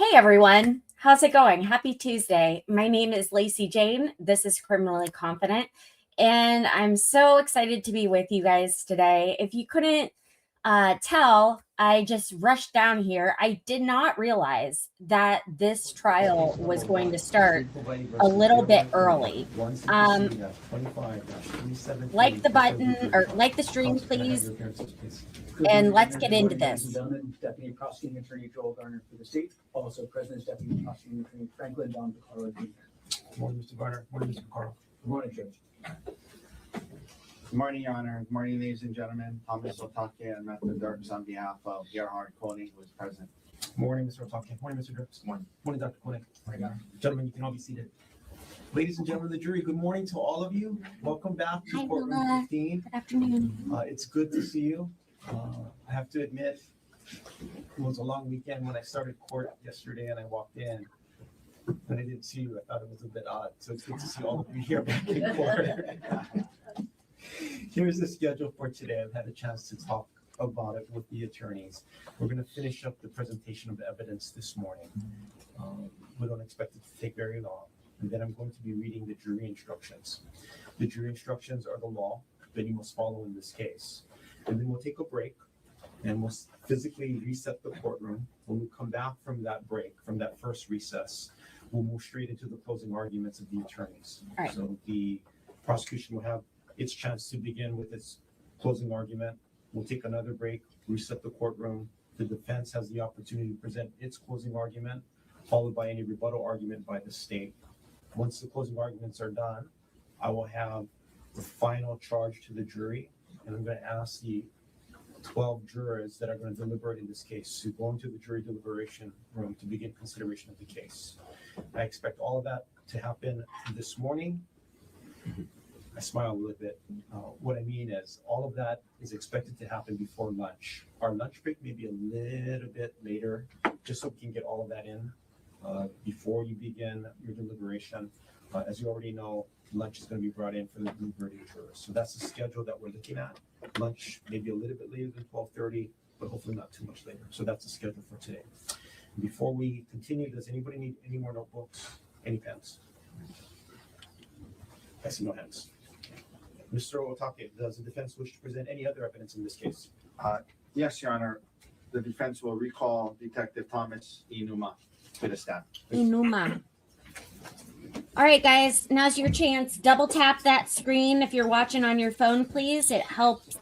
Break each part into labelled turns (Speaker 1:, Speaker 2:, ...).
Speaker 1: Hey everyone, how's it going? Happy Tuesday. My name is Lacey Jane. This is Criminally Confident, and I'm so excited to be with you guys today. If you couldn't tell, I just rushed down here. I did not realize that this trial was going to start a little bit early. Like the button or like the stream, please. And let's get into this.
Speaker 2: Deputy Prosecuting Attorney Joel Garner for the state, also President's Deputy Prosecuting Attorney Franklin Don Picaro. Good
Speaker 3: morning, Mr. Garner. Good morning, Mr. Picaro.
Speaker 2: Good morning, Judge.
Speaker 4: Good morning, Your Honor. Good morning, ladies and gentlemen. Thomas Otake and Matthew Dirks on behalf of Gerhardt Konig, who is present.
Speaker 3: Good morning, Mr. Otake. Good morning, Mr. Dirks. Good morning. Good morning, Dr. Konig. Good morning, Your Honor. Gentlemen, you can all be seated. Ladies and gentlemen of the jury, good morning to all of you. Welcome back to courtroom 15.
Speaker 1: Good afternoon.
Speaker 3: It's good to see you. I have to admit, it was a long weekend when I started court yesterday and I walked in and I didn't see you. I thought it was a bit odd. So it's good to see all of you here back in court. Here's the schedule for today. I've had a chance to talk about it with the attorneys. We're going to finish up the presentation of the evidence this morning. We don't expect it to take very long. And then I'm going to be reading the jury instructions. The jury instructions are the law that you must follow in this case. And then we'll take a break and we'll physically reset the courtroom. When we come back from that break, from that first recess, we'll move straight into the closing arguments of the attorneys.
Speaker 1: All right.
Speaker 3: So the prosecution will have its chance to begin with its closing argument. We'll take another break, reset the courtroom. The defense has the opportunity to present its closing argument, followed by any rebuttal argument by the state. Once the closing arguments are done, I will have the final charge to the jury, and I'm going to ask the 12 jurors that are going to deliberate in this case to go into the jury deliberation room to begin consideration of the case. I expect all of that to happen this morning. I smile a little bit. What I mean is all of that is expected to happen before lunch. Our lunch break may be a little bit later, just so we can get all of that in before you begin your deliberation. As you already know, lunch is going to be brought in for the deliberating jurors. So that's the schedule that we're looking at. Lunch maybe a little bit later than 12:30, but hopefully not too much later. So that's the schedule for today. Before we continue, does anybody need any more notebooks? Any pens? I see no hands. Mr. Otake, does the defense wish to present any other evidence in this case?
Speaker 4: Yes, Your Honor. The defense will recall Detective Thomas Inuma to the stand.
Speaker 1: Inuma. All right, guys, now's your chance. Double tap that screen if you're watching on your phone, please. It helps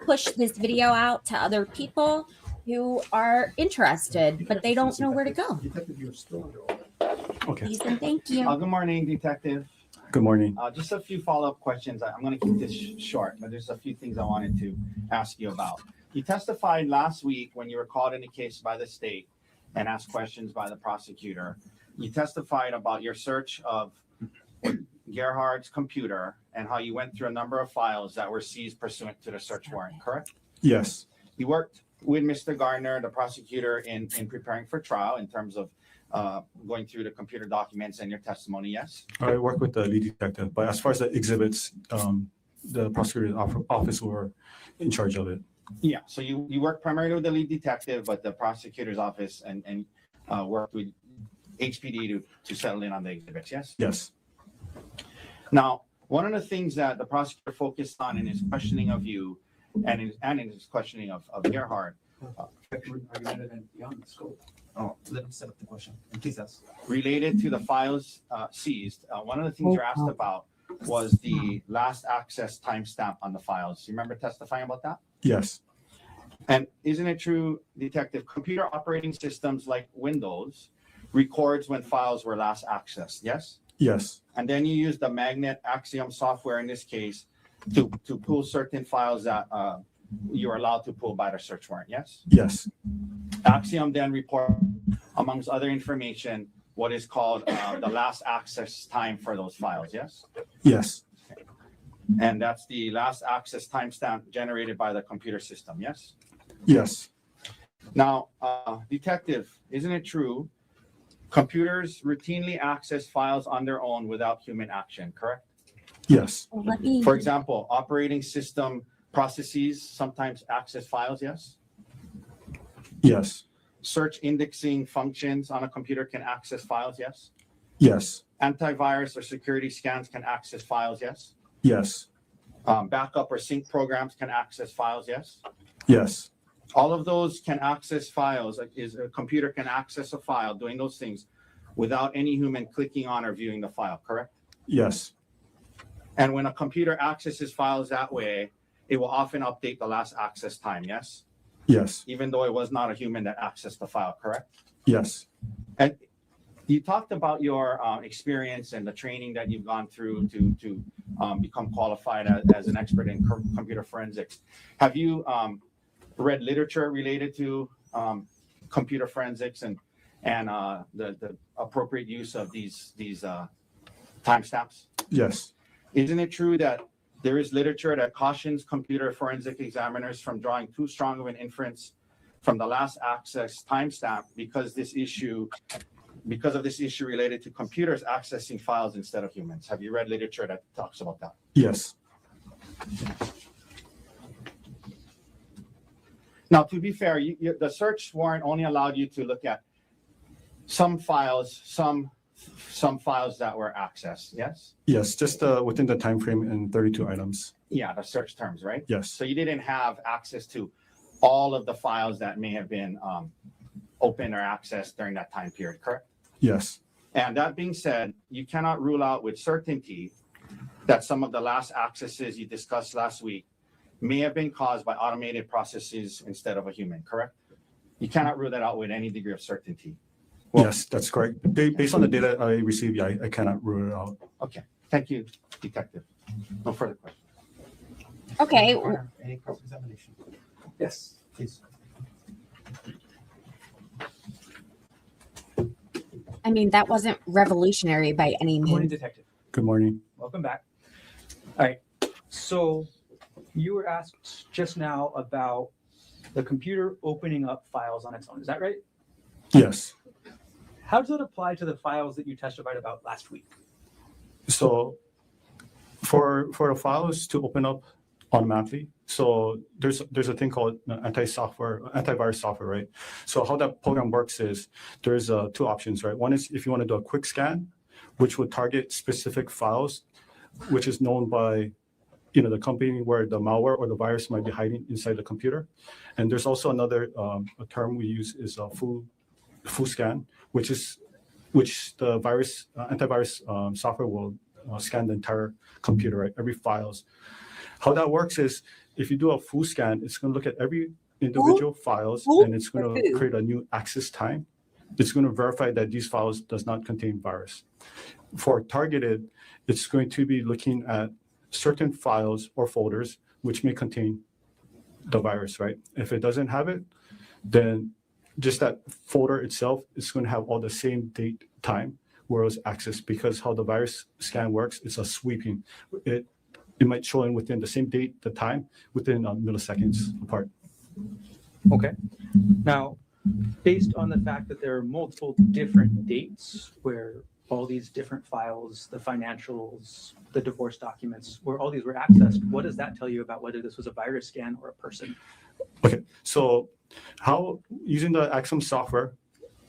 Speaker 1: push this video out to other people who are interested, but they don't know where to go.
Speaker 3: Detective, you're still under oath.
Speaker 1: Okay. Please and thank you.
Speaker 4: Good morning, Detective.
Speaker 5: Good morning.
Speaker 4: Just a few follow-up questions. I'm going to keep this short, but there's a few things I wanted to ask you about. You testified last week when you were called in a case by the state and asked questions by the prosecutor. You testified about your search of Gerhardt's computer and how you went through a number of files that were seized pursuant to the search warrant, correct?
Speaker 5: Yes.
Speaker 4: You worked with Mr. Garner, the prosecutor, in preparing for trial in terms of going through the computer documents and your testimony, yes?
Speaker 5: I work with the lead detective, but as far as the exhibits, the prosecutor's office were in charge of it.
Speaker 4: Yeah, so you work primarily with the lead detective, but the prosecutor's office and worked with HPD to settle in on the exhibits, yes?
Speaker 5: Yes.
Speaker 4: Now, one of the things that the prosecutor focused on in his questioning of you and in his questioning of Gerhardt,
Speaker 2: Beyond the scope.
Speaker 3: Oh, let him set up the question. And please ask.
Speaker 4: related to the files seized, one of the things you're asked about was the last access timestamp on the files. You remember testifying about that?
Speaker 5: Yes.
Speaker 4: And isn't it true, Detective, computer operating systems like Windows records when files were last accessed, yes?
Speaker 5: Yes.
Speaker 4: And then you use the Magnet Axiom software in this case to pull certain files that you're allowed to pull by the search warrant, yes?
Speaker 5: Yes.
Speaker 4: Axiom then report, amongst other information, what is called the last access time for those files, yes?
Speaker 5: Yes.
Speaker 4: And that's the last access timestamp generated by the computer system, yes?
Speaker 5: Yes.
Speaker 4: Now, Detective, isn't it true computers routinely access files on their own without human action, correct?
Speaker 5: Yes.
Speaker 4: For example, operating system processes sometimes access files, yes?
Speaker 5: Yes.
Speaker 4: search indexing functions on a computer can access files, yes?
Speaker 5: Yes,
Speaker 4: Antivirus or security scans can access files, yes?
Speaker 5: yes,
Speaker 4: Backup or sync programs can access files, yes?
Speaker 5: yes,
Speaker 4: All of those can access files. Like a computer can access a file, doing those things without any human clicking on or viewing the file, correct?
Speaker 5: yes,
Speaker 4: And when a computer accesses files that way, it will often update the last access time, yes?
Speaker 5: yes,
Speaker 4: Even though it was not a human that accessed the file, correct?
Speaker 5: yes,
Speaker 4: And you talked about your experience and the training that you've gone through to become qualified as an expert in computer forensics. Have you read literature related to computer forensics and the appropriate use of these timestamps?
Speaker 5: yes,
Speaker 4: Isn't it true that there is literature that cautions computer forensic examiners from drawing too strong of an inference from the last access timestamp because of this issue related to computers accessing files instead of humans? Have you read literature that talks about that?
Speaker 5: yes,
Speaker 4: Now, to be fair, the search warrant only allowed you to look at some files, some files that were accessed, yes?
Speaker 5: yes, just within the time frame and 32 items.
Speaker 4: Yeah, the search terms, right?
Speaker 5: Yes,
Speaker 4: So you didn't have access to all of the files that may have been open or accessed during that time period, correct?
Speaker 5: yes,
Speaker 4: And that being said, you cannot rule out with certainty that some of the last accesses you discussed last week may have been caused by automated processes instead of a human, correct? You cannot rule that out with any degree of certainty. Well-
Speaker 5: yes, that's correct. Based on the data I received, yeah, I cannot rule it out.
Speaker 4: Okay, thank you, Detective. No further questions.
Speaker 1: Okay.
Speaker 3: Coroner, any cross-examination?
Speaker 2: Yes.
Speaker 3: Please.
Speaker 1: I mean, that wasn't revolutionary by any
Speaker 2: Good morning,
Speaker 1: means.
Speaker 2: Detective.
Speaker 5: Good morning.
Speaker 2: Welcome back. All right. So you were asked just now about the computer opening up files on its own. Is that right?
Speaker 5: Yes.
Speaker 2: How does that apply to the files that you testified about last week?
Speaker 5: So for the files to open up automatically, so there's a thing called antivirus software, right? So how that program works is there's two options, right? One is if you want to do a quick scan, which would target specific files, which is known by the company where the malware or the virus might be hiding inside the computer. And there's also another a term we use is a full scan, which the antivirus software will scan the entire computer, right? Every files. How that works is if you do a full scan, it's going to look at every individual files and it's going to create a new access time. It's going to verify that these files does not contain virus. For targeted, it's going to be looking at certain files or folders which may contain the virus, right? If it doesn't have it, then just that folder itself is going to have all the same date, time, where it was accessed, because how the virus scan works, it's a sweeping. It might show in within the same date, the time, within milliseconds apart.
Speaker 2: Okay. Now, based on the fact that there are multiple different dates where all these different files, the financials, the divorce documents, where all these were accessed, what does that tell you about whether this was a virus scan or a person?
Speaker 5: Okay, so how using the Axum software,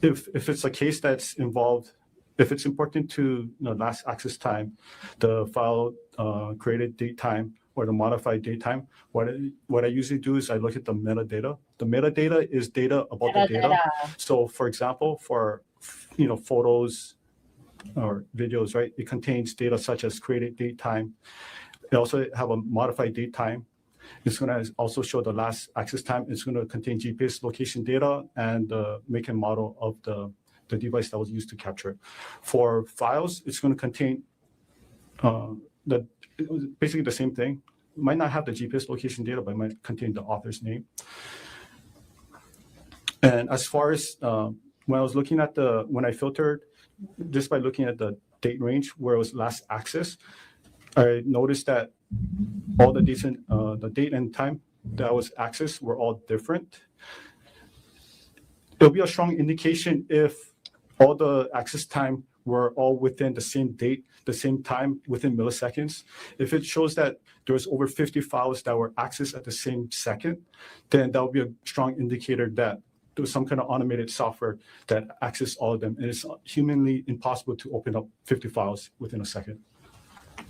Speaker 5: if it's a case that's involved, if it's important to last access time, the file created date time or the modified date time, what I usually do is I look at the metadata. The metadata is data about the data. So for example, for photos or videos, right, it contains data such as created date time. It also have a modified date time. It's going to also show the last access time. It's going to contain GPS location data and the make and model of the device that was used to capture it. For files, it's going to contain basically the same thing. It might not have the GPS location data, but it might contain the author's name. And as far as when I was looking at when I filtered, just by looking at the date range where it was last accessed, I noticed that all the dates and the date and time that was accessed were all different. It'll be a strong indication if all the access time were all within the same date, the same time, within milliseconds. If it shows that there was over 50 files that were accessed at the same second, then that would be a strong indicator that was some kind of automated software that accessed all of them. And it's humanly impossible to open up 50 files within a second.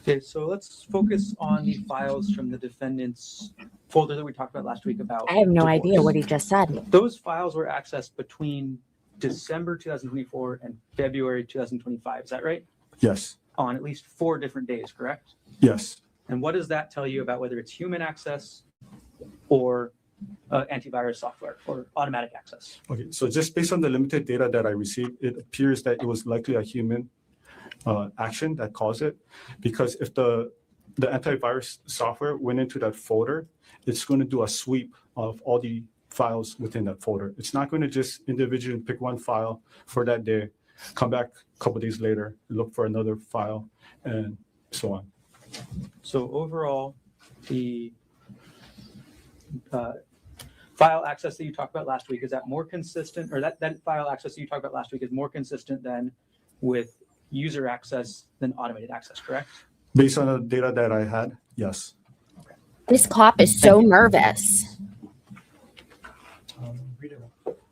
Speaker 2: Okay, so let's focus on the files from the defendant's folder that we talked about last week about
Speaker 1: I have no
Speaker 2: divorce.
Speaker 1: idea what he just said.
Speaker 2: Those files were accessed between December 2024 and February 2025. Is that right?
Speaker 5: Yes.
Speaker 2: On at least 4 different days, correct?
Speaker 5: Yes.
Speaker 2: And what does that tell you about whether it's human access or antivirus software or automatic access?
Speaker 5: Okay, so just based on the limited data that I received, it appears that it was likely a human action that caused it, because if the antivirus software went into that folder, it's going to do a sweep of all the files within that folder. It's not going to just individually pick one file for that day, come back a couple days later, look for another file, and so on.
Speaker 2: So overall, the file access that you talked about last week, is that more consistent, or that file access that you talked about last week is more consistent than with user access than automated access, correct?
Speaker 5: Based on the data that I had, yes.
Speaker 1: This cop is so nervous.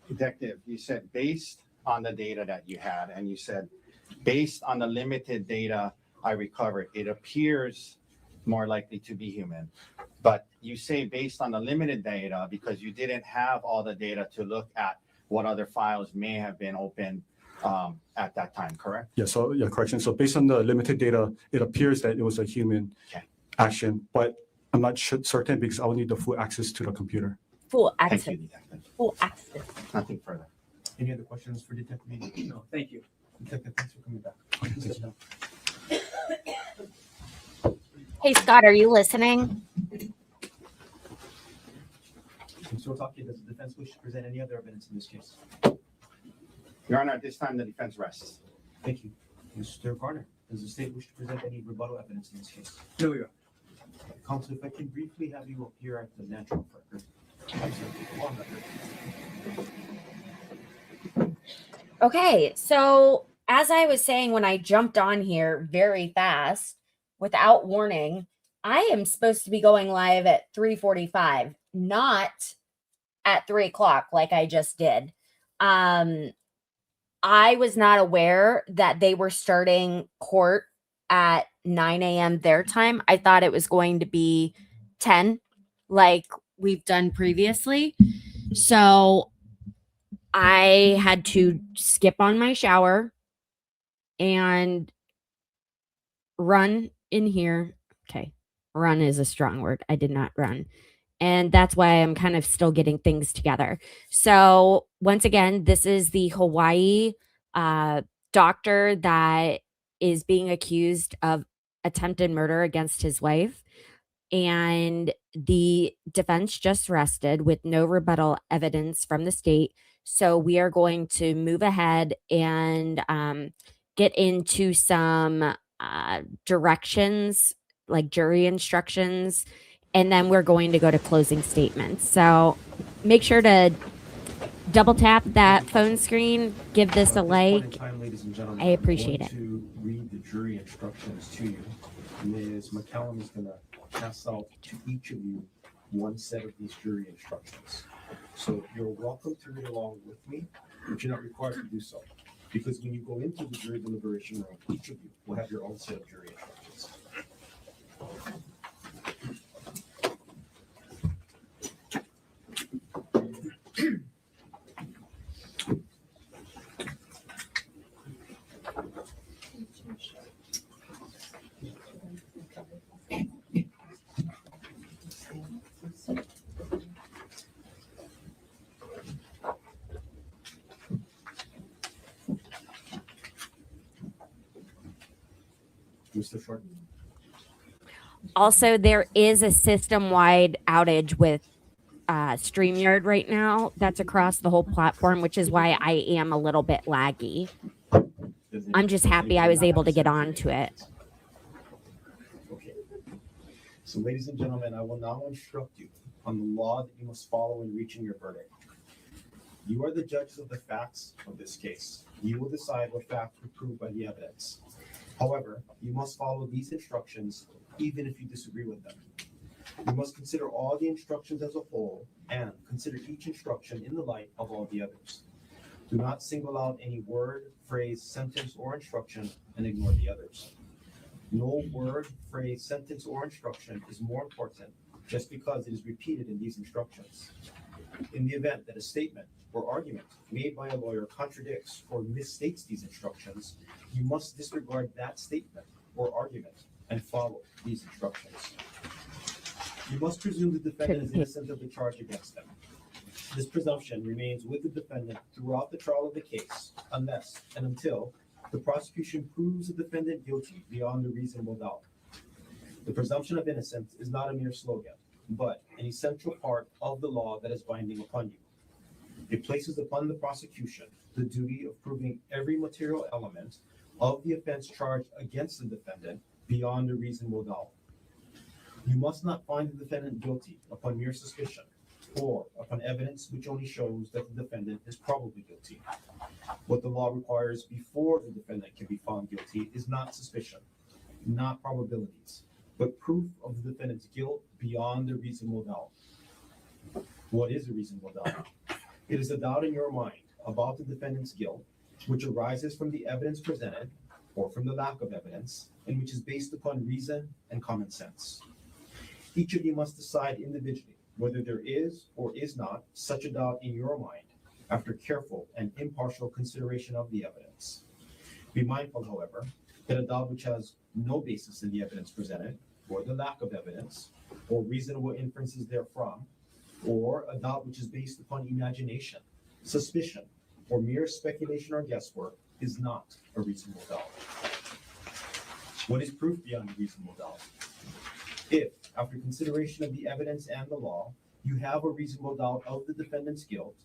Speaker 4: Detective, you said based on the data that you had, and you said based on the limited data I recovered, it appears more likely to be human. But you say based on the limited data because you didn't have all the data to look at what other files may have been open at that time, correct?
Speaker 5: Yeah, so yeah, correction. So based on the limited data, it appears that it was a human action, but I'm not certain because I will need the full access to the computer.
Speaker 1: Full
Speaker 4: Thank
Speaker 1: access.
Speaker 4: you, Detective.
Speaker 1: Full access.
Speaker 4: Nothing further.
Speaker 3: Any other questions for Detective Konig?
Speaker 2: No, thank you.
Speaker 3: Detective, thanks for coming back.
Speaker 1: Hey, Scott, are you listening?
Speaker 3: Mr. Otake, does the defense wish to present any other evidence in this case?
Speaker 4: Your Honor, at this time, the defense rests.
Speaker 3: Thank you. Mr. Garner, does the state wish to present any rebuttal evidence in this case?
Speaker 2: No, you are.
Speaker 3: Counsel, if I can briefly have you appear at the natural record. On record.
Speaker 1: Okay, so as I was saying when I jumped on here very fast, without warning, I am supposed to be going live at 3:45, not at 3 o'clock like I just did. I was not aware that they were starting court at 9 a.m. their time. I thought it was going to be 10 like we've done previously. So I had to skip on my shower and run in here. Okay. Run is a strong word. I did not run. And that's why I'm kind of still getting things together. So once again, this is the Hawaii doctor that is being accused of attempted murder against his wife. And the defense just rested with no rebuttal evidence from the state. So we are going to move ahead and get into some directions, like jury instructions, and then we're going to go to closing statements. So make sure to double tap that phone screen, give this a like.
Speaker 3: Time, ladies and gentlemen,
Speaker 1: I appreciate it.
Speaker 3: To read the jury instructions to you. Ms. McCallum is going to pass out to each of you one set of these jury instructions. So you're welcome to read along with me, but you're not required to do so. Because when you go into the jury deliberation room, each of you will have your own set of jury instructions. Mr. Short.
Speaker 1: Also, there is a system-wide outage with StreamYard right now. That's across the whole platform, which is why I am a little bit laggy. I'm just happy I was able to get onto it.
Speaker 3: Okay. So, ladies and gentlemen, I will now instruct you on the law that you must follow in reaching your verdict. You are the judges of the facts of this case. You will decide what facts were proved by the evidence. However, you must follow these instructions even if you disagree with them. You must consider all the instructions as a whole and consider each instruction in the light of all the others. Do not single out any word, phrase, sentence, or instruction and ignore the others. No word, phrase, sentence, or instruction is more important just because it is repeated in these instructions. In the event that a statement or argument made by a lawyer contradicts or misstates these instructions, you must disregard that statement or argument and follow these instructions. You must presume the defendant is innocent of the charge against them. This presumption remains with the defendant throughout the trial of the case, unless and until the prosecution proves the defendant guilty beyond a reasonable doubt. The presumption of innocence is not a mere slogan, but an essential part of the law that is binding upon you. It places upon the prosecution the duty of proving every material element of the offense charged against the defendant beyond a reasonable doubt. You must not find the defendant guilty upon mere suspicion or upon evidence which only shows that the defendant is probably guilty. What the law requires before the defendant can be found guilty is not suspicion, not probabilities, but proof of the defendant's guilt beyond a reasonable doubt. What is a reasonable doubt? It is a doubt in your mind about the defendant's guilt, which arises from the evidence presented or from the lack of evidence, and which is based upon reason and common sense. Each of you must decide individually whether there is or is not such a doubt in your mind after careful and impartial consideration of the evidence. Be mindful, however, that a doubt which has no basis in the evidence presented, or the lack of evidence, or reasonable inferences therefrom, or a doubt which is based upon imagination, suspicion, or mere speculation or guesswork is not a reasonable doubt. What is proof beyond a reasonable doubt? If, after consideration of the evidence and the law, you have a reasonable doubt of the defendant's guilt,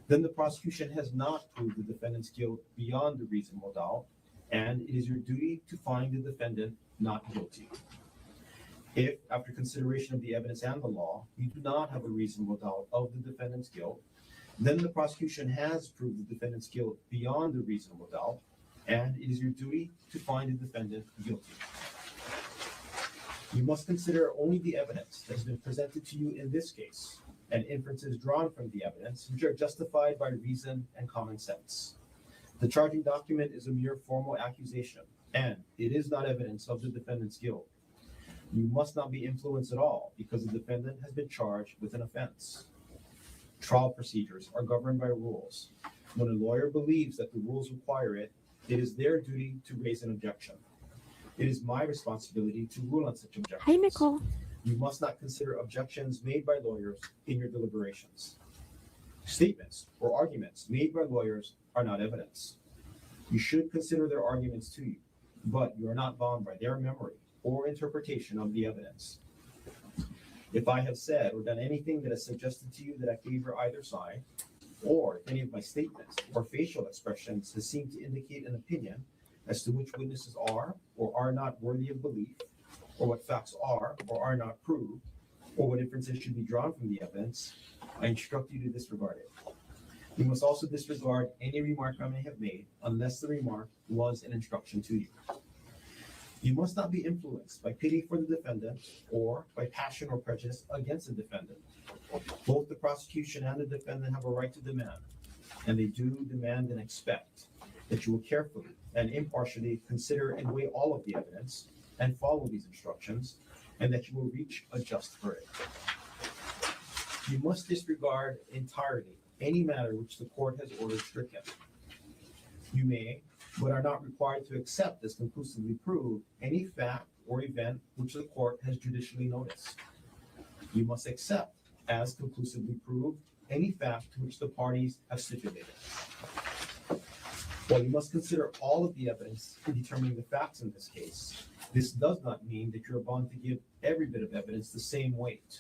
Speaker 3: then the prosecution has not proved the defendant's guilt beyond a reasonable doubt, and it is your duty to find the defendant not guilty. If, after consideration of the evidence and the law, you do not have a reasonable doubt of the defendant's guilt, then the prosecution has proved the defendant's guilt beyond a reasonable doubt, and it is your duty to find the defendant guilty. You must consider only the evidence that has been presented to you in this case, and inferences drawn from the evidence which are justified by reason and common sense. The charging document is a mere formal accusation, and it is not evidence of the defendant's guilt. You must not be influenced at all because the defendant has been charged with an offense. Trial procedures are governed by rules. When a lawyer believes that the rules require it, it is their duty to raise an objection. It is my responsibility to rule on such objections.
Speaker 6: Hi, Nicole.
Speaker 3: You must not consider objections made by lawyers in your deliberations. Statements or arguments made by lawyers are not evidence. You should consider their arguments to you, but you are not bound by their memory or interpretation of the evidence. If I have said or done anything that has suggested to you that I favor either side, or if any of my statements or facial expressions has seemed to indicate an opinion as to which witnesses are or are not worthy of belief, or what facts are or are not proved, or what inferences should be drawn from the evidence, I instruct you to disregard it. You must also disregard any remark I may have made unless the remark was an instruction to you. You must not be influenced by pity for the defendant or by passion or prejudice against the defendant. Both the prosecution and the defendant have a right to demand, and they do demand and expect that you will carefully and impartially consider and weigh all of the evidence and follow these instructions, and that you will reach a just verdict. You must disregard entirely any matter which the court has ordered stricken. You may, but are not required to accept as conclusively proved any fact or event which the court has judicially noticed. You must accept as conclusively proved any fact to which the parties have stipulated. While you must consider all of the evidence in determining the facts in this case, this does not mean that you're bound to give every bit of evidence the same weight.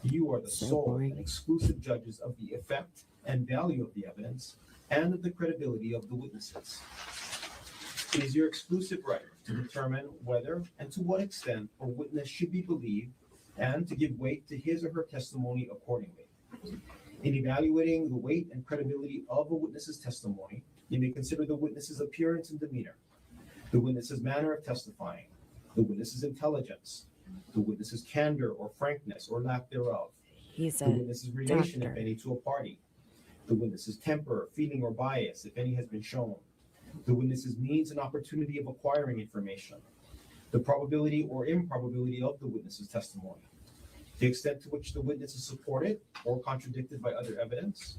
Speaker 3: You are the sole and exclusive judges of the effect and value of the evidence and of the credibility of the witnesses. It is your exclusive right to determine whether and to what extent a witness should be believed and to give weight to his or her testimony accordingly. In evaluating the weight and credibility of a witness's testimony, you may consider the witness's appearance and demeanor, the witness's manner of testifying, the witness's intelligence, the witness's candor or frankness or lack thereof,
Speaker 1: He's
Speaker 3: the
Speaker 1: a
Speaker 3: witness's relation, if
Speaker 1: doctor.
Speaker 3: any, to a party, the witness's temper, feeling, or bias, if any, has been shown, the witness's means and opportunity of acquiring information, the probability or improbability of the witness's testimony, the extent to which the witness is supported or contradicted by other evidence,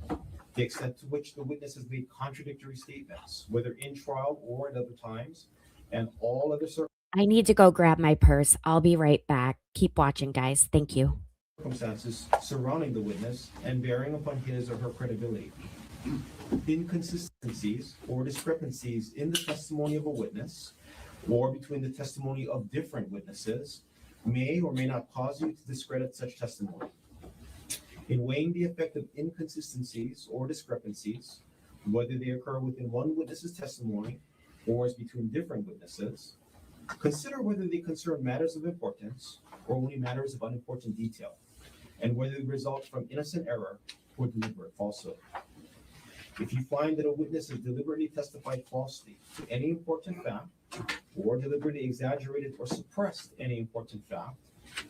Speaker 3: the extent to which the witness has made contradictory statements, whether in trial or at other times, and all other
Speaker 1: I need to go grab my purse. I'll be right back. Keep watching, guys. Thank you.
Speaker 3: circumstances surrounding the witness and bearing upon his or her credibility. Inconsistencies or discrepancies in the testimony of a witness or between the testimony of different witnesses may or may not cause you to discredit such testimony. In weighing the effect of inconsistencies or discrepancies, whether they occur within one witness's testimony or as between different witnesses, consider whether they concern matters of importance or only matters of unimportant detail, and whether they result from innocent error or deliberate falsehood. If you find that a witness has deliberately testified falsely to any important fact, or deliberately exaggerated or suppressed any important fact,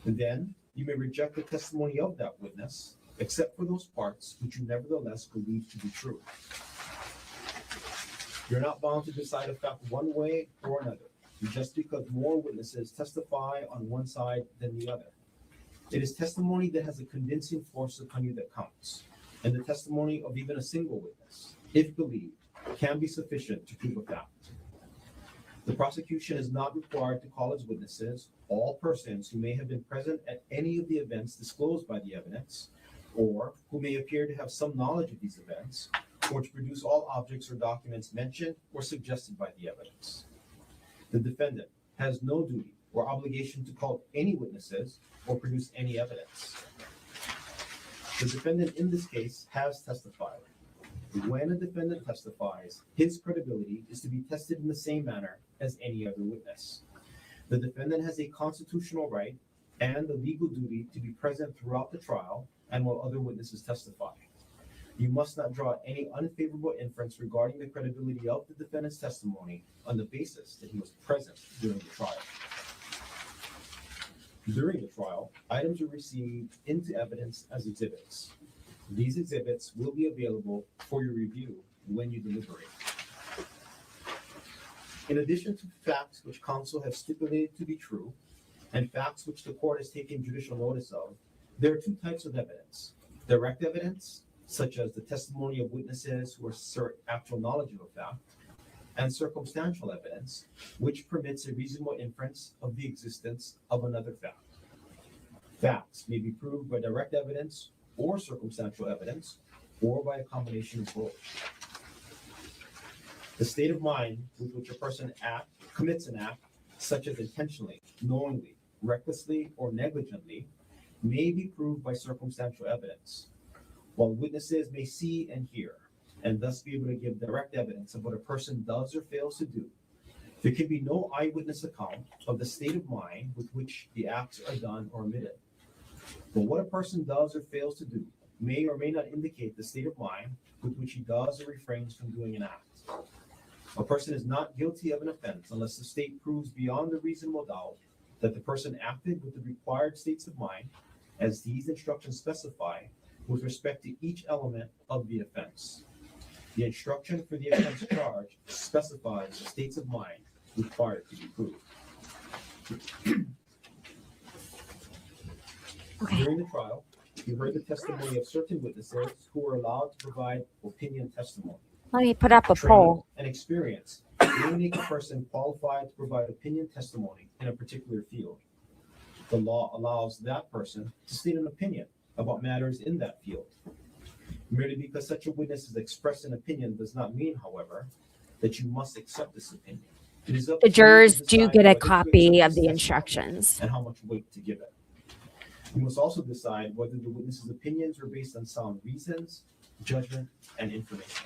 Speaker 3: then you may reject the testimony of that witness, except for those parts which you nevertheless believe to be true. You're not bound to decide a fact one way or another, just because more witnesses testify on one side than the other. It is testimony that has a convincing force upon you that counts, and the testimony of even a single witness, if believed, can be sufficient to prove a fact. The prosecution is not required to call as witnesses all persons who may have been present at any of the events disclosed by the evidence, or who may appear to have some knowledge of these events, or to produce all objects or documents mentioned or suggested by the evidence. The defendant has no duty or obligation to call any witnesses or produce any evidence. The defendant in this case has testified. When a defendant testifies, his credibility is to be tested in the same manner as any other witness. The defendant has a constitutional right and the legal duty to be present throughout the trial and while other witnesses testify. You must not draw any unfavorable inference regarding the credibility of the defendant's testimony on the basis that he was present during the trial. During the trial, items are received into evidence as exhibits. These exhibits will be available for your review when you deliberate. In addition to facts which counsel have stipulated to be true, and facts which the court has taken judicial notice of, there are two types of evidence: direct evidence, such as the testimony of witnesses who assert actual knowledge of a fact, and circumstantial evidence, which permits a reasonable inference of the existence of another fact. Facts may be proved by direct evidence or circumstantial evidence, or by a combination of both. The state of mind with which a person commits an act, such as intentionally, knowingly, recklessly, or negligently, may be proved by circumstantial evidence, while witnesses may see and hear, and thus be able to give direct evidence of what a person does or fails to do. There can be no eyewitness account of the state of mind with which the acts are done or omitted. But what a person does or fails to do may or may not indicate the state of mind with which he does or refrains from doing an act. A person is not guilty of an offense unless the state proves beyond a reasonable doubt that the person acted with the required states of mind, as these instructions specify, with respect to each element of the offense. The instruction for the offense charge specifies the states of mind required to be proved.
Speaker 1: Okay.
Speaker 3: During the trial, you heard the testimony of certain witnesses who were allowed to provide opinion testimony.
Speaker 1: Let me put up a
Speaker 3: Training
Speaker 1: poll.
Speaker 3: and experience may make a person qualified to provide opinion testimony in a particular field. The law allows that person to state an opinion about matters in that field. Merely because such a witness has expressed an opinion does not mean, however, that you must accept this opinion. It is up
Speaker 1: The
Speaker 3: to you to
Speaker 1: jurors do
Speaker 3: decide
Speaker 1: get a
Speaker 3: whether to
Speaker 1: copy
Speaker 3: accept
Speaker 1: of
Speaker 3: this
Speaker 1: the
Speaker 3: testimony
Speaker 1: instructions.
Speaker 3: and how much weight to give it. You must also decide whether the witness's opinions are based on sound reasons, judgment, and information.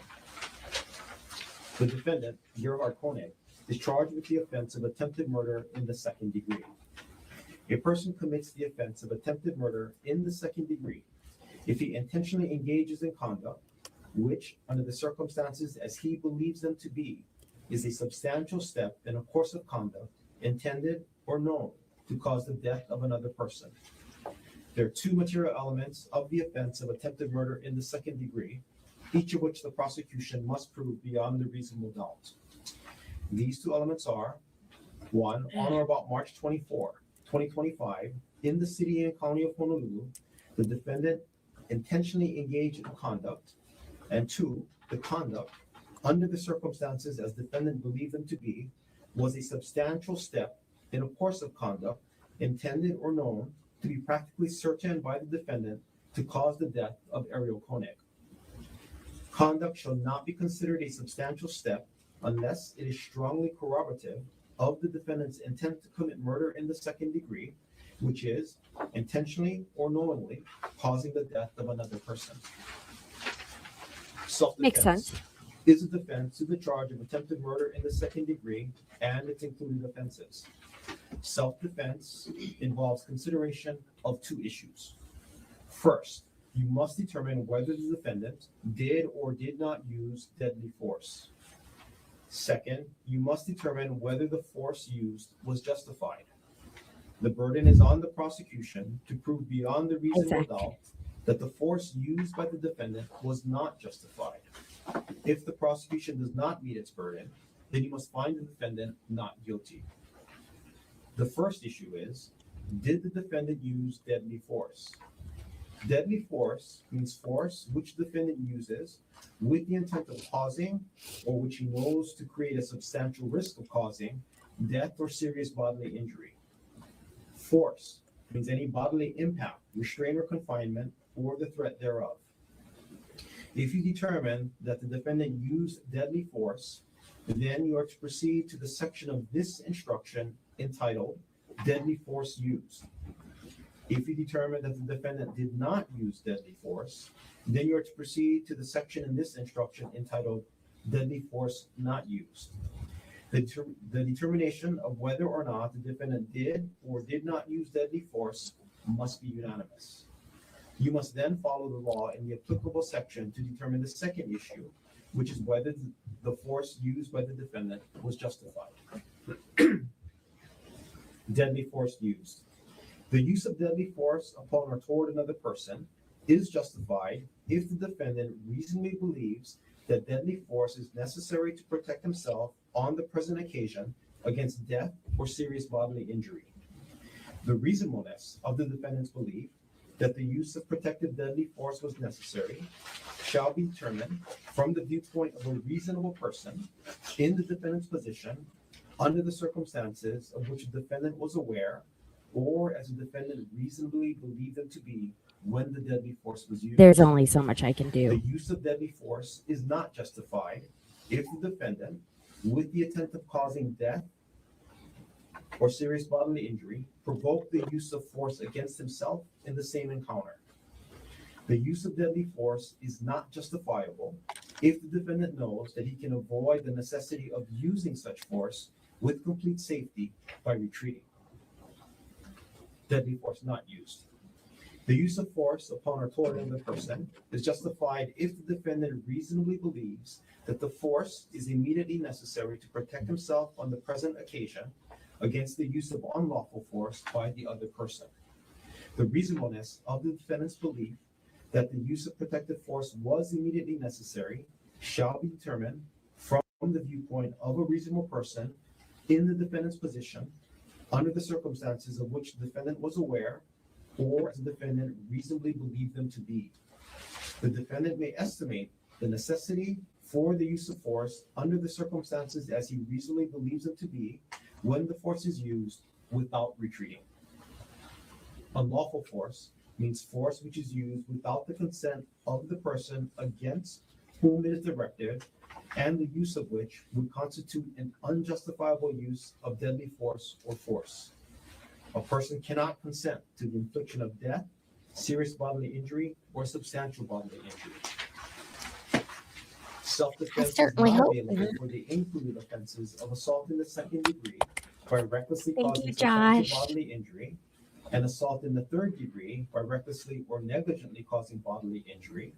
Speaker 3: The defendant, Gerhardt Konig, is charged with the offense of attempted murder in the second degree. A person commits the offense of attempted murder in the second degree if he intentionally engages in conduct which, under the circumstances as he believes them to be, is a substantial step in a course of conduct intended or known to cause the death of another person. There are two material elements of the offense of attempted murder in the second degree, each of which the prosecution must prove beyond a reasonable doubt. These two elements are: one, on or about March 24, 2025, in the city and county of Honolulu, the defendant intentionally engaged in conduct, and two, the conduct, under the circumstances as defendant believed them to be, was a substantial step in a course of conduct intended or known to be practically certain by the defendant to cause the death of Arielle Konig. Conduct shall not be considered a substantial step unless it is strongly corroborative of the defendant's intent to commit murder in the second degree, which is intentionally or knowingly causing the death of another person. Self-defense
Speaker 1: Makes sense.
Speaker 3: is a defense to the charge of attempted murder in the second degree and its included offenses. Self-defense involves consideration of two issues. First, you must determine whether the defendant did or did not use deadly force. Second, you must determine whether the force used was justified. The burden is on the prosecution to prove beyond the reasonable doubt that the force used by the defendant was not justified. If the prosecution does not meet its burden, then you must find the defendant not guilty. The first issue is, did the defendant use deadly force? Deadly force means force which the defendant uses with the intent of causing, or which he knows to create a substantial risk of causing, death or serious bodily injury. Force means any bodily impact, restraint or confinement, or the threat thereof. If you determine that the defendant used deadly force, then you are to proceed to the section of this instruction entitled Deadly Force Used. If you determine that the defendant did not use deadly force, then you are to proceed to the section in this instruction entitled Deadly Force Not Used. The determination of whether or not the defendant did or did not use deadly force must be unanimous. You must then follow the law in the applicable section to determine the second issue, which is whether the force used by the defendant was justified. Deadly force used. The use of deadly force upon or toward another person is justified if the defendant reasonably believes that deadly force is necessary to protect himself on the present occasion against death or serious bodily injury. The reasonableness of the defendant's belief that the use of protective deadly force was necessary shall be determined from the viewpoint of a reasonable person in the defendant's position under the circumstances of which the defendant was aware, or as the defendant reasonably believed them to be when the deadly force was used.
Speaker 1: There's only so much I can
Speaker 3: The
Speaker 1: do.
Speaker 3: use of deadly force is not justified if the defendant, with the intent of causing death or serious bodily injury, provoked the use of force against himself in the same encounter. The use of deadly force is not justifiable if the defendant knows that he can avoid the necessity of using such force with complete safety by retreating. Deadly force not used. The use of force upon or toward another person is justified if the defendant reasonably believes that the force is immediately necessary to protect himself on the present occasion against the use of unlawful force by the other person. The reasonableness of the defendant's belief that the use of protective force was immediately necessary shall be determined from the viewpoint of a reasonable person in the defendant's position under the circumstances of which the defendant was aware, or as the defendant reasonably believed them to be. The defendant may estimate the necessity for the use of force under the circumstances as he reasonably believes them to be when the force is used without retreating. Unlawful force means force which is used without the consent of the person against whom it is directed, and the use of which would constitute an unjustifiable use of deadly force or force. A person cannot consent to the infliction of death, serious bodily injury, or substantial bodily injury. Self-defense is
Speaker 1: certainly
Speaker 3: not
Speaker 1: hope
Speaker 3: available
Speaker 1: not.
Speaker 3: for the included offenses of assault in the second degree by recklessly
Speaker 1: Thank
Speaker 3: causing
Speaker 1: you,
Speaker 3: substantial
Speaker 1: Josh.
Speaker 3: bodily injury, and assault in the third degree by recklessly or negligently causing bodily injury,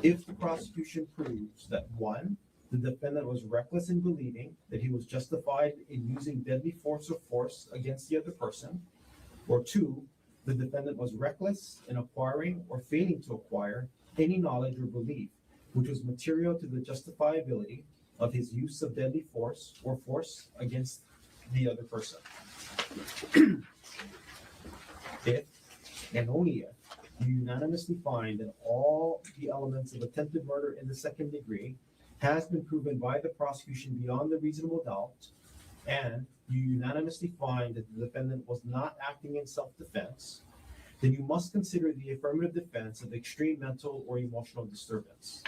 Speaker 3: if the prosecution proves that 1, the defendant was reckless in believing that he was justified in using deadly force or force against the other person, Or two, the defendant was reckless in acquiring or failing to acquire any knowledge or belief which was material to the justifiability of his use of deadly force or force against the other person. If, and only if, you unanimously find that all the elements of attempted murder in the second degree has been proven by the prosecution beyond a reasonable doubt, and you unanimously find that the defendant was not acting in self-defense, then you must consider the affirmative defense of extreme mental or emotional disturbance.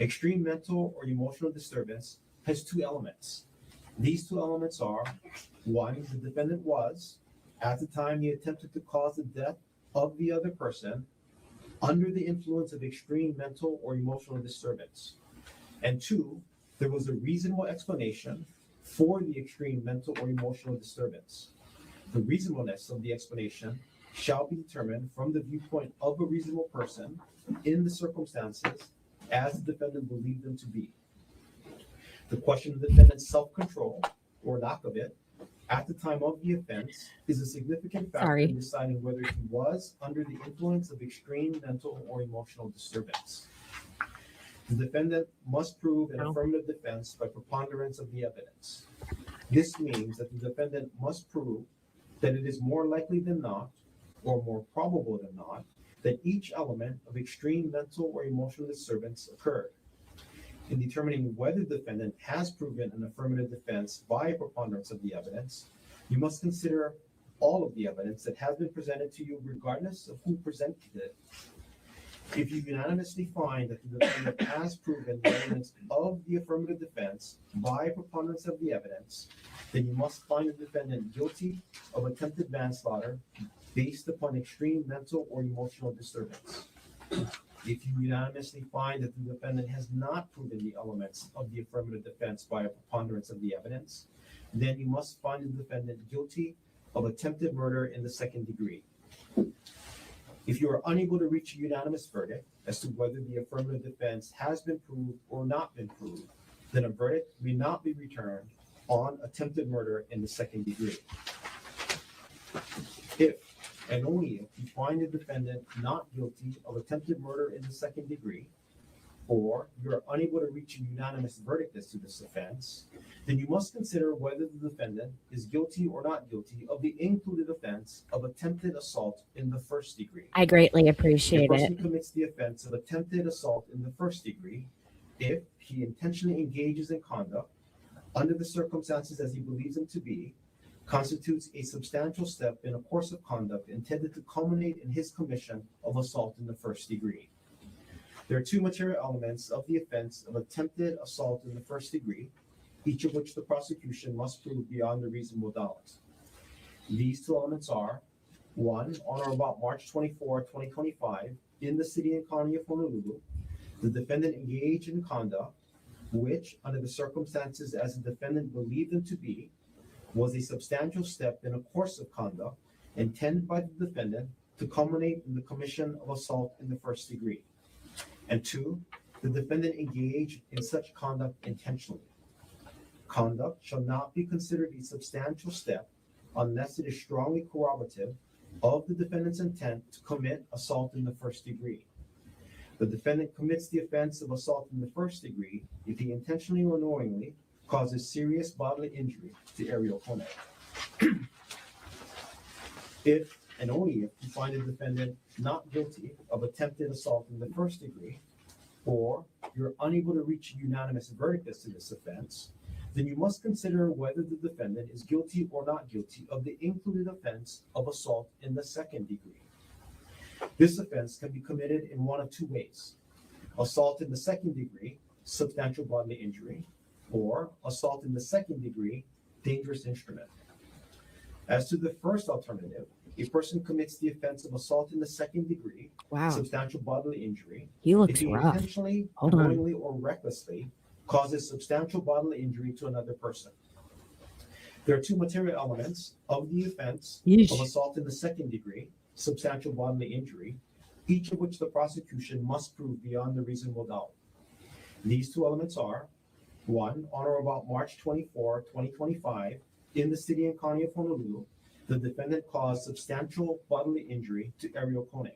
Speaker 3: Extreme mental or emotional disturbance has two elements. These two elements are, one, the defendant was, at the time he attempted to cause the death of the other person, under the influence of extreme mental or emotional disturbance. And two, there was a reasonable explanation for the extreme mental or emotional disturbance. The reasonableness of the explanation shall be determined from the viewpoint of a reasonable person in the circumstances as the defendant believed them to be. The question of the defendant's self-control, or lack of it, at the time of the offense is a significant factor in deciding whether he was under the influence of extreme mental or emotional disturbance. The defendant must prove an affirmative defense by preponderance of the evidence. This means that the defendant must prove that it is more likely than not, or more probable than not, that each element of extreme mental or emotional disturbance occurred. In determining whether the defendant has proven an affirmative defense by a preponderance of the evidence, you must consider all of the evidence that has been presented to you regardless of who presented it. If you unanimously find that the defendant has proven the elements of the affirmative defense by a preponderance of the evidence, then you must find the defendant guilty of attempted manslaughter based upon extreme mental or emotional disturbance. If you unanimously find that the defendant has not proven the elements of the affirmative defense by a preponderance of the evidence, then you must find the defendant guilty of attempted murder in the second degree. If you are unable to reach a unanimous verdict as to whether the affirmative defense has been proved or not been proved, then a verdict may not be returned on attempted murder in the second degree. If, and only if, you find the defendant not guilty of attempted murder in the second degree, or you are unable to reach a unanimous verdict as to this offense, then you must consider whether the defendant is guilty or not guilty of the included offense of attempted assault in the first degree.
Speaker 1: I greatly
Speaker 3: The
Speaker 1: appreciate
Speaker 3: person
Speaker 1: it.
Speaker 3: commits the offense of attempted assault in the first degree if he intentionally engages in conduct under the circumstances as he believes them to be, constitutes a substantial step in a course of conduct intended to culminate in his commission of assault in the first degree. There are two material elements of the offense of attempted assault in the first degree, each of which the prosecution must prove beyond a reasonable doubt. These two elements are, one, on or about March 24, 2025, in the city and county of Honolulu, the defendant engaged in conduct which, under the circumstances as the defendant believed them to be, was a substantial step in a course of conduct intended by the defendant to culminate in the commission of assault in the first degree. And two, the defendant engaged in such conduct intentionally. Conduct shall not be considered a substantial step unless it is strongly corroborative of the defendant's intent to commit assault in the first degree. The defendant commits the offense of assault in the first degree if he intentionally or knowingly causes serious bodily injury to Arielle Konig. If and only if you find the defendant not guilty of attempted assault in the first degree, or you're unable to reach a unanimous verdict as to this offense, then you must consider whether the defendant is guilty or not guilty of the included offense of assault in the second degree. This offense can be committed in one of two ways: assault in the second degree, substantial bodily injury, or assault in the second degree, dangerous instrument. As to the first alternative, a person commits the offense of assault in the second degree, substantial bodily injury,
Speaker 1: He
Speaker 3: if
Speaker 1: looks
Speaker 3: he
Speaker 1: rough.
Speaker 3: intentionally,
Speaker 1: Hold on.
Speaker 3: knowingly, or recklessly causes substantial bodily injury to another person. There are two material elements of the offense
Speaker 1: Yeesh.
Speaker 3: of assault in the second degree, substantial bodily injury, each of which the prosecution must prove beyond a reasonable doubt. These two elements are, one, on or about March 24, 2025, in the city and county of Honolulu, the defendant caused substantial bodily injury to Arielle Konig.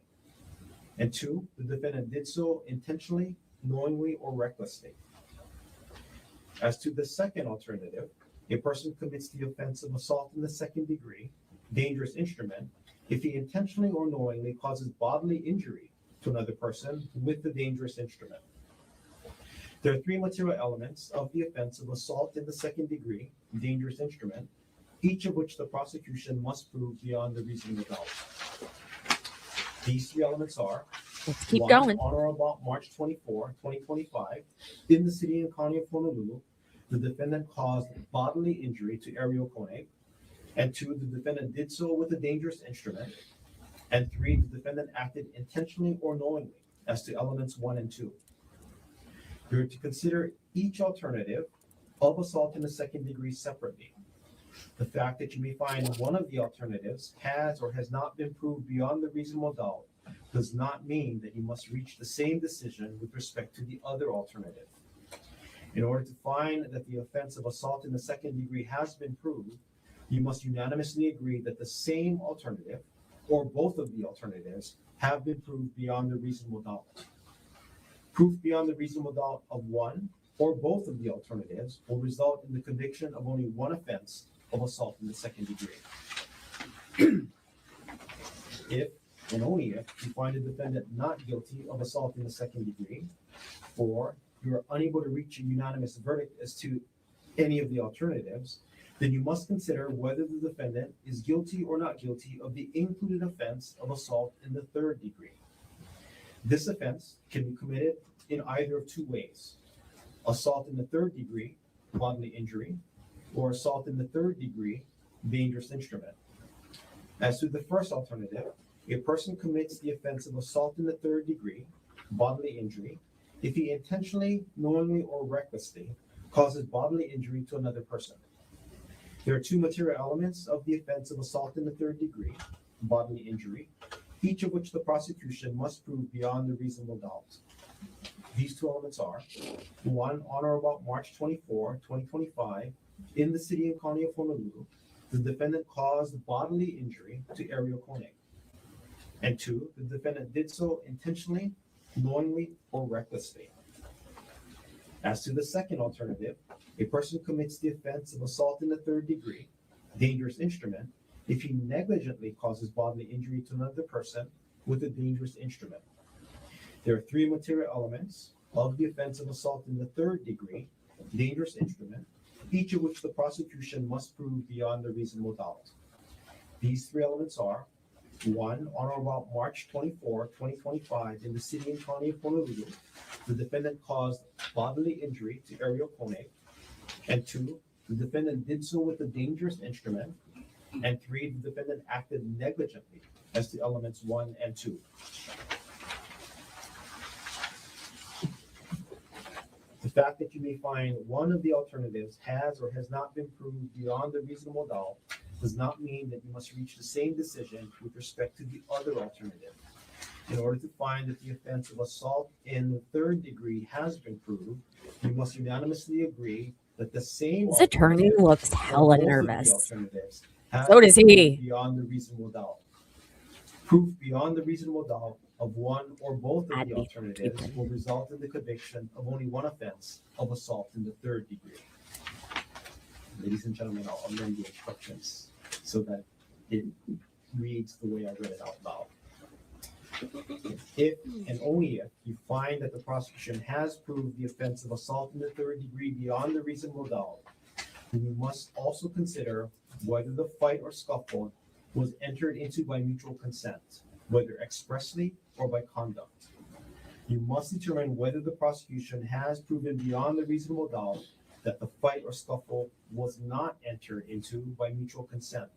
Speaker 3: And 2, the defendant did so intentionally, knowingly, or recklessly. As to the second alternative, a person commits the offense of assault in the second degree, dangerous instrument, if he intentionally or knowingly causes bodily injury to another person with the dangerous instrument. There are 3 material elements of the offense of assault in the second degree, dangerous instrument, each of which the prosecution must prove beyond a reasonable doubt. These 3 elements are:
Speaker 1: Let's keep
Speaker 3: 1,
Speaker 1: going.
Speaker 3: on or about March 24, 2025, in the city and county of Honolulu, the defendant caused bodily injury to Arielle Konig. And 2, the defendant did so with a dangerous instrument. And 3, the defendant acted intentionally or knowingly, as to elements 1 and 2. We are to consider each alternative of assault in the second degree separately. The fact that you may find one of the alternatives has or has not been proved beyond the reasonable doubt does not mean that you must reach the same decision with respect to the other alternative. In order to find that the offense of assault in the second degree has been proved, you must unanimously agree that the same alternative, or both of the alternatives, have been proved beyond a reasonable doubt. Proof beyond the reasonable doubt of one or both of the alternatives will result in the conviction of only one offense of assault in the second degree. If, and only if, you find a defendant not guilty of assault in the second degree, or you are unable to reach a unanimous verdict as to any of the alternatives, then you must consider whether the defendant is guilty or not guilty of the included offense of assault in the third degree. This offense can be committed in either of 2 ways: assault in the third degree, bodily injury, or assault in the third degree, dangerous instrument. As to the first alternative, a person commits the offense of assault in the third degree, bodily injury, if he intentionally, knowingly, or recklessly causes bodily injury to another person. There are 2 material elements of the offense of assault in the third degree, bodily injury, each of which the prosecution must prove beyond a reasonable doubt. These 2 elements are: 1, on or about March 24, 2025, in the city and county of Honolulu, the defendant caused bodily injury to Arielle Konig. And 2, the defendant did so intentionally, knowingly, or recklessly. As to the second alternative, a person commits the offense of assault in the third degree, dangerous instrument, if he negligently causes bodily injury to another person with a dangerous instrument. There are 3 material elements of the offense of assault in the third degree, dangerous instrument, each of which the prosecution must prove beyond a reasonable doubt. These 3 elements are: 1, on or about March 24, 2025, in the city and county of Honolulu, the defendant caused bodily injury to Arielle Konig. And 2, the defendant did so with a dangerous instrument. And 3, the defendant acted negligently, as to elements 1 and 2. The fact that you may find one of the alternatives has or has not been proved beyond a reasonable doubt does not mean that you must reach the same decision with respect to the other alternative. In order to find that the offense of assault in the third degree has been proved, you must unanimously agree that the same
Speaker 1: His attorney
Speaker 3: alternative
Speaker 1: looks
Speaker 3: or
Speaker 1: hella
Speaker 3: both of the
Speaker 1: nervous.
Speaker 3: alternatives have
Speaker 1: So does
Speaker 3: been
Speaker 1: he.
Speaker 3: proved beyond a reasonable doubt. Proof beyond the reasonable doubt of one or both of
Speaker 1: I'd
Speaker 3: the
Speaker 1: be
Speaker 3: alternatives
Speaker 1: stupid.
Speaker 3: will result in the conviction of only one offense of assault in the third degree. Ladies and gentlemen, I'll amend the instructions so that it reads the way I read it out loud. If and only if you find that the prosecution has proved the offense of assault in the third degree beyond a reasonable doubt, then you must also consider whether the fight or scuffle was entered into by mutual consent, whether expressly or by conduct. You must determine whether the prosecution has proven beyond a reasonable doubt that the fight or scuffle was not entered into by mutual consent.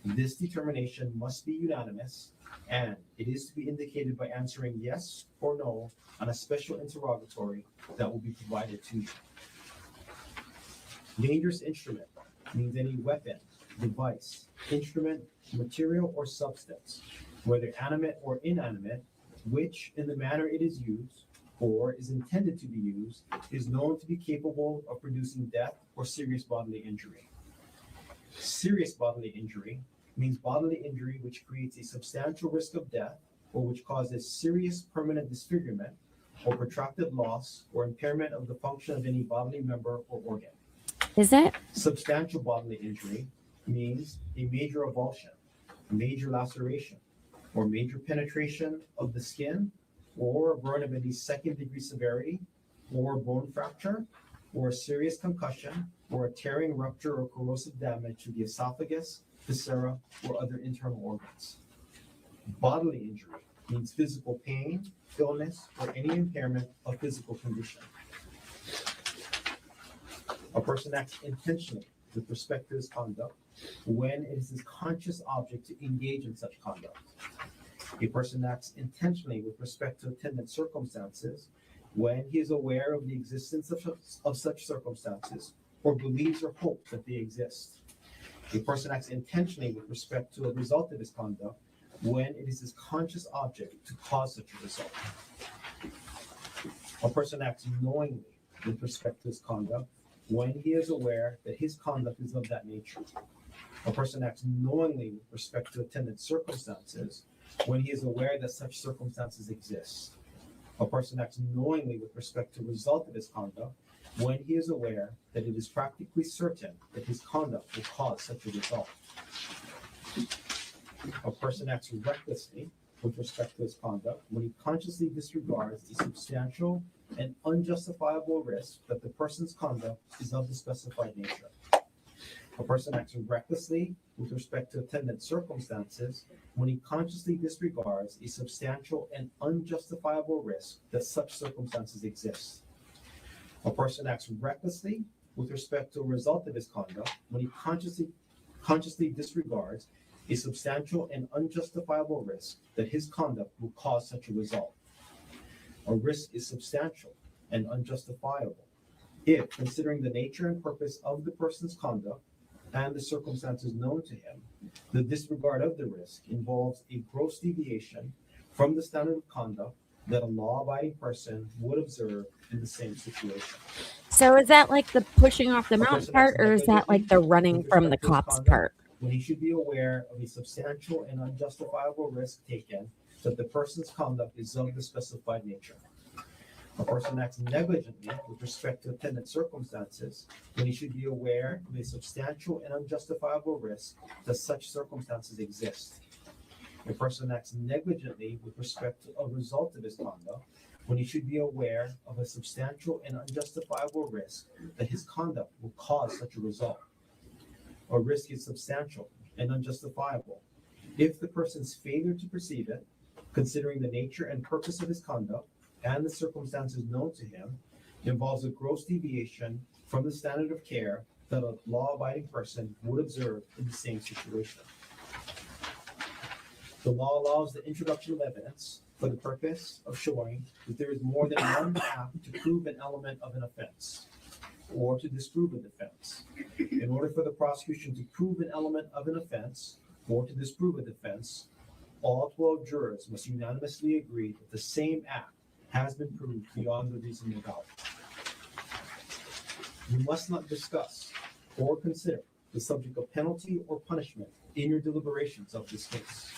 Speaker 3: This determination must be unanimous, and it is to be indicated by answering yes or no on a special interrogatory that will be provided to you. Dangerous instrument means any weapon, device, instrument, material, or substance, whether animate or inanimate, which, in the manner it is used or is intended to be used, is known to be capable of producing death or serious bodily injury. Serious bodily injury means bodily injury which creates a substantial risk of death or which causes serious permanent disfigurement or protracted loss or impairment of the function of any bodily member or organ.
Speaker 1: Is it?
Speaker 3: Substantial bodily injury means a major avulsion, major laceration, or major penetration of the skin, or a burn of any second-degree severity, or bone fracture, or a serious concussion, or a tearing, rupture, or corrosive damage to the esophagus, viscera, or other internal organs. Bodily injury means physical pain, illness, or any impairment of physical condition. A person acts intentionally with respect to his conduct when it is his conscious object to engage in such conduct. A person acts intentionally with respect to attendant circumstances when he is aware of the existence of such circumstances or believes or hopes that they exist. A person acts intentionally with respect to a result of his conduct when it is his conscious object to cause such a result. A person acts knowingly with respect to his conduct when he is aware that his conduct is of that nature. A person acts knowingly with respect to attendant circumstances when he is aware that such circumstances exist. A person acts knowingly with respect to the result of his conduct when he is aware that it is practically certain that his conduct will cause such a result. A person acts recklessly with respect to his conduct when he consciously disregards the substantial and unjustifiable risk that the person's conduct is of the specified nature. A person acts recklessly with respect to attendant circumstances when he consciously disregards a substantial and unjustifiable risk that such circumstances exist. A person acts recklessly with respect to a result of his conduct when he consciously disregards a substantial and unjustifiable risk that his conduct will cause such a result. A risk is substantial and unjustifiable if, considering the nature and purpose of the person's conduct and the circumstances known to him, the disregard of the risk involves a gross deviation from the standard of conduct that a law-abiding person would observe in the same situation.
Speaker 1: So is that like the pushing off the
Speaker 3: A
Speaker 1: mountain
Speaker 3: person
Speaker 1: part,
Speaker 3: acts
Speaker 1: or is that like the
Speaker 3: negligently
Speaker 1: running
Speaker 3: with
Speaker 1: from the
Speaker 3: respect to his
Speaker 1: cops
Speaker 3: conduct
Speaker 1: part?
Speaker 3: when he should be aware of a substantial and unjustifiable risk taken that the person's conduct is of the specified nature. A person acts negligently with respect to attendant circumstances when he should be aware of a substantial and unjustifiable risk that such circumstances exist. A person acts negligently with respect to a result of his conduct when he should be aware of a substantial and unjustifiable risk that his conduct will cause such a result. A risk is substantial and unjustifiable if the person's failure to perceive it, considering the nature and purpose of his conduct and the circumstances known to him, involves a gross deviation from the standard of care that a law-abiding person would observe in the same situation. The law allows the introduction of evidence for the purpose of showing that there is more than one path to prove an element of an offense or to disprove a defense. In order for the prosecution to prove an element of an offense or to disprove a defense, all 12 jurors must unanimously agree that the same act has been proved beyond the reasonable doubt. You must not discuss or consider the subject of penalty or punishment in your deliberations of this case.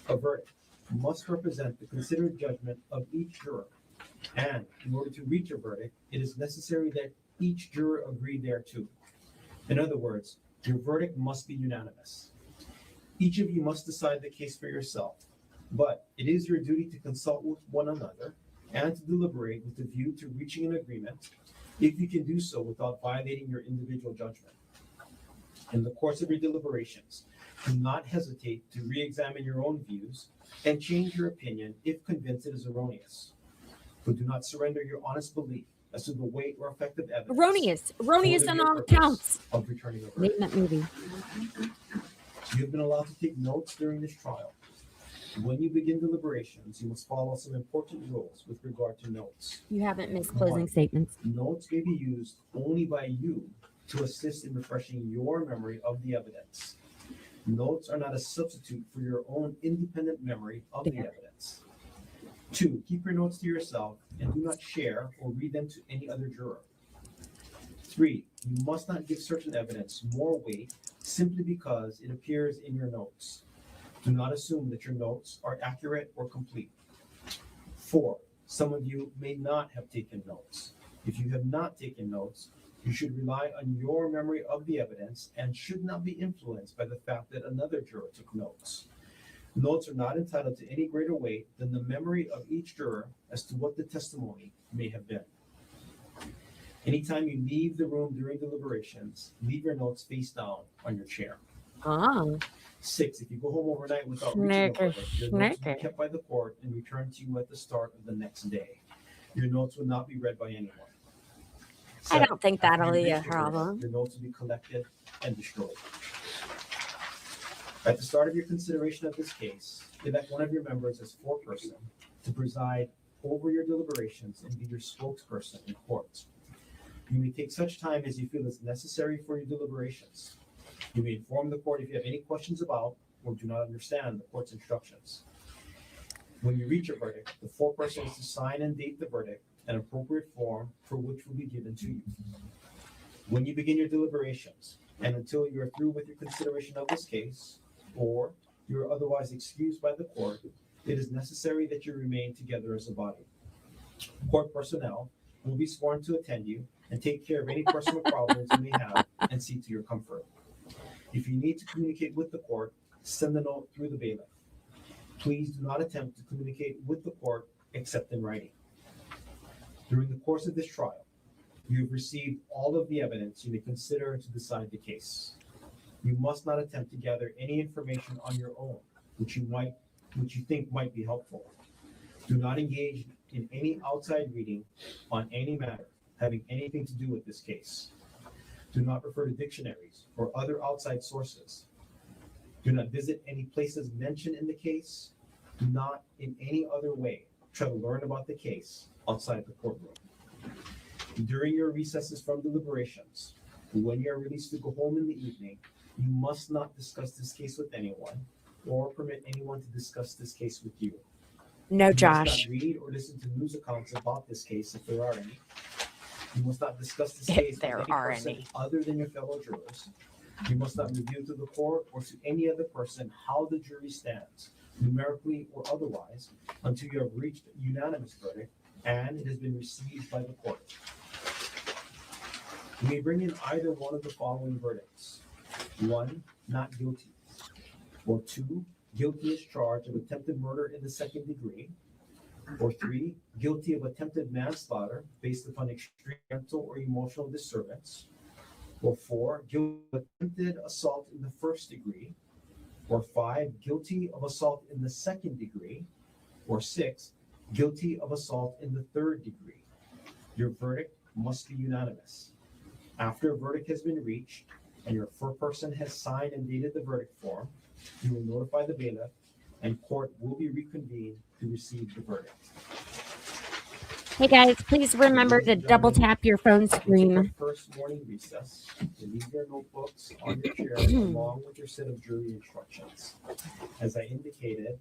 Speaker 3: A verdict must represent the considered judgment of each juror, and in order to reach a verdict, it is necessary that each juror agree thereto. In other words, your verdict must be unanimous. Each of you must decide the case for yourself, but it is your duty to consult with one another and to deliberate with a view to reaching an agreement, if you can do so without violating your individual judgment. In the course of your deliberations, do not hesitate to re-examine your own views and change your opinion if convinced it is erroneous. But do not surrender your honest belief as to the weight or effect of evidence.
Speaker 1: Erroneous on all counts.
Speaker 3: Of returning a
Speaker 1: Name
Speaker 3: verdict.
Speaker 1: that movie.
Speaker 3: You have been allowed to take notes during this trial. When you begin deliberations, you must follow some important rules with regard to notes.
Speaker 1: You haven't missed closing statements.
Speaker 3: Notes may be used only by you to assist in refreshing your memory of the evidence. Notes are not a substitute for your own independent memory of the evidence. 2, keep your notes to yourself and do not share or read them to any other juror. 3, you must not give certain evidence more weight simply because it appears in your notes. Do not assume that your notes are accurate or complete. 4, some of you may not have taken notes. If you have not taken notes, you should rely on your memory of the evidence and should not be influenced by the fact that another juror took notes. Notes are not entitled to any greater weight than the memory of each juror as to what the testimony may have been. Anytime you leave the room during deliberations, leave your notes face down on your chair.
Speaker 1: Oh,
Speaker 3: 6, if you go home overnight without reaching a verdict, your notes will be kept by the court and returned to you at the start of the next day. Your notes will not be read by anyone.
Speaker 1: I
Speaker 3: 7,
Speaker 1: don't think
Speaker 3: after
Speaker 1: that'll
Speaker 3: you
Speaker 1: be a
Speaker 3: reach the verdict,
Speaker 1: problem.
Speaker 3: Your notes will be collected and destroyed. At the start of your consideration of this case, elect one of your members as foreperson to preside over your deliberations and be your spokesperson in court. You may take such time as you feel is necessary for your deliberations. You may inform the court if you have any questions about or do not understand the court's instructions. When you reach a verdict, the foreperson is to sign and date the verdict, an appropriate form for which will be given to you. When you begin your deliberations, and until you are through with your consideration of this case, or you are otherwise excused by the court, it is necessary that you remain together as a body. Court personnel will be sworn to attend you and take care of any personal problems you may have and see to your comfort. If you need to communicate with the court, send a note through the bailiff. Please do not attempt to communicate with the court except in writing. During the course of this trial, you have received all of the evidence you may consider to decide the case. You must not attempt to gather any information on your own, which you think might be helpful. Do not engage in any outside reading on any matter having anything to do with this case. Do not refer to dictionaries or other outside sources. Do not visit any places mentioned in the case. Do not in any other way try to learn about the case outside the courtroom. During your recesses from deliberations, when you are released to go home in the evening, you must not discuss this case with anyone or permit anyone to discuss this case with you.
Speaker 1: No,
Speaker 3: You must
Speaker 1: Josh.
Speaker 3: not read or listen to news accounts about this case if there are any. You must not discuss this
Speaker 1: If
Speaker 3: case with
Speaker 1: there
Speaker 3: any
Speaker 1: are
Speaker 3: person
Speaker 1: any.
Speaker 3: other than your fellow jurors. You must not reveal to the court or to any other person how the jury stands, numerically or otherwise, until you have reached a unanimous verdict and it has been received by the court. You may bring in either one of the following verdicts. 1, not guilty. Or 2, guilty as charged of attempted murder in the second degree. Or 3, guilty of attempted manslaughter based upon extreme mental or emotional disturbance. Or 4, guilty of attempted assault in the first degree. Or 5, guilty of assault in the second degree. Or 6, guilty of assault in the third degree. Your verdict must be unanimous. After a verdict has been reached and your foreperson has signed and dated the verdict form, you will notify the bailiff and court will be reconvened to receive the verdict.
Speaker 1: Hey guys, please remember to double tap your phone
Speaker 3: We'll take our
Speaker 1: screen.
Speaker 3: first morning recess. You leave your notebooks on your chair along with your set of jury instructions. As I indicated,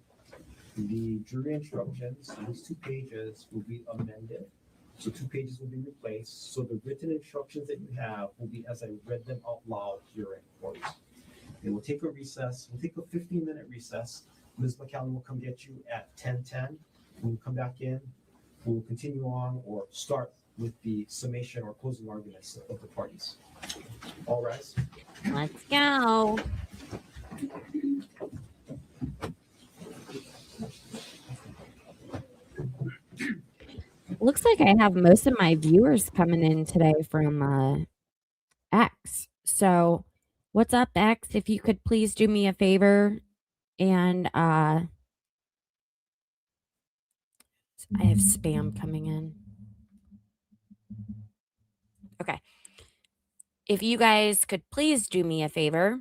Speaker 3: the jury instructions, these 2 pages will be amended. So 2 pages will be replaced. So the written instructions that you have will be as I read them out loud here in court. And we'll take a recess. We'll take a 15-minute recess. Ms. McCallum will come get you at 10:10. When we come back in, we'll continue on or start with the summation or closing arguments of the parties. All rise.
Speaker 1: Let's go. Looks like I have most of my viewers coming in today from X. So what's up, X? If you could please do me a favor and I have spam coming in. Okay. If you guys could please do me a favor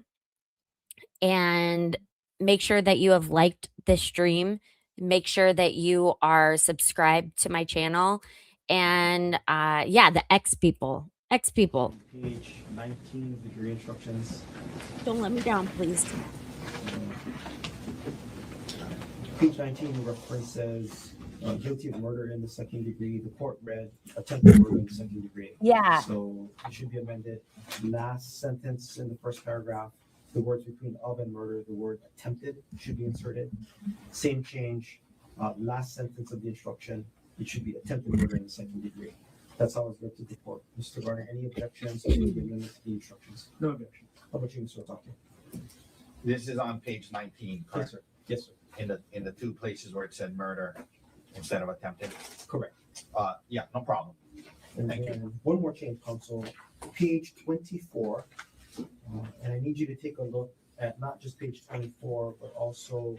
Speaker 1: and make sure that you have liked this stream, make sure that you are subscribed to my channel, and yeah, the X people.
Speaker 3: Page 19 of the jury instructions.
Speaker 1: Don't let me down, please.
Speaker 3: Page 19 references guilty of murder in the second degree. The court read attempted murder in the second degree.
Speaker 1: Yeah.
Speaker 3: So it should be amended. Last sentence in the first paragraph, the words between of and murder, the word attempted should be inserted. Same change, last sentence of the instruction, it should be attempted murder in the second degree. That's how it's read to the court. Mr. Garner, any objections to the amendment to the instructions?
Speaker 2: No objection.
Speaker 3: How about you, Mr. Otake?
Speaker 4: This is on page 19,
Speaker 3: Yes,
Speaker 4: correct?
Speaker 3: sir. Yes, sir.
Speaker 4: In the two places where it said murder instead of attempted.
Speaker 3: Correct.
Speaker 4: Yeah, no problem.
Speaker 3: And
Speaker 4: Thank you.
Speaker 3: then one more change, counsel, page 24. And I need you to take a look at not just page 24, but also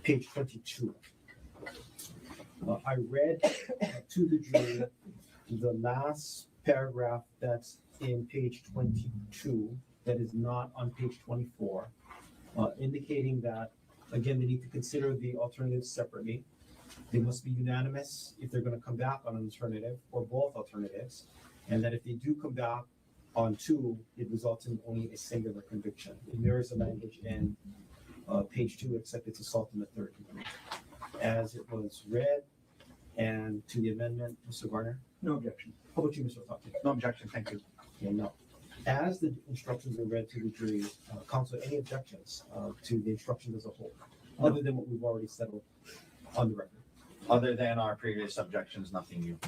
Speaker 3: page 22. I read to the jury the last paragraph that's in page 22 that is not on page 24, indicating that, again, they need to consider the alternatives separately. They must be unanimous if they're going to come back on an alternative or both alternatives. And that if they do come back on two, it results in only a singular conviction. It mirrors the language in page 2, except it's assault in the third degree. As it was read, and to the amendment, Mr. Garner?
Speaker 2: No objection.
Speaker 3: How about you, Mr. Otake?
Speaker 4: No objection, thank you.
Speaker 3: Yeah, no. As the instructions are read to the jury, counsel, any objections to the instructions as a whole, other than what we've already settled on the record?
Speaker 4: Other than our previous objections, nothing new.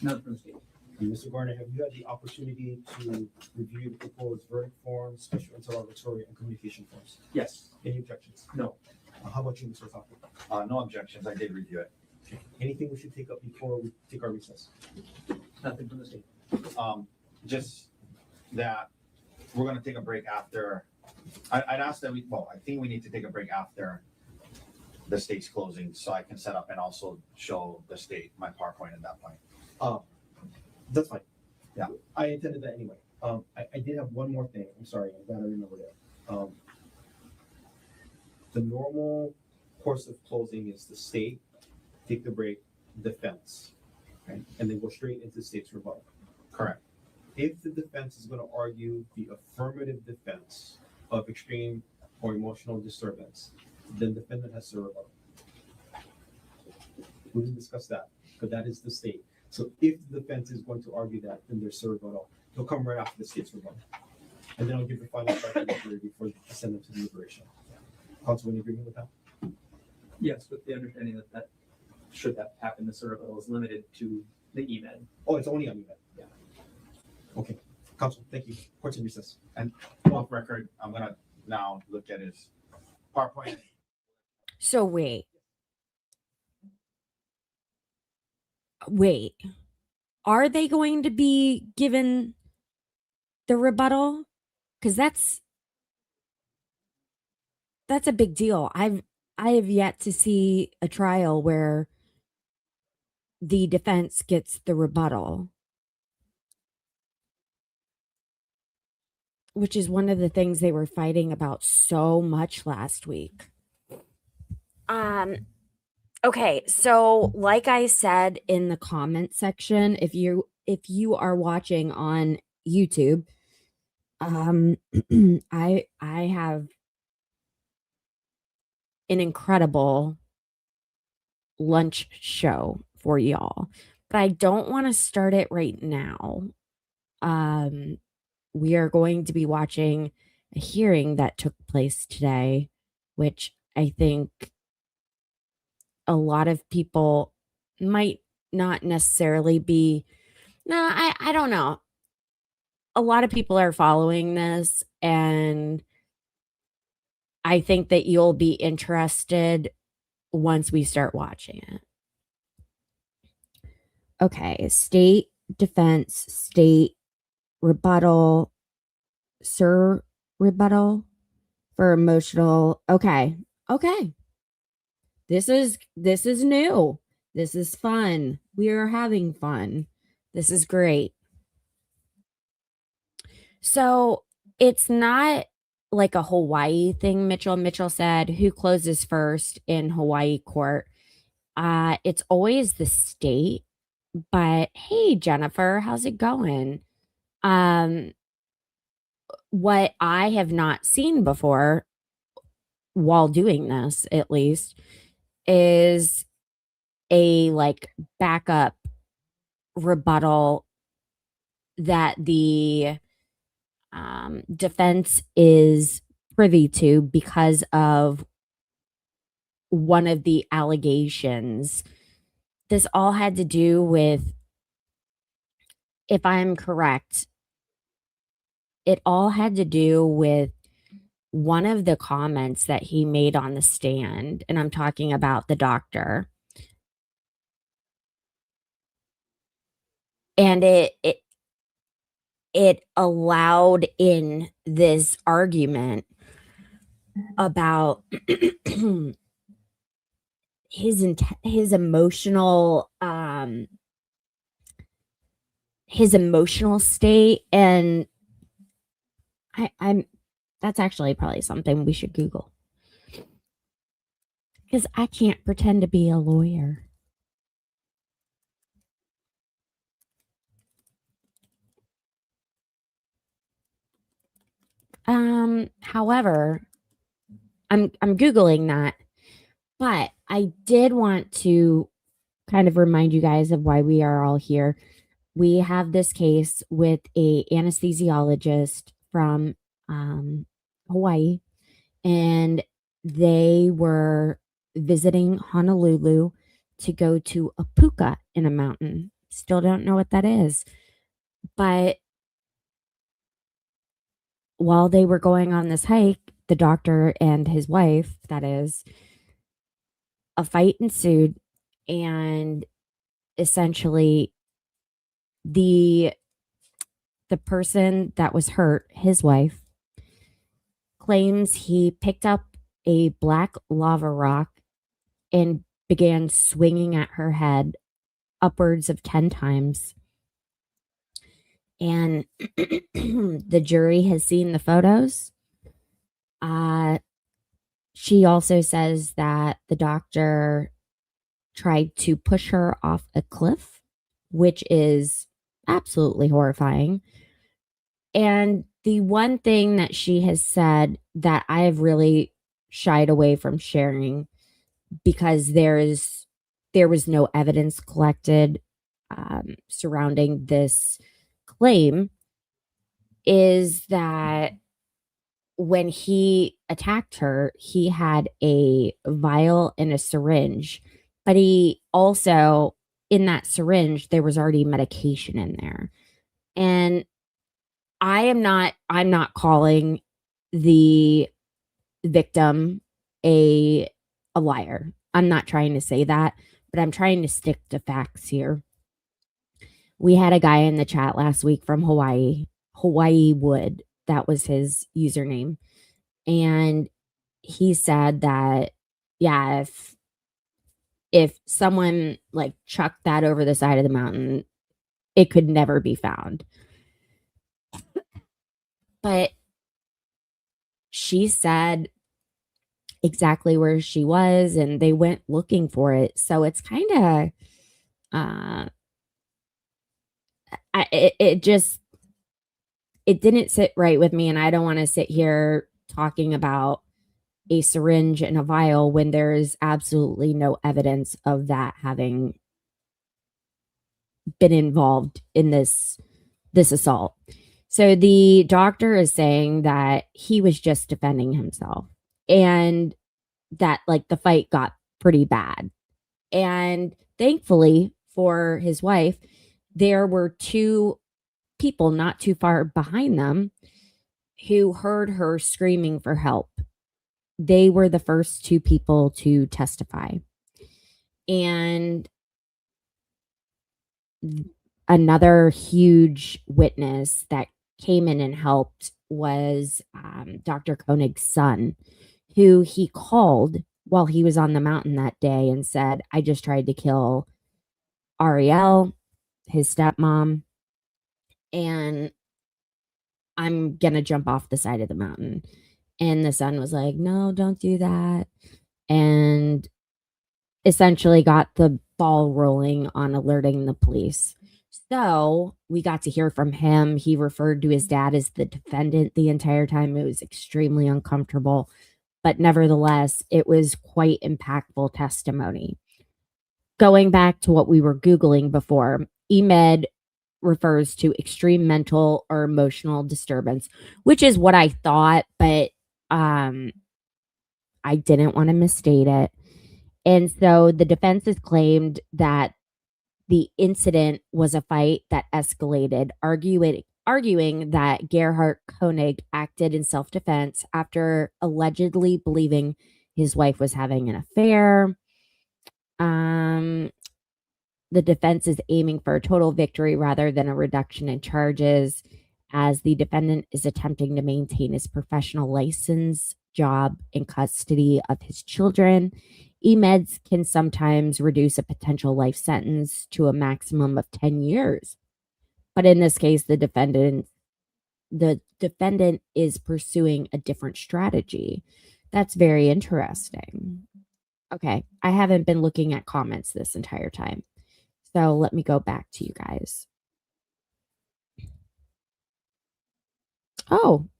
Speaker 2: None from the state.
Speaker 3: And Mr. Garner, have you had the opportunity to review the proposed verdict form, special interrogatory, and communication forms?
Speaker 2: Yes.
Speaker 3: Any objections?
Speaker 2: No.
Speaker 3: How about you, Mr. Otake?
Speaker 4: No objections, I did review it.
Speaker 3: Anything we should take up before we take our recess?
Speaker 2: Nothing from the state.
Speaker 4: Just that we're gonna take a break after, I'd ask that I think we need to take a break after the state's closing, so I can set up and also show the state my PowerPoint at that point.
Speaker 3: That's fine.
Speaker 4: Yeah.
Speaker 3: I intended that anyway. I did have one more thing. I'm sorry, I'm glad I remembered it. The normal course of closing is the state, take the break, defense, okay? And then go straight into the state's rebuttal.
Speaker 4: Correct.
Speaker 3: If the defense is going to argue the affirmative defense of extreme or emotional disturbance, then the defendant has to rebuttal. We didn't discuss that, but that is the state. So if the defense is going to argue that, then there's a rebuttal. They'll come right after the state's rebuttal. And then I'll give the final charge to the jury before I send them to deliberation. Counsel, any agreement with that?
Speaker 2: Yes, with the understanding that should that happen, the certificate is limited to the EMED.
Speaker 3: Oh, it's only on you then?
Speaker 2: Yeah.
Speaker 3: Okay. Counsel, thank you. Court's in recess.
Speaker 4: Off record, I'm gonna now look at his PowerPoint.
Speaker 1: So wait, are they going to be given the rebuttal? Because that's a big deal. I have yet to see a trial where the defense gets the rebuttal, which is one of the things they were fighting about so much last week. Okay, so like I said in the comment section, if you are watching on YouTube, I have an incredible lunch show for y'all, but I don't want to start it right now. We are going to be watching a hearing that took place today, which I think a lot of people might not necessarily be. No, I don't know. A lot of people are following this, and I think that you'll be interested once we start watching it. Okay, state defense, state rebuttal, sir rebuttal for emotional. Okay. This is new. This is fun. We are having fun. This is great. So it's not like a Hawaii thing, Mitchell. Mitchell said, who closes first in Hawaii court? It's always the state. But hey, Jennifer, how's it going? What I have not seen before, while doing this at least, is a like backup rebuttal that the defense is privy to because of one of the allegations. This all had to do with, if I'm correct, it all had to do with one of the comments that he made on the stand, and I'm talking about the doctor. And it allowed in this argument about his emotional state, and I'm that's actually probably something we should Google, because I can't pretend to be a lawyer. However, I'm Googling that, but I did want to kind of remind you guys of why we are all here. We have this case with a anesthesiologist from Hawaii, and they were visiting Honolulu to go to a puka in a mountain. Still don't know what that is. But while they were going on this hike, the doctor and his wife, that is, a fight ensued, and essentially the person that was hurt, his wife, claims he picked up a black lava rock and began swinging at her head upwards of 10 times. And the jury has seen the photos. She also says that the doctor tried to push her off a cliff, which is absolutely horrifying. And the one thing that she has said that I have really shied away from sharing, because there was no evidence collected surrounding this claim, is that when he attacked her, he had a vial and a syringe, but he also, in that syringe, there was already medication in there. And I'm not calling the victim a liar. I'm not trying to say that, but I'm trying to stick to facts here. We had a guy in the chat last week from Hawaii Wood. That was his username. And he said that, yeah, if someone like chucked that over the side of the mountain, it could never be found. But she said exactly where she was, and they went looking for it. So it's kind of it didn't sit right with me, and I don't want to sit here talking about a syringe and a vial when there is absolutely no evidence of that having been involved in this assault. So the doctor is saying that he was just defending himself, and that like the fight got pretty bad. And thankfully for his wife, there were two people not too far behind them who heard her screaming for help. They were the first two people to testify. And another huge witness that came in and helped was Dr. Konig's son, who he called while he was on the mountain that day and said, I just tried to kill Arielle, his stepmom, and I'm going to jump off the side of the mountain. And the son was like, no, don't do that. And essentially got the ball rolling on alerting the police. So we got to hear from him. He referred to his dad as the defendant the entire time. It was extremely uncomfortable, but nevertheless, it was quite impactful testimony. Going back to what we were Googling before, EMED refers to extreme mental or emotional disturbance, which is what I thought, but I didn't want to misstate it. And so the defense has claimed that the incident was a fight that escalated, arguing that Gerhardt Konig acted in self-defense after allegedly believing his wife was having an affair. The defense is aiming for a total victory rather than a reduction in charges, as the defendant is attempting to maintain his professional license, job, and custody of his children. EMEDs can sometimes reduce a potential life sentence to a maximum of 10 years. But in this case, the defendant is pursuing a different strategy. That's very interesting. Okay, I haven't been looking at comments this entire time. So let me go back to you guys. Oh,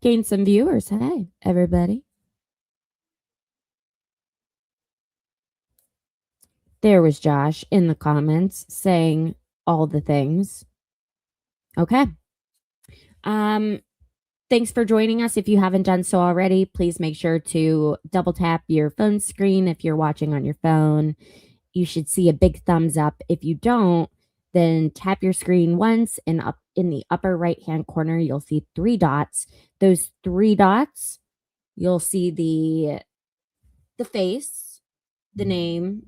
Speaker 1: gained some viewers. Hey, everybody. There was Josh in the comments saying all the things. Okay. Thanks for joining us. If you haven't done so already, please make sure to double tap your phone screen if you're watching on your phone. You should see a big thumbs up. If you don't, then tap your screen once, and up in the upper right hand corner, you'll see 3 dots. Those 3 dots, you'll see the face, the name,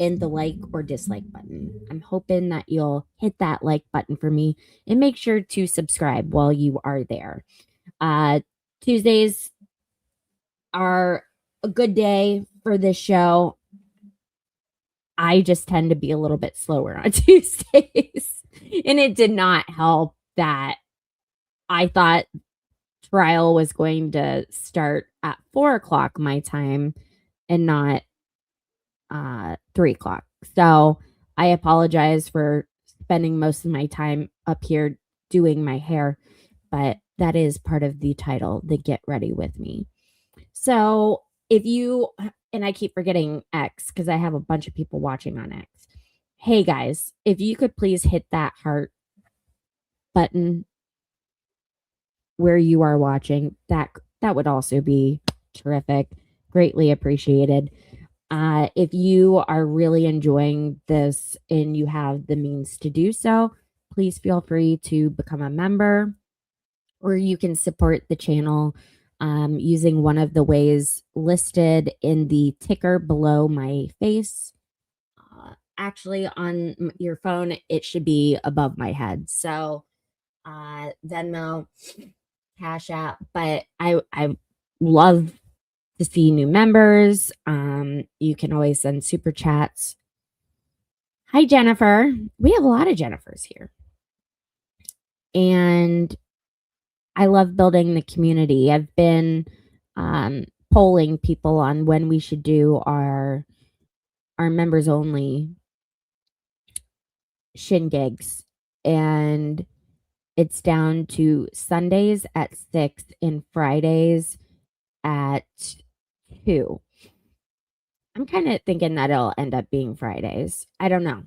Speaker 1: and the like or dislike button. I'm hoping that you'll hit that like button for me, and make sure to subscribe while you are there. Tuesdays are a good day for this show. I just tend to be a little bit slower on Tuesdays. And it did not help that I thought trial was going to start at 4 o'clock my time and not 3 o'clock. So I apologize for spending most of my time up here doing my hair, but that is part of the title, the Get Ready With Me. So if you, and I keep forgetting X because I have a bunch of people watching on X. Hey guys, if you could please hit that heart button where you are watching, that would also be terrific. Greatly appreciated. If you are really enjoying this and you have the means to do so, please feel free to become a member, or you can support the channel using one of the ways listed in the ticker below my face. Actually, on your phone, it should be above my head. So Venmo, Cash App, but I love to see new members. You can always send super chats. Hi, Jennifer. We have a lot of Jennifers here. And I love building the community. I've been polling people on when we should do our members only shindigs, and it's down to Sundays at 6 and Fridays at 2. I'm kind of thinking that it'll end up being Fridays. I don't know.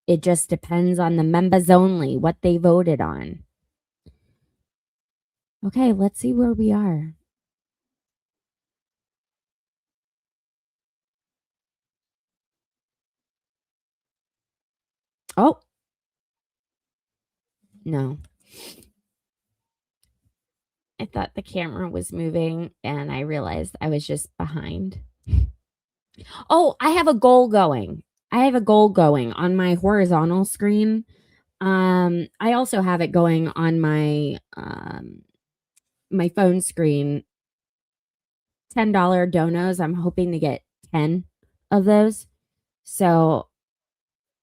Speaker 1: It just depends on the members only, what they voted on. Okay, let's see where we are. Oh. No. I thought the camera was moving and I realized I was just behind. Oh, I have a goal going. On my horizontal screen. I also have it going on my my phone screen. $10 donos. I'm hoping to get 10 of those, so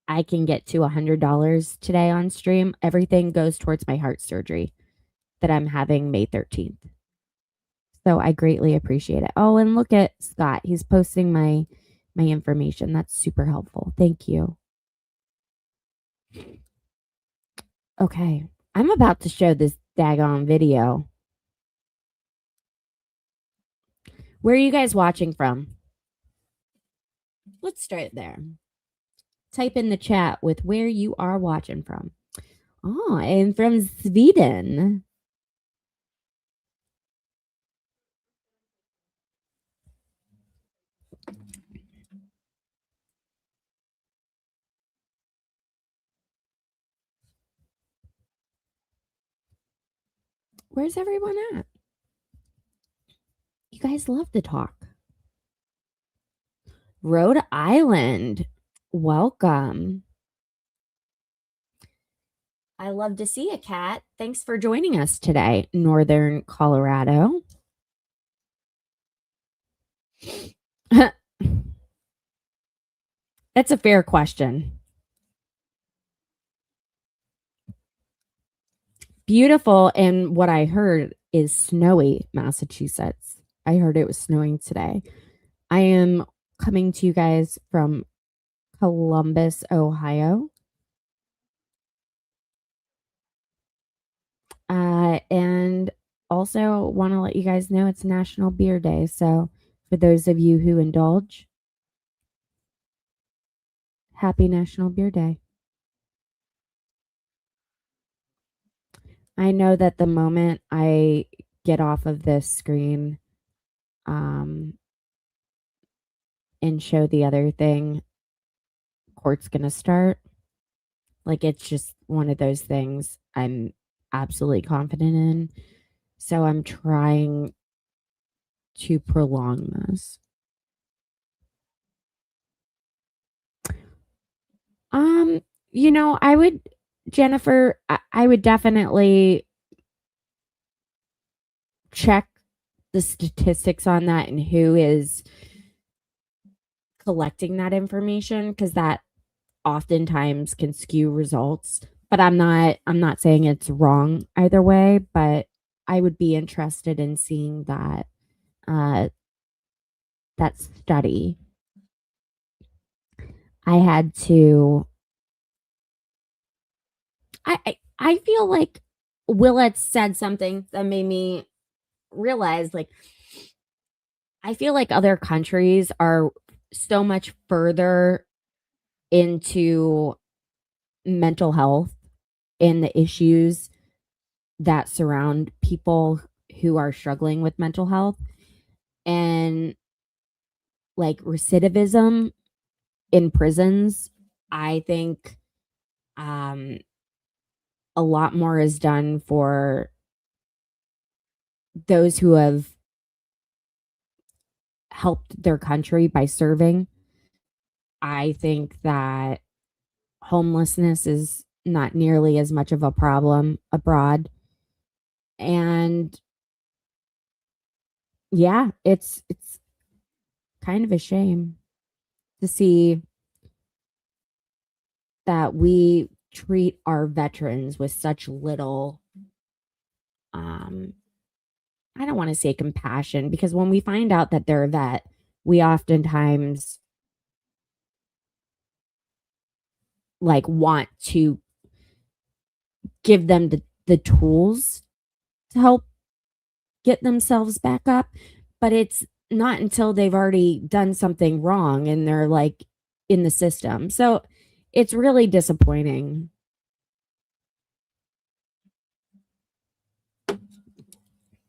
Speaker 1: I can get to $100 today on stream. Everything goes towards my heart surgery that I'm having May 13th. So I greatly appreciate it. Oh, and look at Scott. He's posting my information. That's super helpful. Thank you. Okay. I'm about to show this daggone video. Where are you guys watching from? Let's start there. type in the chat with where you are watching from. Oh, I'm from Sweden. Where's everyone at? You guys love to talk. Rhode Island. Welcome. I love to see you, Kat. Thanks for joining us today. Northern Colorado. That's a fair question. Beautiful, and what I heard is snowy Massachusetts. I heard it was snowing today. I am coming to you guys from Columbus, Ohio. And also want to let you guys know it's National Beer Day. So for those of you who indulge, happy National Beer Day. I know that the moment I get off of this screen and show the other thing, court's going to start. Like, it's just one of those things I'm absolutely confident in. So I'm trying to prolong this. You know, I would, Jennifer, I would definitely check the statistics on that and who is collecting that information, because that oftentimes can skew results. But I'm not saying it's wrong either way, but I would be interested in seeing that that study. I had to I feel like Willett said something that made me realize, like, I feel like other countries are so much further into mental health and the issues that surround people who are struggling with mental health, and like recidivism in prisons. I think a lot more is done for those who have helped their country by serving. I think that homelessness is not nearly as much of a problem abroad. And yeah, it's kind of a shame to see that we treat our veterans with such little I don't want to say compassion, because when we find out that they're a vet, we oftentimes like want to give them the tools to help get themselves back up, but it's not until they've already done something wrong and they're like in the system. So it's really disappointing.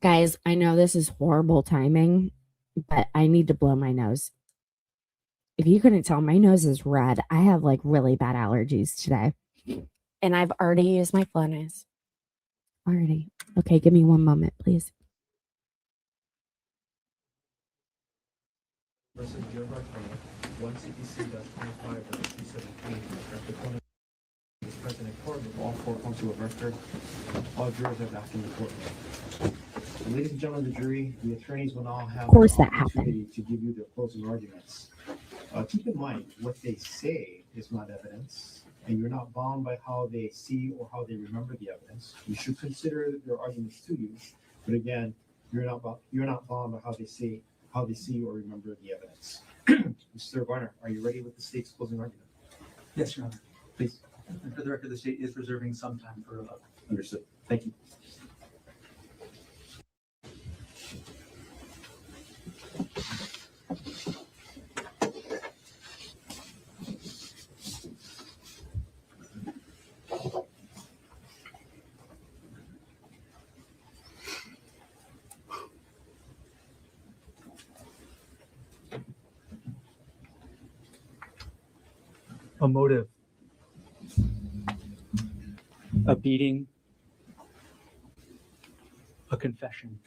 Speaker 1: Guys, I know this is horrible timing, but I need to blow my nose. If you couldn't tell, my nose is red. I have like really bad allergies today. And I've already used my Flonase. Already. Okay, give me one moment, please.
Speaker 3: Versus Gerhardt Konig, 1 CPC-25/317. Dr. Konig is present in court with all 4 points of record. All jurors are back in the courtroom. Ladies and gentlemen of the jury, the attorneys will now have
Speaker 1: Of course
Speaker 3: the
Speaker 1: that happened.
Speaker 3: opportunity to give you their closing arguments. Keep in mind, what they say is not evidence, and you're not bound by how they see or how they remember the evidence. You should consider their arguments to you, but again, you're not bound by how they see or remember the evidence. Mr. Garner, are you ready with the state's closing argument?
Speaker 2: Yes, Your Honor.
Speaker 3: Please.
Speaker 2: And for the record, the state is reserving some time for rebuttal.
Speaker 3: Understood. Thank you.
Speaker 2: a motive, a beating, a confession.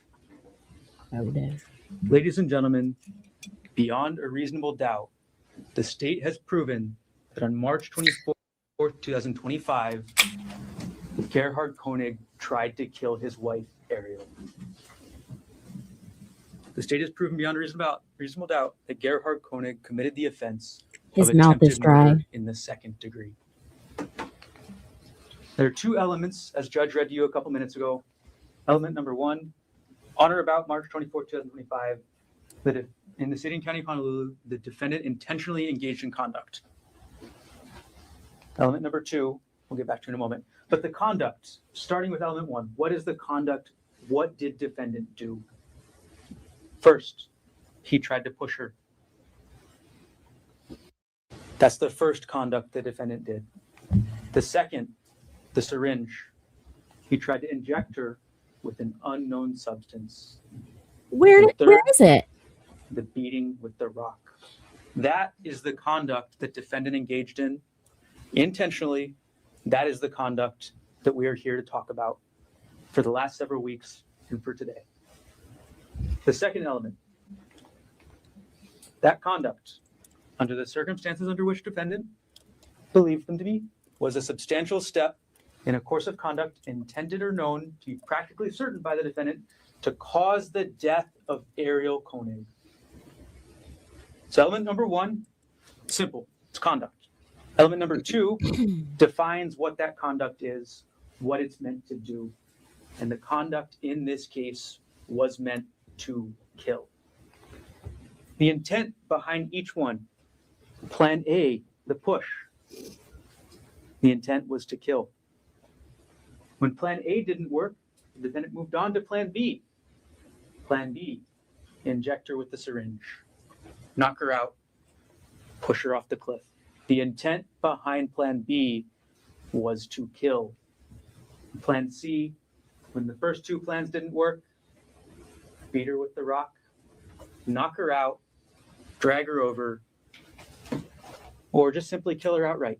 Speaker 2: Ladies and gentlemen, beyond a reasonable doubt, the state has proven that on March 24th, 2025, Gerhardt Konig tried to kill his wife, Arielle. The state has proven beyond a reasonable doubt that Gerhardt Konig committed the offense
Speaker 1: His
Speaker 2: of
Speaker 1: mouth
Speaker 2: attempted
Speaker 1: is dry.
Speaker 2: murder in the second degree. There are two elements, as Judge read to you a couple minutes ago. Element number one, on or about March 24, 2025, that in the city and county of Honolulu, the defendant intentionally engaged in conduct. Element number two, we'll get back to in a moment. But the conduct, starting with element one, what is the conduct? What did defendant do? First, he tried to push her. That's the first conduct the defendant did. The second, the syringe. He tried to inject her with an unknown substance.
Speaker 1: Where is it?
Speaker 2: The beating with the rock. That is the conduct that defendant engaged in intentionally. That is the conduct that we are here to talk about for the last several weeks and for today. The second element, that conduct, under the circumstances under which defendant believed them to be, was a substantial step in a course of conduct intended or known to be practically certain by the defendant to cause the death of Arielle Konig. So element number one, simple, it's conduct. Element number two defines what that conduct is, what it's meant to do. And the conduct in this case was meant to kill. The intent behind each one, plan A, the push, the intent was to kill. When plan A didn't work, the defendant moved on to plan B. Plan B, inject her with the syringe, knock her out, push her off the cliff. The intent behind plan B was to kill. Plan C, when the first two plans didn't work, beat her with the rock, knock her out, drag her over, or just simply kill her outright.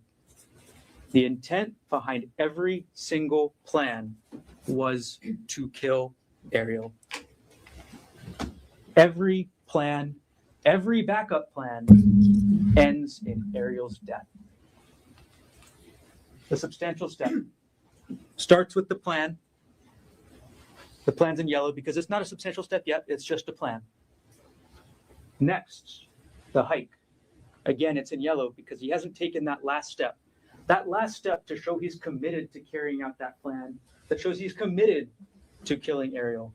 Speaker 2: The intent behind every single plan was to kill Arielle. Every plan, every backup plan ends in Arielle's death. The substantial step starts with the plan. The plan's in yellow because it's not a substantial step yet, it's just a plan. Next, the hike. Again, it's in yellow because he hasn't taken that last step. That last step to show he's committed to carrying out that plan, that shows he's committed to killing Arielle.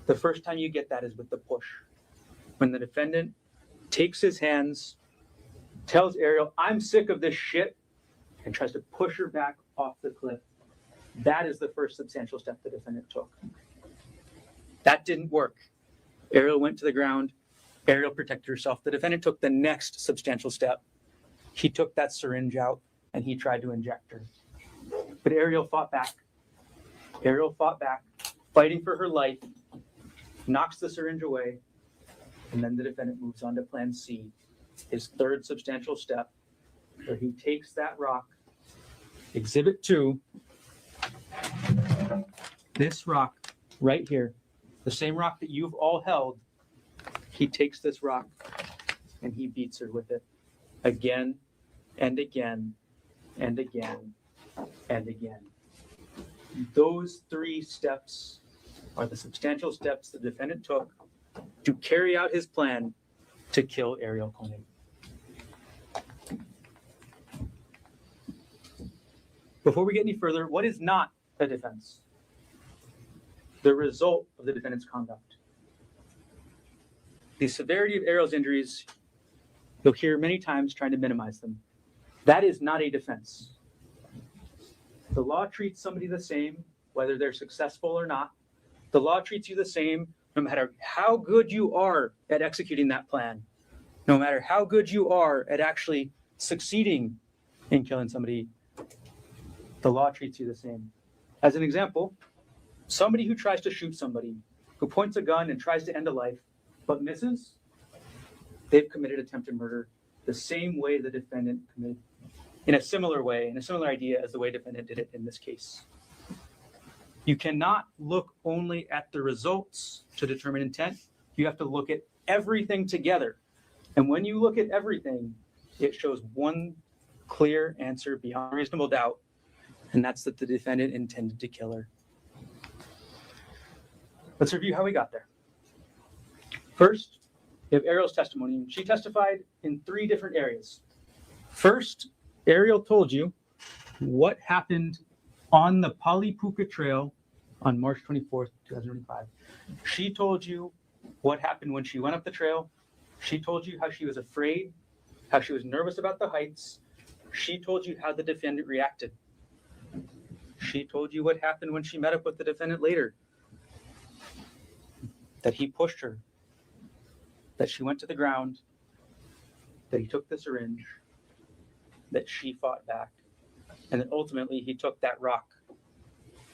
Speaker 2: The first time you get that is with the push. When the defendant takes his hands, tells Arielle, I'm sick of this shit, and tries to push her back off the cliff. That is the first substantial step the defendant took. That didn't work. Arielle went to the ground. Arielle protected herself. The defendant took the next substantial step. He took that syringe out and he tried to inject her. But Arielle fought back. Arielle fought back, fighting for her life, knocks the syringe away, and then the defendant moves on to plan C, his third substantial step, where he takes that rock, Exhibit 2, this rock right here, the same rock that you've all held, he takes this rock and he beats her with it again and again and again and again. Those three steps are the substantial steps the defendant took to carry out his plan to kill Arielle Konig. Before we get any further, what is not a defense? The result of the defendant's conduct. The severity of Arielle's injuries, you'll hear many times trying to minimize them. That is not a defense. The law treats somebody the same, whether they're successful or not. The law treats you the same no matter how good you are at executing that plan, no matter how good you are at actually succeeding in killing somebody. The law treats you the same. As an example, somebody who tries to shoot somebody, who points a gun and tries to end a life, but misses, they've committed attempted murder. the same way the defendant committed, in a similar way, in a similar idea as the way defendant did it in this case. You cannot look only at the results to determine intent. You have to look at everything together. And when you look at everything, it shows one clear answer beyond reasonable doubt, and that's that the defendant intended to kill her. Let's review how we got there. First, we have Arielle's testimony. She testified in 3 different areas. First, Arielle told you what happened on the Palipuca Trail on March 24th, 2025. She told you what happened when she went up the trail. She told you how she was afraid, how she was nervous about the heights. She told you how the defendant reacted. She told you what happened when she met up with the defendant later. That he pushed her, that she went to the ground, that he took the syringe, that she fought back, and that ultimately he took that rock,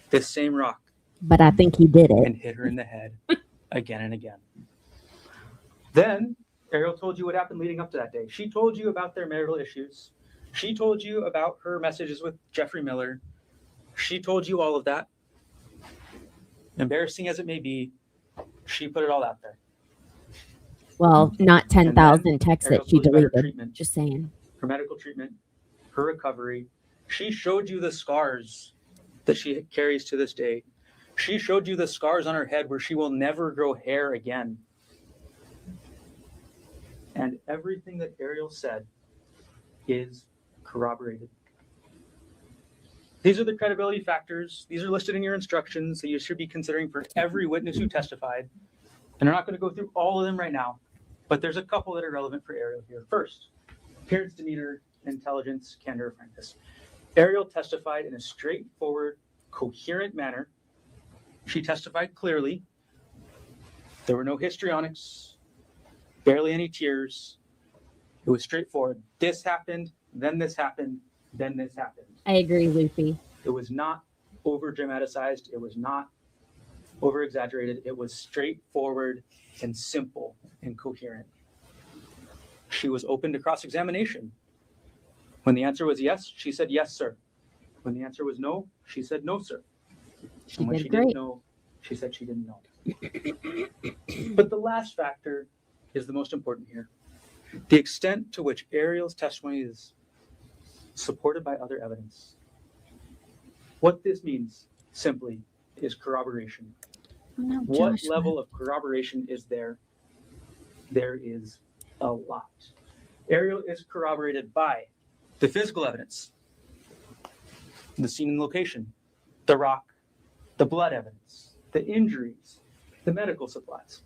Speaker 2: this same rock,
Speaker 6: But I think he did it.
Speaker 2: and hit her in the head again and again. Then Arielle told you what happened leading up to that day. She told you about their marital issues. She told you about her messages with Jeffrey Miller. She told you all of that. Embarrassing as it may be, she put it all out there.
Speaker 6: Well, not 10,000
Speaker 2: And then
Speaker 6: texts
Speaker 2: Arielle
Speaker 6: that she
Speaker 2: told you about her
Speaker 6: deleted.
Speaker 2: treatment,
Speaker 6: Just saying.
Speaker 2: her medical treatment, her recovery. She showed you the scars that she carries to this day. She showed you the scars on her head where she will never grow hair again. And everything that Arielle said is corroborated. These are the credibility factors. These are listed in your instructions that you should be considering for every witness who testified. And I'm not going to go through all of them right now, but there's a couple that are relevant for Arielle here. First, appearance, demeanor, intelligence, candor, frankness. Arielle testified in a straightforward, coherent manner. She testified clearly. There were no histrionics, barely any tears. It was straightforward. This happened, then this happened, then this happened.
Speaker 6: I agree, Luffy.
Speaker 2: It was not over dramatized. It was not over exaggerated. It was straightforward and simple and coherent. She was open to cross examination. When the answer was yes, she said, yes, sir. When the answer was no, she said, no, sir.
Speaker 6: She
Speaker 2: And when
Speaker 6: did
Speaker 2: she
Speaker 6: great.
Speaker 2: didn't know, she said she didn't know. But the last factor is the most important here. The extent to which Arielle's testimony is supported by other evidence. What this means, simply, is corroboration.
Speaker 6: Oh, no,
Speaker 2: What
Speaker 6: Josh,
Speaker 2: level of corroboration is there? There is a lot. Arielle is corroborated by the physical evidence, the scene and location, the rock, the blood evidence, the injuries, the medical supplies.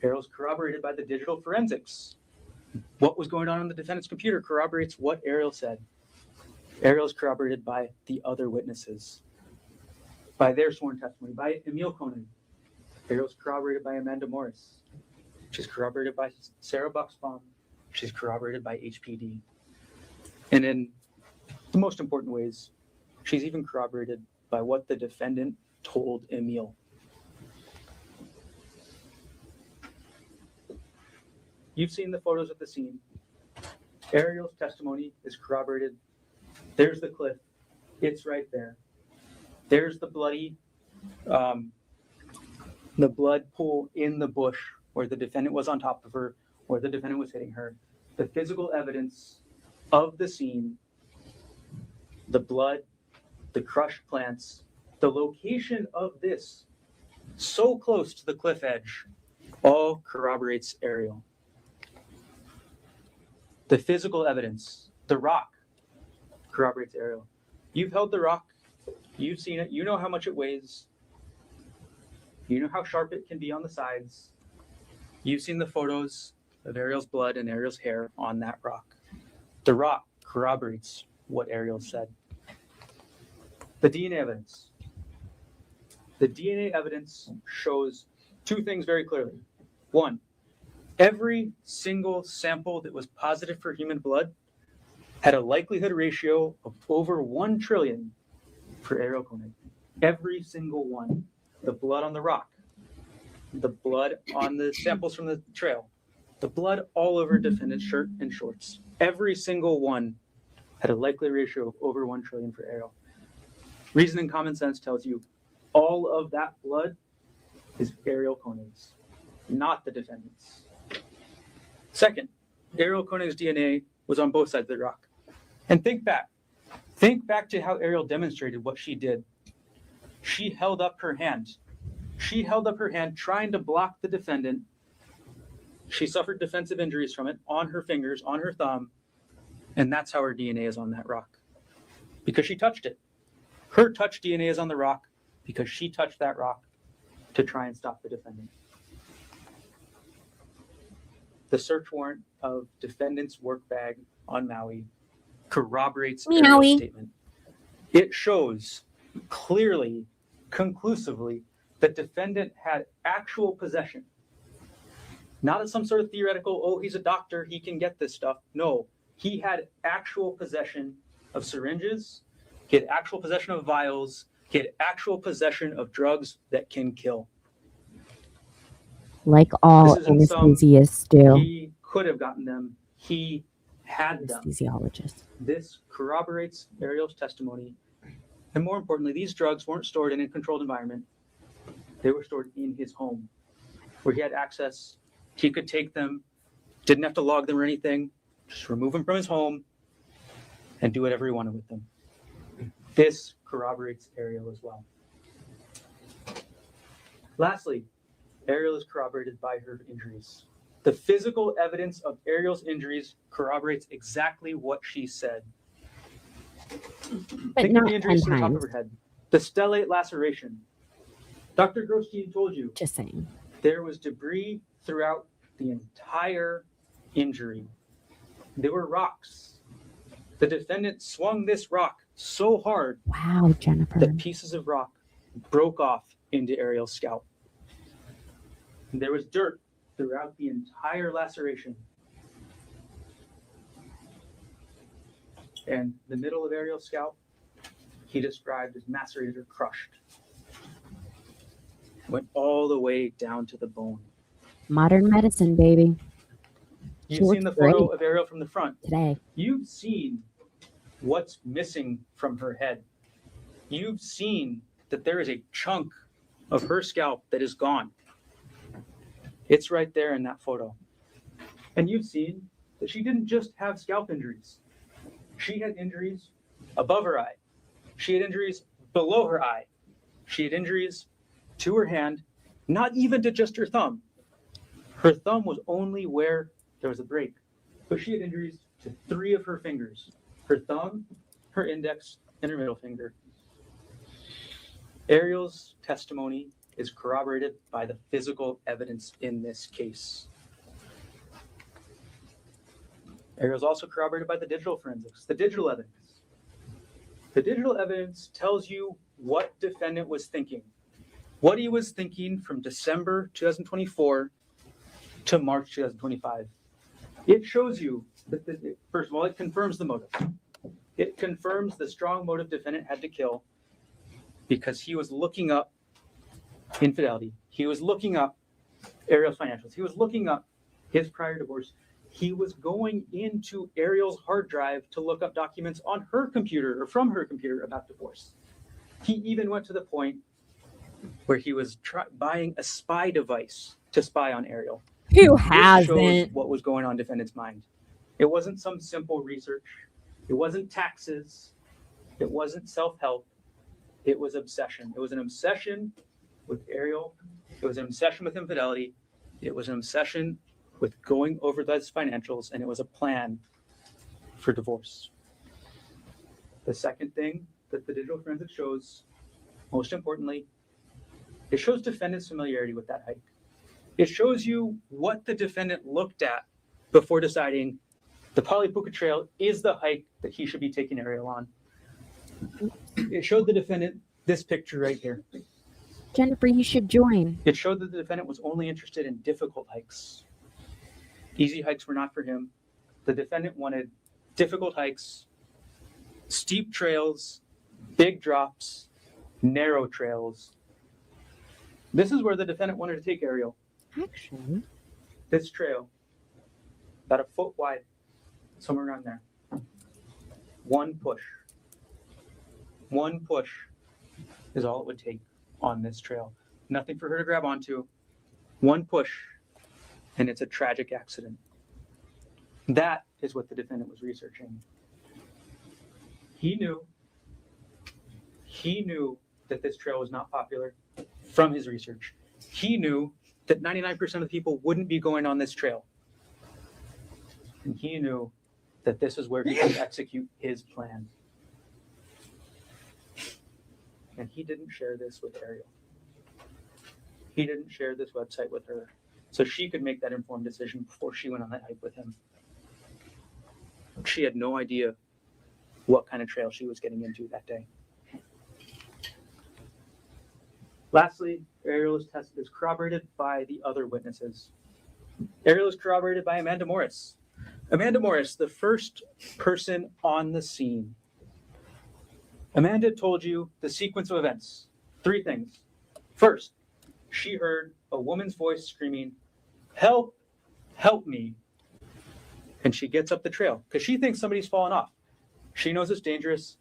Speaker 2: Arielle's corroborated by the digital forensics. What was going on the defendant's computer corroborates what Arielle said. Arielle's corroborated by the other witnesses, by their sworn testimony, by Arielle Konig. Arielle's corroborated by Amanda Morris. She's corroborated by Sarah Buxbaum. She's corroborated by HPD. And in the most important ways, she's even corroborated by what the defendant told Emil. You've seen the photos at the scene. Arielle's testimony is corroborated. There's the cliff. It's right there. There's the bloody, the blood pool in the bush where the defendant was on top of her, where the defendant was hitting her. The physical evidence of the scene, the blood, the crushed plants, the location of this, so close to the cliff edge, all corroborates Arielle. The physical evidence, the rock, corroborates Arielle. You've held the rock, you've seen it, you know how much it weighs, you know how sharp it can be on the sides. You've seen the photos of Arielle's blood and Arielle's hair on that rock. The rock corroborates what Arielle said. The DNA evidence. The DNA evidence shows two things very clearly. One, every single sample that was positive for human blood had a likelihood ratio of over 1 trillion for Arielle Konig. Every single one. The blood on the rock, the blood on the samples from the trail, the blood all over defendant's shirt and shorts. Every single one had a likely ratio of over 1 trillion for Arielle. Reason and common sense tells you all of that blood is Arielle Konig's, not the defendant's. Second, Arielle Konig's DNA was on both sides of the rock. And think back to how Arielle demonstrated what she did. She held up her hand. She held up her hand trying to block the defendant. She suffered defensive injuries from it on her fingers, on her thumb, and that's how her DNA is on that rock. Because she touched it. Her touch DNA is on the rock because she touched that rock to try and stop the defendant. The search warrant of defendant's work bag on Maui corroborates Arielle's statement. It shows clearly, conclusively, that defendant had actual possession. Not as some sort of theoretical, oh, he's a doctor, he can get this stuff. No, he had actual possession of syringes, he had actual possession of vials, he had actual possession of drugs that can kill.
Speaker 6: Like all
Speaker 2: This isn't some-
Speaker 6: anesthesiasts do.
Speaker 2: He could have gotten them, he had them.
Speaker 6: Anesthesiologists.
Speaker 2: This corroborates Arielle's testimony. And more importantly, these drugs weren't stored in a controlled environment. They were stored in his home, where he had access. He could take them, didn't have to log them or anything, just remove them from his home and do whatever he wanted with them. This corroborates Arielle as well. Lastly, Arielle is corroborated by her injuries. The physical evidence of Arielle's injuries corroborates exactly what she said.
Speaker 6: But
Speaker 2: Think
Speaker 6: not
Speaker 2: of the
Speaker 6: 10
Speaker 2: injuries to the top of
Speaker 6: times.
Speaker 2: her head. The stellate laceration. Dr. Grosjean told you
Speaker 6: Just saying.
Speaker 2: there was debris throughout the entire injury. There were rocks. The defendant swung this rock so hard
Speaker 6: Wow, Jennifer.
Speaker 2: that pieces of rock broke off into Arielle's scalp. There was dirt throughout the entire laceration. And the middle of Arielle's scalp, he described as macerated or crushed. Went all the way down to the bone.
Speaker 6: Modern medicine, baby. She
Speaker 2: You've seen the
Speaker 6: looks
Speaker 2: photo
Speaker 6: great
Speaker 2: of Arielle from the front.
Speaker 6: today.
Speaker 2: You've seen what's missing from her head. You've seen that there is a chunk of her scalp that is gone. It's right there in that photo. And you've seen that she didn't just have scalp injuries. She had injuries above her eye. She had injuries below her eye. She had injuries to her hand, not even to just her thumb. Her thumb was only where there was a break, but she had injuries to 3 of her fingers, her thumb, her index, and her middle finger. Arielle's testimony is corroborated by the physical evidence in this case. Arielle's also corroborated by the digital forensics, the digital evidence. The digital evidence tells you what defendant was thinking, what he was thinking from December 2024 to March 2025. It shows you that, first of all, it confirms the motive. It confirms the strong motive defendant had to kill because he was looking up infidelity. He was looking up Arielle's financials. He was looking up his prior divorce. He was going into Arielle's hard drive to look up documents on her computer or from her computer about divorce. He even went to the point where he was buying a spy device to spy on Arielle.
Speaker 6: Who
Speaker 2: This shows
Speaker 6: hasn't?
Speaker 2: what was going on in defendant's mind. It wasn't some simple research. It wasn't taxes. It wasn't self-help. It was obsession. It was an obsession with Arielle. It was an obsession with infidelity. It was an obsession with going over those financials, and it was a plan for divorce. The second thing that the digital forensic shows, most importantly, it shows defendant's familiarity with that hike. It shows you what the defendant looked at before deciding the Polypuka Trail is the hike that he should be taking Arielle on. It showed the defendant this picture right here.
Speaker 6: Jennifer, you should join.
Speaker 2: It showed that the defendant was only interested in difficult hikes. Easy hikes were not for him. The defendant wanted difficult hikes, steep trails, big drops, narrow trails. This is where the defendant wanted to take Arielle.
Speaker 6: Actually,
Speaker 2: This trail, about a foot wide, somewhere around there. One push is all it would take on this trail. Nothing for her to grab onto. One push, and it's a tragic accident. That is what the defendant was researching. He knew that this trail was not popular from his research. He knew that 99% of the people wouldn't be going on this trail. And he knew that this is where he could execute his plan. And he didn't share this with Arielle. He didn't share this website with her, so she could make that informed decision before she went on that hike with him. She had no idea what kind of trail she was getting into that day. Lastly, Arielle is corroborated by the other witnesses. Arielle is corroborated by Amanda Morris. Amanda Morris, the first person on the scene. Amanda told you the sequence of events. 3 things. First, she heard a woman's voice screaming, "Help, help me." And she gets up the trail because she thinks somebody's fallen off. She knows it's dangerous,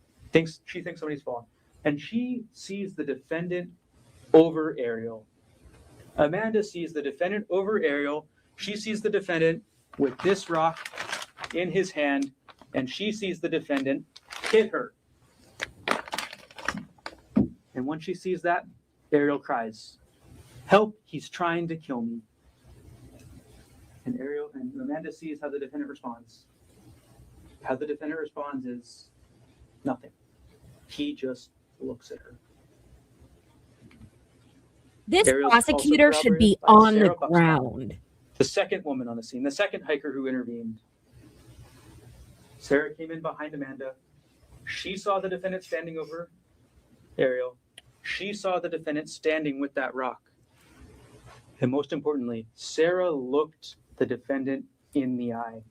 Speaker 2: she thinks somebody's fallen. And she sees the defendant over Arielle. Amanda sees the defendant over Arielle. She sees the defendant with this rock in his hand, and she sees the defendant hit her. And when she sees that, Arielle cries, "Help, he's trying to kill me." And Amanda sees how the defendant responds. How the defendant responds is nothing. He just looks at her.
Speaker 6: This
Speaker 2: Arielle's
Speaker 6: prosecutor
Speaker 2: also
Speaker 6: should be
Speaker 2: corroborated by
Speaker 6: on the
Speaker 2: Sarah Buxbaum,
Speaker 6: ground.
Speaker 2: the second woman on the scene, the second hiker who intervened. Sarah came in behind Amanda. She saw the defendant standing over Arielle. She saw the defendant standing with that rock. And most importantly, Sarah looked the defendant in the eye.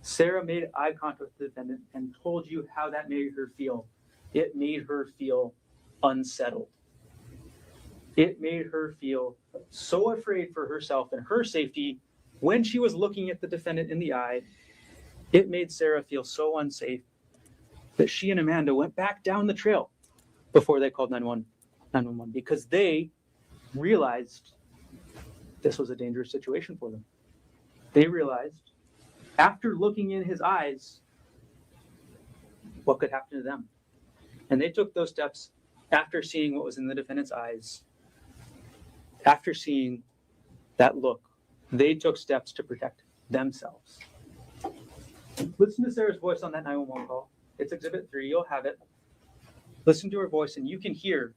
Speaker 2: Sarah made eye contact with the defendant and told you how that made her feel. It made her feel unsettled. It made her feel so afraid for herself and her safety when she was looking at the defendant in the eye. It made Sarah feel so unsafe that she and Amanda went back down the trail before they called 911 because they realized this was a dangerous situation for them. They realized after looking in his eyes what could happen to them. And they took those steps after seeing what was in the defendant's eyes. After seeing that look, they took steps to protect themselves. Listen to Sarah's voice on that 911 call. It's Exhibit 3. You'll have it. Listen to her voice, and you can hear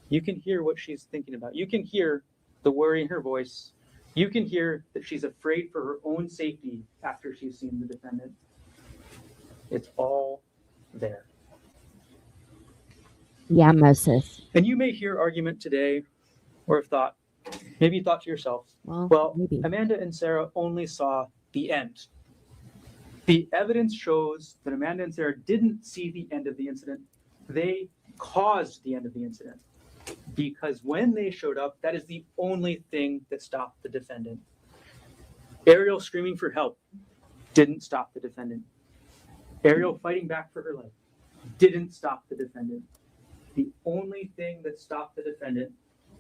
Speaker 2: what she's thinking about. You can hear the worry in her voice. You can hear that she's afraid for her own safety after she's seen the defendant. It's all there.
Speaker 6: Yeah, Moses.
Speaker 2: And you may hear argument today or have thought, maybe you thought to yourself, well,
Speaker 6: maybe.
Speaker 2: Amanda and Sarah only saw the end. The evidence shows that Amanda and Sarah didn't see the end of the incident. They caused the end of the incident. Because when they showed up, that is the only thing that stopped the defendant. Arielle screaming for help didn't stop the defendant. Arielle fighting back for her life didn't stop the defendant. The only thing that stopped the defendant,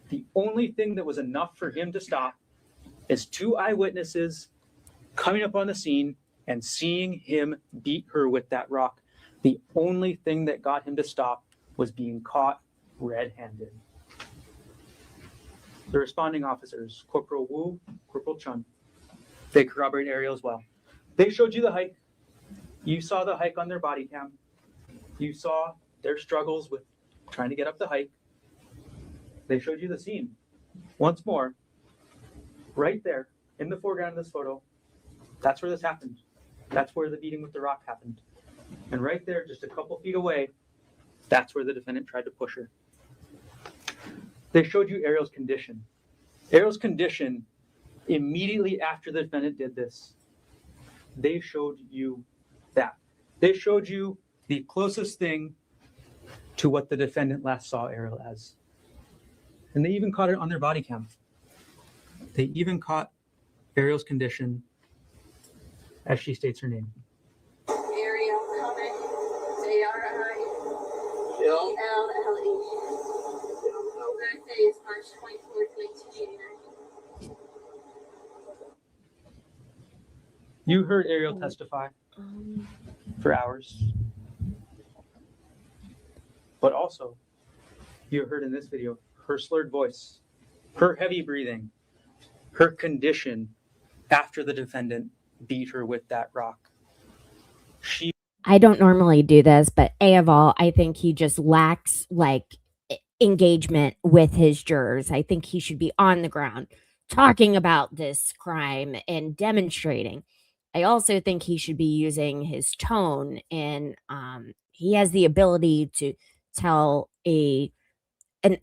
Speaker 2: the only thing that was enough for him to stop, is 2 eyewitnesses coming up on the scene and seeing him beat her with that rock. The only thing that got him to stop was being caught red-handed. The responding officers, Corporal Wu, Corporal Chun, they corroborate Arielle as well. They showed you the hike. You saw the hike on their body cam. You saw their struggles with trying to get up the hike. They showed you the scene. Once more, right there in the foreground of this photo, that's where this happened. That's where the beating with the rock happened. And right there, just a couple feet away, that's where the defendant tried to push her. They showed you Arielle's condition. Arielle's condition immediately after the defendant did this. They showed you that. They showed you the closest thing to what the defendant last saw Arielle as. And they even caught it on their body cam. They even caught Arielle's condition as she states her name.
Speaker 7: Arielle Konig, Arielle. Birthday is March 24th, 1989.
Speaker 2: You heard Arielle testify for hours, but also you heard in this video her slurred voice, her heavy breathing, her condition after the defendant beat her with that rock.
Speaker 6: I don't normally do this, but A of all, I think he just lacks like engagement with his jurors. I think he should be on the ground talking about this crime and demonstrating. I also think he should be using his tone, and he has the ability to tell an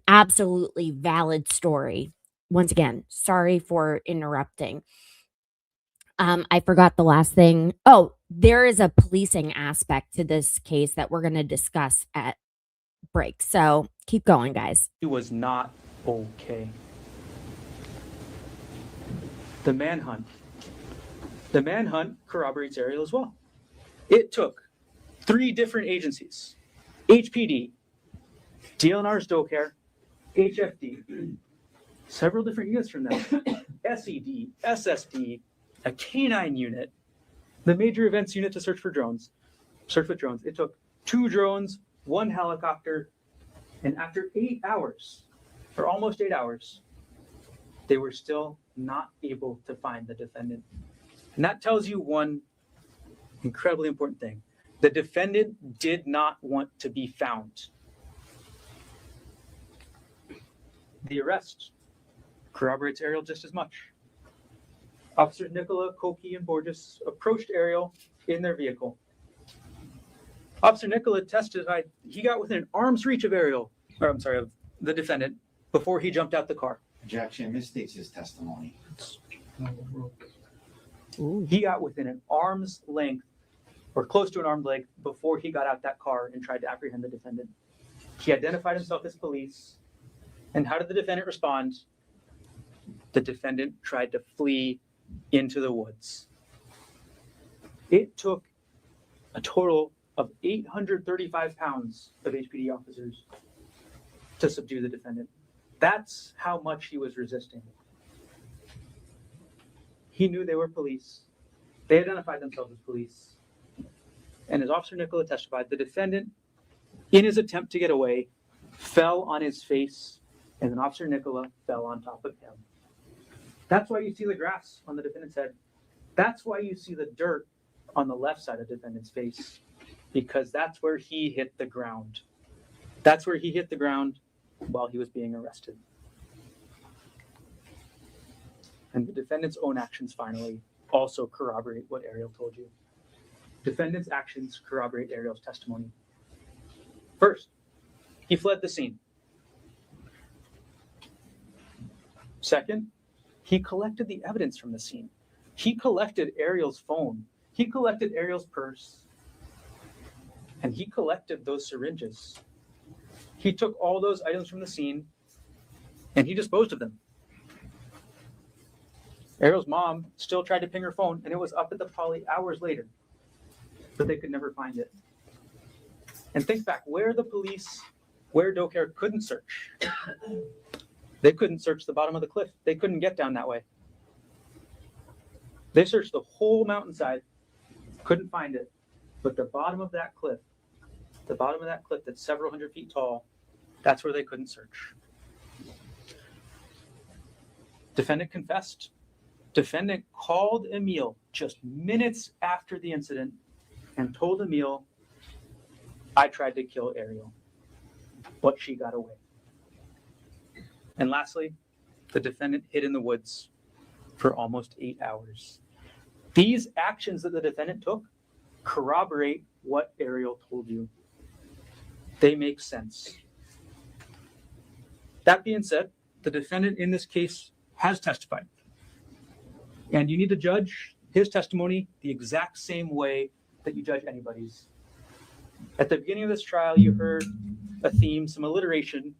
Speaker 6: absolutely valid story. Once again, sorry for interrupting. I forgot the last thing. Oh, there is a policing aspect to this case that we're going to discuss at break. So keep going, guys.
Speaker 2: He was not okay. The manhunt corroborates Arielle as well. It took 3 different agencies, HPD, DLNR's DoCare, HFD, several different units from them, SED, SSD, a K9 unit, the major events unit to search with drones. It took 2 drones, 1 helicopter, and after 8 hours, or almost 8 hours, they were still not able to find the defendant. And that tells you one incredibly important thing. The defendant did not want to be found. The arrest corroborates Arielle just as much. Officers Nicola, Koki, and Borges approached Arielle in their vehicle. Officer Nicola testified he got within arm's reach of of the defendant before he jumped out the car.
Speaker 4: Objection, misstates his testimony.
Speaker 2: He got within an arm's length or close to an arm's length before he got out that car and tried to apprehend the defendant. He identified himself as police. And how did the defendant respond? The defendant tried to flee into the woods. It took a total of 835 pounds of HPD officers to subdue the defendant. That's how much he was resisting. He knew they were police. They identified themselves as police. And as Officer Nicola testified, the defendant, in his attempt to get away, fell on his face, and then Officer Nicola fell on top of him. That's why you see the grass on the defendant's head. That's why you see the dirt on the left side of the defendant's face, because that's where he hit the ground. That's where he hit the ground while he was being arrested. And the defendant's own actions finally also corroborate what Arielle told you. Defendant's actions corroborate Arielle's testimony. First, he fled the scene. Second, he collected the evidence from the scene. He collected Arielle's phone. He collected Arielle's purse. And he collected those syringes. He took all those items from the scene and he disposed of them. Arielle's mom still tried to ping her phone and it was up at the poly hours later, but they could never find it. And think back where the police, where DoCare couldn't search. They couldn't search the bottom of the cliff. They couldn't get down that way. They searched the whole mountainside, couldn't find it. But the bottom of that cliff that's several hundred feet tall, that's where they couldn't search. Defendant confessed. Defendant called Emile just minutes after the incident and told Emile, I tried to kill Arielle, but she got away. And lastly, the defendant hid in the woods for almost 8 hours. These actions that the defendant took corroborate what Arielle told you. They make sense. That being said, the defendant in this case has testified. And you need to judge his testimony the exact same way that you judge anybody's. At the beginning of this trial, you heard a theme, some alliteration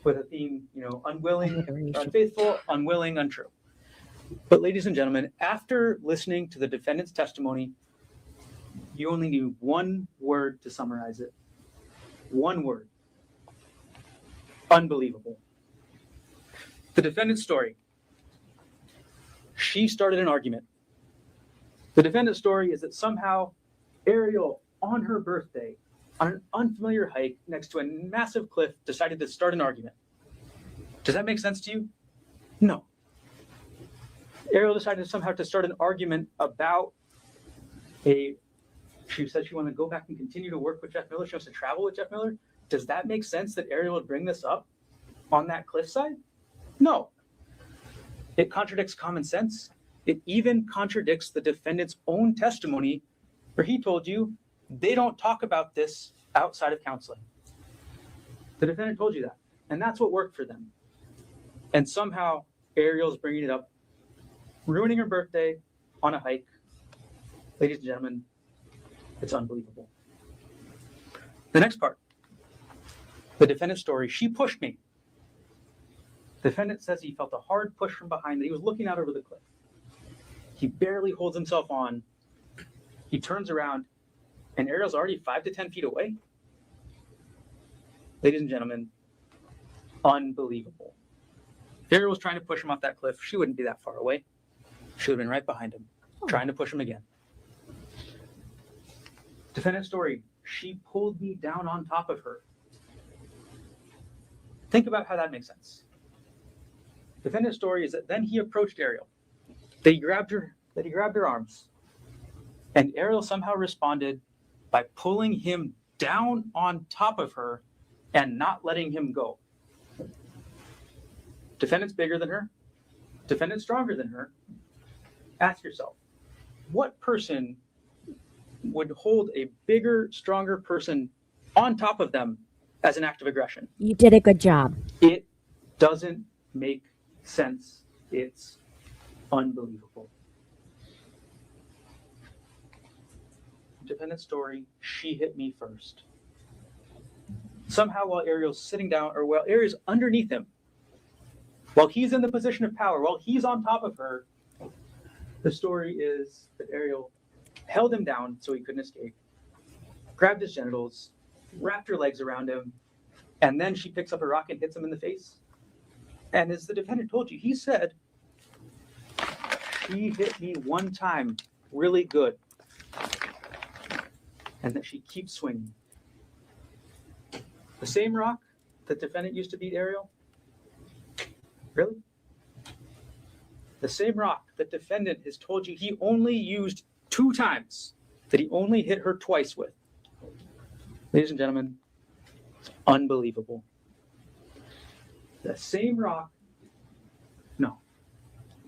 Speaker 2: with a theme, unwilling, unfaithful, unwilling, untrue. But ladies and gentlemen, after listening to the defendant's testimony, you only need one word to summarize it. One word. Unbelievable. The defendant's story. She started an argument. The defendant's story is that somehow Arielle, on her birthday, on an unfamiliar hike next to a massive cliff, decided to start an argument. Does that make sense to you? No. Arielle decided somehow to start an argument about she said she wanted to go back and continue to work with Jeff Miller. She wants to travel with Jeff Miller. Does that make sense that Arielle would bring this up on that cliffside? No. It contradicts common sense. It even contradicts the defendant's own testimony where he told you they don't talk about this outside of counseling. The defendant told you that, and that's what worked for them. And somehow Arielle's bringing it up, ruining her birthday on a hike. Ladies and gentlemen, it's unbelievable. The next part, the defendant's story, she pushed me. The defendant says he felt a hard push from behind, that he was looking out over the cliff. He barely holds himself on. He turns around, and Arielle's already 5 to 10 feet away. Ladies and gentlemen, unbelievable. Arielle was trying to push him off that cliff. She wouldn't be that far away. She would have been right behind him, trying to push him again. Defendant's story, she pulled me down on top of her. Think about how that makes sense. Defendant's story is that then he approached Arielle. That he grabbed her arms. And Arielle somehow responded by pulling him down on top of her and not letting him go. Defendant's bigger than her. Defendant's stronger than her. Ask yourself, what person would hold a bigger, stronger person on top of them as an act of aggression?
Speaker 6: You did a good job.
Speaker 2: It doesn't make sense. It's unbelievable. Defendant's story, she hit me first. Somehow while Arielle's sitting down, or while Arielle's underneath him, while he's in the position of power, while he's on top of her, the story is that Arielle held him down so he couldn't escape, grabbed his genitals, wrapped her legs around him, and then she picks up a rock and hits him in the face. And as the defendant told you, he said, she hit me one time really good, and that she keeps swinging. The same rock that defendant used to beat Arielle? Really? The same rock that defendant has told you he only used 2 times, that he only hit her twice with. Ladies and gentlemen, it's unbelievable. The same rock, no.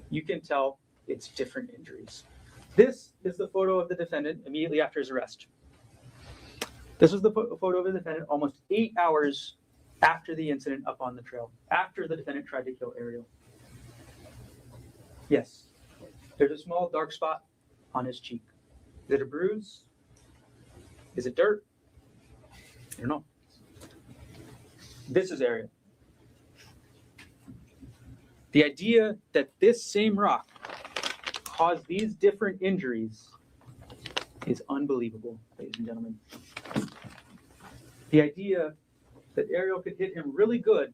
Speaker 2: You can tell it's different injuries. This is the photo of the defendant immediately after his arrest. This was the photo of the defendant almost 8 hours after the incident up on the trail, after the defendant tried to kill Arielle. Yes, there's a small dark spot on his cheek. Is it a bruise? Is it dirt? I don't know. This is Arielle. The idea that this same rock caused these different injuries is unbelievable, ladies and gentlemen. The idea that Arielle could hit him really good,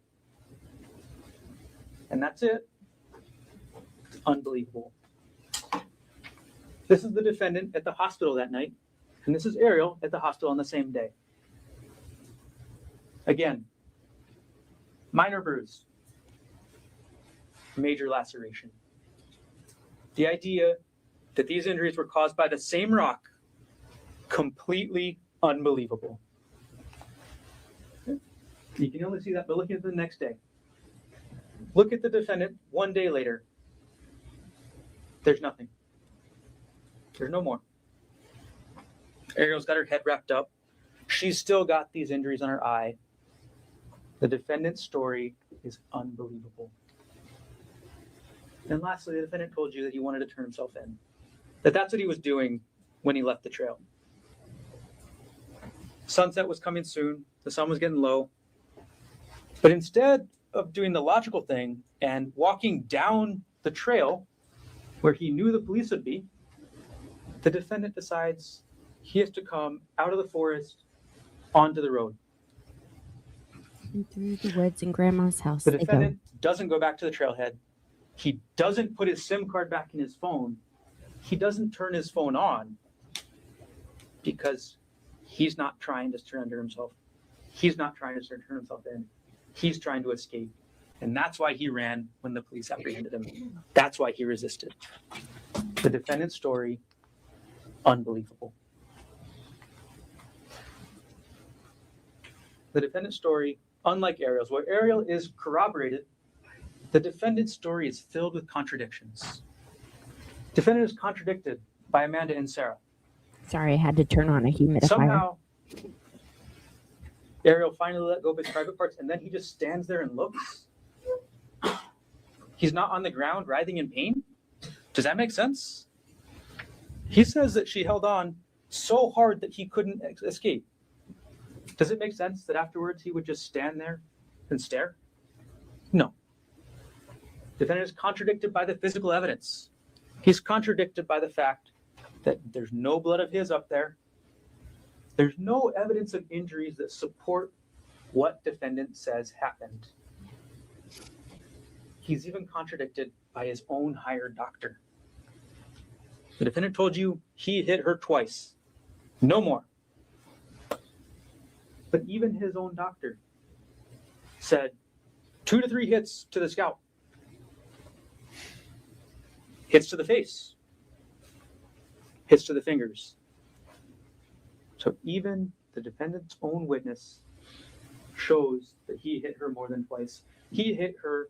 Speaker 2: and that's it, it's unbelievable. This is the defendant at the hospital that night, and this is Arielle at the hospital on the same day. Again, minor bruise, major laceration. The idea that these injuries were caused by the same rock, completely unbelievable. You can only see that by looking at the next day. Look at the defendant 1 day later. There's nothing. There's no more. Arielle's got her head wrapped up. She's still got these injuries on her eye. The defendant's story is unbelievable. And lastly, the defendant told you that he wanted to turn himself in. That's what he was doing when he left the trail. Sunset was coming soon. The sun was getting low. But instead of doing the logical thing and walking down the trail where he knew the police would be, the defendant decides he has to come out of the forest onto the road.
Speaker 6: Through the woods in grandma's house.
Speaker 2: The
Speaker 6: they go.
Speaker 2: defendant doesn't go back to the trailhead. He doesn't put his SIM card back in his phone. He doesn't turn his phone on because he's not trying to surrender himself. He's not trying to turn himself in. He's trying to escape. And that's why he ran when the police apprehended him. That's why he resisted. The defendant's story, unbelievable. The defendant's story, unlike Arielle's, where Arielle is corroborated, the defendant's story is filled with contradictions. Defendant is contradicted by Amanda and Sarah.
Speaker 6: Sorry, I had to turn on a humidifier.
Speaker 2: Somehow, Arielle finally let go of his private parts, and then he just stands there and looks. He's not on the ground writhing in pain. Does that make sense? He says that she held on so hard that he couldn't escape. Does it make sense that afterwards he would just stand there and stare? No. Defendant is contradicted by the physical evidence. He's contradicted by the fact that there's no blood of his up there. There's no evidence of injuries that support what defendant says happened. He's even contradicted by his own hired doctor. The defendant told you he hit her twice, no more. But even his own doctor said 2 to 3 hits to the scalp, hits to the face, hits to the fingers. So even the defendant's own witness shows that he hit her more than twice. He hit her,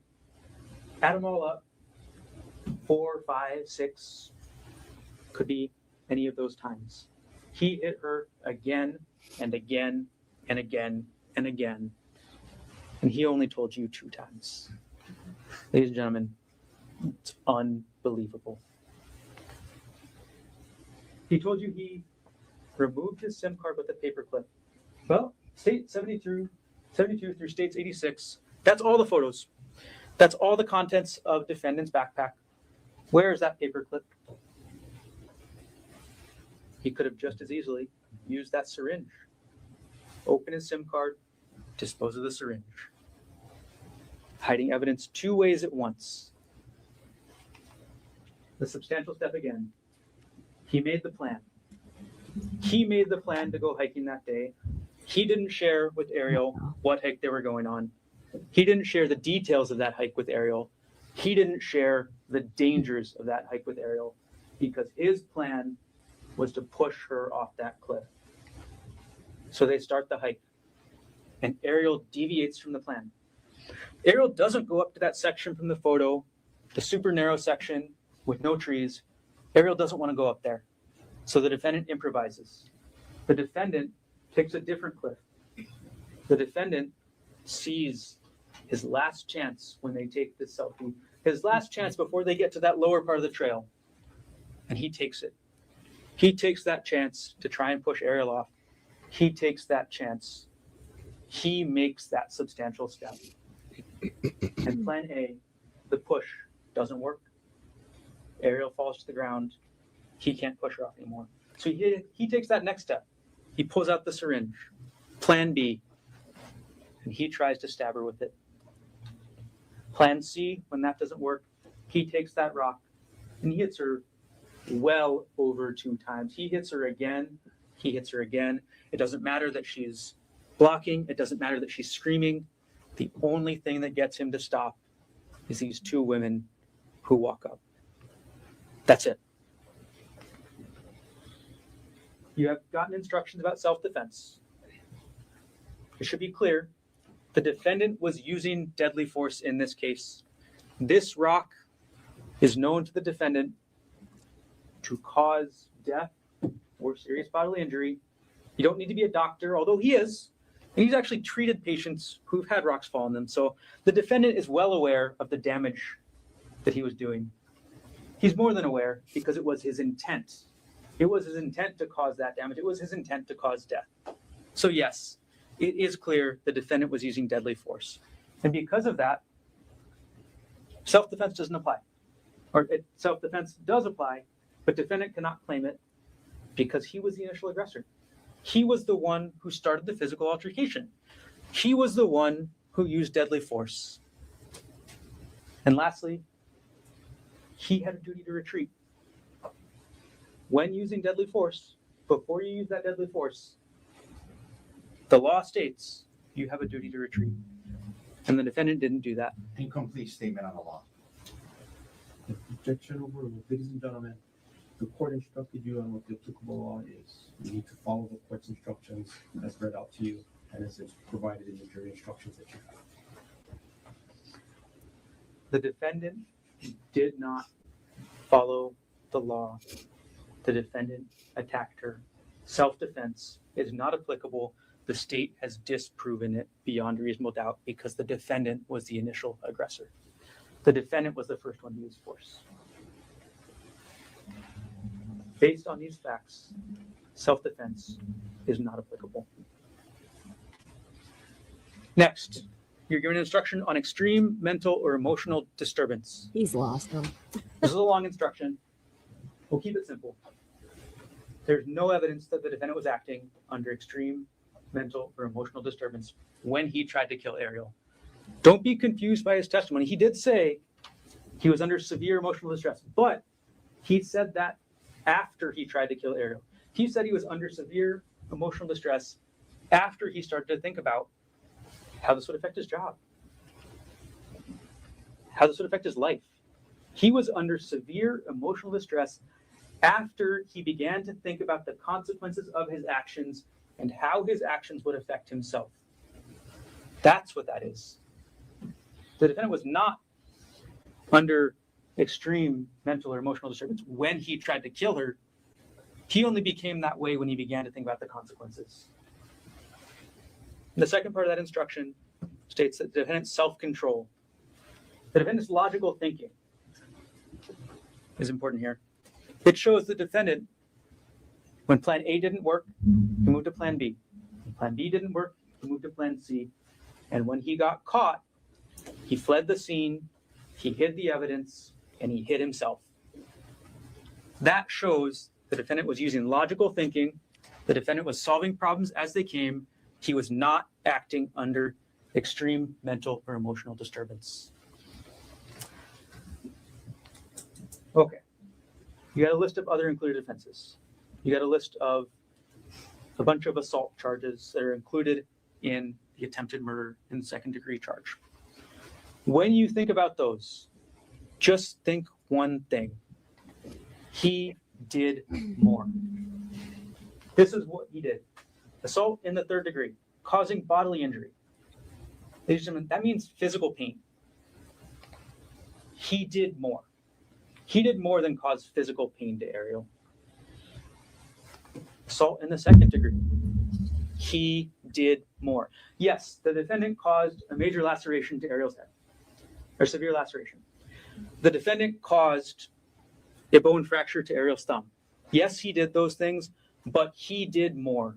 Speaker 2: add them all up, 4, 5, 6, could be any of those times. He hit her again and again and again and again. And he only told you 2 times. Ladies and gentlemen, it's unbelievable. He told you he removed his SIM card with a paperclip. Well, state 72 through states 86, that's all the photos. That's all the contents of defendant's backpack. Where is that paperclip? He could have just as easily used that syringe. Open his SIM card, dispose of the syringe. Hiding evidence 2 ways at once. The substantial step again. He made the plan. He made the plan to go hiking that day. He didn't share with Arielle what hike they were going on. He didn't share the details of that hike with Arielle. He didn't share the dangers of that hike with Arielle because his plan was to push her off that cliff. So they start the hike, and Arielle deviates from the plan. Arielle doesn't go up to that section from the photo, the super narrow section with no trees. Arielle doesn't want to go up there. So the defendant improvises. The defendant picks a different cliff. The defendant sees his last chance when they take this selfie, his last chance before they get to that lower part of the trail, and he takes it. He takes that chance to try and push Arielle off. He takes that chance. He makes that substantial step. And plan A, the push, doesn't work. Arielle falls to the ground. He can't push her off anymore. So he takes that next step. He pulls out the syringe. Plan B. And he tries to stab her with it. Plan C, when that doesn't work, he takes that rock and he hits her well over 2 times. He hits her again. He hits her again. It doesn't matter that she's blocking. It doesn't matter that she's screaming. The only thing that gets him to stop is these 2 women who walk up. That's it. You have gotten instructions about self-defense. It should be clear. The defendant was using deadly force in this case. This rock is known to the defendant to cause death or serious bodily injury. You don't need to be a doctor, although he is. And he's actually treated patients who've had rocks fall on them. So the defendant is well aware of the damage that he was doing. He's more than aware because it was his intent. It was his intent to cause that damage. It was his intent to cause death. So yes, it is clear the defendant was using deadly force. And because of that, self-defense doesn't apply. self-defense does apply, but defendant cannot claim it because he was the initial aggressor. He was the one who started the physical altercation. He was the one who used deadly force. And lastly, he had a duty to retreat. When using deadly force, before you use that deadly force, the law states you have a duty to retreat. And the defendant didn't do that.
Speaker 4: Incomplete statement on the law.
Speaker 3: Objection overruled. Ladies and gentlemen, the court instructed you on what the applicable law is. You need to follow the court's instructions as read out to you and as it's provided in the jury instructions that you have.
Speaker 2: The defendant did not follow the law. The defendant attacked her. Self-defense is not applicable. The state has disproven it beyond reasonable doubt because the defendant was the initial aggressor. The defendant was the first one to use force. Based on these facts, self-defense is not applicable. Next, you're given instruction on extreme mental or emotional disturbance.
Speaker 6: He's lost him.
Speaker 2: This is a long instruction. We'll keep it simple. There's no evidence that the defendant was acting under extreme mental or emotional disturbance when he tried to kill Arielle. Don't be confused by his testimony. He did say he was under severe emotional distress, but he said that after he tried to kill Arielle. He said he was under severe emotional distress after he started to think about how this would affect his job, how this would affect his life. He was under severe emotional distress after he began to think about the consequences of his actions and how his actions would affect himself. That's what that is. The defendant was not under extreme mental or emotional disturbance when he tried to kill her. He only became that way when he began to think about the consequences. The second part of that instruction states that the defendant's self-control, the defendant's logical thinking is important here. It shows the defendant, when plan A didn't work, he moved to plan B. When plan B didn't work, he moved to plan C. And when he got caught, he fled the scene, he hid the evidence, and he hid himself. That shows the defendant was using logical thinking. The defendant was solving problems as they came. He was not acting under extreme mental or emotional disturbance. Okay. You got a list of other included offenses. You got a list of a bunch of assault charges that are included in the attempted murder and second degree charge. When you think about those, just think one thing. He did more. This is what he did. Assault in the third degree, causing bodily injury. Ladies and gentlemen, that means physical pain. He did more. He did more than cause physical pain to Arielle. Assault in the second degree. He did more. Yes, the defendant caused a major laceration to Arielle's head, or severe laceration. The defendant caused a bone fracture to Arielle's thumb. Yes, he did those things, but he did more.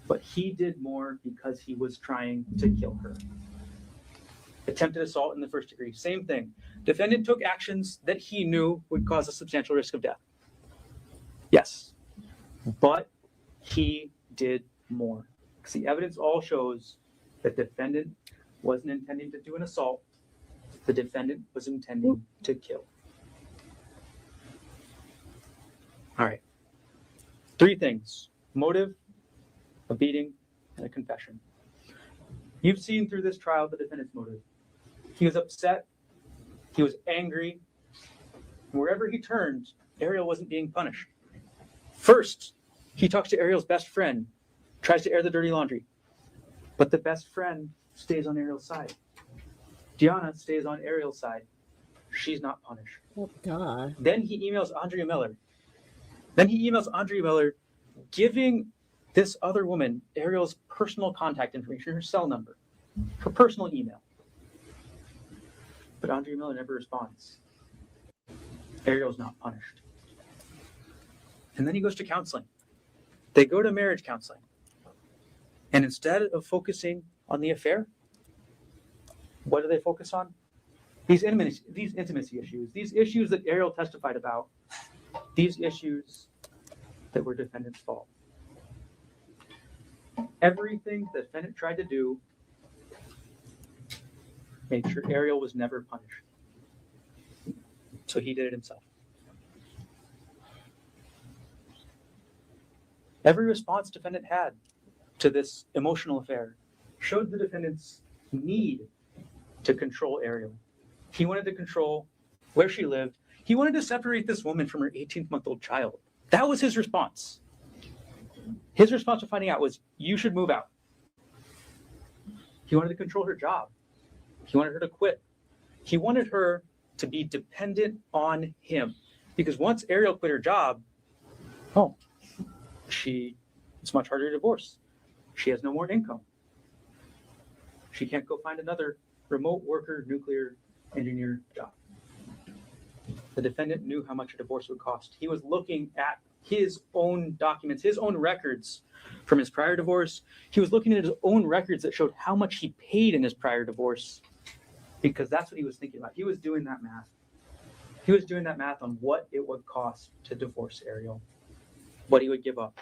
Speaker 2: But he did more because he was trying to kill her. Attempted assault in the first degree, same thing. Defendant took actions that he knew would cause a substantial risk of death. Yes, but he did more. Because the evidence all shows that defendant wasn't intending to do an assault. The defendant was intending to kill. All right. 3 things: motive, a beating, and a confession. You've seen through this trial the defendant's motive. He was upset. He was angry. Wherever he turned, Arielle wasn't being punished. First, he talks to Arielle's best friend, tries to air the dirty laundry. But the best friend stays on Arielle's side. Deanna stays on Arielle's side. She's not punished.
Speaker 6: Well, duh.
Speaker 2: Then he emails Andrea Miller. Giving this other woman Arielle's personal contact information, her cell number, her personal email. But Andrea Miller never responds. Arielle's not punished. And then he goes to counseling. They go to marriage counseling. And instead of focusing on the affair, what do they focus on? These intimacy issues, these issues that Arielle testified about, these issues that were defendant's fault. Everything the defendant tried to do made sure Arielle was never punished. So he did it himself. Every response defendant had to this emotional affair showed the defendant's need to control Arielle. He wanted to control where she lived. He wanted to separate this woman from her 18-month-old child. That was his response. His response to finding out was, you should move out. He wanted to control her job. He wanted her to quit. He wanted her to be dependent on him. Because once Arielle quit her job, it's much harder to divorce. She has no more income. She can't go find another remote worker, nuclear engineer job. The defendant knew how much a divorce would cost. He was looking at his own documents, his own records from his prior divorce. He was looking at his own records that showed how much he paid in his prior divorce, because that's what he was thinking about. He was doing that math. He was doing that math on what it would cost to divorce Arielle, what he would give up.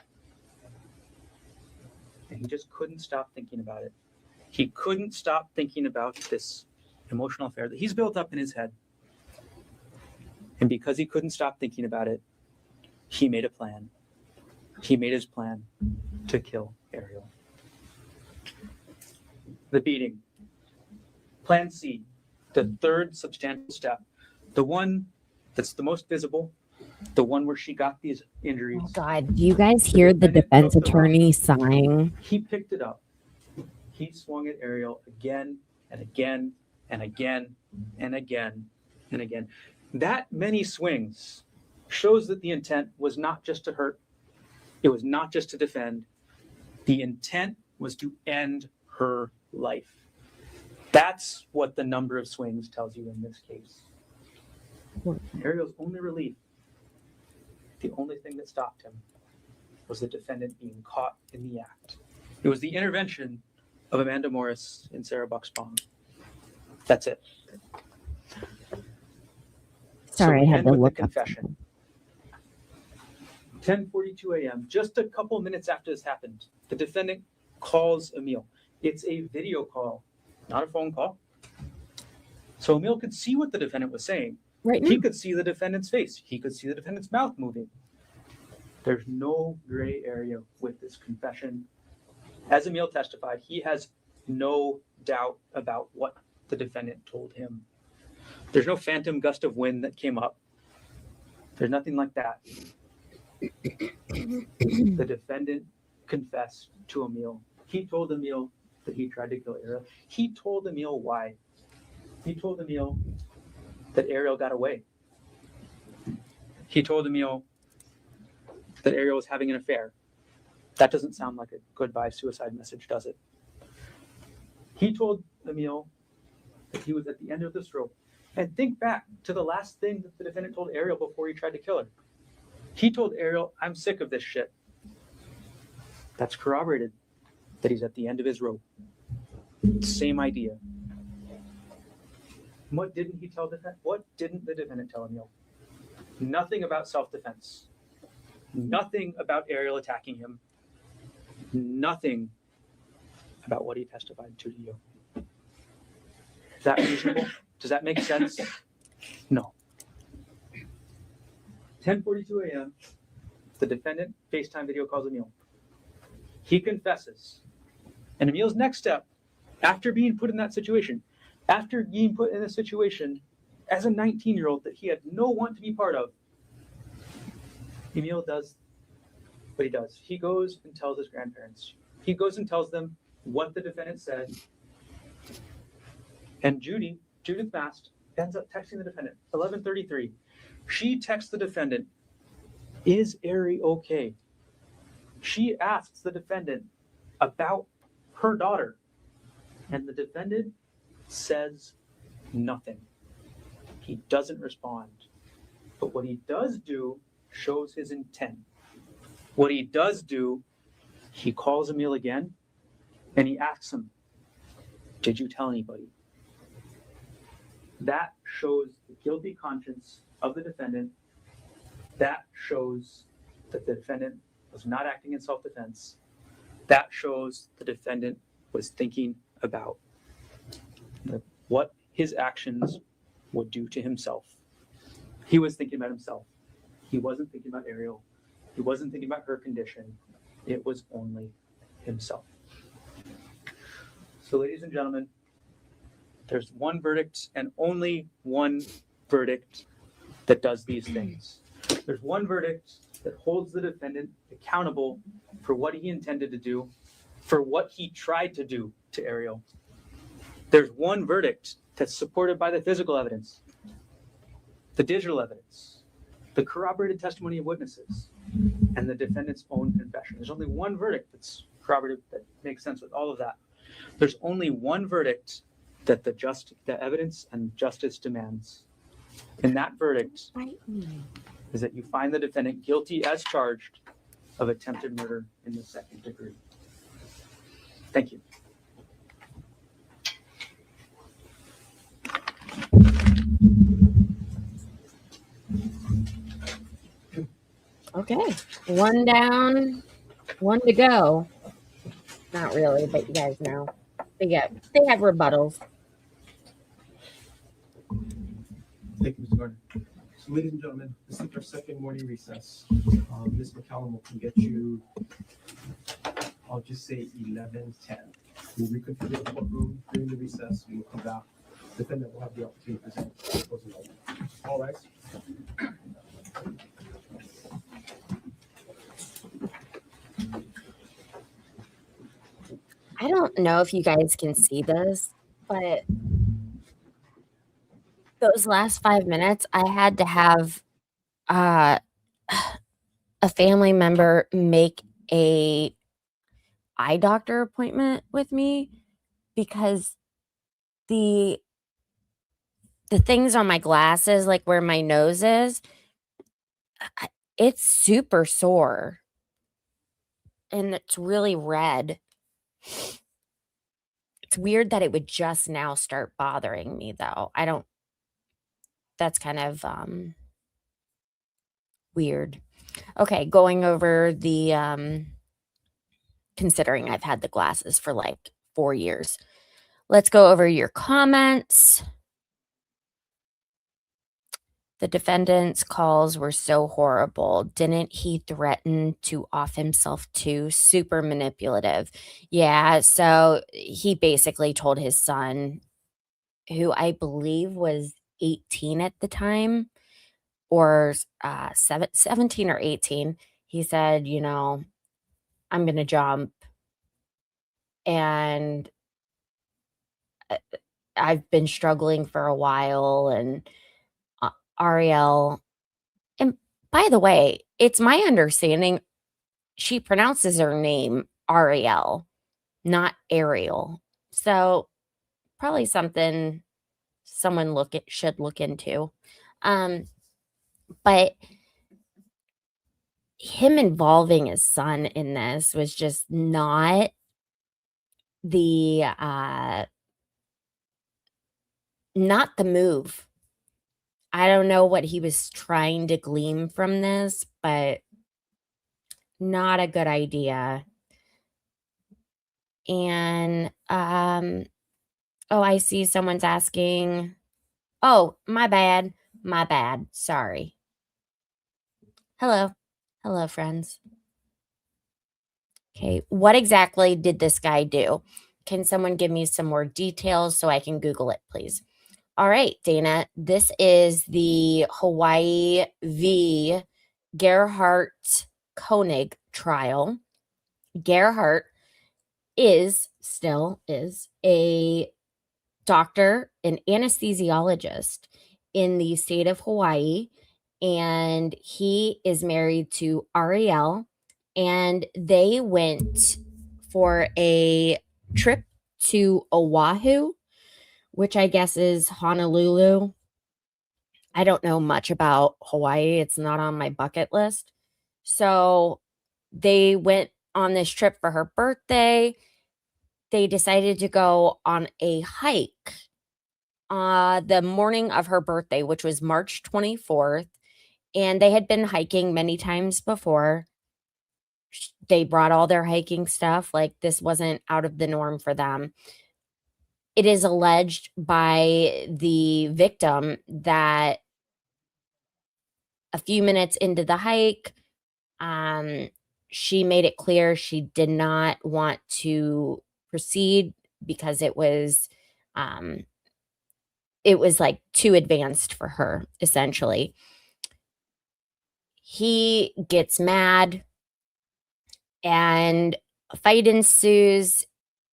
Speaker 2: And he just couldn't stop thinking about it. He couldn't stop thinking about this emotional affair that he's built up in his head. And because he couldn't stop thinking about it, he made a plan. He made his plan to kill Arielle. The beating. Plan C, the third substantial step, the one that's the most visible, the one where she got these injuries.
Speaker 6: Oh God, do you guys hear the defense attorney sighing?
Speaker 2: He picked it up. He swung at Arielle again and again and again and again and again. That many swings shows that the intent was not just to hurt. It was not just to defend. The intent was to end her life. That's what the number of swings tells you in this case. Arielle's only relief, the only thing that stopped him, was the defendant being caught in the act. It was the intervention of Amanda Morris and Sarah Bucksbaum. That's it.
Speaker 6: Sorry,
Speaker 2: So
Speaker 6: I had to
Speaker 2: with
Speaker 6: look
Speaker 2: the
Speaker 6: up.
Speaker 2: confession. 10:42 a.m., just a couple minutes after this happened, the defendant calls Emile. It's a video call, not a phone call. So Emile could see what the defendant was saying.
Speaker 6: Right now.
Speaker 2: He could see the defendant's face. He could see the defendant's mouth moving. There's no gray area with this confession. As Emile testified, he has no doubt about what the defendant told him. There's no phantom gust of wind that came up. There's nothing like that. The defendant confessed to Emile. He told Emile that he tried to kill Arielle. He told Emile why. He told Emile that Arielle got away. He told Emile that Arielle was having an affair. That doesn't sound like a goodbye suicide message, does it? He told Emile that he was at the end of this rope. And think back to the last thing that the defendant told Arielle before he tried to kill her. He told Arielle, I'm sick of this shit. That's corroborated that he's at the end of his rope. Same idea. What didn't he tell the defendant? What didn't the defendant tell Emile? Nothing about self-defense. Nothing about Arielle attacking him. Nothing about what he testified to you. Is that reasonable? Does that make sense? No. 10:42 a.m., the defendant FaceTime video calls Emile. He confesses. And Emile's next step, after being put in that situation, after being put in a situation as a 19-year-old that he had no want to be part of, Emile does what he does. He goes and tells his grandparents. He goes and tells them what the defendant said. And Judith Mast, ends up texting the defendant, 11:33. She texts the defendant, is Ari okay? She asks the defendant about her daughter. And the defendant says nothing. He doesn't respond. But what he does do shows his intent. What he does do, he calls Emile again and he asks him, did you tell anybody? That shows the guilty conscience of the defendant. That shows that the defendant was not acting in self-defense. That shows the defendant was thinking about what his actions would do to himself. He was thinking about himself. He wasn't thinking about Arielle. He wasn't thinking about her condition. It was only himself. So, ladies and gentlemen, there's one verdict and only one verdict that does these things. There's one verdict that holds the defendant accountable for what he intended to do, for what he tried to do to Arielle. There's one verdict that's supported by the physical evidence, the digital evidence, the corroborated testimony of witnesses, and the defendant's own confession. There's only one verdict that's corroborated that makes sense with all of that. There's only one verdict that the evidence and justice demands. And that verdict is that you find the defendant guilty as charged of attempted murder in the second degree. Thank you.
Speaker 6: Okay, one down, one to go. Not really, but you guys know they have rebuttals.
Speaker 3: Thank you, Mr. Gardner. So, ladies and gentlemen, this is our second morning recess. Ms. McCallum will get you, I'll just say 11:10. We'll reconfigure the courtroom during the recess. We will come back. The defendant will have the opportunity to present closing argument. All rise.
Speaker 6: I don't know if you guys can see this, but those last 5 minutes, I had to have a family member make a eye doctor appointment with me because the things on my glasses, like where my nose is, it's super sore and it's really red. It's weird that it would just now start bothering me, though. That's kind of weird. Okay, going over the considering I've had the glasses for like 4 years. Let's go over your comments. The defendant's calls were so horrible. Didn't he threaten to off himself too? Super manipulative. Yeah, so he basically told his son, who I believe was 18 at the time, or 17 or 18, he said, I'm going to jump. And I've been struggling for a while. And Arielle, and by the way, it's my understanding she pronounces her name Arielle, not Ariel. So probably something someone should look into. But him involving his son in this was just not the move. I don't know what he was trying to glean from this, but not a good idea. And I see someone's asking, oh, my bad, sorry. Hello, friends. Okay, what exactly did this guy do? Can someone give me some more details so I can Google it, please? All right, Dana, this is the Hawaii v. Gerhardt Konig trial. Gerhardt still is a doctor, an anesthesiologist in the state of Hawaii, and he is married to Arielle, and they went for a trip to Oahu, which I guess is Honolulu. I don't know much about Hawaii. It's not on my bucket list. So they went on this trip for her birthday. They decided to go on a hike the morning of her birthday, which was March 24th, and they had been hiking many times before. They brought all their hiking stuff. Like, this wasn't out of the norm for them. It is alleged by the victim that a few minutes into the hike, she made it clear she did not want to proceed because it was like too advanced for her, essentially. He gets mad and a fight ensues,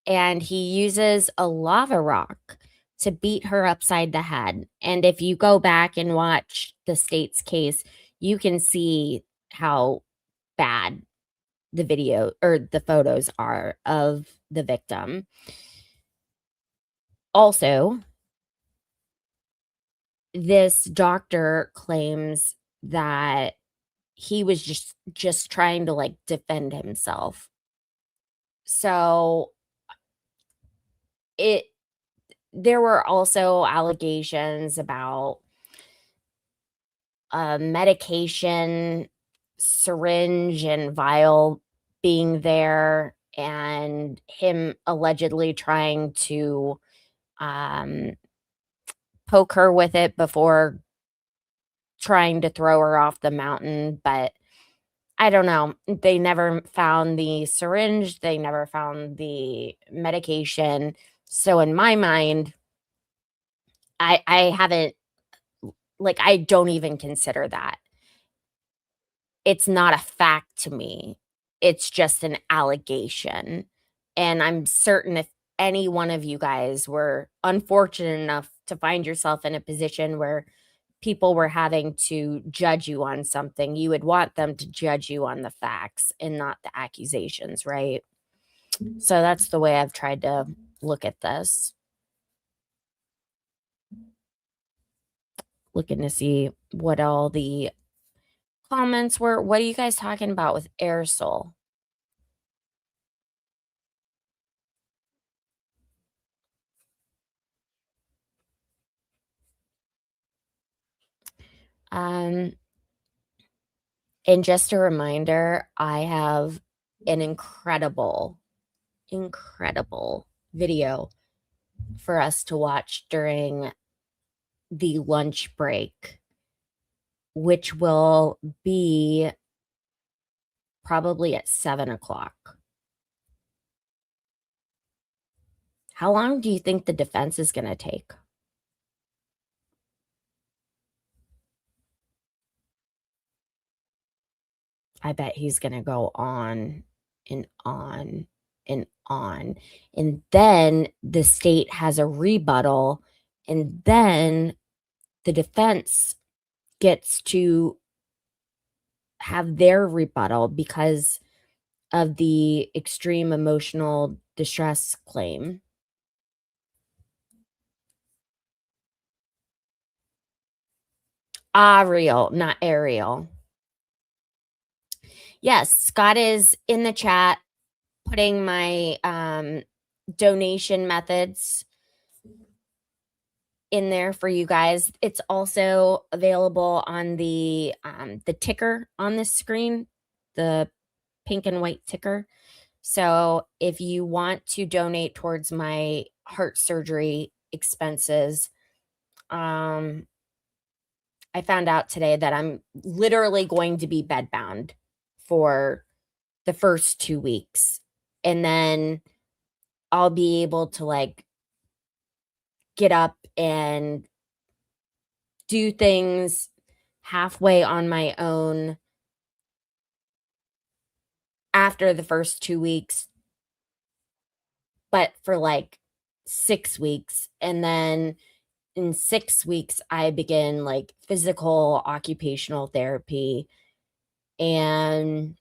Speaker 6: and he uses a lava rock to beat her upside the head. And if you go back and watch the state's case, you can see how bad the video or the photos are of the victim. Also, this doctor claims that he was just trying to like defend himself. So there were also allegations about a medication syringe and vial being there, and him allegedly trying to poke her with it before trying to throw her off the mountain. But I don't know. They never found the syringe. They never found the medication. So in my mind, I haven't, like, I don't even consider that. It's not a fact to me. It's just an allegation. And I'm certain if any one of you guys were unfortunate enough to find yourself in a position where people were having to judge you on something, you would want them to judge you on the facts and not the accusations, right? So that's the way I've tried to look at this. Looking to see what all the comments were. What are you guys talking about with aerosol? And just a reminder, I have an incredible video for us to watch during the lunch break, which will be probably at 7:00. How long do you think the defense is going to take? I bet he's going to go on and on and on. And then the state has a rebuttal, and then the defense gets to have their rebuttal because of the extreme emotional distress claim. Arielle, not Arielle. Yes, Scott is in the chat putting my donation methods in there for you guys. It's also available on the ticker on this screen, the pink and white ticker. So if you want to donate towards my heart surgery expenses, I found out today that I'm literally going to be bedbound for the first 2 weeks. And then I'll be able to like get up and do things halfway on my own after the first 2 weeks, but for like 6 weeks. And then in 6 weeks, I begin like physical occupational therapy, and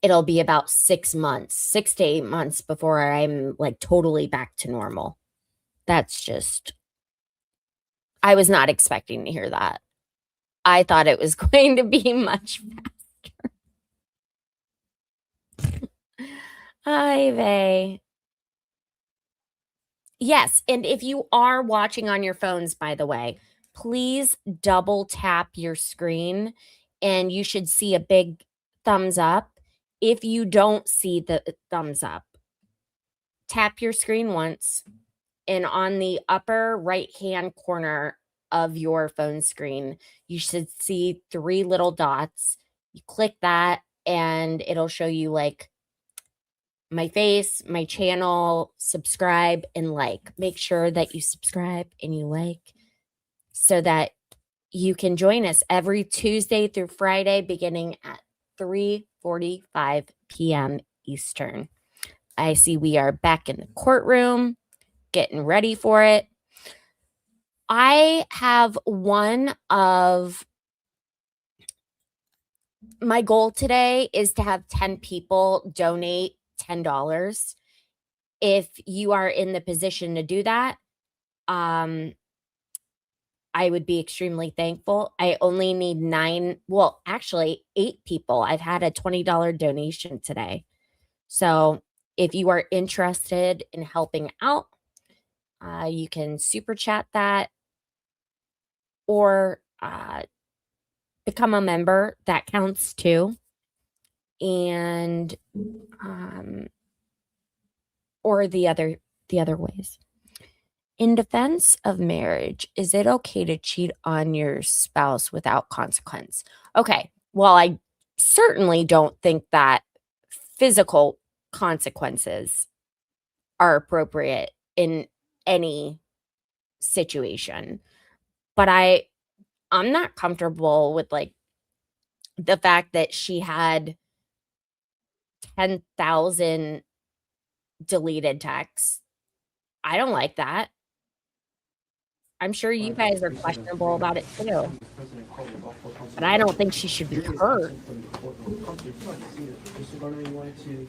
Speaker 6: it'll be about 6 months, 6 to 8 months before I'm like totally back to normal. That's just, I was not expecting to hear that. I thought it was going to be much faster. Hi, Vay. Yes, and if you are watching on your phones, by the way, please double tap your screen and you should see a big thumbs up. If you don't see the thumbs up, tap your screen once, and on the upper right-hand corner of your phone screen, you should see 3 little dots. You click that and it'll show you like my face, my channel, subscribe and like. Make sure that you subscribe and you like so that you can join us every Tuesday through Friday beginning at 3:45 p.m. Eastern. I see we are back in the courtroom, getting ready for it. I have one of my goal today is to have 10 people donate $10. If you are in the position to do that, I would be extremely thankful. I only need 8 people. I've had a $20 donation today. So if you are interested in helping out, you can super chat that or become a member. That counts too. And or the other ways. In defense of marriage, is it okay to cheat on your spouse without consequence? Okay, well, I certainly don't think that physical consequences are appropriate in any situation. But I'm not comfortable with like the fact that she had 10,000 deleted texts. I don't like that. I'm sure you guys are questionable about it too. But I don't think she should be hurt.
Speaker 2: Mr. Garner, you wanted to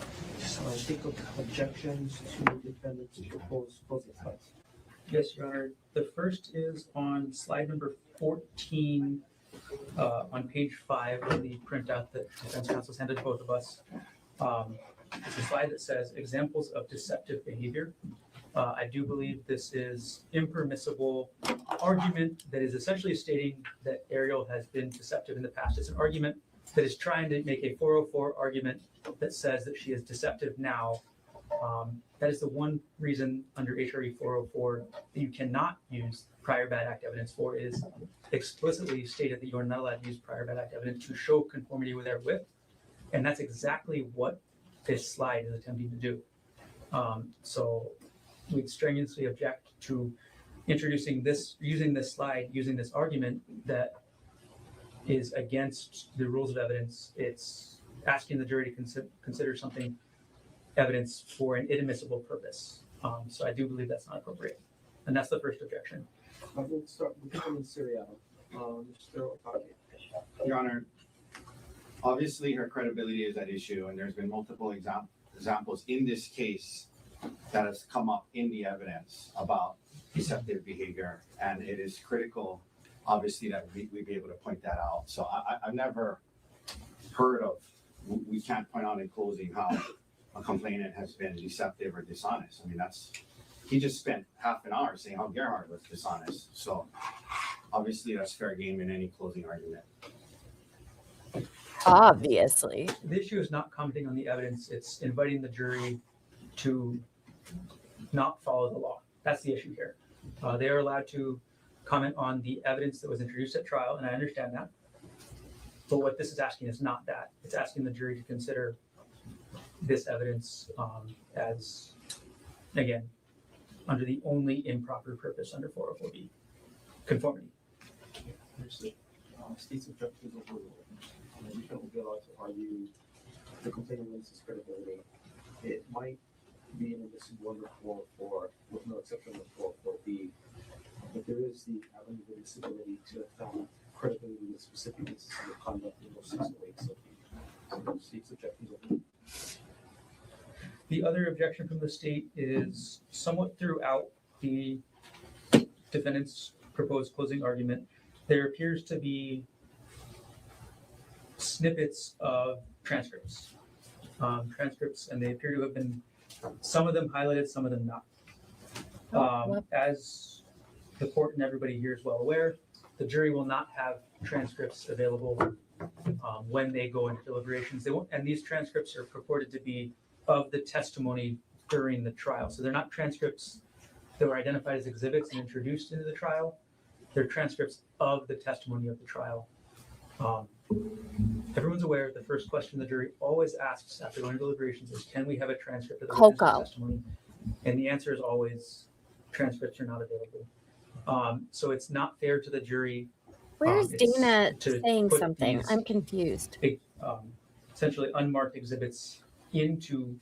Speaker 2: take up objections to defendant's proposed closing slides. Yes, Your Honor. The first is on slide number 14 on page 5 of the printout that defense counsel handed both of us. It's a slide that says examples of deceptive behavior. I do believe this is impermissible argument that is essentially stating that Arielle has been deceptive in the past. It's an argument that is trying to make a 404 argument that says that she is deceptive now. That is the one reason under HRE 404 that you cannot use prior bad act evidence for, is explicitly stated that you are not allowed to use prior bad act evidence to show conformity with therewith. And that's exactly what this slide is attempting to do. So we strenuously object to introducing this, using this slide, using this argument that is against the rules of evidence. It's asking the jury to consider something evidence for an inadmissible purpose. So I do believe that's not appropriate. And that's the first objection.
Speaker 8: We'll start with Arielle.
Speaker 4: Your Honor, obviously her credibility is at issue, and there's been multiple examples in this case that has come up in the evidence about deceptive behavior, and it is critical, obviously, that we be able to point that out. So I've never heard of, we can't point out in closing how a complainant has been deceptive or dishonest. I mean, he just spent half an hour saying how Gerhardt was dishonest. So obviously that's fair game in any closing argument.
Speaker 6: Obviously.
Speaker 2: The issue is not commenting on the evidence. It's inviting the jury to not follow the law. That's the issue here. They are allowed to comment on the evidence that was introduced at trial, and I understand that. But what this is asking is not that. It's asking the jury to consider this evidence as, again, under the only improper purpose under 404B, conformity.
Speaker 8: State's objections overruled. The defendant will be allowed to argue the complainant witness's credibility. It might be inadmissible under 404 with no exception of 404B, but there is the avenue of admissibility to found credibility in specific instances of conduct in those 6 weeks. So the state's objections overruled.
Speaker 2: The other objection from the state is somewhat throughout the defendant's proposed closing argument. There appears to be snippets of transcripts, and they appear to have been, some of them highlighted, some of them not. As the court and everybody here is well aware, the jury will not have transcripts available when they go into deliberations. They won't, and these transcripts are purported to be of the testimony during the trial. So they're not transcripts that were identified as exhibits and introduced into the trial. They're transcripts of the testimony of the trial. Everyone's aware the first question the jury always asks after going to deliberations is, can we have a transcript of the witness's testimony? And the answer is always, transcripts are not available. So it's not fair to the jury.
Speaker 6: Where's Dana
Speaker 2: to
Speaker 6: saying
Speaker 2: put
Speaker 6: something?
Speaker 2: these,
Speaker 6: I'm confused.
Speaker 2: essentially unmarked exhibits into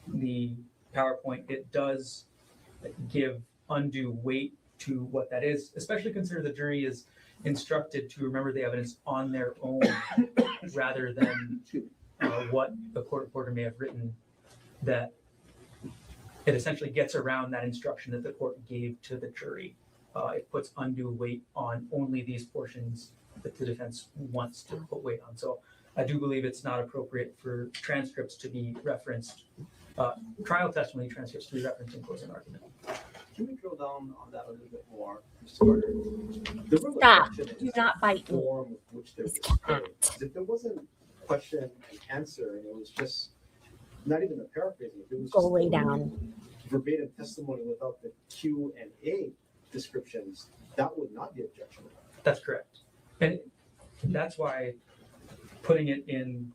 Speaker 2: the PowerPoint. It does give undue weight to what that is, especially consider the jury is instructed to remember the evidence on their own rather than what the court reporter may have written, that it essentially gets around that instruction that the court gave to the jury. It puts undue weight on only these portions that the defense wants to put weight on. So I do believe it's not appropriate for transcripts to be referenced, trial testimony transcripts to be referenced in closing argument.
Speaker 8: Can we drill down on that a little bit more, Mr. Carter? The real
Speaker 6: Stop.
Speaker 8: objection
Speaker 6: Do
Speaker 8: is
Speaker 6: not bite
Speaker 8: the
Speaker 6: me.
Speaker 8: form with which they're
Speaker 6: This
Speaker 8: displayed.
Speaker 6: cat.
Speaker 8: If there wasn't question and answer, and it was just not even a paraphrasing, if it was
Speaker 6: Go
Speaker 8: just
Speaker 6: lay down.
Speaker 8: verbatim testimony without the Q and A descriptions, that would not be objectionable.
Speaker 2: That's correct. And that's why putting it in,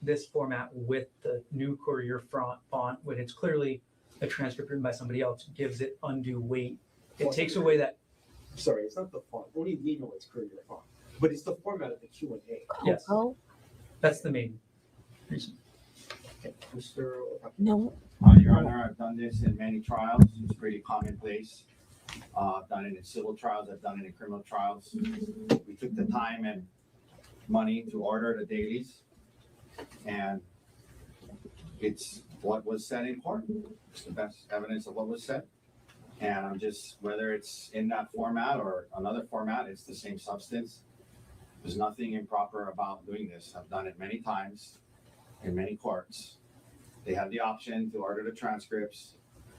Speaker 2: this format with the new Courier font, when it's clearly a transcript written by somebody else, gives it undue weight. It takes away that.
Speaker 8: Sorry, it's not the font. Only we know it's Courier font, but it's the format of the Q and A.
Speaker 2: Yes.
Speaker 6: Coco?
Speaker 2: That's the main reason.
Speaker 8: Okay, Mr.
Speaker 6: No.
Speaker 4: Your Honor, I've done this in many trials. It's pretty commonplace. I've done it in civil trials. I've done it in criminal trials. We took the time and money to order the dailies, and it's what was said in court. It's the best evidence of what was said. And I'm just, whether it's in that format or another format, it's the same substance. There's nothing improper about doing this. I've done it many times in many courts. They have the option to order the transcripts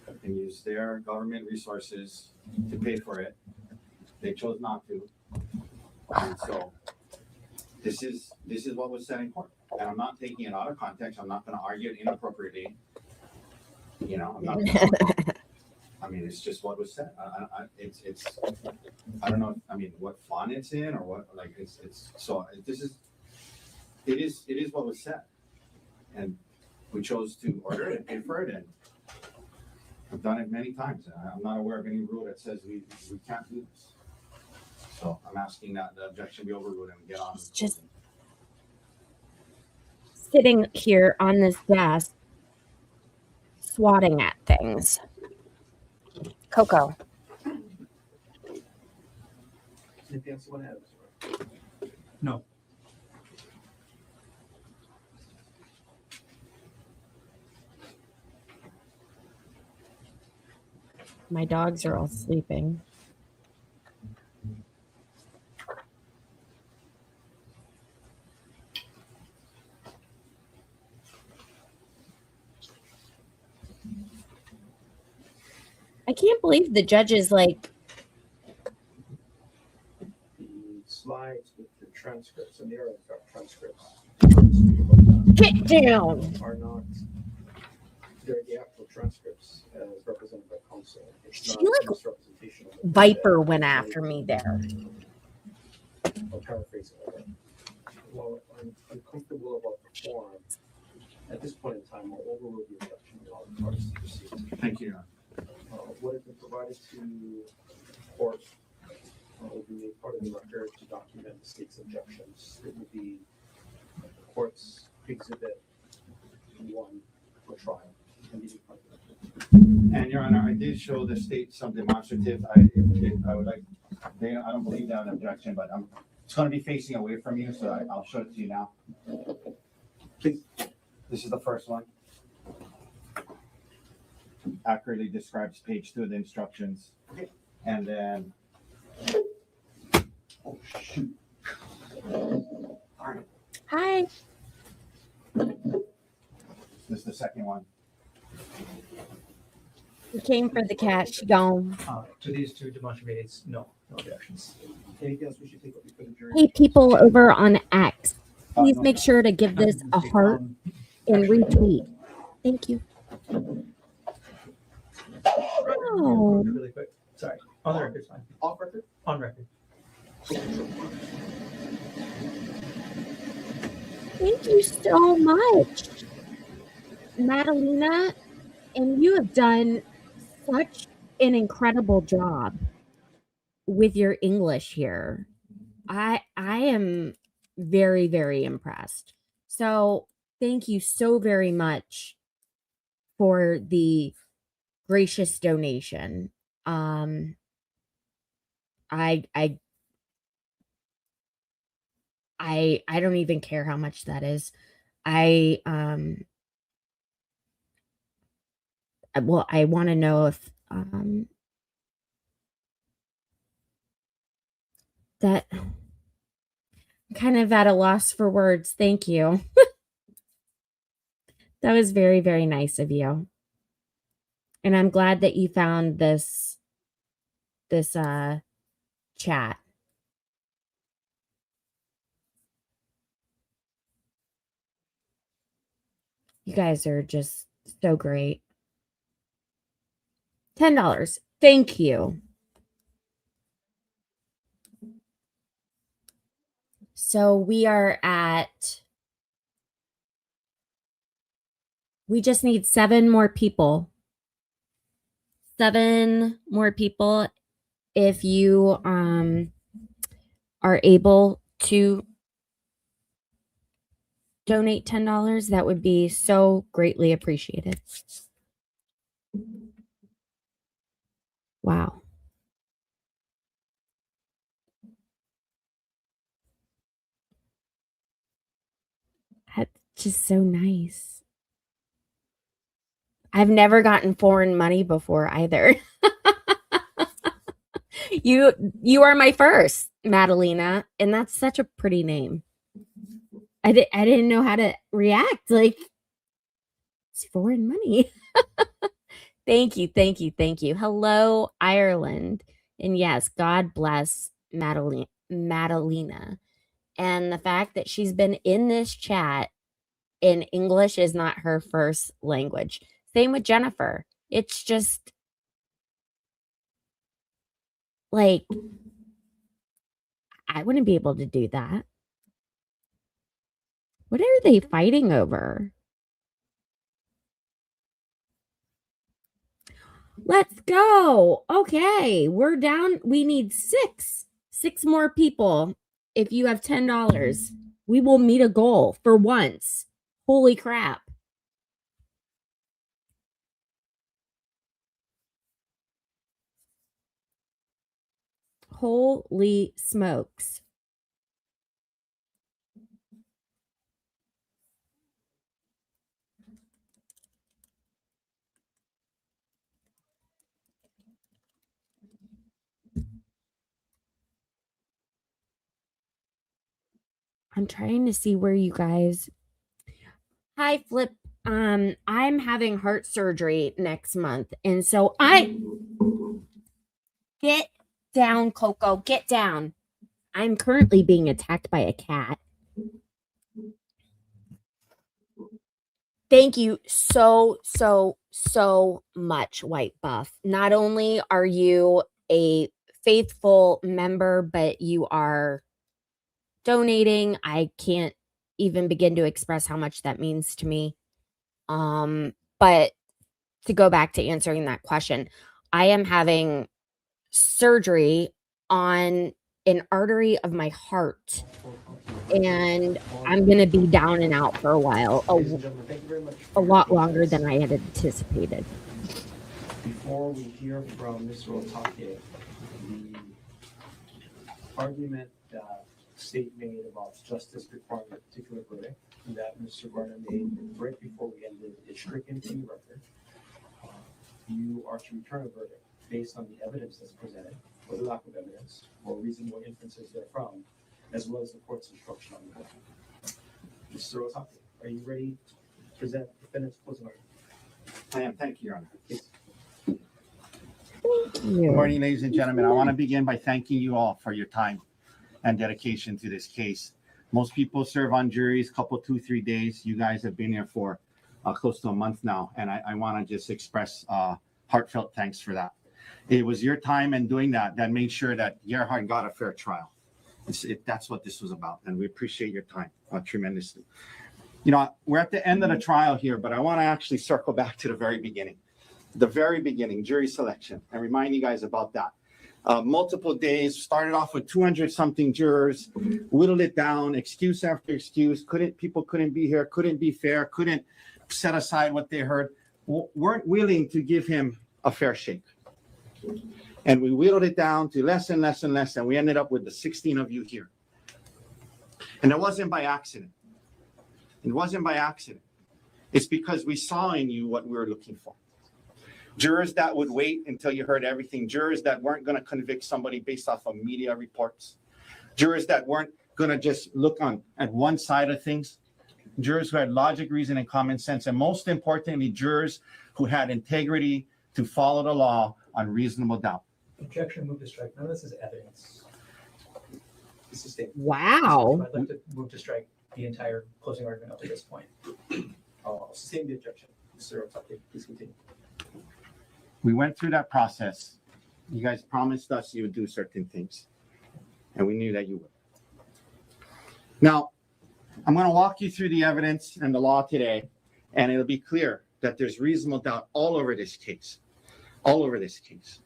Speaker 4: and use their government resources to pay for it. They chose not to. And so this is what was said in court. And I'm not taking it out of context. I'm not going to argue it inappropriately. I'm not. I mean, it's just what was said. It's. I don't know. What font it's in or what. Like it's. So this is. It is what was said, and we chose to order it and pay for it, and I've done it many times. I'm not aware of any rule that says we can't do this. So I'm asking that the objection be overruled and we get on.
Speaker 6: It's just sitting here on this desk, swatting at things. Coco.
Speaker 8: Anything else you want to add, Mr. Carter?
Speaker 2: No.
Speaker 6: My dogs are all sleeping. I can't believe the judge is like,
Speaker 8: The slides with the transcripts and the other transcripts
Speaker 6: get down.
Speaker 8: are not, they're the actual transcripts as represented by counsel. It's
Speaker 6: She,
Speaker 8: not
Speaker 6: like,
Speaker 8: misrepresentation of it.
Speaker 6: Viper went after me there.
Speaker 8: Or paraphrasing of it. Well, I'm uncomfortable about the form. At this point in time, I'll overrule the objection and allow the parties to proceed.
Speaker 4: Thank you, Your Honor.
Speaker 8: What has been provided to court will be made part of the record to document the state's objections. It will be the court's exhibit 1 for trial. And be part of the record.
Speaker 4: And Your Honor, I did show the state some demonstrative. I would like, Dana, I don't believe that an objection, but it's going to be facing away from you, so I'll show it to you now. Please. This is the first one. Accurately describes page 2 of the instructions.
Speaker 8: Okay.
Speaker 4: And then, oh shoot. All right,
Speaker 6: Hi.
Speaker 4: this is the second one.
Speaker 6: He came for the cat. She gone.
Speaker 2: To these two demonstrable aids, no objections.
Speaker 8: Anything else we should take up before the jury?
Speaker 6: Hey, people over on X, please
Speaker 4: No.
Speaker 6: make sure to give this a heart and
Speaker 2: Actually,
Speaker 6: retweet. Thank you. Oh,
Speaker 2: Really quick. Sorry. On the record, it's fine.
Speaker 8: Off record?
Speaker 2: On record.
Speaker 6: thank you so much, Madalena. And you have done such an incredible job with your English here. I am very, very impressed. So thank you so very much for the gracious donation. I don't even care how much that is. I want to know if that I'm kind of at a loss for words. Thank you. That was very, very nice of you. And I'm glad that you found this chat. You guys are just so great. $10. Thank you. So we just need 7 more people. 7 more people. If you are able to donate $10, that would be so greatly appreciated. Wow. That's just so nice. I've never gotten foreign money before either. You are my first, Madalena, and that's such a pretty name. I didn't know how to react. Like, it's foreign money. Thank you. Hello, Ireland. And yes, God bless Madalena. And the fact that she's been in this chat in English is not her first language. Same with Jennifer. It's just like, I wouldn't be able to do that. What are they fighting over? Let's go. Okay, we're down. We need 6 more people. If you have $10, we will meet a goal for once. Holy crap. Holy smokes. I'm trying to see where you guys. Hi, Flip. I'm having heart surgery next month, and so get down, Coco. Get down. I'm currently being attacked by a cat. Thank you so much, White Buff. Not only are you a faithful member, but you are donating. I can't even begin to express how much that means to me. But to go back to answering that question, I am having surgery on an artery of my heart, and I'm going to be down and out for a while,
Speaker 8: Ladies and gentlemen, thank you very much.
Speaker 6: a lot longer than I had anticipated.
Speaker 8: Before we hear from Mr. Otake, the argument that state made about justice requiring a particular verdict that Mr. Garner made right before we ended is stricken from the record. You are to return a verdict based on the evidence that's presented, or the lack of evidence, or reasonable inferences therefrom, as well as the court's instruction on the matter. Mr. Otake, are you ready to present defendant's closing argument?
Speaker 4: I am. Thank you, Your Honor.
Speaker 8: Please.
Speaker 6: Thank you.
Speaker 4: Good morning, ladies and gentlemen. I want to begin by thanking you all for your time and dedication to this case. Most people serve on juries, couple, 2-3 days. You guys have been here for close to a month now, and I want to just express heartfelt thanks for that. It was your time and doing that made sure that Gerhardt got a fair trial. That's what this was about, and we appreciate your time tremendously. You know, we're at the end of the trial here, but I want to actually circle back to the very beginning. The very beginning, jury selection, and remind you guys about that. Multiple days, started off with 200-something jurors, whittled it down, excuse after excuse, people couldn't be here, couldn't be fair, couldn't set aside what they heard, weren't willing to give him a fair shake. And we whittled it down to less and less and less, and we ended up with the 16 of you here. And it wasn't by accident. It wasn't by accident. It's because we saw in you what we were looking for. Jurors that would wait until you heard everything. Jurors that weren't going to convict somebody based off of media reports. Jurors that weren't going to just look at one side of things. Jurors who had logic, reason, and common sense. And most importantly, jurors who had integrity to follow the law on reasonable doubt.
Speaker 2: Objection, move to strike. None of this is evidence. This is statement.
Speaker 6: Wow.
Speaker 2: I'd like to move to strike the entire closing argument up to this point. I'll sustain the objection. Sir, please continue.
Speaker 4: We went through that process. You guys promised us you would do certain things, and we knew that you would. Now, I'm going to walk you through the evidence and the law today, and it'll be clear that there's reasonable doubt all over this case. All over this case.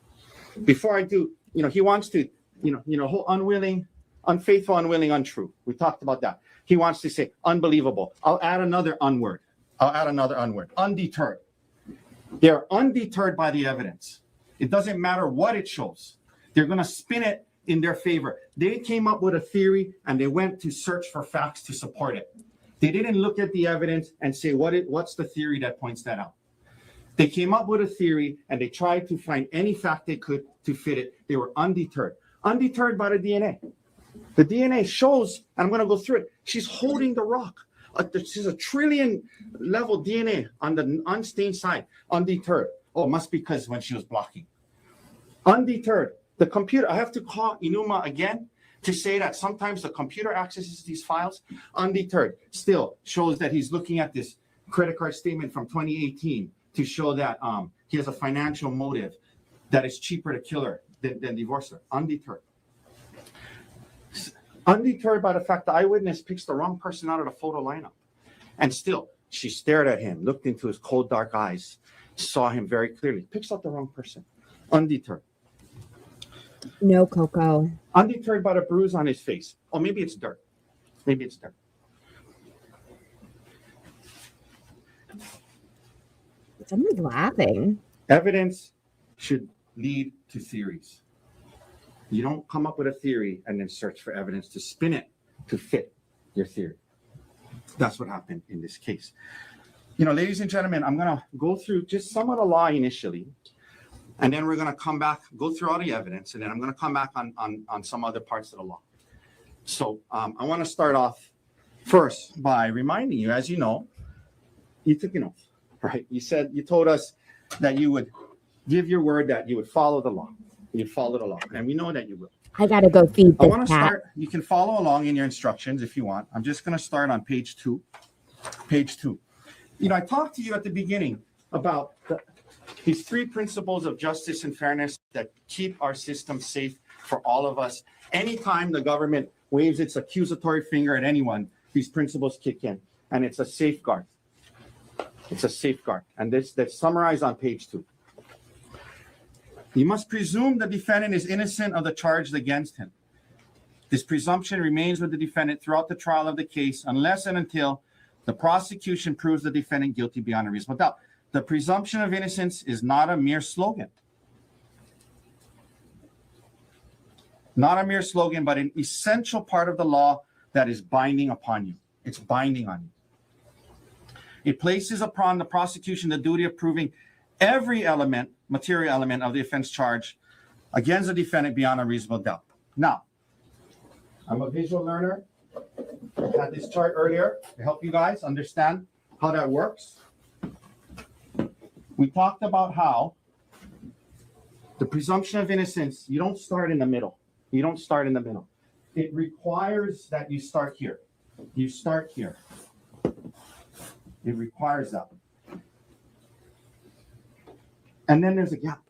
Speaker 4: Before I do, he wants to, whole unwilling, unfaithful, unwilling, untrue. We talked about that. He wants to say unbelievable. I'll add another unword. Undeterred. They're undeterred by the evidence. It doesn't matter what it shows. They're going to spin it in their favor. They came up with a theory and they went to search for facts to support it. They didn't look at the evidence and say, what's the theory that points that out? They came up with a theory and they tried to find any fact they could to fit it. They were undeterred. Undeterred by the DNA. The DNA shows, and I'm going to go through it, she's holding the rock. She's a trillion level DNA on the unstained side. Undeterred. Oh, it must be because when she was blocking. Undeterred. The computer, I have to call Inuma again to say that sometimes the computer accesses these files. Undeterred. Still shows that he's looking at this credit card statement from 2018 to show that he has a financial motive, that it's cheaper to kill her than divorce her. Undeterred. Undeterred by the fact the eyewitness picks the wrong person out of the photo lineup. And still, she stared at him, looked into his cold, dark eyes, saw him very clearly, picks out the wrong person. Undeterred.
Speaker 6: No, Coco.
Speaker 4: Undeterred by the bruise on his face. Oh, maybe it's dirt. Maybe it's dirt.
Speaker 6: Someone's laughing.
Speaker 4: Evidence should lead to theories. You don't come up with a theory and then search for evidence to spin it to fit your theory. That's what happened in this case. Ladies and gentlemen, I'm going to go through just some of the law initially, and then we're going to come back, go through all the evidence, and then I'm going to come back on some other parts of the law. So I want to start off first by reminding you, as you know, you took an oath, right? You told us that you would give your word that you would follow the law. You'd follow the law, and we know that you will.
Speaker 6: I got to go feed
Speaker 4: I
Speaker 6: this
Speaker 4: want to
Speaker 6: cat.
Speaker 4: start. You can follow along in your instructions if you want. I'm just going to start on page 2. Page 2. I talked to you at the beginning about these 3 principles of justice and fairness that keep our system safe for all of us. Anytime the government waves its accusatory finger at anyone, these principles kick in, and it's a safeguard. It's a safeguard, and that's summarized on page 2. You must presume the defendant is innocent of the charge against him. This presumption remains with the defendant throughout the trial of the case unless and until the prosecution proves the defendant guilty beyond a reasonable doubt. The presumption of innocence is not a mere slogan. Not a mere slogan, but an essential part of the law that is binding upon you. It's binding on you. It places upon the prosecution the duty of proving every material element of the offense charge against the defendant beyond a reasonable doubt. Now, I'm a visual learner. I had this chart earlier to help you guys understand how that works. We talked about how The presumption of innocence, you don't start in the middle. You don't start in the middle. It requires that you start here. You start here. It requires that. And then there's a gap,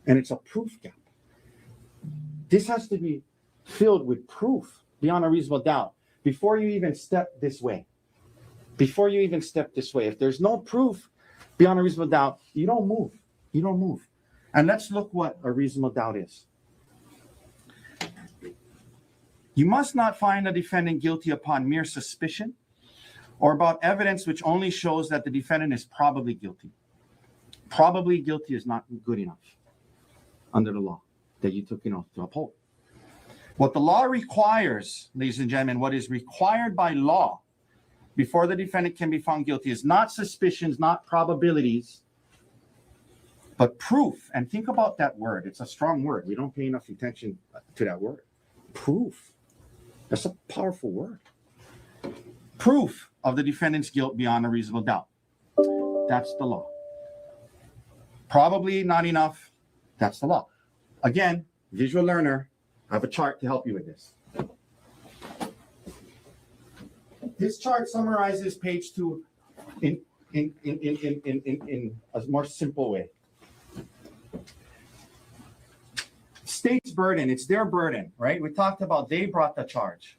Speaker 4: and it's a proof gap. This has to be filled with proof beyond a reasonable doubt before you even step this way. Before you even step this way. If there's no proof beyond a reasonable doubt, you don't move. You don't move. And let's look what a reasonable doubt is. You must not find a defendant guilty upon mere suspicion or about evidence which only shows that the defendant is probably guilty. Probably guilty is not good enough under the law that you took an oath to uphold. What the law requires, ladies and gentlemen, what is required by law before the defendant can be found guilty is not suspicions, not probabilities, but proof. And think about that word. It's a strong word. We don't pay enough attention to that word. Proof. That's a powerful word. Proof of the defendant's guilt beyond a reasonable doubt. That's the law. Probably not enough. That's the law. Again, visual learner, I have a chart to help you with this. This chart summarizes page 2 in a more simple way. State's burden, it's their burden, right? We talked about they brought the charge.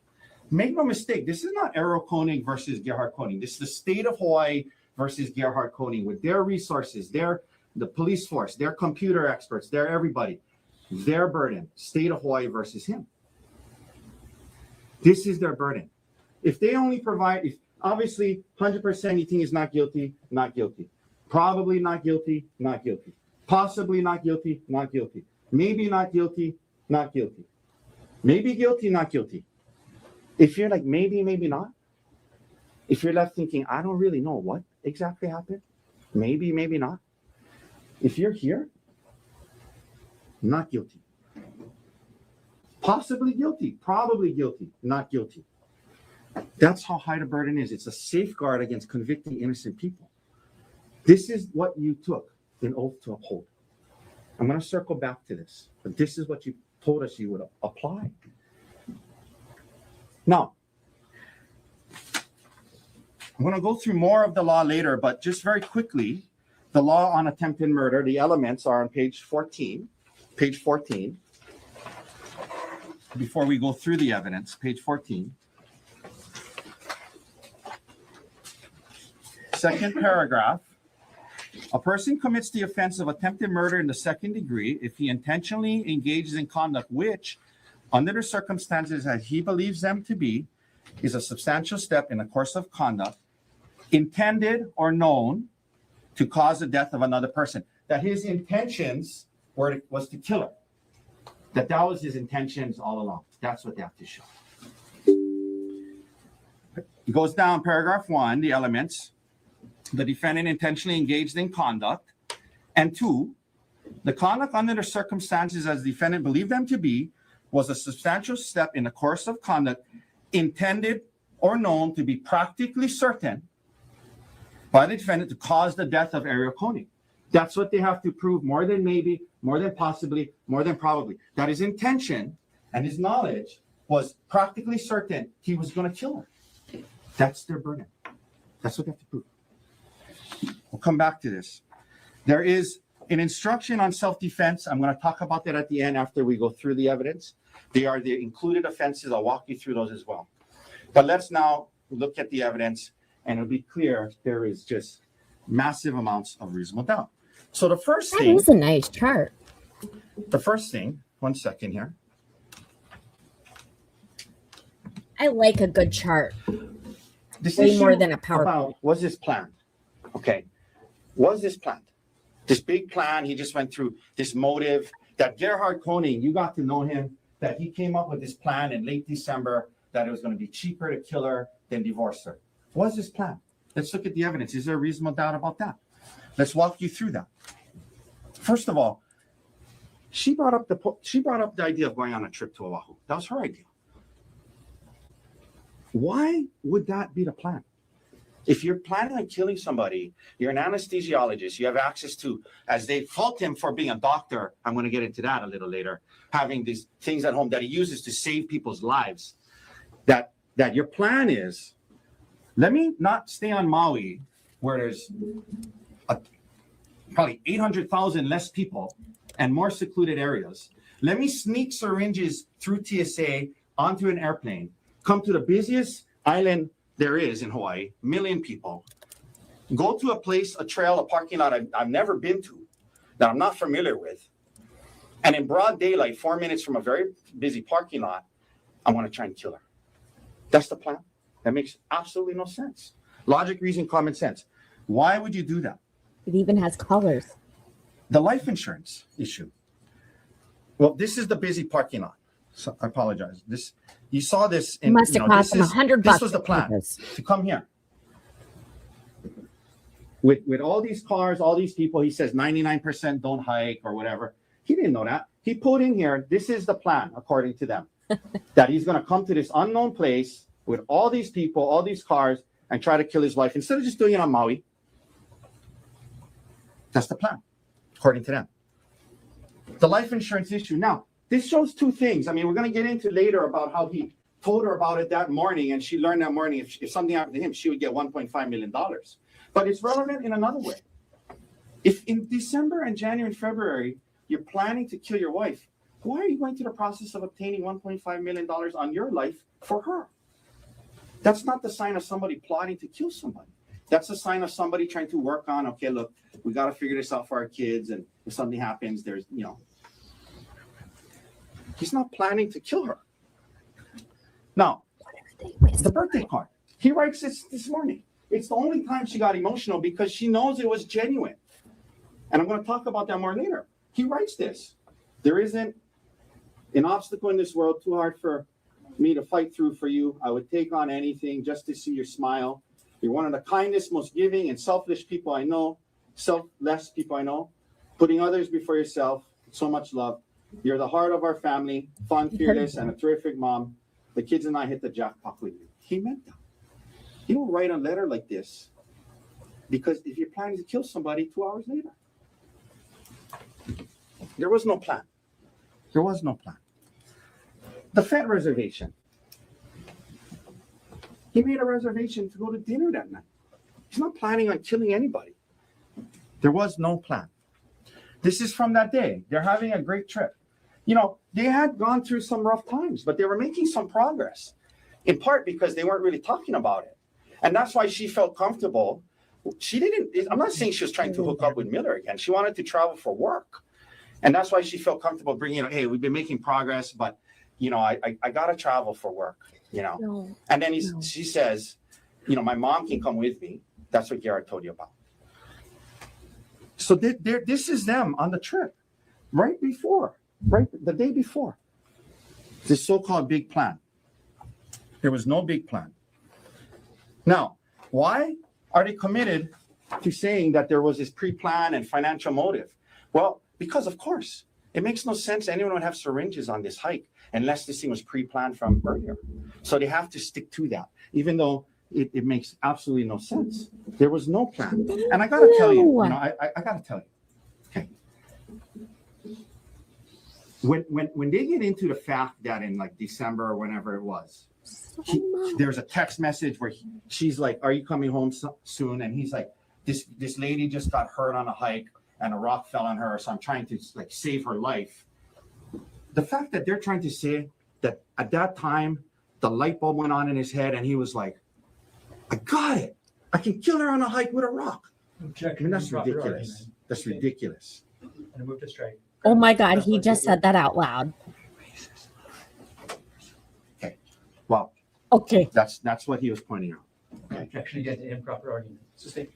Speaker 4: Make no mistake, this is not Arielle Konig versus Gerhardt Konig. This is the state of Hawaii versus Gerhardt Konig with their resources, the police force, their computer experts, their everybody. Their burden, state of Hawaii versus him. This is their burden. If they only provide, if obviously 100% you think is not guilty, not guilty. Probably not guilty, not guilty. Possibly not guilty, not guilty. Maybe not guilty, not guilty. Maybe guilty, not guilty. If you're like maybe, maybe not. If you're left thinking, I don't really know what exactly happened. Maybe, maybe not. If you're here, not guilty. Possibly guilty, probably guilty, not guilty. That's how high the burden is. It's a safeguard against convicting innocent people. This is what you took an oath to uphold. I'm going to circle back to this, but this is what you told us you would apply. Now, I'm going to go through more of the law later, but just very quickly, the law on attempted murder, the elements are on page 14. Page 14. Before we go through the evidence, page 14. Second paragraph. A person commits the offense of attempted murder in the second degree if he intentionally engages in conduct which, under the circumstances as he believes them to be, is a substantial step in the course of conduct intended or known to cause the death of another person. That his intentions was to kill her. That was his intentions all along. That's what they have to show. It goes down, paragraph 1, the elements. The defendant intentionally engaged in conduct. And 2, the conduct under the circumstances as the defendant believed them to be was a substantial step in the course of conduct intended or known to be practically certain by the defendant to cause the death of Arielle Konig. That's what they have to prove, more than maybe, more than possibly, more than probably. That his intention and his knowledge was practically certain he was going to kill her. That's their burden. That's what they have to prove. We'll come back to this. There is an instruction on self-defense. I'm going to talk about that at the end after we go through the evidence. They are the included offenses. I'll walk you through those as well. But let's now look at the evidence, and it'll be clear there is just massive amounts of reasonable doubt. So the first
Speaker 6: That
Speaker 4: thing,
Speaker 6: is a nice chart.
Speaker 4: one second here.
Speaker 6: I like a good chart.
Speaker 4: This
Speaker 6: Way
Speaker 4: issue
Speaker 6: more than a PowerPoint.
Speaker 4: about, was this planned? Okay. Was this planned? This big plan, he just went through this motive that Gerhardt Konig, you got to know him, that he came up with this plan in late December that it was going to be cheaper to kill her than divorce her. Was this plan? Let's look at the evidence. Is there a reasonable doubt about that? Let's walk you through that. First of all, she brought up the idea of going on a trip to Oahu. That was her idea. Why would that be the plan? If you're planning on killing somebody, you're an anesthesiologist, you have access to, as they fault him for being a doctor, I'm going to get into that a little later, having these things at home that he uses to save people's lives, that your plan is, let me not stay on Maui where there's probably 800,000 less people and more secluded areas. Let me sneak syringes through TSA onto an airplane, come to the busiest island there is in Hawaii, 1 million people, go to a place, a trail, a parking lot I've never been to, that I'm not familiar with, and in broad daylight, 4 minutes from a very busy parking lot, I want to try and kill her. That's the plan. That makes absolutely no sense. Logic, reason, common sense. Why would you do that?
Speaker 6: It even has colors.
Speaker 4: The life insurance issue. Well, this is the busy parking lot. So I apologize. You saw this in,
Speaker 6: Must have cost them $100.
Speaker 4: This was the plan to come here. With all these cars, all these people, he says 99% don't hike or whatever. He didn't know that. He put in here, this is the plan, according to them, that he's going to come to this unknown place with all these people, all these cars, and try to kill his wife instead of just doing it on Maui. That's the plan, according to them. The life insurance issue. Now, this shows two things. I mean, we're going to get into later about how he told her about it that morning, and she learned that morning if something happened to him, she would get $1.5 million. But it's relevant in another way. If in December and January and February, you're planning to kill your wife, why are you going through the process of obtaining $1.5 million on your life for her? That's not the sign of somebody plotting to kill somebody. That's a sign of somebody trying to work on, okay, look, we got to figure this out for our kids. And if something happens, there's, he's not planning to kill her. Now, the birthday card. He writes this morning. It's the only time she got emotional because she knows it was genuine. And I'm going to talk about that more later. He writes this. There isn't an obstacle in this world too hard for me to fight through for you. I would take on anything just to see your smile. You're one of the kindest, most giving and selfless people I know. Putting others before yourself. So much love. You're the heart of our family, fun, fearless, and a terrific mom. The kids and I hit the jackpot with you. He meant that. You don't write a letter like this because if you're planning to kill somebody 2 hours later. There was no plan. There was no plan. The Fed reservation. He made a reservation to go to dinner that night. He's not planning on killing anybody. There was no plan. This is from that day. They're having a great trip. They had gone through some rough times, but they were making some progress, in part because they weren't really talking about it. And that's why she felt comfortable. I'm not saying she was trying to hook up with Miller again. She wanted to travel for work. And that's why she felt comfortable bringing, hey, we've been making progress, but, I got to travel for work,
Speaker 6: No.
Speaker 4: And then she says, my mom can come with me. That's what Gerhardt told you about. So this is them on the trip right the day before. This so-called big plan. There was no big plan. Now, why are they committed to saying that there was this pre-plan and financial motive? Well, because of course, it makes no sense anyone would have syringes on this hike unless this thing was pre-planned from earlier. So they have to stick to that, even though it makes absolutely no sense. There was no plan. And I got to tell you, I got to tell you, okay. When they get into the fact that in like December or whenever it was, there's a text message where she's like, are you coming home soon? And he's like, this lady just got hurt on a hike and a rock fell on her, so I'm trying to save her life. The fact that they're trying to say that at that time, the light bulb went on in his head and he was like, I got it. I can kill her on a hike with a rock. That's ridiculous. That's ridiculous.
Speaker 2: And I moved to strike.
Speaker 6: Oh my God, he just said that out loud.
Speaker 4: Okay. Well,
Speaker 6: okay.
Speaker 4: That's what he was pointing out.
Speaker 2: Objection against an improper argument. Sustain.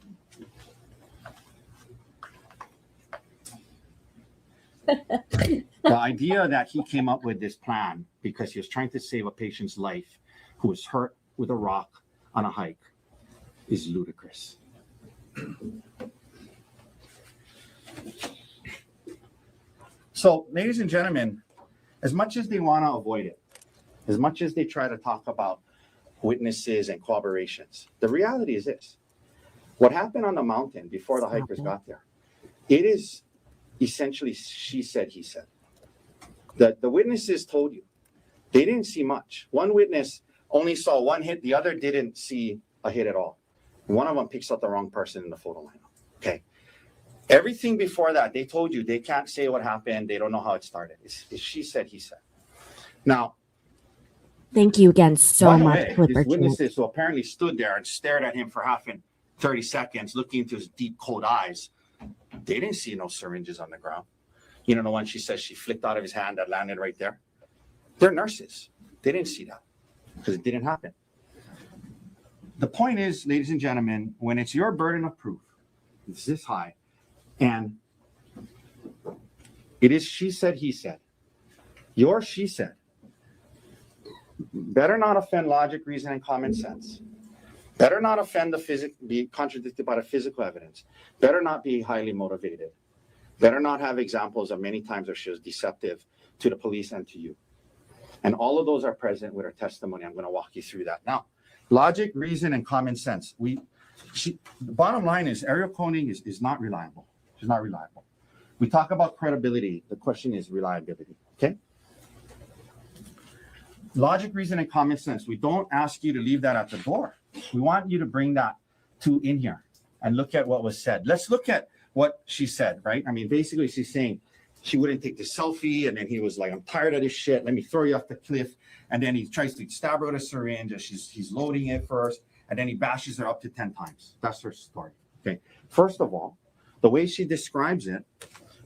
Speaker 4: The idea that he came up with this plan because he was trying to save a patient's life who was hurt with a rock on a hike is ludicrous. So, ladies and gentlemen, as much as they want to avoid it, as much as they try to talk about witnesses and corroborations. The reality is this. What happened on the mountain before the hikers got there, it is essentially she said, he said. The witnesses told you. They didn't see much. One witness only saw one hit. The other didn't see a hit at all. One of them picks up the wrong person in the photo lineup. Okay. Everything before that, they told you they can't say what happened. They don't know how it started. It's she said, he said. Now,
Speaker 6: Thank you again so
Speaker 4: by the
Speaker 6: much,
Speaker 4: way,
Speaker 6: Clipper
Speaker 4: these
Speaker 6: Champ.
Speaker 4: witnesses who apparently stood there and stared at him for 30 seconds, looking into his deep, cold eyes, they didn't see no syringes on the ground. You know, the one she says she flicked out of his hand that landed right there? They're nurses. They didn't see that because it didn't happen. The point is, ladies and gentlemen, when it's your burden of proof, it's this high, and it is she said, he said. Your she said. Better not offend logic, reason, and common sense. Better not offend be contradicted by the physical evidence. Better not be highly motivated. Better not have examples of many times where she was deceptive to the police and to you. And all of those are present with her testimony. I'm going to walk you through that. Now, logic, reason, and common sense. The bottom line is Arielle Konig is not reliable. She's not reliable. We talk about credibility. The question is reliability. Okay? Logic, reason, and common sense. We don't ask you to leave that at the door. We want you to bring that in here and look at what was said. Let's look at what she said, right? I mean, basically she's saying she wouldn't take the selfie, and then he was like, I'm tired of this shit. Let me throw you off the cliff. And then he tries to stab her with a syringe as he's loading it first, and then he bashes her up to 10 times. That's her story. Okay. First of all, the way she describes it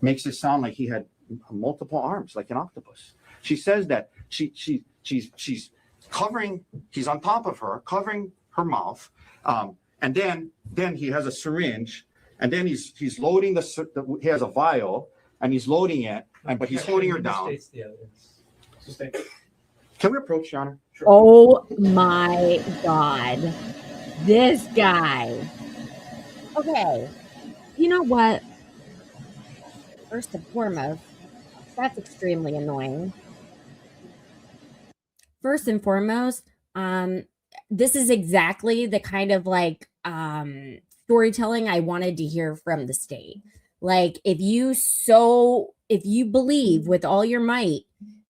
Speaker 4: makes it sound like he had multiple arms, like an octopus. She says that she's covering, he's on top of her, covering her mouth, and then he has a syringe, and then he's loading he has a vial, and he's loading it, but he's holding her down. Can we approach, Your Honor?
Speaker 8: Sure.
Speaker 6: Oh my God. This guy. Okay. You know what? First and foremost, that's extremely annoying. First and foremost, this is exactly the kind of like storytelling I wanted to hear from the state. Like, if you believe with all your might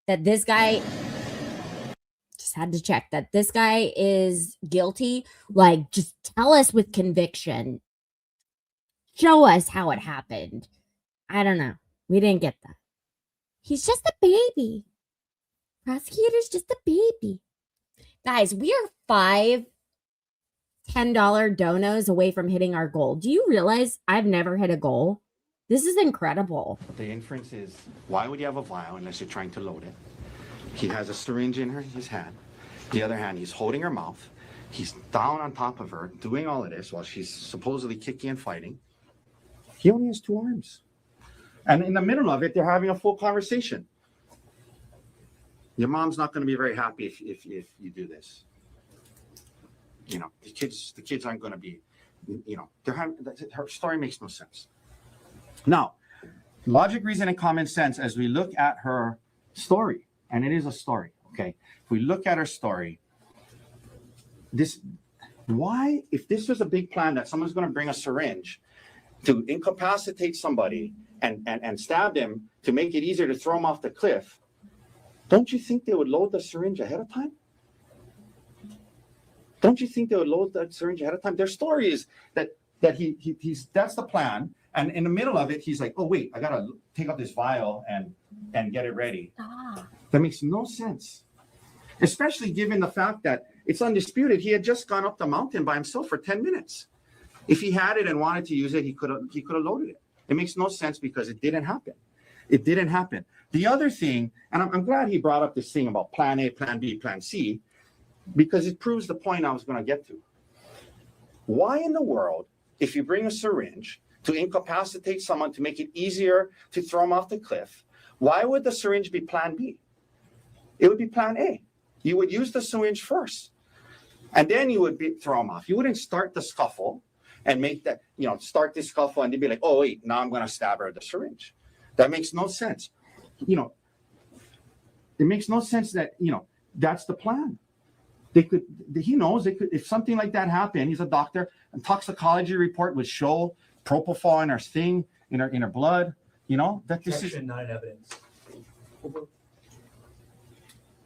Speaker 6: that this guy, just had to check that this guy is guilty, like, just tell us with conviction. Show us how it happened. I don't know. We didn't get that. He's just a baby. Prosecutor's just a baby. Guys, we are $5 $10 donos away from hitting our goal. Do you realize I've never hit a goal? This is incredible.
Speaker 4: The inference is, why would you have a vial unless you're trying to load it? He has a syringe in his hand. The other hand, he's holding her mouth. He's down on top of her, doing all of this while she's supposedly kicking and fighting. He only has 2 arms. And in the middle of it, they're having a full conversation. Your mom's not going to be very happy if you do this. You know, the kids aren't going to be, you know, her story makes no sense. Now, logic, reason, and common sense as we look at her story, and it is a story, okay? If we look at her story, if this was a big plan that someone's going to bring a syringe to incapacitate somebody and stab them to make it easier to throw them off the cliff, don't you think they would load the syringe ahead of time? Don't you think they would load that syringe ahead of time? Their story is that he's that's the plan. And in the middle of it, he's like, oh, wait, I got to take out this vial and get it ready. That makes no sense, especially given the fact that it's undisputed. He had just gone up the mountain by himself for 10 minutes. If he had it and wanted to use it, he could have loaded it. It makes no sense because it didn't happen. It didn't happen. The other thing, and I'm glad he brought up this thing about plan A, plan B, plan C, because it proves the point I was going to get to. Why in the world, if you bring a syringe to incapacitate someone to make it easier to throw them off the cliff, why would the syringe be plan B? It would be plan A. You would use the syringe first, and then you would throw them off. You wouldn't start the scuffle and make that, start this scuffle and then be like, oh, wait, now I'm going to stab her with the syringe. That makes no sense. It makes no sense that, that's the plan. he knows they could, if something like that happened, he's a doctor, and toxicology report would show propofol in her thing, in her blood, you know, that this is.
Speaker 2: Objection, not evidence.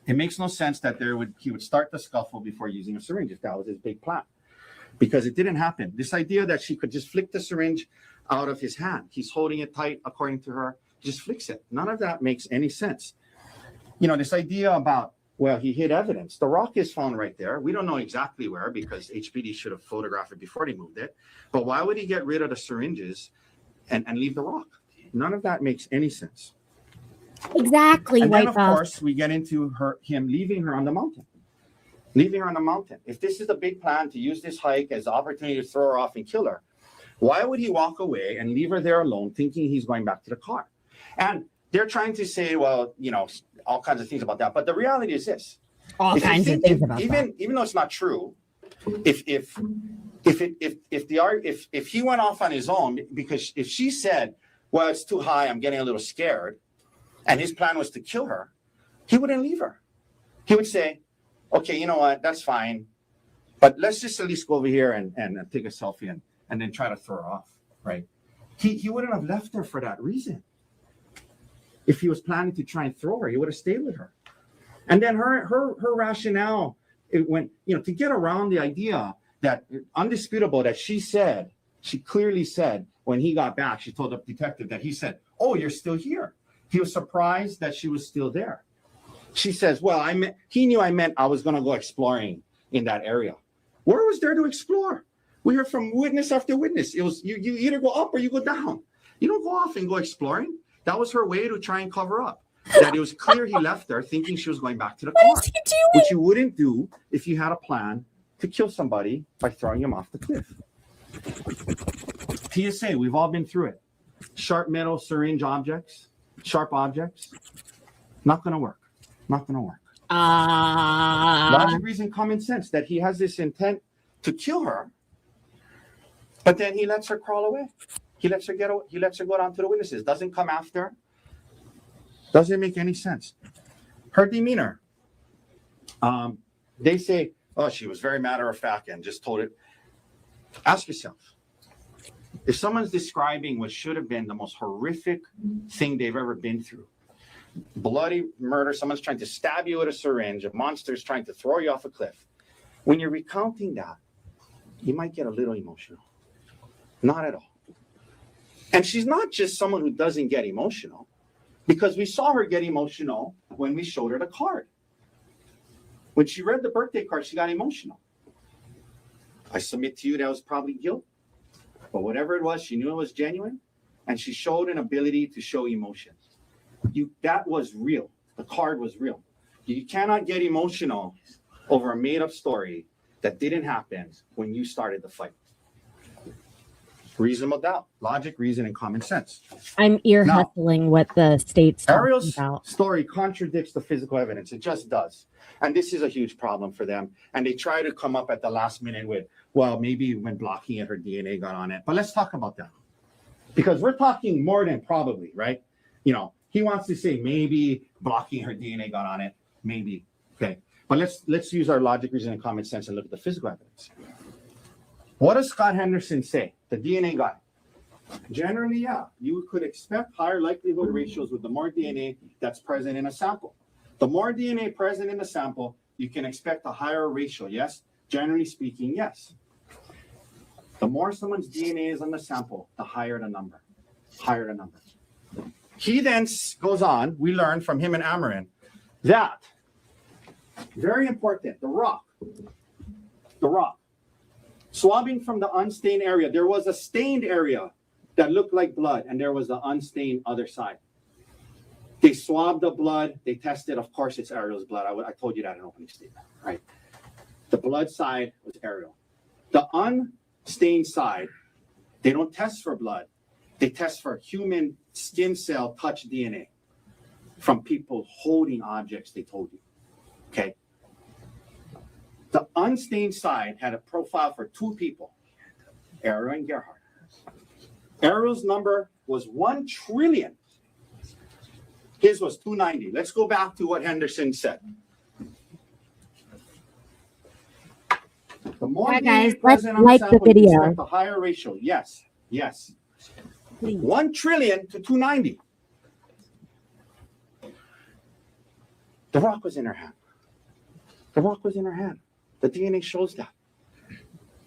Speaker 4: It makes no sense that he would start the scuffle before using a syringe if that was his big plan, because it didn't happen. This idea that she could just flick the syringe out of his hand, he's holding it tight, according to her, just flicks it. None of that makes any sense. You know, this idea about, well, he hid evidence. The rock is found right there. We don't know exactly where because HPD should have photographed it before they moved it. But why would he get rid of the syringes and leave the rock? None of that makes any sense.
Speaker 6: Exactly.
Speaker 4: And then,
Speaker 6: White
Speaker 4: of
Speaker 6: Ball.
Speaker 4: course, we get into him leaving her on the mountain. Leaving her on the mountain. If this is the big plan to use this hike as an opportunity to throw her off and kill her, why would he walk away and leave her there alone thinking he's going back to the car? And they're trying to say, well, you know, all kinds of things about that. But the reality is this.
Speaker 6: All kinds of things about that.
Speaker 4: Even though it's not true, if he went off on his own, because if she said, well, it's too high, I'm getting a little scared, and his plan was to kill her, he wouldn't leave her. He would say, okay, you know what, that's fine, but let's just at least go over here and take a selfie and then try to throw her off, right? He wouldn't have left her for that reason. If he was planning to try and throw her, he would have stayed with her. And then her rationale, it went, you know, to get around the idea that undisputable that she clearly said when he got back, she told the detective that he said, oh, you're still here. He was surprised that she was still there. She says, well, he knew I meant I was going to go exploring in that area. Where was there to explore? We heard from witness after witness. It was you either go up or you go down. You don't go off and go exploring. That was her way to try and cover up. That it was clear he left her thinking she was going back to the car.
Speaker 6: What is he doing?
Speaker 4: Which you wouldn't do if you had a plan to kill somebody by throwing him off the cliff. PSA, we've all been through it. Sharp metal syringe objects, sharp objects, not going to work. Not going to work. Logic, reason, common sense that he has this intent to kill her, but then he lets her crawl away. He lets her go down to the witnesses. Doesn't come after. Doesn't make any sense. Her demeanor. They say, oh, she was very matter of fact and just told it. Ask yourself, if someone's describing what should have been the most horrific thing they've ever been through, bloody murder, someone's trying to stab you with a syringe, a monster's trying to throw you off a cliff. When you're recounting that, you might get a little emotional. Not at all. And she's not just someone who doesn't get emotional, because we saw her get emotional when we showed her the card. When she read the birthday card, she got emotional. I submit to you that was probably guilt, but whatever it was, she knew it was genuine, and she showed an ability to show emotion. That was real. The card was real. You cannot get emotional over a made-up story that didn't happen when you started the fight. Reasonable doubt, logic, reason, and common sense.
Speaker 6: I'm ear hustling what the state's talking
Speaker 4: Arielle's
Speaker 6: about.
Speaker 4: story contradicts the physical evidence. It just does. And this is a huge problem for them. And they try to come up at the last minute with, well, maybe when blocking it, her DNA got on it. But let's talk about that. Because we're talking more than probably, right? You know, he wants to say maybe blocking her DNA got on it. Maybe. Okay. But let's use our logic, reason, and common sense and look at the physical evidence. What does Scott Henderson say? The DNA guy. Generally, yeah, you could expect higher likelihood ratios with the more DNA that's present in a sample. The more DNA present in the sample, you can expect a higher ratio, yes? Generally speaking, yes. The more someone's DNA is on the sample, the higher the number. Higher the number. He then goes on, we learn from him and Amarin, that, very important, the rock. Swabbing from the unstained area. There was a stained area that looked like blood, and there was the unstained other side. They swabbed the blood. They tested. Of course, it's Arielle's blood. I told you that in opening statement, right? The blood side was Arielle. The unstained side, they don't test for blood. They test for human skin cell touch DNA from people holding objects, they told you, okay? The unstained side had a profile for two people, Arielle and Gerhardt. Arielle's number was 1 trillion. His was 290. Let's go back to what Henderson said. The more
Speaker 6: Yeah,
Speaker 4: DNA
Speaker 6: guys, let's
Speaker 4: present on
Speaker 6: like the
Speaker 4: sample, you
Speaker 6: video.
Speaker 4: expect a higher ratio. Yes, yes.
Speaker 6: Please.
Speaker 4: 1 trillion to 290. The rock was in her hand. The rock was in her hand. The DNA shows that.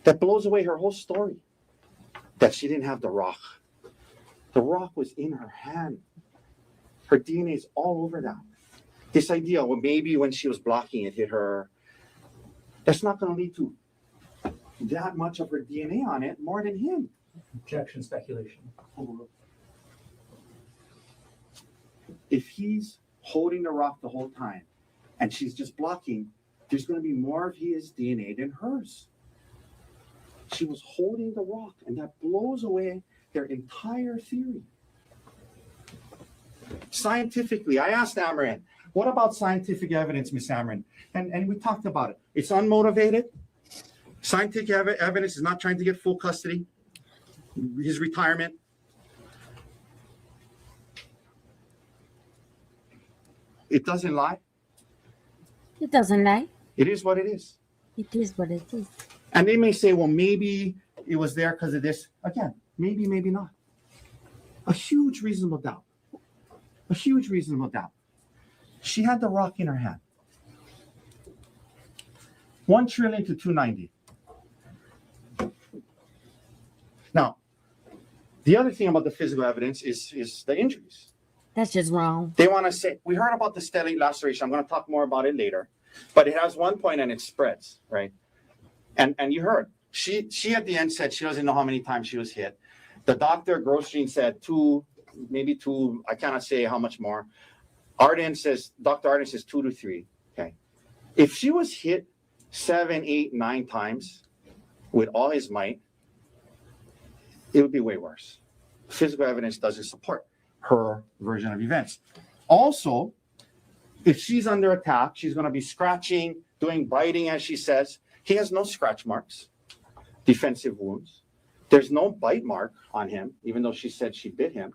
Speaker 4: That blows away her whole story. That she didn't have the rock. The rock was in her hand. Her DNA is all over that. This idea, well, maybe when she was blocking it hit her, that's not going to lead to that much of her DNA on it, more than him.
Speaker 2: Objection, speculation.
Speaker 4: If he's holding the rock the whole time and she's just blocking, there's going to be more of his DNA than hers. She was holding the rock, and that blows away their entire theory. Scientifically, I asked Amaran, what about scientific evidence, Miss Amaran? And we talked about it. It's unmotivated. Scientific evidence is not trying to get full custody. His retirement. It doesn't lie.
Speaker 6: It doesn't lie.
Speaker 4: It is what it is.
Speaker 6: It is what it is.
Speaker 4: And they may say, well, maybe it was there because of this. Again, maybe, maybe not. A huge reasonable doubt. A huge reasonable doubt. She had the rock in her hand. 1 trillion to 290. Now, the other thing about the physical evidence is the injuries.
Speaker 6: That's just wrong.
Speaker 4: They want to say, we heard about the stellate laceration. I'm going to talk more about it later. But it has one point and it spreads, right? And you heard, she at the end said she doesn't know how many times she was hit. The doctor, Grosjean, said 2, maybe 2. I cannot say how much more. Dr. Arden says 2 to 3. Okay. If she was hit 7, 8, 9 times with all his might, it would be way worse. Physical evidence doesn't support her version of events. Also, if she's under attack, she's going to be scratching, doing biting, as she says. He has no scratch marks, defensive wounds. There's no bite mark on him, even though she said she bit him.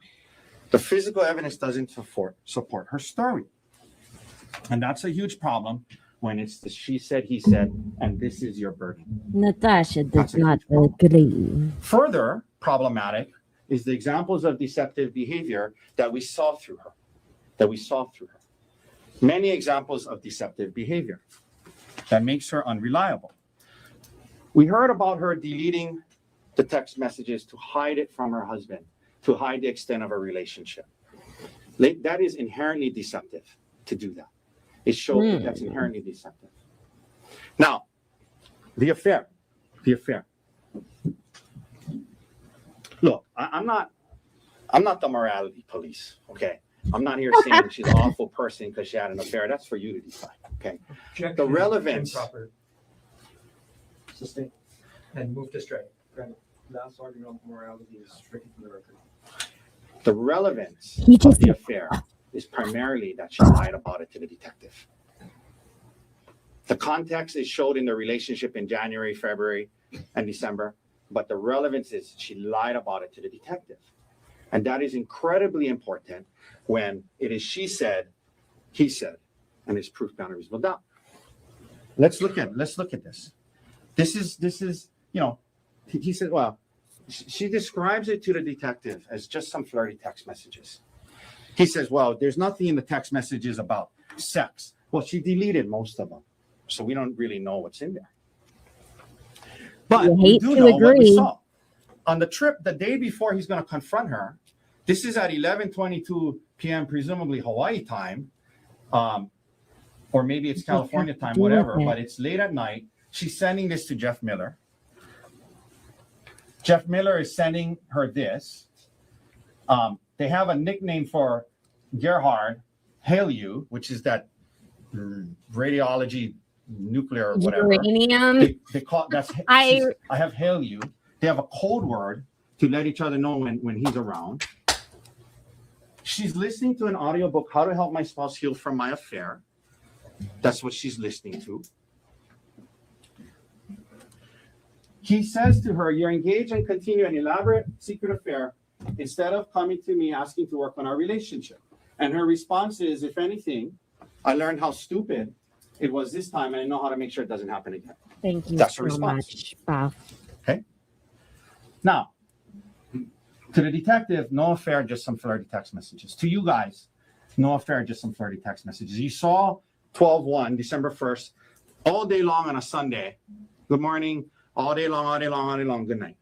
Speaker 4: The physical evidence doesn't support her story. And that's a huge problem when it's the she said, he said, and this is your burden.
Speaker 6: Natasha
Speaker 4: That's
Speaker 6: does
Speaker 4: a
Speaker 6: not
Speaker 4: huge problem.
Speaker 6: agree.
Speaker 4: Further problematic is the examples of deceptive behavior that we saw through her. Many examples of deceptive behavior that makes her unreliable. We heard about her deleting the text messages to hide it from her husband, to hide the extent of a relationship. That is inherently deceptive to do that. It shows that that's inherently deceptive. Now, the affair. Look, I'm not the morality police, okay? I'm not here saying she's an awful person because she had an affair. That's for you to decide, okay?
Speaker 2: Objection,
Speaker 4: The relevance.
Speaker 2: improper. Sustain. And move to strike.
Speaker 8: Last argument on morality is stricken from the record.
Speaker 4: The relevance
Speaker 6: He just
Speaker 4: of the affair is primarily that she lied about it to the detective. The context is showed in the relationship in January, February, and December, but the relevance is she lied about it to the detective. And that is incredibly important when it is she said, he said, and it's proof beyond a reasonable doubt. Let's look at this. This is, he said, well, she describes it to the detective as just some flirty text messages. He says, well, there's nothing in the text messages about sex. Well, she deleted most of them, so we don't really know what's in there. But
Speaker 6: You
Speaker 4: we
Speaker 6: hate
Speaker 4: do
Speaker 6: to
Speaker 4: know what we
Speaker 6: agree.
Speaker 4: saw. On the trip, the day before he's going to confront her, this is at 11:22 p.m., presumably Hawaii time, or maybe it's California time, whatever, but it's late at night. She's sending this to Jeff Miller. Jeff Miller is sending her this. They have a nickname for Gerhardt Konig, which is that radiology nuclear or whatever.
Speaker 6: Uranium.
Speaker 4: They call that's
Speaker 6: I
Speaker 4: have Konig. They have a code word to let each other know when he's around. She's listening to an audiobook, How to Help My Spouse Heal from My Affair. That's what she's listening to. He says to her, you're engaged and continue an elaborate secret affair instead of coming to me asking to work on our relationship. And her response is, if anything, I learned how stupid it was this time and I know how to make sure it doesn't happen again.
Speaker 6: Thank you
Speaker 4: That's her
Speaker 6: so
Speaker 4: response.
Speaker 6: much, Bob.
Speaker 4: Now, to the detective, no affair, just some flirty text messages. To you guys, no affair, just some flirty text messages. You saw 12/1, December 1st, all day long on a Sunday. Good morning, all day long, all day long, all day long, good night.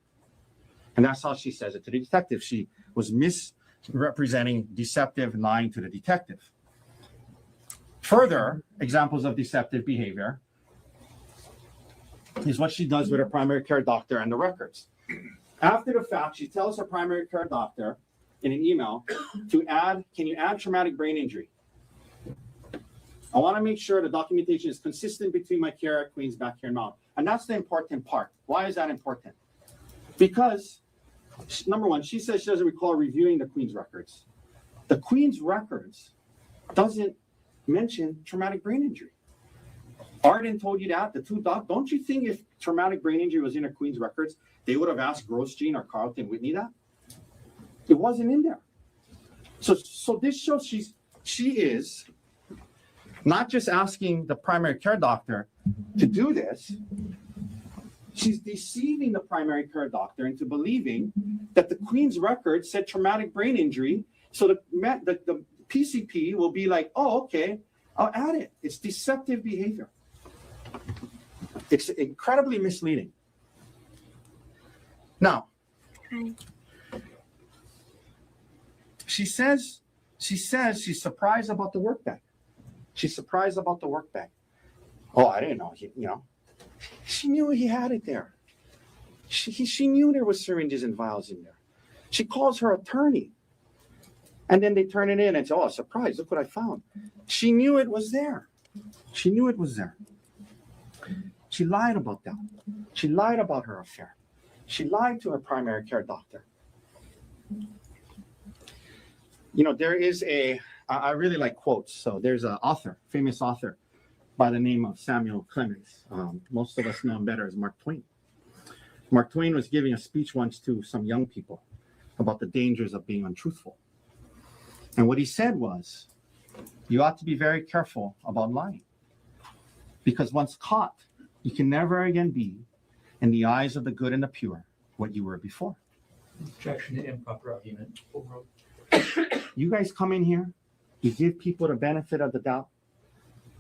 Speaker 4: And that's how she says it to the detective. She was misrepresenting, deceptive, lying to the detective. Further examples of deceptive behavior is what she does with her primary care doctor and the records. After the fact, she tells her primary care doctor in an email to add, can you add traumatic brain injury? I want to make sure the documentation is consistent between my care at Queens back here in Mount. And that's the important part. Why is that important? Because, number one, she says she doesn't recall reviewing the Queens records. The Queens records doesn't mention traumatic brain injury. Arden told you that, the two doc. Don't you think if traumatic brain injury was in a Queens records, they would have asked Grosjean or Carlton Whitney that? It wasn't in there. So this shows she is not just asking the primary care doctor to do this, she's deceiving the primary care doctor into believing that the Queens record said traumatic brain injury. So the PCP will be like, oh, okay, I'll add it. It's deceptive behavior. It's incredibly misleading. Now, she says she's surprised about the work bag. She's surprised about the work bag. Oh, I didn't know. She knew he had it there. She knew there was syringes and vials in there. She calls her attorney. And then they turn it in and say, oh, surprise, look what I found. She knew it was there. She knew it was there. She lied about that. She lied about her affair. She lied to her primary care doctor. There is I really like quotes. So there's an author, famous author by the name of Samuel Clemens. Most of us know him better as Mark Twain. Mark Twain was giving a speech once to some young people about the dangers of being untruthful. And what he said was, you ought to be very careful about lying. Because once caught, you can never again be, in the eyes of the good and the pure, what you were before.
Speaker 2: Objection to improper argument. Overruled.
Speaker 4: You guys come in here, you give people the benefit of the doubt.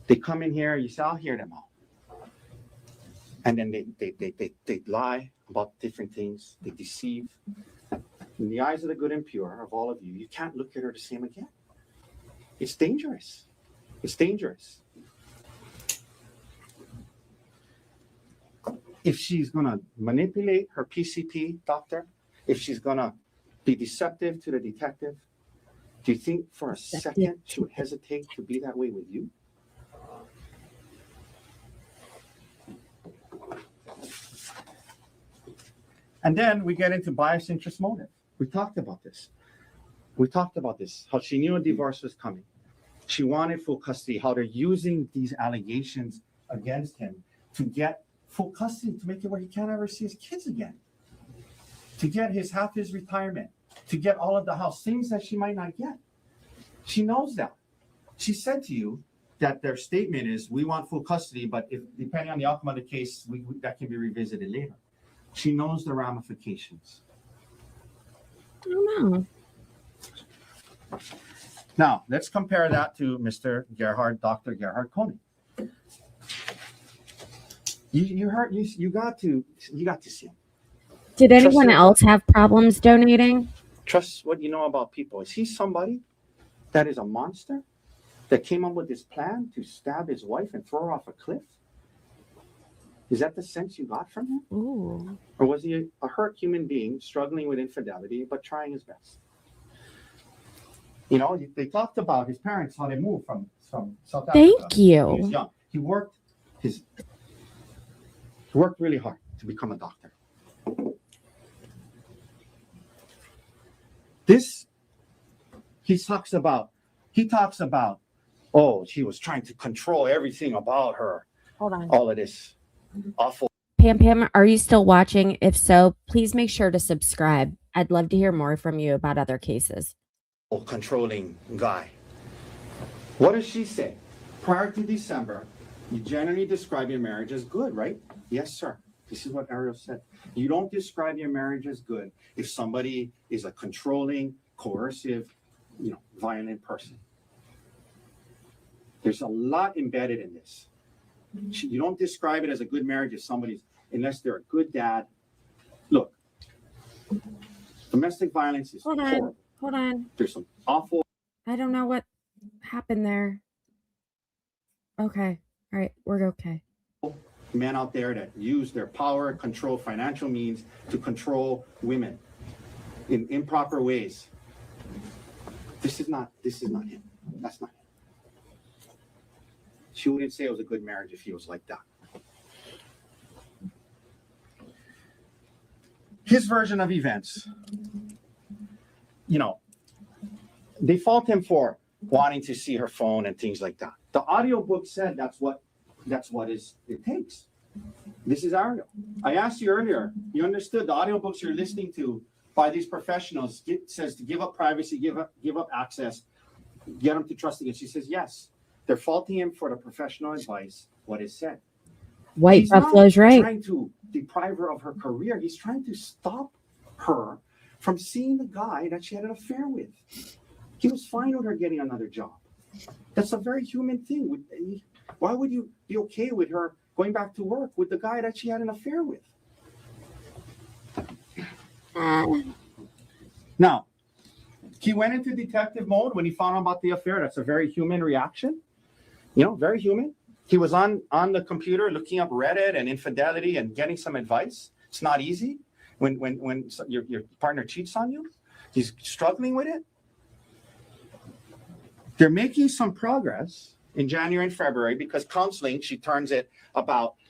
Speaker 4: They come in here, you say, I'll hear them all. And then they lie about different things. They deceive. In the eyes of the good and pure of all of you, you can't look at her the same again. It's dangerous. It's dangerous. If she's going to manipulate her PCP doctor, if she's going to be deceptive to the detective, do you think for a second she would hesitate to be that way with you? And then we get into bias interest motive. We talked about this. How she knew a divorce was coming. She wanted full custody, how they're using these allegations against him to get full custody, to make it where he can't ever see his kids again, to get half his retirement, to get all of the house, things that she might not get. She knows that. She said to you that their statement is, we want full custody, but if depending on the outcome of the case, that can be revisited later. She knows the ramifications.
Speaker 6: I don't know.
Speaker 4: Now, let's compare that to Dr. Gerhardt Konig. You got to see him.
Speaker 6: Did anyone else have problems donating?
Speaker 4: Trust what you know about people. Is he somebody that is a monster that came up with this plan to stab his wife and throw her off a cliff? Is that the sense you got from him?
Speaker 6: Ooh.
Speaker 4: Or was he a hurt human being struggling with infidelity but trying his best? They talked about his parents, how they moved from South Africa.
Speaker 6: Thank you.
Speaker 4: He was young. He worked really hard to become a doctor. He talks about, oh, she was trying to control everything about her.
Speaker 6: Hold on.
Speaker 4: All of this awful.
Speaker 6: Pam, are you still watching? If so, please make sure to subscribe. I'd love to hear more from you about other cases.
Speaker 4: Controlling guy. What does she say? Prior to December, you generally describe your marriage as good, right? Yes, sir. This is what Arielle said. You don't describe your marriage as good if somebody is a controlling, coercive, violent person. There's a lot embedded in this. You don't describe it as a good marriage if somebody's, unless they're a good dad. Look, domestic violence is horrible.
Speaker 6: Hold on.
Speaker 4: There's some awful.
Speaker 6: I don't know what happened there. Okay. All right. We're okay.
Speaker 4: Men out there that use their power, control, financial means to control women in improper ways. This is not him. That's not him. She wouldn't say it was a good marriage if he was like that. His version of events, they fault him for wanting to see her phone and things like that. The audiobook said that's what it takes. This is Arielle. I asked you earlier, you understood the audiobooks you're listening to by these professionals says to give up privacy, give up access, get them to trust again. She says yes. They're faulting him for the professional advice, what is said.
Speaker 6: White Buffalo's right.
Speaker 4: He's not trying to deprive her of her career. He's trying to stop her from seeing the guy that she had an affair with. He was fine with her getting another job. That's a very human thing. Why would you be okay with her going back to work with the guy that she had an affair with? Now, he went into detective mode when he found out about the affair. That's a very human reaction. Very human. He was on the computer looking up Reddit and infidelity and getting some advice. It's not easy when your partner cheats on you. He's struggling with it. They're making some progress in January and February because counseling, she turns it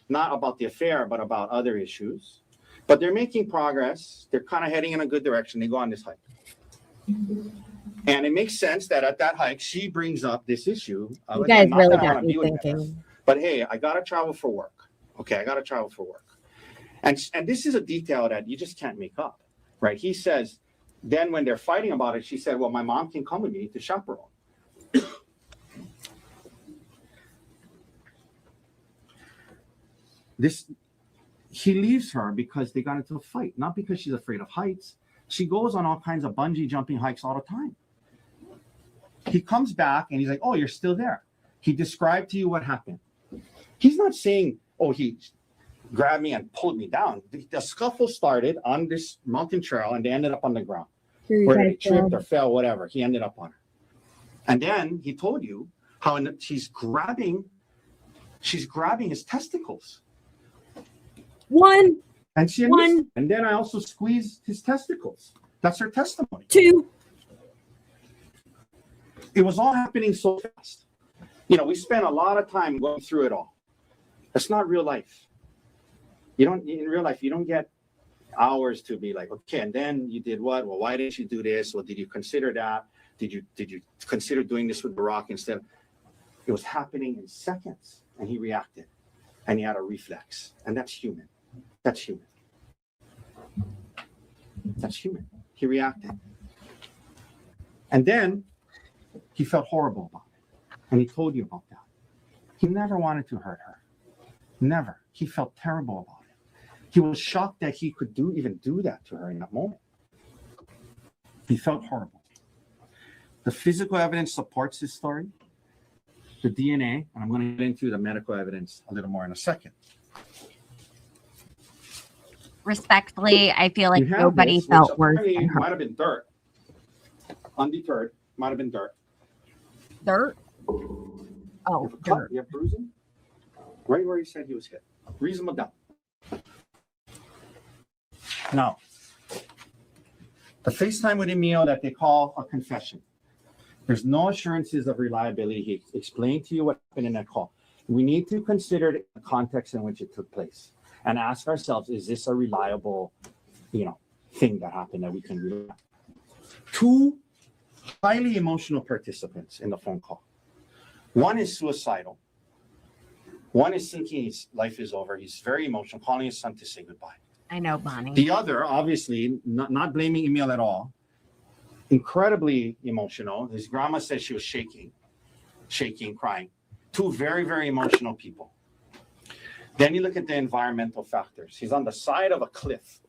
Speaker 4: not about the affair, but about other issues. But they're making progress. They're kind of heading in a good direction. They go on this hike. And it makes sense that at that hike, she brings up this issue.
Speaker 6: You guys really got me thinking.
Speaker 4: But hey, I got to travel for work. Okay, I got to travel for work. And this is a detail that you just can't make up, right? He says, then when they're fighting about it, she said, well, my mom can come with me to chaperone. He leaves her because they got into a fight, not because she's afraid of heights. She goes on all kinds of bungee jumping hikes all the time. He comes back and he's like, oh, you're still there. He described to you what happened. He's not saying, oh, he grabbed me and pulled me down. The scuffle started on this mountain trail and they ended up on the ground. Where they tripped or fell, whatever. He ended up on her. And then he told you how she's grabbing his testicles.
Speaker 6: One.
Speaker 4: And she
Speaker 6: One.
Speaker 4: And then I also squeezed his testicles. That's her testimony.
Speaker 6: Two.
Speaker 4: It was all happening so fast. We spent a lot of time going through it all. That's not real life. In real life, you don't get hours to be like, okay, and then you did what? Well, why didn't you do this? Well, did you consider that? Did you consider doing this with Barack instead? It was happening in seconds, and he reacted, and he had a reflex, and that's human. That's human. That's human. He reacted. And then he felt horrible about it. And he told you about that. He never wanted to hurt her. Never. He felt terrible about it. He was shocked that he could even do that to her in that moment. He felt horrible. The physical evidence supports his story. The DNA, and I'm going to get into the medical evidence a little more in a second.
Speaker 6: Respectfully, I feel like nobody felt worse than her.
Speaker 4: Might have been dirt. Undeterred. Might have been dirt.
Speaker 6: Dirt? Oh, dirt.
Speaker 4: You have bruising? Right where he said he was hit. Reasonable doubt. Now, the FaceTime with Emil that they call a confession. There's no assurances of reliability. He explained to you what happened in that call. We need to consider the context in which it took place and ask ourselves, is this a reliable, thing that happened that we can rely on? Two highly emotional participants in the phone call. One is suicidal. One is thinking his life is over. He's very emotional, calling his son to say goodbye.
Speaker 6: I know, Bonnie.
Speaker 4: The other, obviously, not blaming Emil at all, incredibly emotional. His grandma said she was shaking, crying. Two very, very emotional people. Then you look at the environmental factors. He's on the side of a cliff.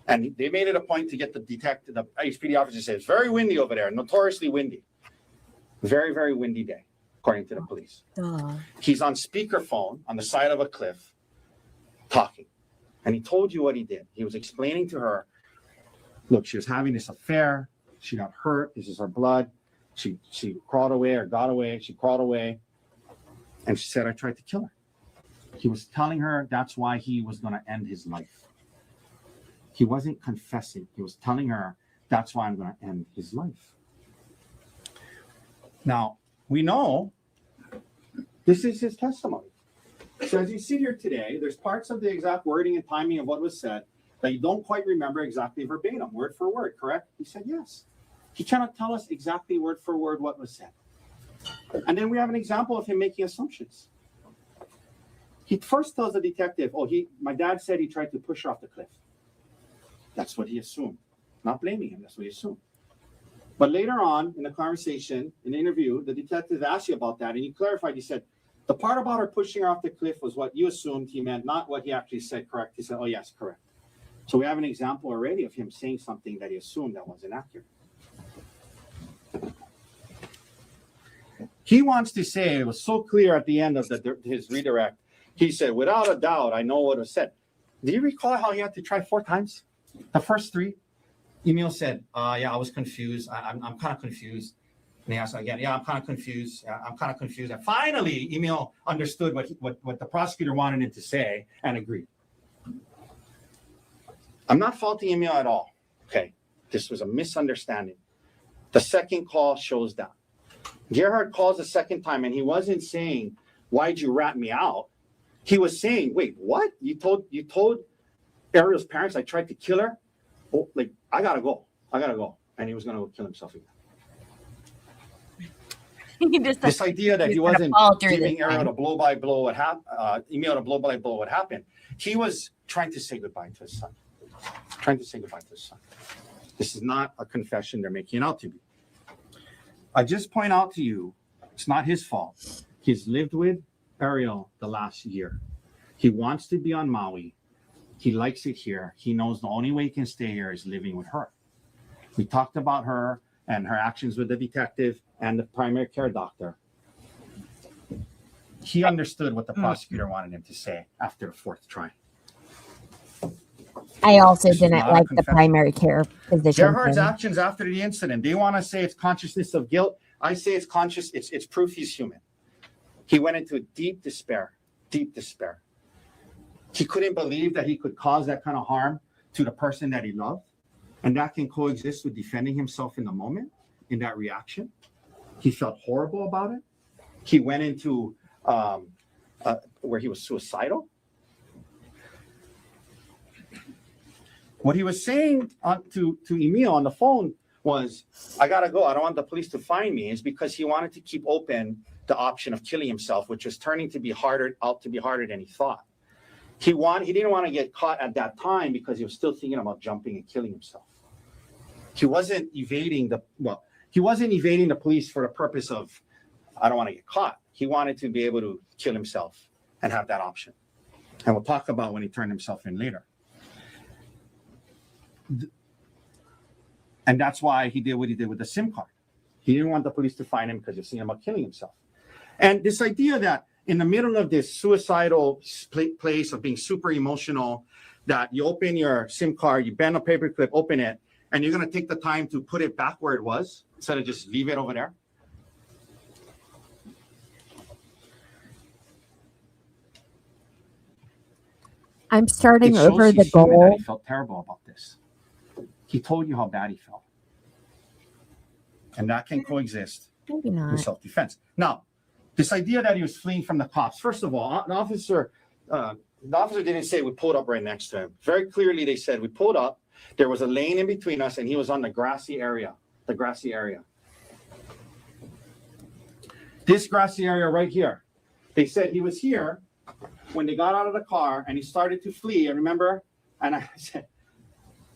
Speaker 4: And they made it a point to get the HPD officer says, it's very windy over there, notoriously windy. Very, very windy day, according to the police. He's on speakerphone on the side of a cliff talking. And he told you what he did. He was explaining to her, look, she was having this affair. She got hurt. This is her blood. She crawled away or got away. She crawled away. And she said, I tried to kill her. He was telling her that's why he was going to end his life. He wasn't confessing. He was telling her, that's why I'm going to end his life. Now, we know this is his testimony. So as you see here today, there's parts of the exact wording and timing of what was said that you don't quite remember exactly verbatim, word for word, correct? He said yes. He cannot tell us exactly word for word what was said. And then we have an example of him making assumptions. He first tells the detective, my dad said he tried to push her off the cliff. That's what he assumed. Not blaming him, that's what he assumed. But later on in the conversation, in the interview, the detective asked you about that, and he clarified, he said, the part about her pushing her off the cliff was what you assumed he meant, not what he actually said, correct? He said, oh yes, correct. So we have an example already of him saying something that he assumed that wasn't accurate. He wants to say, it was so clear at the end of his redirect, he said, without a doubt, I know what was said. Do you recall how he had to try 4 times? The first 3, Emil said, yeah, I was confused. I'm kind of confused. And he asked again, yeah, I'm kind of confused. I'm kind of confused. And finally, Emil understood what the prosecutor wanted him to say and agreed. I'm not faulting Emil at all. Okay, this was a misunderstanding. The second call shows that. Gerhardt calls the second time, and he wasn't saying, why'd you rat me out? He was saying, wait, what? You told Arielle's parents I tried to kill her? Oh, like, I gotta go. And he was gonna go kill himself again. This idea that he wasn't giving Arielle to blow by blow what happened, Emil to blow by blow what happened. He was trying to say goodbye to his son. This is not a confession they're making it out to be. I just point out to you, it's not his fault. He's lived with Arielle the last year. He wants to be on Maui. He likes it here. He knows the only way he can stay here is living with her. We talked about her and her actions with the detective and the primary care doctor. He understood what the prosecutor wanted him to say after the 4th try.
Speaker 6: I also didn't like the primary care physician.
Speaker 4: Gerhardt's actions after the incident, they want to say it's consciousness of guilt. I say it's conscious. It's proof he's human. He went into deep despair. He couldn't believe that he could cause that kind of harm to the person that he loved. And that can coexist with defending himself in the moment, in that reaction. He felt horrible about it. He went into where he was suicidal. What he was saying to Emil on the phone was, I gotta go. I don't want the police to find me. It's because he wanted to keep open the option of killing himself, which was turning to be harder than he thought. He didn't want to get caught at that time because he was still thinking about jumping and killing himself. He wasn't evading the police for the purpose of, I don't want to get caught. He wanted to be able to kill himself and have that option. And we'll talk about when he turned himself in later. And that's why he did what he did with the SIM card. He didn't want the police to find him because he's thinking about killing himself. And this idea that in the middle of this suicidal place of being super emotional, that you open your SIM card, you bend a paperclip, open it, and you're going to take the time to put it back where it was instead of just leave it over there.
Speaker 6: I'm starting
Speaker 4: It shows
Speaker 6: over the
Speaker 4: he's human, that
Speaker 6: goal.
Speaker 4: He felt terrible about this. He told you how bad he felt. And that can coexist
Speaker 6: Maybe
Speaker 4: in
Speaker 6: not.
Speaker 4: self-defense. Now, this idea that he was fleeing from the cops, first of all, the officer didn't say we pulled up right next to him. Very clearly, they said we pulled up. There was a lane in between us, and he was on the grassy area. This grassy area right here. They said he was here when they got out of the car, and he started to flee. And remember? And I said,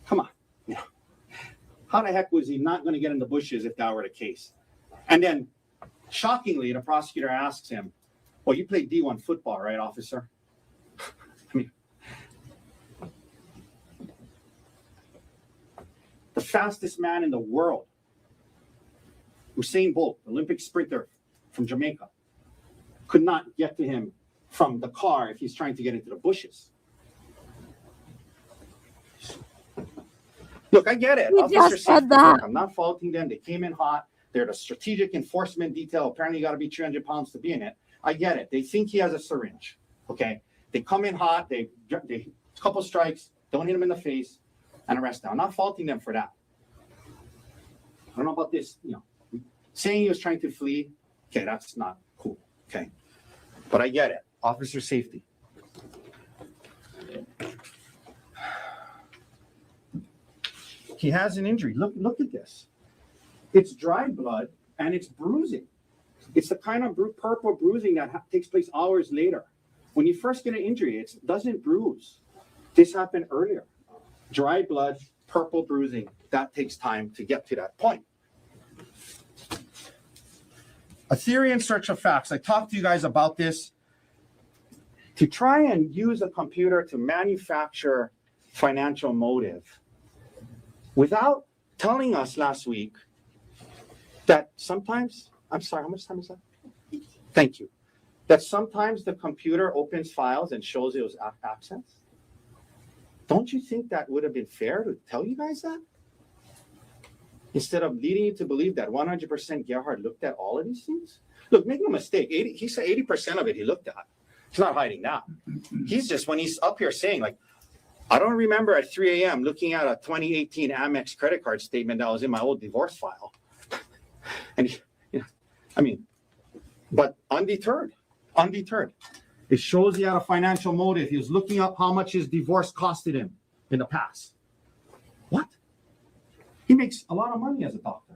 Speaker 4: come on. How the heck was he not going to get in the bushes if that were the case? And then, shockingly, the prosecutor asks him, well, you played D1 football, right, officer? fastest man in the world, Usain Bolt, Olympic sprinter from Jamaica, could not get to him from the car if he's trying to get into the bushes. Look, I get it.
Speaker 6: You
Speaker 4: Officer
Speaker 6: just said
Speaker 4: safety,
Speaker 6: that.
Speaker 4: look, I'm not faulting them. They came in hot. They're the strategic enforcement detail. Apparently, you got to be 300 pounds to be in it. I get it. They think he has a syringe. Okay. They come in hot. They couple strikes, don't hit him in the face, and arrest them. I'm not faulting them for that. I don't know about this, saying he was trying to flee. Okay, that's not cool. Okay. But I get it. Officer safety. He has an injury. Look at this. It's dry blood and it's bruising. It's the kind of purple bruising that takes place hours later. When you first get an injury, it doesn't bruise. This happened earlier. Dry blood, purple bruising. That takes time to get to that point. A theory and search of facts. I talked to you guys about this. To try and use a computer to manufacture financial motive without telling us last week that sometimes, I'm sorry, how much time is that? Thank you. That sometimes the computer opens files and shows it was access. Don't you think that would have been fair to tell you guys that? Instead of leading you to believe that 100% Gerhardt looked at all of these things? Look, make no mistake, he said 80% of it he looked at. He's not hiding that. He's just, when he's up here saying, like, I don't remember at 3 a.m. looking at a 2018 Amex credit card statement that was in my old divorce file. And, but undeterred. It shows he had a financial motive. He was looking up how much his divorce costed him in the past. What? He makes a lot of money as a doctor.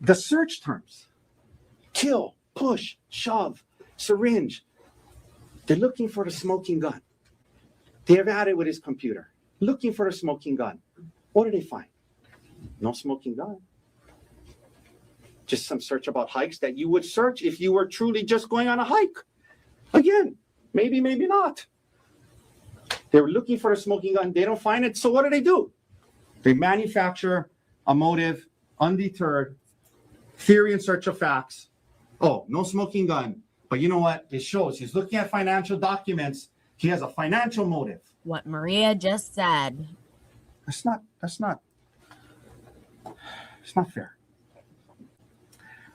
Speaker 4: The search terms: kill, push, shove, syringe. They're looking for the smoking gun. They have had it with his computer. Looking for the smoking gun. What do they find? No smoking gun. Just some search about hikes that you would search if you were truly just going on a hike. Again, maybe, maybe not. They're looking for a smoking gun. They don't find it. So what do? They manufacture a motive, undeterred, theory and search of facts. Oh, no smoking gun. But you know what? It shows he's looking at financial documents. He has a financial motive.
Speaker 6: What Maria just said.
Speaker 4: It's not fair.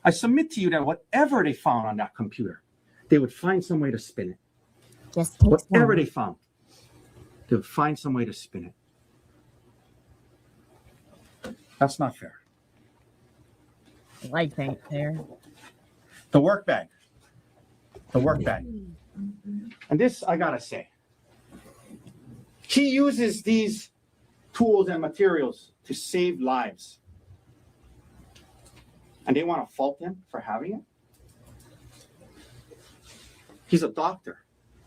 Speaker 4: I submit to you that whatever they found on that computer, they would find some way to spin it.
Speaker 6: Just takes
Speaker 4: Whatever
Speaker 6: one.
Speaker 4: they found, they would find some way to spin it. That's not fair.
Speaker 6: Life ain't fair.
Speaker 4: The work bag. And this, I gotta say, he uses these tools and materials to save lives. And they want to fault him for having it? He's a doctor.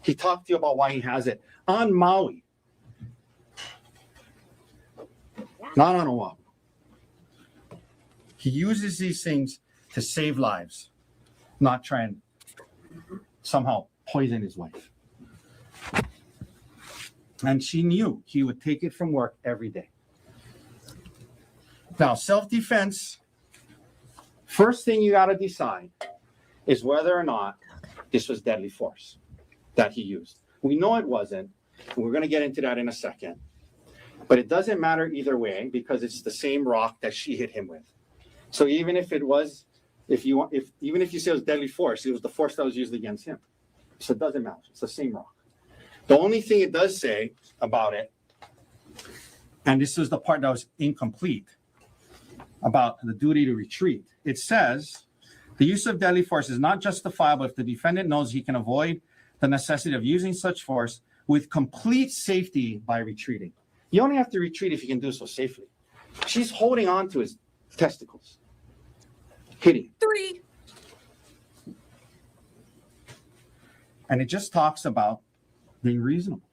Speaker 4: He talked to you about why he has it on Maui, not on Oahu. He uses these things to save lives, not try and somehow poison his wife. And she knew he would take it from work every day. Now, self-defense, first thing you got to decide is whether or not this was deadly force that he used. We know it wasn't. And we're going to get into that in a second. But it doesn't matter either way because it's the same rock that she hit him with. So even if it was, even if you say it was deadly force, it was the force that was used against him. So it doesn't matter. It's the same rock. The only thing it does say about it, and this is the part that was incomplete, about the duty to retreat. It says, the use of deadly force is not justifiable if the defendant knows he can avoid the necessity of using such force with complete safety by retreating. You only have to retreat if you can do so safely. She's holding on to his testicles, hitting.
Speaker 6: 3.
Speaker 4: And it just talks about being reasonable.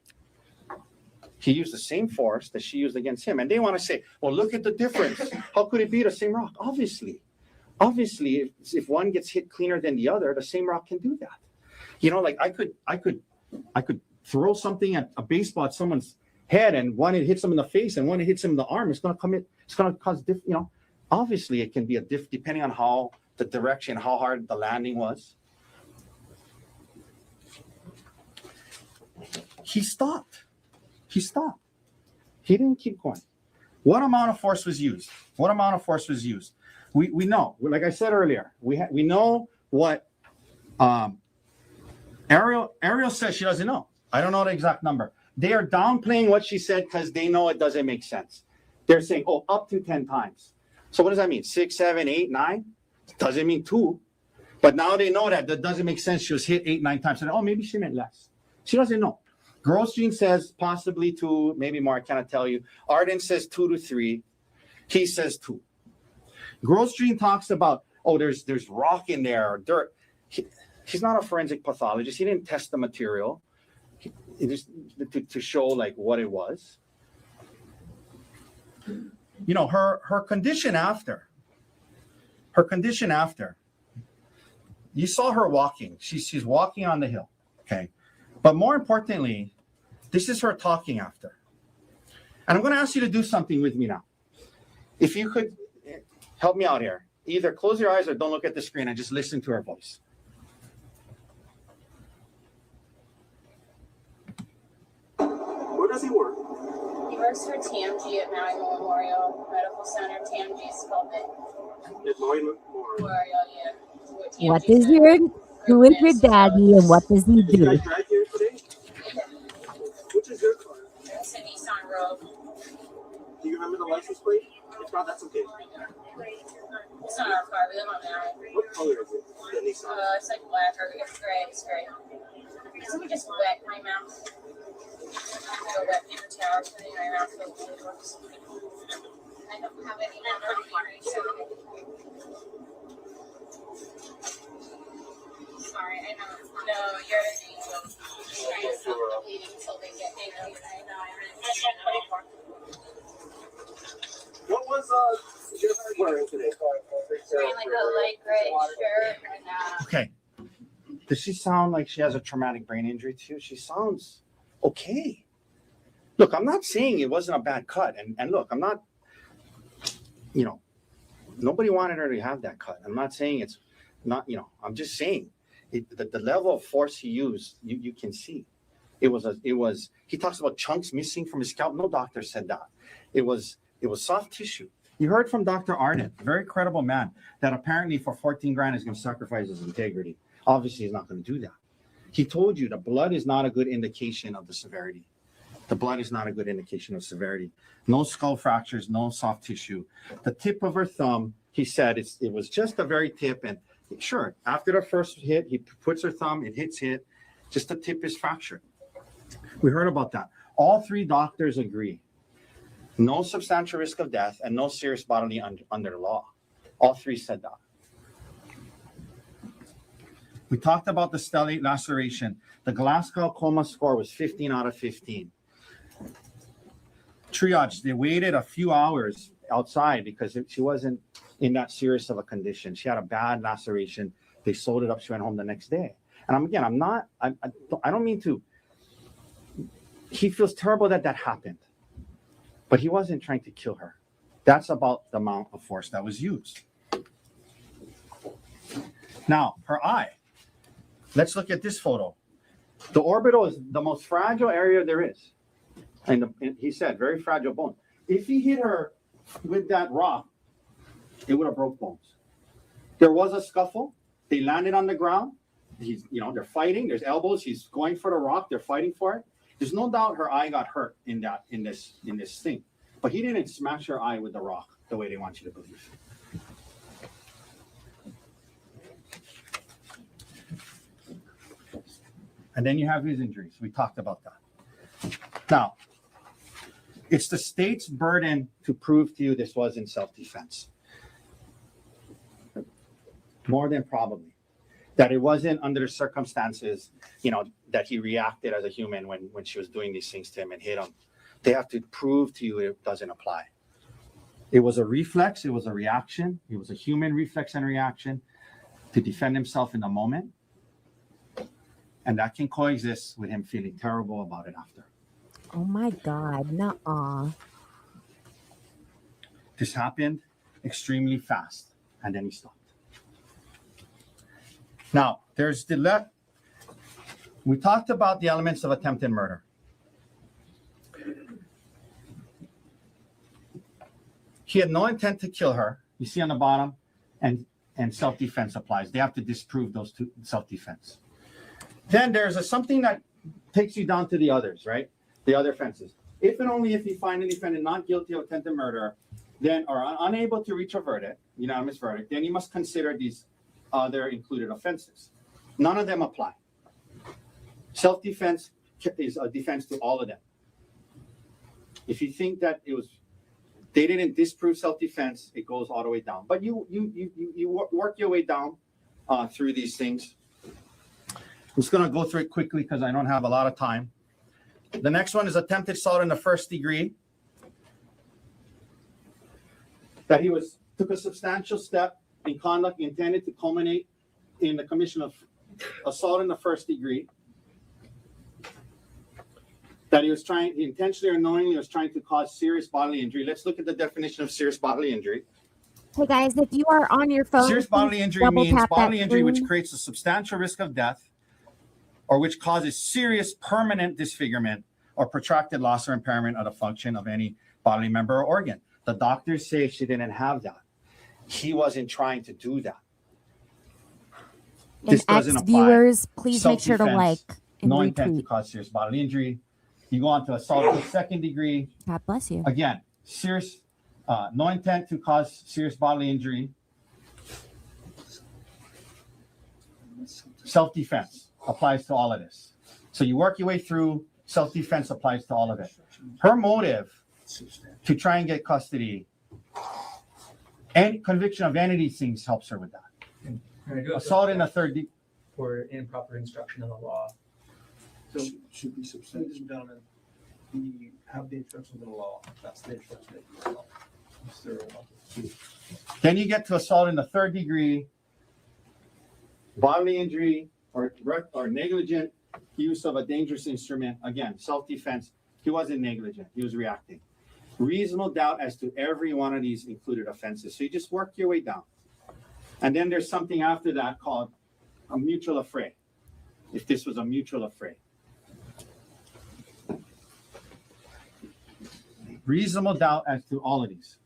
Speaker 4: He used the same force that she used against him. And they want to say, well, look at the difference. How could it be the same rock? Obviously, if one gets hit cleaner than the other, the same rock can do that. You know, like I could throw something at a baseball at someone's head, and one it hits them in the face, and one it hits them in the arm. It's gonna cause you know, obviously it can be depending on how the direction, how hard the landing was. He stopped. He didn't keep going. What amount of force was used? We know, like I said earlier, we know what Arielle says she doesn't know. I don't know the exact number. They are downplaying what she said because they know it doesn't make sense. They're saying, oh, up to 10 times. So what does that mean? 6, 7, 8, 9? Doesn't mean 2. But now they know that doesn't make sense. She was hit 8, 9 times. And oh, maybe she meant less. She doesn't know. Grosjean says possibly 2, maybe more. I cannot tell you. Arden says 2 to 3. He says 2. Grosjean talks about, oh, there's rock in there or dirt. He's not a forensic pathologist. He didn't test the material to show like what it was. You know, her condition after. You saw her walking. She's walking on the hill. Okay. But more importantly, this is her talking after. And I'm going to ask you to do something with me now. If you could help me out here, either close your eyes or don't look at the screen and just listen to her voice.
Speaker 9: Where does he work?
Speaker 7: He works for TMG at Maui Memorial Medical Center. TMG's called it
Speaker 9: At Maui Memorial.
Speaker 7: Memorial, yeah.
Speaker 6: What is who is your daddy and what does he
Speaker 9: Did you
Speaker 6: do?
Speaker 9: guys drive here today? Which is your car?
Speaker 7: It's a Nissan Rogue.
Speaker 9: Do you remember the license plate? If not, that's okay.
Speaker 7: It's not our car. We live on Maui.
Speaker 9: What color is it? The Nissan.
Speaker 7: It's like black or it's gray. It's gray. Doesn't he just wet my mouth? Go wet paper towel, putting my mouth filled with works. I don't have any more. Sorry, I know. No, you're an angel. Trying to stop the bleeding until they get me. I know. I'm 24.
Speaker 9: What was Gerhardt wearing today?
Speaker 7: Wearing like a light gray shirt and
Speaker 4: Okay. Does she sound like she has a traumatic brain injury too? She sounds okay. Look, I'm not saying it wasn't a bad cut. And look, I'm not, you know, nobody wanted her to have that cut. I'm not saying it's not, you know, I'm just saying the level of force he used, you can see. It was, he talks about chunks missing from his scalp. No doctor said that. It was soft tissue. You heard from Dr. Arden, very credible man, that apparently for 14 grand is going to sacrifice his integrity. Obviously, he's not going to do that. He told you the blood is not a good indication of the severity. The blood is not a good indication of severity. No skull fractures, no soft tissue. The tip of her thumb, he said it was just the very tip. And sure, after the first hit, he puts her thumb, it hits it, just the tip is fractured. We heard about that. All 3 doctors agree. No substantial risk of death and no serious bodily under the law. All 3 said that. We talked about the stellate laceration. The Glasgow coma score was 15 out of 15. Triage, they waited a few hours outside because she wasn't in that serious of a condition. She had a bad laceration. They sewed it up. She went home the next day. And I don't mean to. He feels terrible that happened, but he wasn't trying to kill her. That's about the amount of force that was used. Now, her eye. Let's look at this photo. The orbital is the most fragile area there is. And he said, very fragile bone. If he hit her with that rock, it would have broke bones. There was a scuffle. They landed on the ground. They're fighting. There's elbows. He's going for the rock. They're fighting for it. There's no doubt her eye got hurt in this thing. But he didn't smash her eye with the rock the way they want you to believe. And then you have his injuries. We talked about that. Now, it's the state's burden to prove to you this wasn't self-defense. More than probably. That it wasn't under the circumstances, that he reacted as a human when she was doing these things to him and hit him. They have to prove to you it doesn't apply. It was a reflex. It was a reaction. It was a human reflex and reaction to defend himself in the moment. And that can coexist with him feeling terrible about it after.
Speaker 6: Oh my God, nuh-uh.
Speaker 4: This happened extremely fast, and then he stopped. Now, we talked about the elements of attempted murder. He had no intent to kill her. You see on the bottom, and self-defense applies. They have to disprove those two, self-defense. Then there's something that takes you down to the others, right? The other offenses. If and only if you find the defendant not guilty of attempted murder, then are unable to reach a verdict, unanimous verdict, then you must consider these other included offenses. None of them apply. Self-defense is a defense to all of them. If you think that they didn't disprove self-defense, it goes all the way down. But you work your way down through these things. I'm just going to go through it quickly because I don't have a lot of time. The next one is attempted assault in the first degree. That he took a substantial step in conduct intended to culminate in the commission of assault in the first degree. That he intentionally or knowingly was trying to cause serious bodily injury. Let's look at the definition of serious bodily injury.
Speaker 6: Hey guys, if you are on your phone,
Speaker 4: Serious bodily injury
Speaker 6: double
Speaker 4: means
Speaker 6: tap that
Speaker 4: bodily injury which
Speaker 6: screen.
Speaker 4: creates a substantial risk of death or which causes serious permanent disfigurement or protracted loss or impairment of the function of any bodily member or organ. The doctors say she didn't have that. He wasn't trying to do that.
Speaker 6: And
Speaker 4: This doesn't apply.
Speaker 6: viewers, please make sure to
Speaker 4: Self-defense,
Speaker 6: like and
Speaker 4: no intent to
Speaker 6: retweet.
Speaker 4: cause serious bodily injury. You go on to assault in the second degree.
Speaker 6: God bless you.
Speaker 4: Again, no intent to cause serious bodily injury. Self-defense applies to all of this. So you work your way through, self-defense applies to all of it. Her motive to try and get custody and conviction of any of these things helps her with that. Assault in the third degree.
Speaker 2: For improper instruction in the law.
Speaker 8: So should be substantial. Ladies and gentlemen, we have the instructions of the law. That's the instruction that you follow.
Speaker 4: Then you get to assault in the third degree, bodily injury or negligent use of a dangerous instrument. Again, self-defense. He wasn't negligent. He was reacting. Reasonable doubt as to every one of these included offenses. So you just work your way down. And then there's something after that called a mutual affray. If this was a mutual affray. Reasonable doubt as to all of these.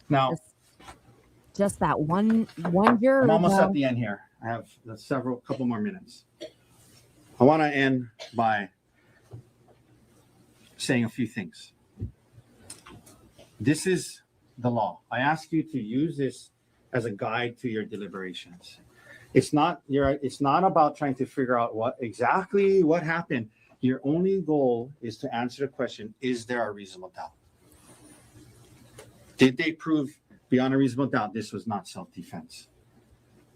Speaker 4: Now,
Speaker 6: Just that one juror.
Speaker 4: I'm almost
Speaker 6: though.
Speaker 4: at the end here. I have couple more minutes. I want to end by saying a few things. This is the law. I ask you to use this as a guide to your deliberations. It's not about trying to figure out what happened. Your only goal is to answer the question, is there a reasonable doubt? Did they prove beyond a reasonable doubt this was not self-defense?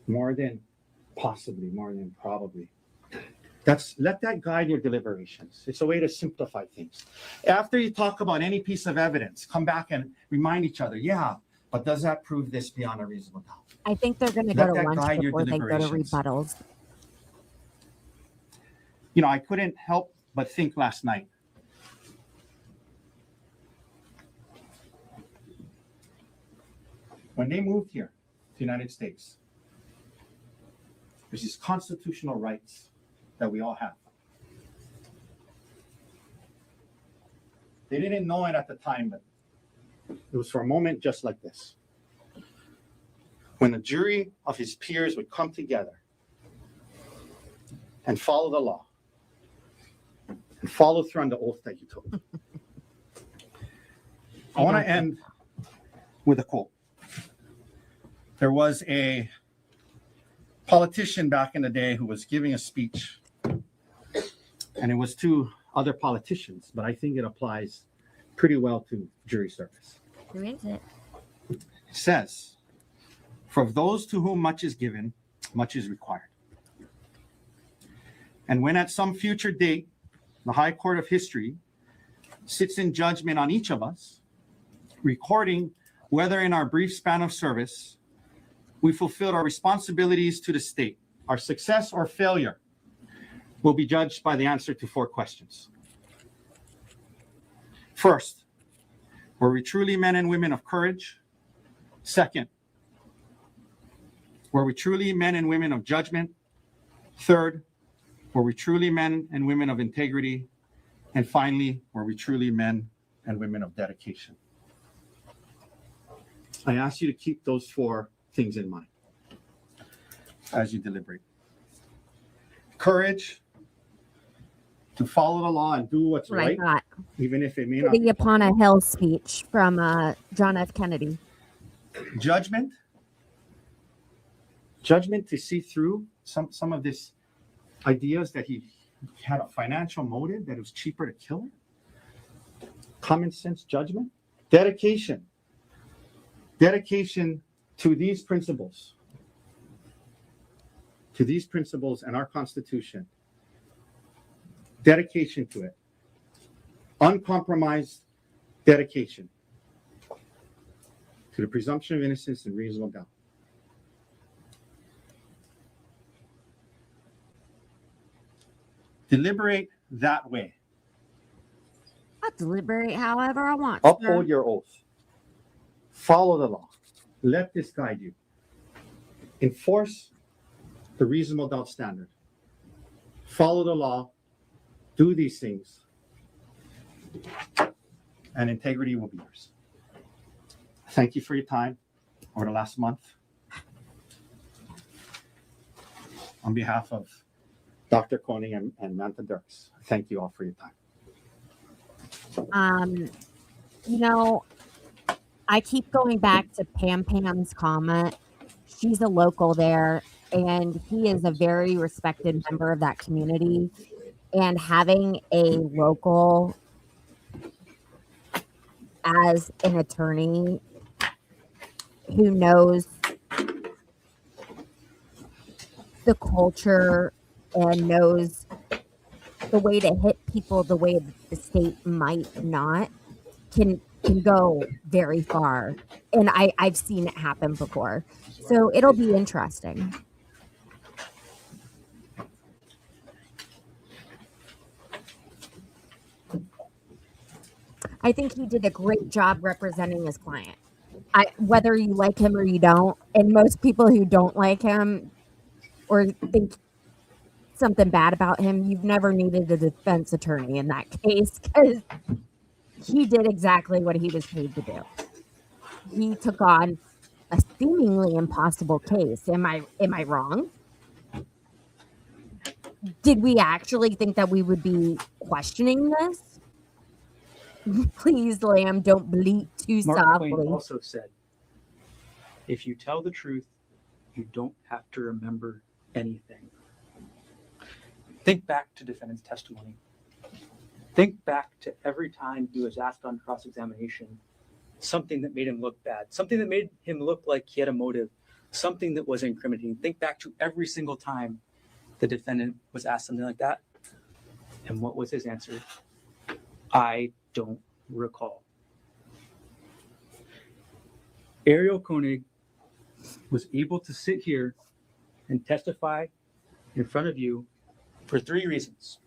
Speaker 4: More than possibly, more than probably. Let that guide your deliberations. It's a way to simplify things. After you talk about any piece of evidence, come back and remind each other, yeah, but does that prove this beyond a reasonable doubt?
Speaker 6: I think they're going to
Speaker 4: Let
Speaker 6: go to
Speaker 4: that
Speaker 6: lunch
Speaker 4: guide your
Speaker 6: before they go to
Speaker 4: deliberations.
Speaker 6: rebuttals.
Speaker 4: You know, I couldn't help but think last night. When they moved here to the United States, there's these constitutional rights that we all have. They didn't know it at the time, but it was for a moment just like this. When a jury of his peers would come together and follow the law and follow through on the oath that you took. I want to end with a quote. There was a politician back in the day who was giving a speech, and it was to other politicians, but I think it applies pretty well to jury service.
Speaker 6: Who is it?
Speaker 4: It says, "For those to whom much is given, much is required. And when at some future date, the High Court of History sits in judgment on each of us, recording whether in our brief span of service, we fulfilled our responsibilities to the state. Our success or failure will be judged by the answer to 4 questions. First, were we truly men and women of courage? Second, were we truly men and women of judgment? Third, were we truly men and women of integrity? And finally, were we truly men and women of dedication? I ask you to keep those 4 things in mind as you deliberate. Courage to follow the law and do what's
Speaker 6: What I
Speaker 4: right,
Speaker 6: thought.
Speaker 4: even if it may not
Speaker 6: City
Speaker 4: be
Speaker 6: upon a
Speaker 4: popular.
Speaker 6: Hill speech from John F. Kennedy.
Speaker 4: Judgment to see through some of this ideas that he had a financial motive, that it was cheaper to kill her. Common sense judgment. Dedication to these principles and our Constitution. Dedication to it. Uncompromised dedication to the presumption of innocence and reasonable doubt. Deliberate that way.
Speaker 6: I'll deliberate however I want.
Speaker 4: Uphold your oath. Follow the law. Let this guide you. Enforce the reasonable doubt standard. Follow the law. Do these things. And integrity will be yours. Thank you for your time over the last month. On behalf of Dr. Konig and Manta Dirks, thank you all for your time.
Speaker 6: You know, I keep going back to Pam's comment. She's a local there, and he is a very respected member of that community. And having a local as an attorney who knows the culture and knows the way to hit people the way that the state might not can go very far. And I've seen it happen before. So it'll be interesting. I think he did a great job representing his client. Whether you like him or you don't, and most people who don't like him or think something bad about him, you've never needed a defense attorney in that case, because he did exactly what he was paid to do. He took on a seemingly impossible case. Am I wrong? Did we actually think that we would be questioning this? Please, Lamb, don't bleat too
Speaker 2: Mark
Speaker 6: softly.
Speaker 2: Twain also said, if you tell the truth, you don't have to remember anything. Think back to defendant's testimony. Think back to every time he was asked on cross-examination something that made him look bad, something that made him look like he had a motive, something that was incriminating. Think back to every single time the defendant was asked something like that. And what was his answer? I don't recall. Arielle Konig was able to sit here and testify in front of you for 3 reasons.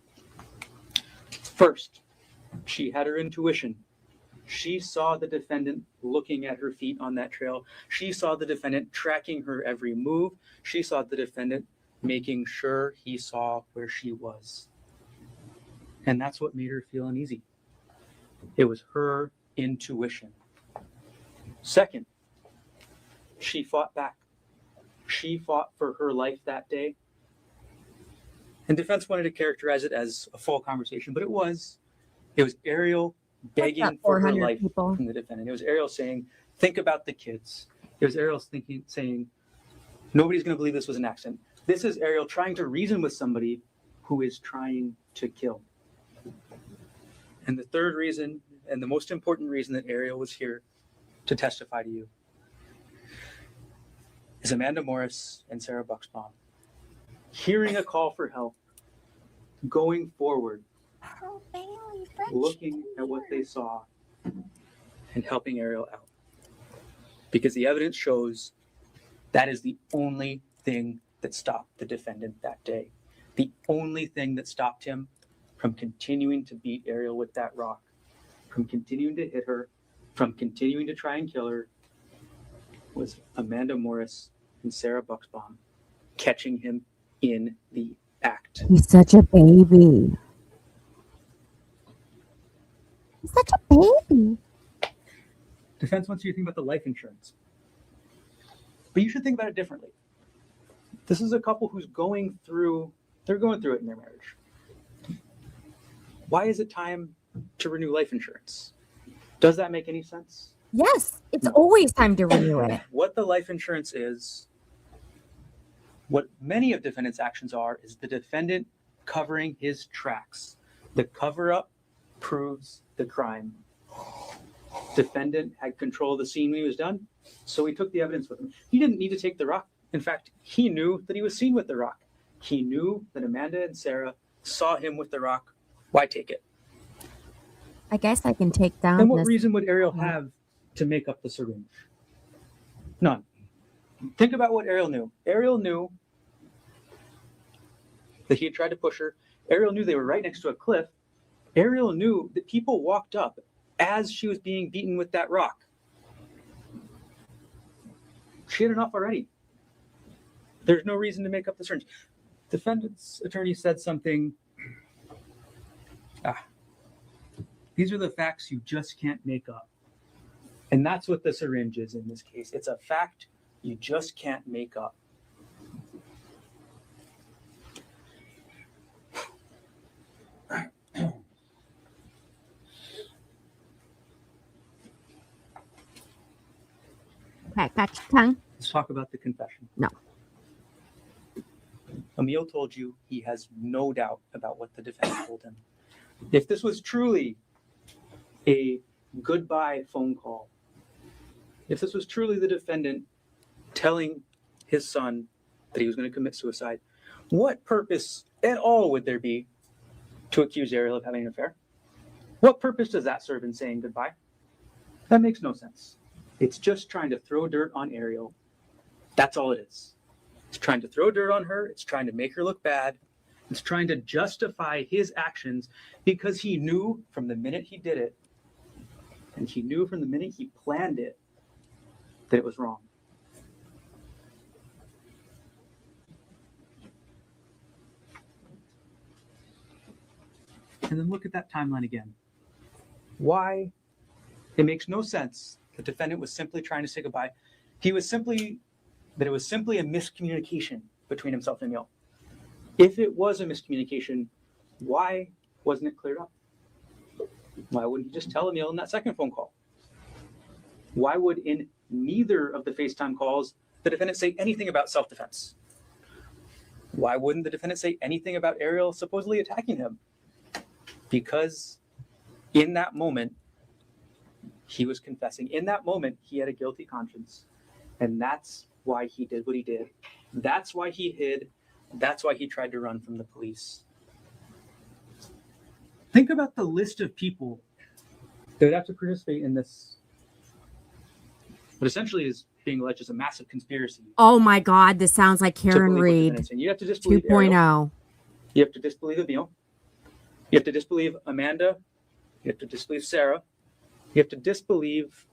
Speaker 2: First, she had her intuition. She saw the defendant looking at her feet on that trail. She saw the defendant tracking her every move. She saw the defendant making sure he saw where she was. And that's what made her feel uneasy. It was her intuition. Second, she fought back. She fought for her life that day. And defense wanted to characterize it as a full conversation, but it was Arielle begging for her life from the defendant. It was Arielle saying, think about the kids. It was Arielle saying, nobody's going to believe this was an accident. This is Arielle trying to reason with somebody who is trying to kill. And the third reason, and the most important reason that Arielle was here to testify to you, is Amanda Morris and Sarah Bucksbaum hearing a call for help, going forward, looking at what they saw, and helping Arielle out. because the evidence shows that is the only thing that stopped the defendant that day. The only thing that stopped him from continuing to beat Arielle with that rock, from continuing to hit her, from continuing to try and kill her, was Amanda Morris and Sarah Buxbaum catching him in the act.
Speaker 6: He's such a baby. He's such a baby.
Speaker 2: Defense wants you to think about the life insurance. But you should think about it differently. This is a couple who's going through it in their marriage. Why is it time to renew life insurance? Does that make any sense?
Speaker 6: Yes, it's always time to renew it.
Speaker 2: What the life insurance is, what many of defendant's actions are, is the defendant covering his tracks. The cover-up proves the crime. Defendant had control of the scene when he was done, so he took the evidence with him. He didn't need to take the rock. In fact, he knew that he was seen with the rock. He knew that Amanda and Sarah saw him with the rock. Why take it?
Speaker 6: I guess I can take down
Speaker 2: And what
Speaker 6: this.
Speaker 2: reason would Arielle have to make up the syringe? None. Think about what Arielle knew. Arielle knew that he had tried to push her. Arielle knew they were right next to a cliff. Arielle knew that people walked up as she was being beaten with that rock. She had enough already. There's no reason to make up the syringe. Defendant's attorney said something. These are the facts you just can't make up. And that's what the syringe is in this case. It's a fact you just can't make up.
Speaker 6: Got your tongue.
Speaker 2: Let's talk about the confession.
Speaker 6: No.
Speaker 2: Emil told you he has no doubt about what the defendant told him. If this was truly a goodbye phone call, if this was truly the defendant telling his son that he was going to commit suicide, what purpose at all would there be to accuse Arielle of having an affair? What purpose does that serve in saying goodbye? That makes no sense. It's just trying to throw dirt on Arielle. That's all it is. It's trying to throw dirt on her. It's trying to make her look bad. It's trying to justify his actions because he knew from the minute he did it, and he knew from the minute he planned it, that it was wrong. And then look at that timeline again. Why? It makes no sense. The defendant was simply trying to say goodbye. It was simply a miscommunication between himself and Emil. If it was a miscommunication, why wasn't it cleared up? Why wouldn't he just tell Emil in that second phone call? Why would in neither of the FaceTime calls the defendant say anything about self-defense? Why wouldn't the defendant say anything about Arielle supposedly attacking him? Because in that moment, he was confessing. In that moment, he had a guilty conscience. And that's why he did what he did. That's why he hid. That's why he tried to run from the police. Think about the list of people that would have to participate in this, what essentially is being alleged as a massive conspiracy.
Speaker 6: Oh my God, this sounds like Karen Reed
Speaker 2: You have to disbelieve
Speaker 6: 2.0.
Speaker 2: You have to disbelieve Emil. You have to disbelieve Amanda. You have to disbelieve Sarah. You have to disbelieve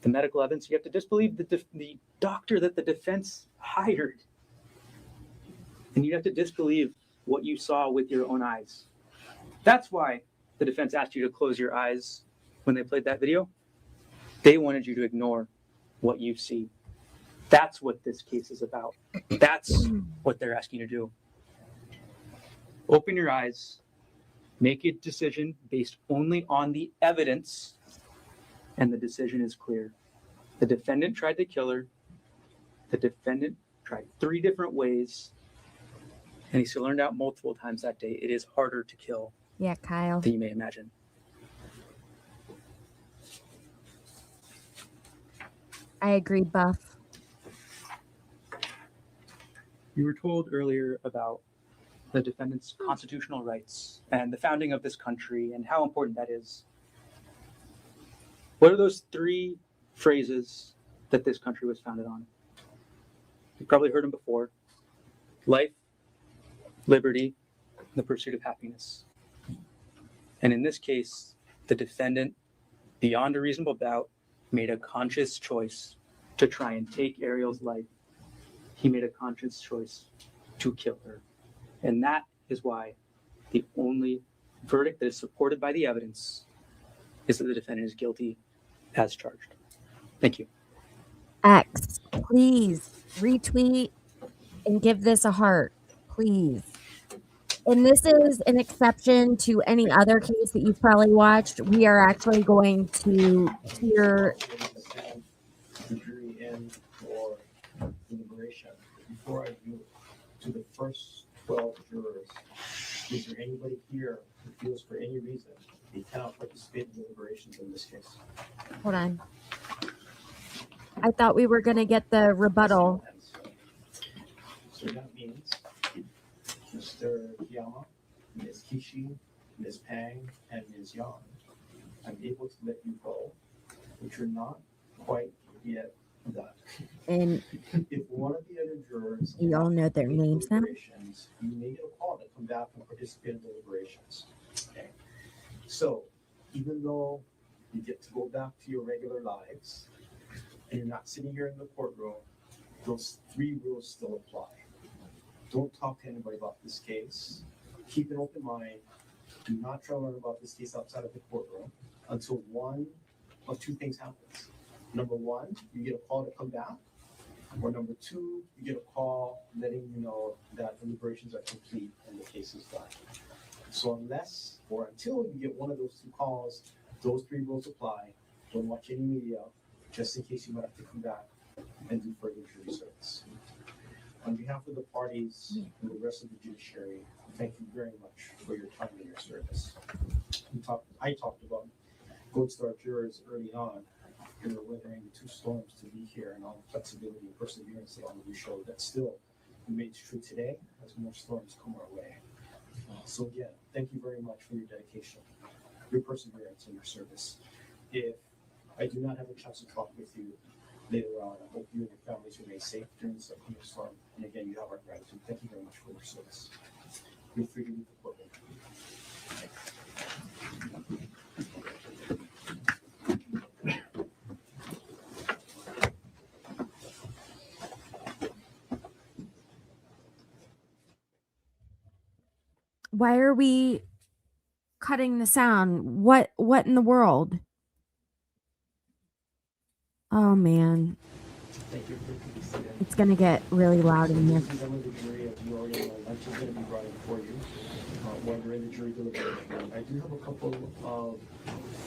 Speaker 2: the medical evidence. You have to disbelieve the doctor that the defense hired. And you have to disbelieve what you saw with your own eyes. That's why the defense asked you to close your eyes when they played that video. They wanted you to ignore what you see. That's what this case is about. That's what they're asking you to do. Open your eyes, make a decision based only on the evidence, and the decision is clear. The defendant tried to kill her. The defendant tried 3 different ways, and he learned out multiple times that day. It is harder to kill
Speaker 6: Yeah, Kyle.
Speaker 2: than you may imagine.
Speaker 6: I agree, Buff.
Speaker 2: You were told earlier about the defendant's constitutional rights and the founding of this country and how important that is. What are those three phrases that this country was founded on? You've probably heard them before. Life, liberty, the pursuit of happiness. And in this case, the defendant, beyond a reasonable doubt, made a conscious choice to try and take Arielle's life. He made a conscious choice to kill her. And that is why the only verdict that is supported by the evidence is that the defendant is guilty as charged. Thank you.
Speaker 6: X, please retweet and give this a heart, please. And this is an exception to any other case that you've probably watched. We are actually going to hear.
Speaker 8: The jury in for deliberation. Before I do, to the first 12 jurors, is there anybody here who feels for any reason they cannot participate in deliberations in this case?
Speaker 6: Hold on. I thought we were going to get the rebuttal.
Speaker 8: So that means Mr. Kiyama, Ms. Kishi, Ms. Pang, and Ms. Yang, I'm able to let you go, but you're not quite yet done.
Speaker 6: And
Speaker 8: If one of the other jurors,
Speaker 6: you all know their names now.
Speaker 8: deliberations, you may get a call to come back and participate in deliberations. Okay. So even though you get to go back to your regular lives and you're not sitting here in the courtroom, those 3 rules still apply. Don't talk to anybody about this case. Keep an open mind. Do not try to learn about this case outside of the courtroom until one of 2 things happens. Number 1, you get a call to come back. Or number 2, you get a call letting you know that deliberations are complete and the case is done. So unless or until you get one of those 2 calls, those 3 rules apply. Don't watch any media, just in case you might have to come back and do further jury service. On behalf of the parties and the rest of the judiciary, thank you very much for your time and your service. I talked about Gold Star jurors early on. You were weathering the 2 storms to be here, and all the flexibility and perseverance that all of you showed. That still remains true today as more storms come our way. So again, thank you very much for your dedication, your perseverance, and your service. If I do not have a chance to talk with you later on, I hope you and your families remain safe during this upcoming storm. And again, you have our gratitude. Thank you very much for your service. Feel free to leave the courtroom.
Speaker 6: Why are we cutting the sound? What in the world? Oh man.
Speaker 8: Thank you for seated.
Speaker 6: It's gonna get really loud in here.
Speaker 8: Ladies and gentlemen of the jury, as you already know, lunch is going to be brought in for you while you're in the jury deliberation. I do have a couple of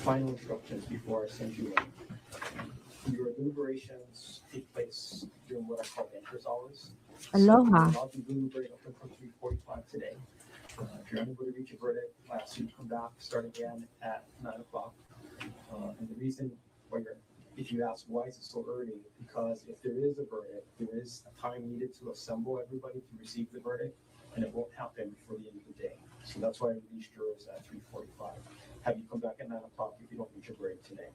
Speaker 8: final instructions before I send you in. Your deliberations take place during what I call banker's hours.
Speaker 6: Aloha.
Speaker 8: So I'll be deliberating up until 3:45 today. If you're unable to reach a verdict, I ask you to come back, start again at 9 o'clock. And the reason why if you ask why is it so early, because if there is a verdict, there is a time needed to assemble everybody to receive the verdict, and it won't happen before the end of the day. So that's why I released jurors at 3:45. Have you come back at 9 o'clock if you don't reach a verdict today.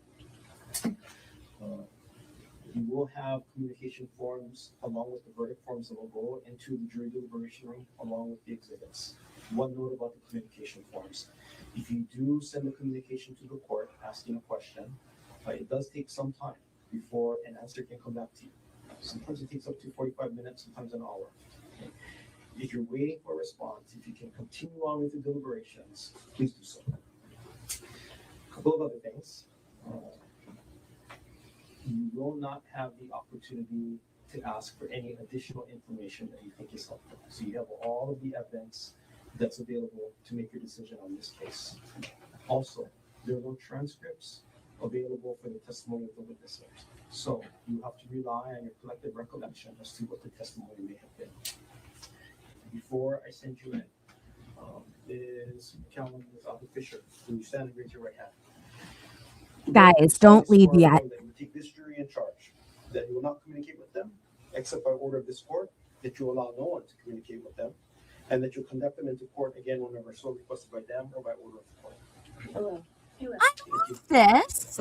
Speaker 8: You will have communication forms along with the verdict forms that will go into the jury deliberation room along with the exhibits. One note about the communication forms. If you do send a communication to the court asking a question, it does take some time before an answer can come back to you. Sometimes it takes up to 45 minutes, sometimes an hour. Okay. If you're waiting for a response, if you can continue on with the deliberations, please do so. A couple of other things. You will not have the opportunity to ask for any additional information that you think is helpful. So you have all of the evidence that's available to make your decision on this case. Also, there are no transcripts available for the testimony of the witnesses. So you have to rely on your collective recollection as to what the testimony may have been. Before I send you in, Ms. McCallum, Ms. Alva Fisher, will you stand and raise your right hand?
Speaker 6: Guys, don't leave yet.
Speaker 8: That you will take this jury in charge, that you will not communicate with them, except by order of this court, that you allow no one to communicate with them, and that you'll conduct them into court again whenever so requested by them or by order of the court.
Speaker 6: I love this.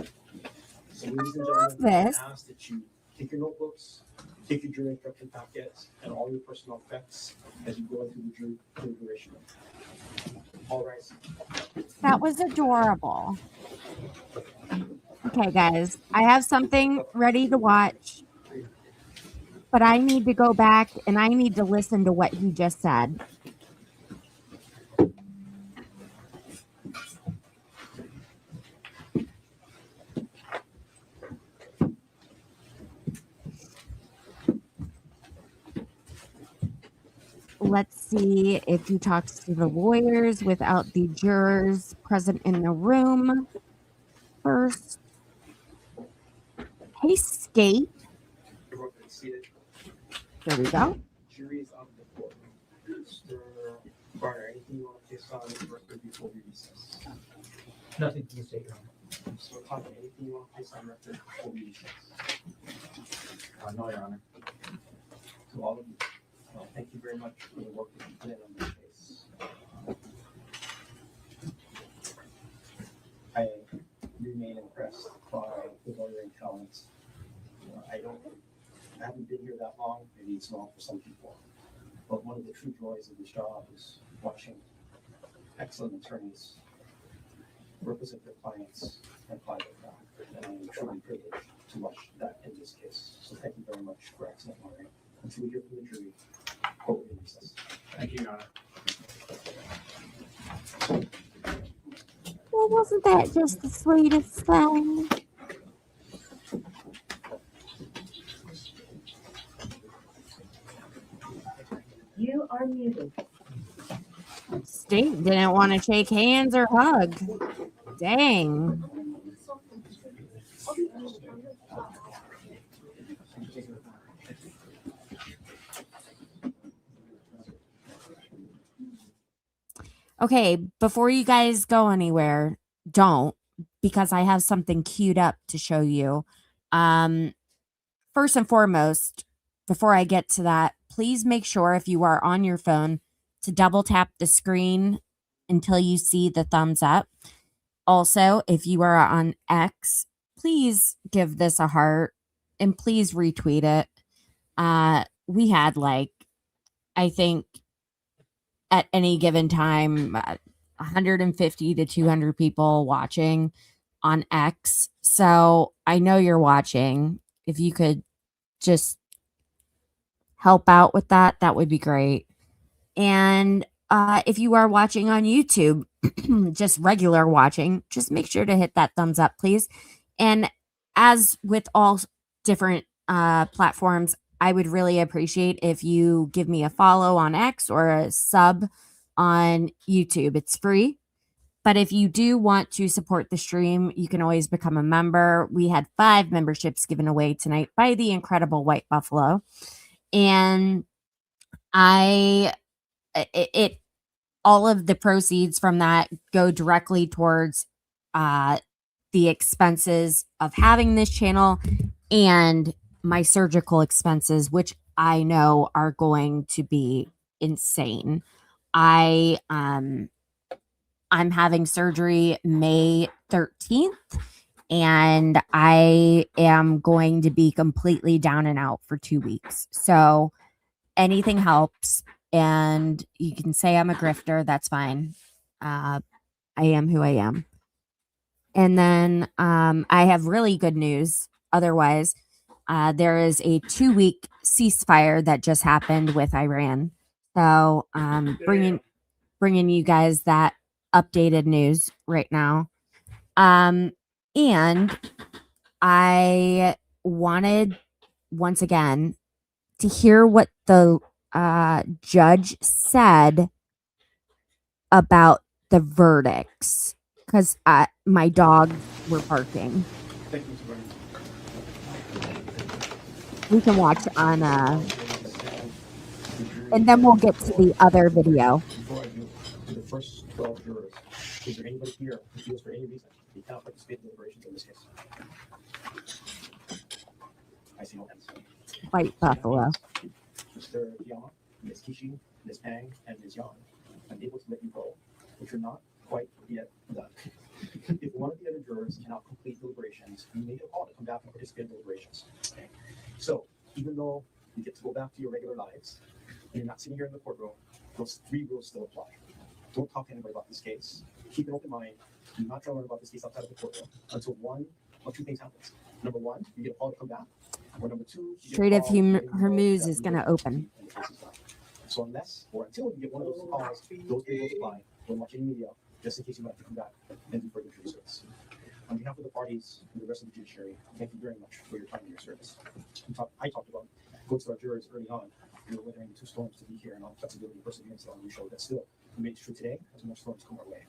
Speaker 8: So ladies and gentlemen,
Speaker 6: This.
Speaker 8: I ask that you take your notebooks, take your jury instruction packets, and all your personal effects as you go into the jury deliberation. All rise.
Speaker 6: That was adorable. Okay, guys, I have something ready to watch, but I need to go back and I need to listen to what he just said. Let's see if he talks to the lawyers without the jurors present in the room first. Hey, Skate.
Speaker 8: Everyone can see it.
Speaker 6: There we go.
Speaker 8: Jury is on the floor. Mr. Barner, anything you want to say on this record before we recess?
Speaker 2: Nothing to say, Your Honor.
Speaker 8: Mr. Konig, anything you want to say on record before we recess?
Speaker 4: No, Your Honor.
Speaker 8: To all of you, thank you very much for the work that you put in on this case. I remain impressed by the lawyering talents. I haven't been here that long, maybe it's long for some people, but one of the true joys of this job is watching excellent attorneys represent their clients and apply their craft. And I am truly privileged to watch that in this case. So thank you very much for excellent lawyering. Until we hear from the jury, court will recess.
Speaker 4: Thank you, Your Honor.
Speaker 6: Well, wasn't that just the sweetest thing?
Speaker 10: You are muted.
Speaker 6: State didn't want to shake hands or hug. Dang. Okay, before you guys go anywhere, don't, because I have something queued up to show you. First and foremost, before I get to that, please make sure if you are on your phone to double tap the screen until you see the thumbs up. Also, if you are on X, please give this a heart and please retweet it. We had I think at any given time, 150 to 200 people watching on X. So I know you're watching. If you could just help out with that, that would be great. And if you are watching on YouTube, just regular watching, just make sure to hit that thumbs up, please. And as with all different platforms, I would really appreciate if you give me a follow on X or a sub on YouTube. It's free. But if you do want to support the stream, you can always become a member. We had 5 memberships given away tonight by the incredible White Buffalo. And all of the proceeds from that go directly towards the expenses of having this channel and my surgical expenses, which I know are going to be insane. I'm having surgery May 13th, and I am going to be completely down and out for 2 weeks. So anything helps, and you can say I'm a grifter. That's fine. I am who I am. And then I have really good news. Otherwise, there is a 2-week ceasefire that just happened with Iran. So bringing you guys that updated news right now. And I wanted, once again, to hear what the judge said about the verdicts, because my dogs were barking.
Speaker 8: Thank you, Mr. Barner.
Speaker 6: We can watch on and then we'll get to the other video.
Speaker 8: Before I do, for the first 12 jurors, is there anybody here who feels for any reason they cannot participate in deliberations in this case? I see no hands.
Speaker 6: White Buffalo.
Speaker 8: Mr. Yama, Ms. Kishi, Ms. Pang, and Ms. Yan, I'm able to let you go, but you're not quite yet done. If one of the other jurors cannot complete deliberations, you may default. go back to your regular lives, and you're not sitting here in the courtroom, those 3 rules still apply. Don't talk to anybody about this case. Keep an open mind. Do not try to learn about this case outside of the courtroom until one or 2 things happens. Number 1, you get a call to come back. Or number 2, you get a
Speaker 6: Strait of
Speaker 8: call letting you know
Speaker 6: Hormuz
Speaker 8: that
Speaker 6: is
Speaker 8: the
Speaker 6: going to
Speaker 8: investigation
Speaker 6: open.
Speaker 8: and the case is done. So unless or until you get one of those calls, those 3 rules apply. Don't watch any media, just in case you might have to come back and do further jury service. On behalf of the parties and the rest of the judiciary, thank you very much for your time and your service. I talked about folks to our jurors early on. We were weathering the 2 storms to be here, and all the flexibility and perseverance on you showed that still remains true today as more storms come our way.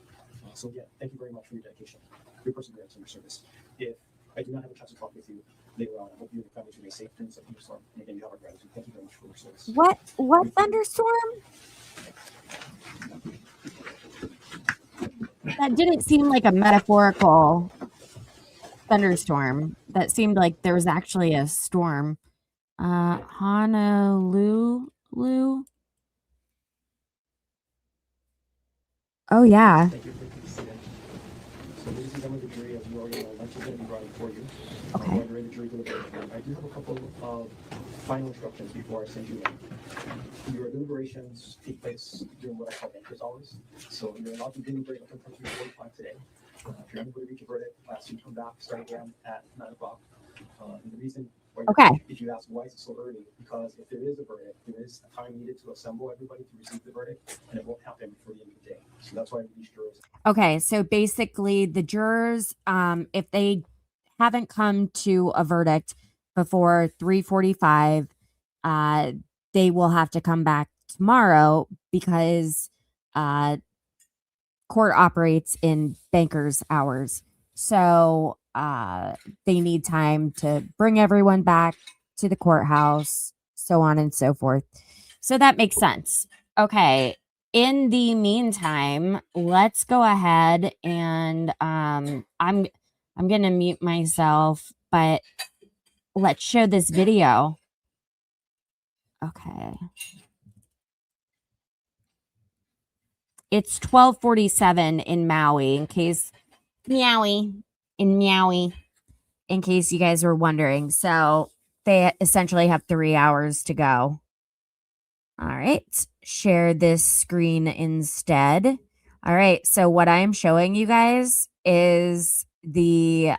Speaker 8: So again, thank you very much for your dedication, your perseverance, and your service. If I do not have a chance to talk with you later on, I hope you and your families remain safe during this thunderstorm. And again, you have our gratitude. Thank you very much for your service.
Speaker 6: What thunderstorm? That didn't seem like a metaphorical thunderstorm. That seemed like there was actually a storm. Honolulu. Oh yeah.
Speaker 8: Thank you for taking this today. So ladies and gentlemen of the jury, as you already know, lunch is going to be brought in for you.
Speaker 6: Okay.
Speaker 8: While you're in the jury deliberation, I do have a couple of final instructions before I send you in. Your deliberations take place during what I call banker's hours. So you're allowed to deliberate up until 3:45 today. If you're unable to reach a verdict, I ask you to come back, start again at 9 o'clock. And the reason why,
Speaker 6: Okay.
Speaker 8: if you ask why is it so early, because if there is a verdict, there is a time needed to assemble everybody to receive the verdict, and it won't happen before the end of the day. So that's why these jurors.
Speaker 6: Okay, so basically the jurors, if they haven't come to a verdict before 3:45, they will have to come back tomorrow because court operates in banker's hours. So they need time to bring everyone back to the courthouse, so on and so forth. So that makes sense. Okay. In the meantime, let's go ahead and I'm going to mute myself, but let's show this video. Okay. It's 12:47 in Maui, in case in case you guys were wondering. So they essentially have 3 hours to go. All right, share this screen instead. All right, so what I'm showing you guys is the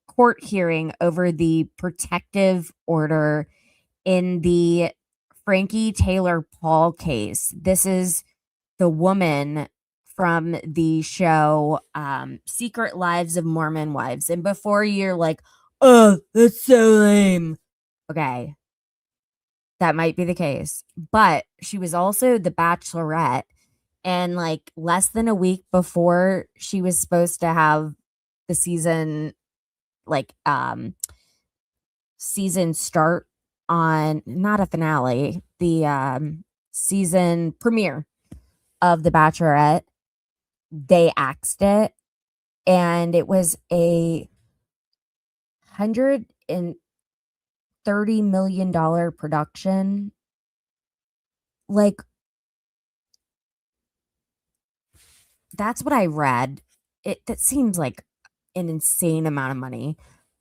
Speaker 6: court hearing over the protective order in the Frankie Taylor Paul case. This is the woman from the show Secret Lives of Mormon Wives. And before you're like, oh, that's so lame. Okay. That might be the case. But she was also the Bachelorette. And like less than a week before she was supposed to have the season, like season start on, not a finale, the season premiere of The Bachelorette, they axed it. And it was a $130 million production. Like, that's what I read. That seems like an insane amount of money.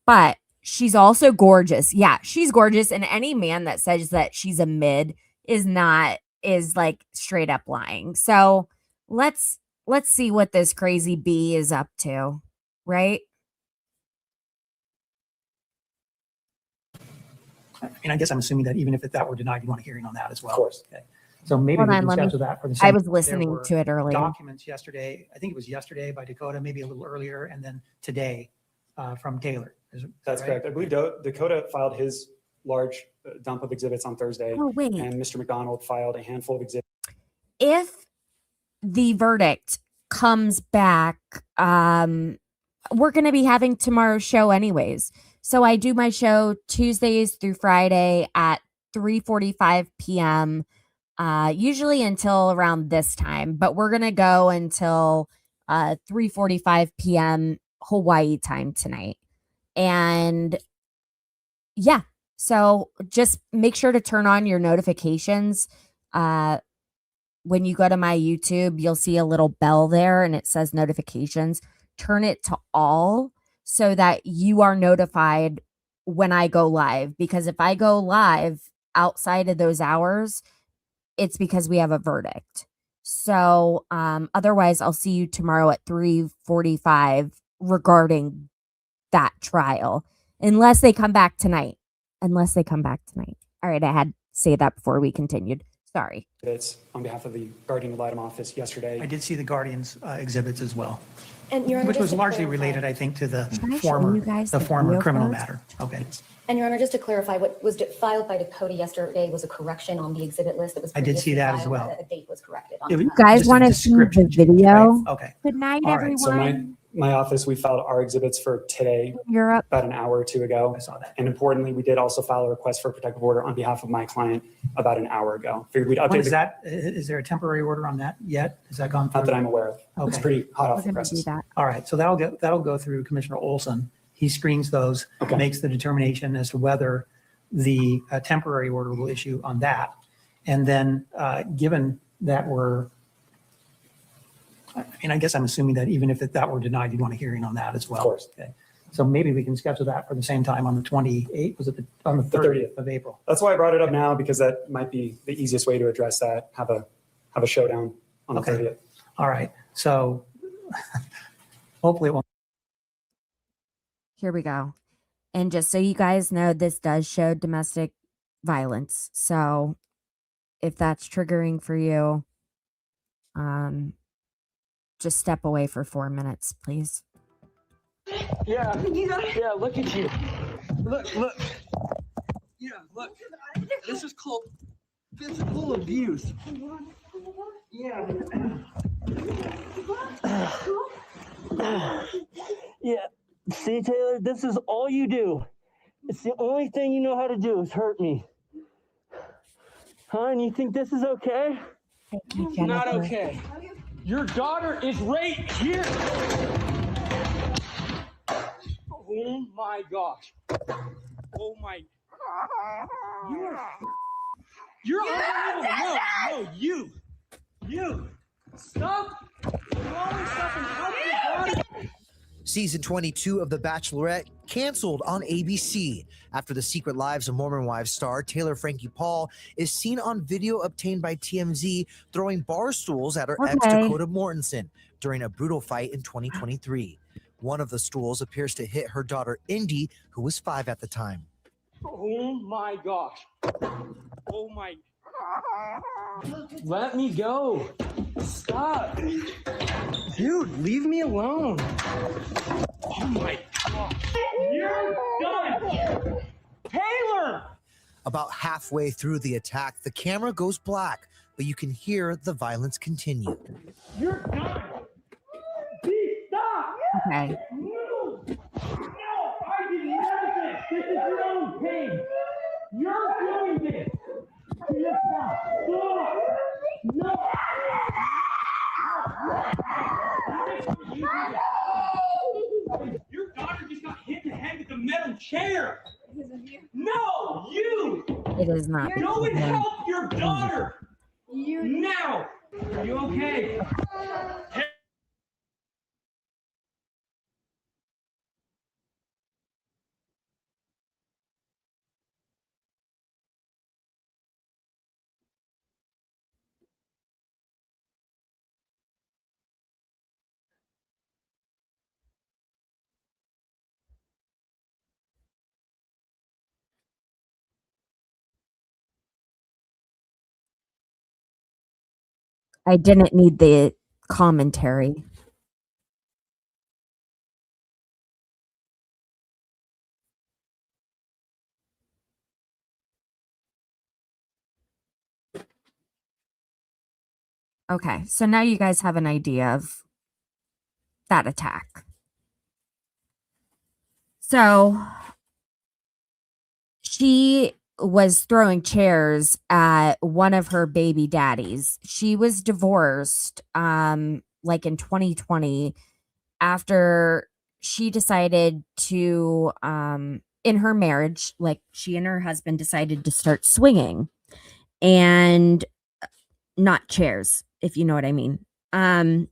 Speaker 6: But she's also gorgeous. Yeah, she's gorgeous. And any man that says that she's a mid is like straight up lying. So let's see what this crazy bee is up to, right?
Speaker 11: And I guess I'm assuming that even if that were denied, you want a hearing on that as well.
Speaker 8: Of course.
Speaker 11: Okay. So maybe
Speaker 6: Hold
Speaker 11: we
Speaker 6: on,
Speaker 11: can
Speaker 6: let me-
Speaker 11: schedule that for the
Speaker 6: I
Speaker 11: same.
Speaker 6: was
Speaker 11: There
Speaker 6: listening
Speaker 11: were
Speaker 6: to it earlier.
Speaker 11: documents yesterday. I think it was yesterday by Dakota, maybe a little earlier, and then today from Taylor.
Speaker 12: That's
Speaker 11: right?
Speaker 12: correct. I believe Dakota filed his large dump of exhibits on Thursday,
Speaker 6: Oh, wait.
Speaker 12: and Mr. McDonald filed a handful of exhibits.
Speaker 6: If the verdict comes back, we're going to be having tomorrow's show anyways. So I do my show Tuesdays through Friday at 3:45 p.m. Usually until around this time, but we're going to go until 3:45 p.m. Hawaii time tonight. And yeah, so just make sure to turn on your notifications. When you go to my YouTube, you'll see a little bell there and it says notifications. Turn it to all so that you are notified when I go live. Because if I go live outside of those hours, it's because we have a verdict. So otherwise, I'll see you tomorrow at 3:45 regarding that trial, unless they come back tonight. All right, I had to say that before we continued. Sorry.
Speaker 12: It's on behalf of the Guardian ad litem office yesterday.
Speaker 11: I did see the Guardian's exhibits as well,
Speaker 10: And Your Honor,
Speaker 11: which
Speaker 10: just
Speaker 11: was
Speaker 10: to
Speaker 11: largely
Speaker 10: clarify-
Speaker 11: related, I think, to the
Speaker 6: Can I show you guys the
Speaker 11: former
Speaker 6: video
Speaker 11: criminal
Speaker 6: codes?
Speaker 11: matter. Okay.
Speaker 10: And Your Honor, just to clarify, what was filed by Dakota yesterday was a correction on the exhibit list that was
Speaker 11: I did see
Speaker 10: previously
Speaker 11: that as
Speaker 10: filed,
Speaker 11: well.
Speaker 10: that a date was corrected on.
Speaker 11: If you
Speaker 6: guys
Speaker 11: just a
Speaker 6: wanna see the
Speaker 11: description change,
Speaker 6: video?
Speaker 11: right? Okay.
Speaker 6: Good night,
Speaker 11: All right,
Speaker 6: everyone.
Speaker 12: So my office, we filed our exhibits for today
Speaker 6: Europe.
Speaker 12: about an hour or two ago.
Speaker 11: I saw that.
Speaker 12: And importantly, we did also file a request for a protective order on behalf of my client about an hour ago. Figured we'd
Speaker 11: What
Speaker 12: update
Speaker 11: is
Speaker 12: the,
Speaker 11: that? Is there a temporary order on that yet? Has that gone through?
Speaker 12: not that I'm aware of. It's
Speaker 11: Okay.
Speaker 12: pretty hot
Speaker 6: We're
Speaker 12: off the
Speaker 6: gonna do
Speaker 12: presses.
Speaker 6: that.
Speaker 11: All right, so that'll go through Commissioner Olson. He screens those,
Speaker 12: Okay.
Speaker 11: makes the determination as to whether the temporary order will issue on that. And then, given that I guess I'm assuming that even if that were denied, you'd want a hearing on that as well.
Speaker 12: Of course.
Speaker 11: Okay. So maybe we can schedule that for the same time on the 28th, was it on the 30th of April?
Speaker 12: That's why I brought it up now, because that might be the easiest way to address that. Have a showdown on the
Speaker 11: Okay.
Speaker 12: 30th.
Speaker 11: All right, so hopefully it won't.
Speaker 6: Here we go. And just so you guys know, this does show domestic violence. So if that's triggering for you, just step away for 4 minutes, please.
Speaker 9: Yeah, look at you. Look. Yeah, look. This is called physical abuse. Yeah. Yeah. See, Taylor, this is all you do. It's the only thing you know how to do is hurt me. Huh? And you think this is okay? Not okay. Your daughter is right here. Oh my gosh. Oh my. You're unbelievable. No, you. Stop. Throwing stuff and help your daughter.
Speaker 13: Season 22 of The Bachelorette canceled on ABC after The Secret Lives of Mormon Wives star Taylor Frankie Paul is seen on video obtained by TMZ throwing bar stools at her ex Dakota Mortensen during a brutal fight in 2023. One of the stools appears to hit her daughter Indy, who was 5 at the time.
Speaker 9: Oh my gosh. Oh my. Let me go. Stop. Dude, leave me alone. Oh my gosh. You're done. Taylor!
Speaker 13: About halfway through the attack, the camera goes black, but you can hear the violence continue.
Speaker 9: You're done. Stop.
Speaker 6: Okay.
Speaker 9: No, I did none of this. This is your own pain. You're doing this. Stop. No. Your daughter just got hit in the head with a metal chair. No, you.
Speaker 6: It is not.
Speaker 9: Go and help your daughter. Now. Are you okay?
Speaker 6: I didn't need the commentary. Okay, so now you guys have an idea of that attack. So she was throwing chairs at one of her baby daddies. She was divorced like in 2020 after she decided to in her marriage, like she and her husband decided to start swinging and not chairs, if you know what I mean. And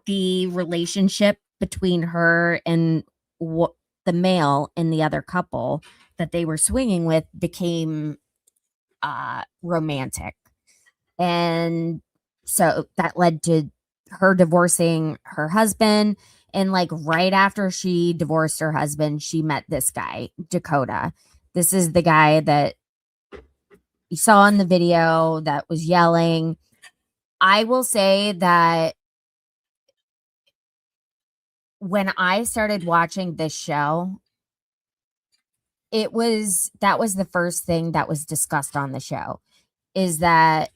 Speaker 6: the relationship between her and the male in the other couple that they were swinging with became romantic. And so that led to her divorcing her husband. And like right after she divorced her husband, she met this guy, Dakota. This is the guy that you saw in the video that was yelling. I will say that when I started watching this show, that was the first thing that was discussed on the show, is that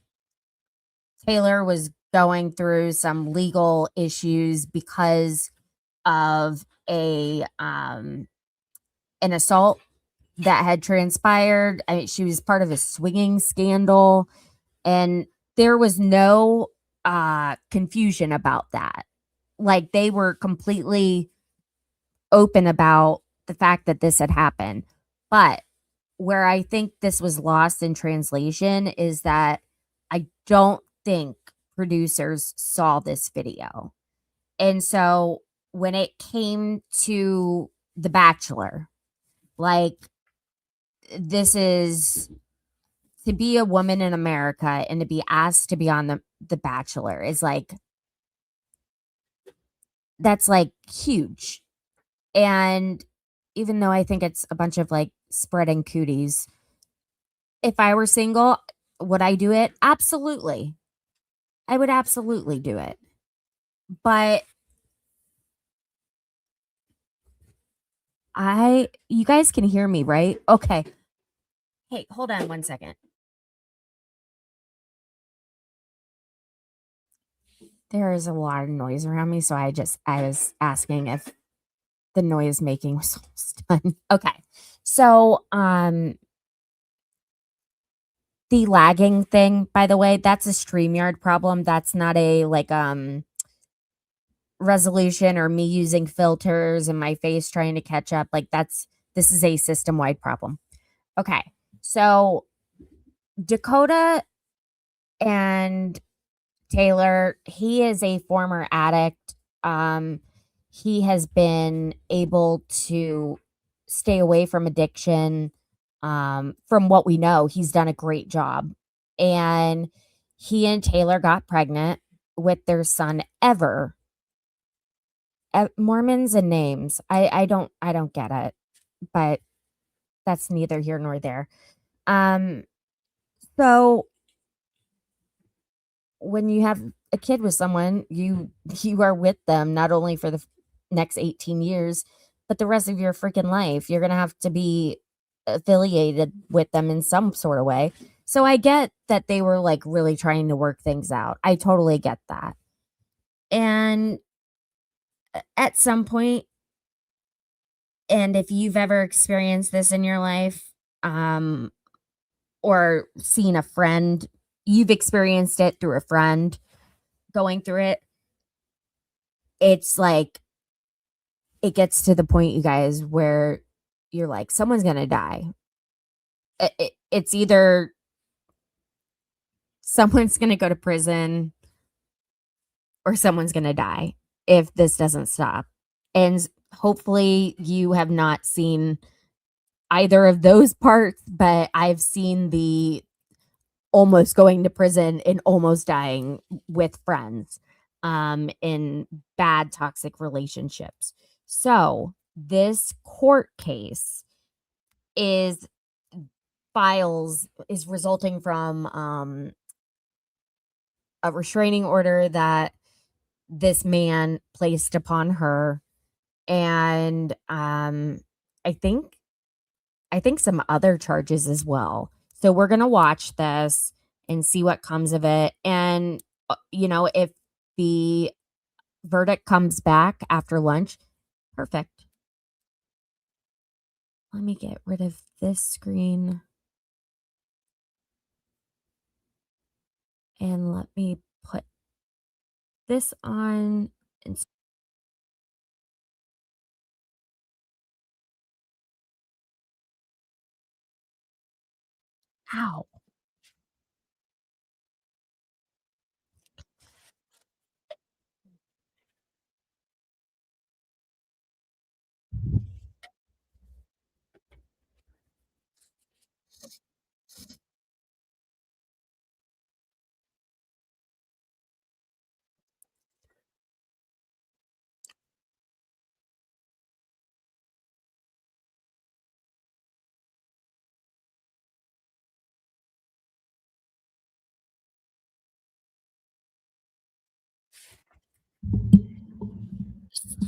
Speaker 6: Taylor was going through some legal issues because of an assault that had transpired. I mean, she was part of a swinging scandal, and there was no confusion about that. Like, they were completely open about the fact that this had happened. But where I think this was lost in translation is that I don't think producers saw this video. And so when it came to The Bachelor, like, this is to be a woman in America and to be asked to be on the Bachelor is like, that's like huge. And even though I think it's a bunch of like spreading cooties, if I were single, would I do it? Absolutely. I would absolutely do it. But you guys can hear me, right? Okay. Hey, hold on one second. There is a lot of noise around me, so I was asking if the noise making was almost done. Okay. So, the lagging thing, by the way, that's a StreamYard problem. That's not a like resolution or me using filters and my face trying to catch up. Like, this is a system-wide problem. Okay. So Dakota and Taylor, he is a former addict. He has been able to stay away from addiction. From what we know, he's done a great job. And he and Taylor got pregnant with their son Ever. Mormons and names. I don't get it, but that's neither here nor there. So when you have a kid with someone, you are with them not only for the next 18 years, but the rest of your freaking life. You're going to have to be affiliated with them in some sort of way. So I get that they were like really trying to work things out. I totally get that. And at some point, and if you've ever experienced this in your life, or seen a friend, you've experienced it through a friend going through it, it's like, it gets to the point, you guys, where you're like, someone's gonna die. It's either someone's gonna go to prison or someone's gonna die if this doesn't stop. And hopefully you have not seen either of those parts, but I've seen the almost going to prison and almost dying with friends in bad toxic relationships. So this court case is resulting from a restraining order that this man placed upon her, and I think some other charges as well. So we're going to watch this and see what comes of it. And, if the verdict comes back after lunch, perfect. Let me get rid of this screen. And let me put this on. Ow.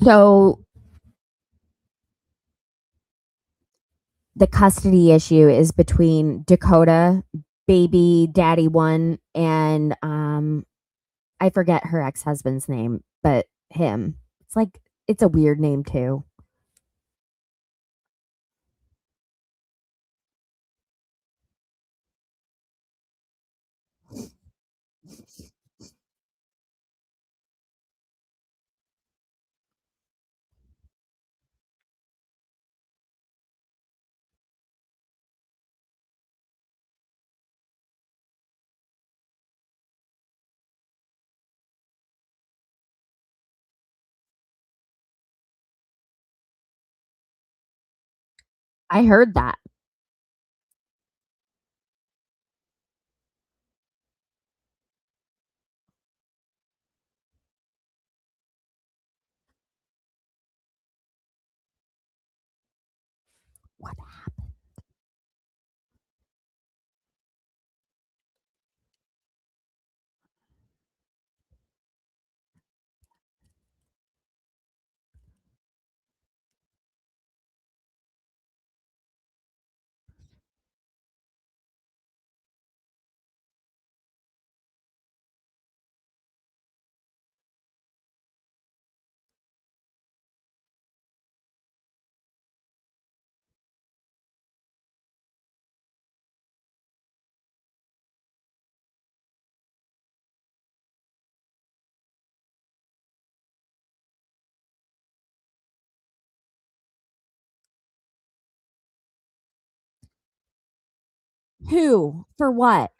Speaker 6: So the custody issue is between Dakota, baby daddy one, and I forget her ex-husband's name, but him. It's like it's a weird name too. I heard that. What happened? Who? For what?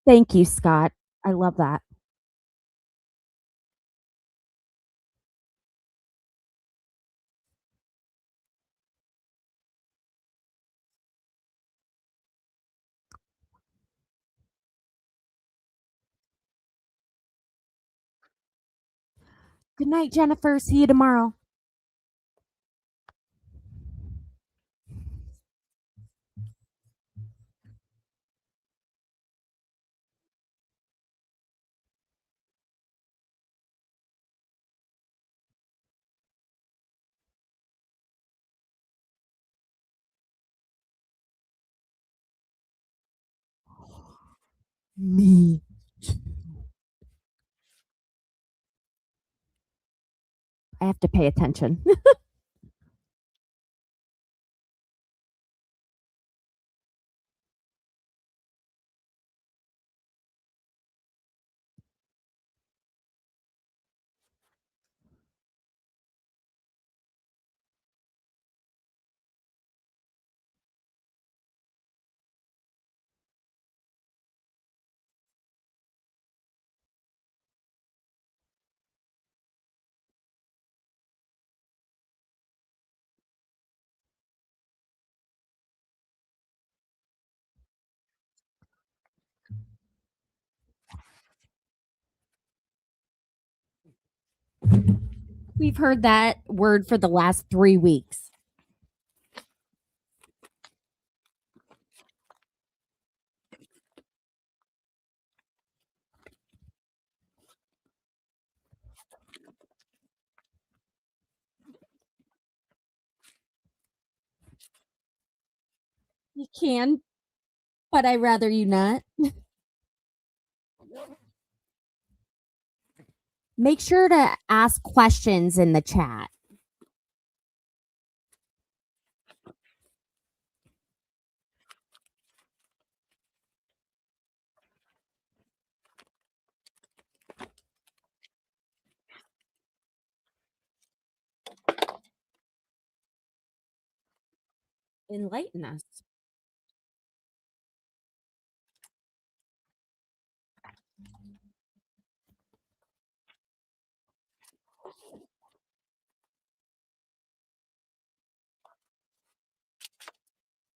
Speaker 6: Thank you, Scott. I love that. Good night, Jennifer. See you tomorrow. Me. I have to pay attention. We've heard that word for the last 3 weeks. You can, but I'd rather you not. Make sure to ask questions in the chat. Enlighten us.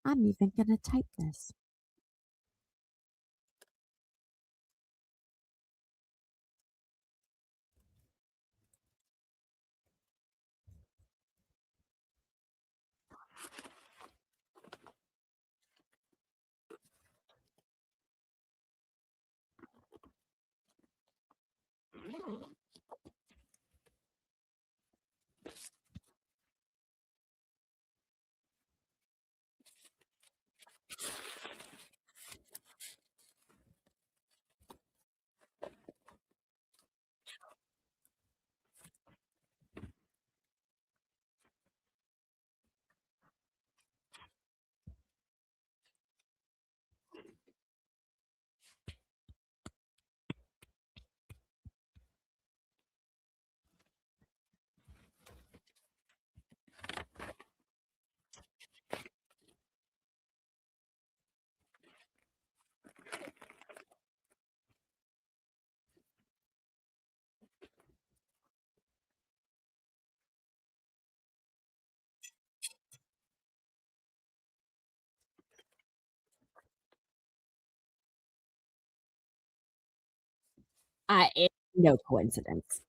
Speaker 6: I'm even gonna type this. It's no coincidence.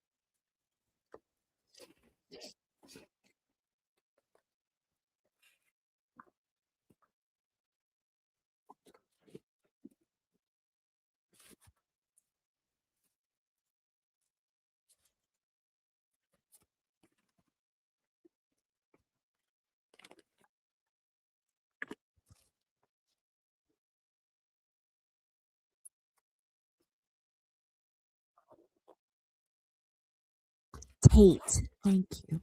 Speaker 6: Tate, thank you.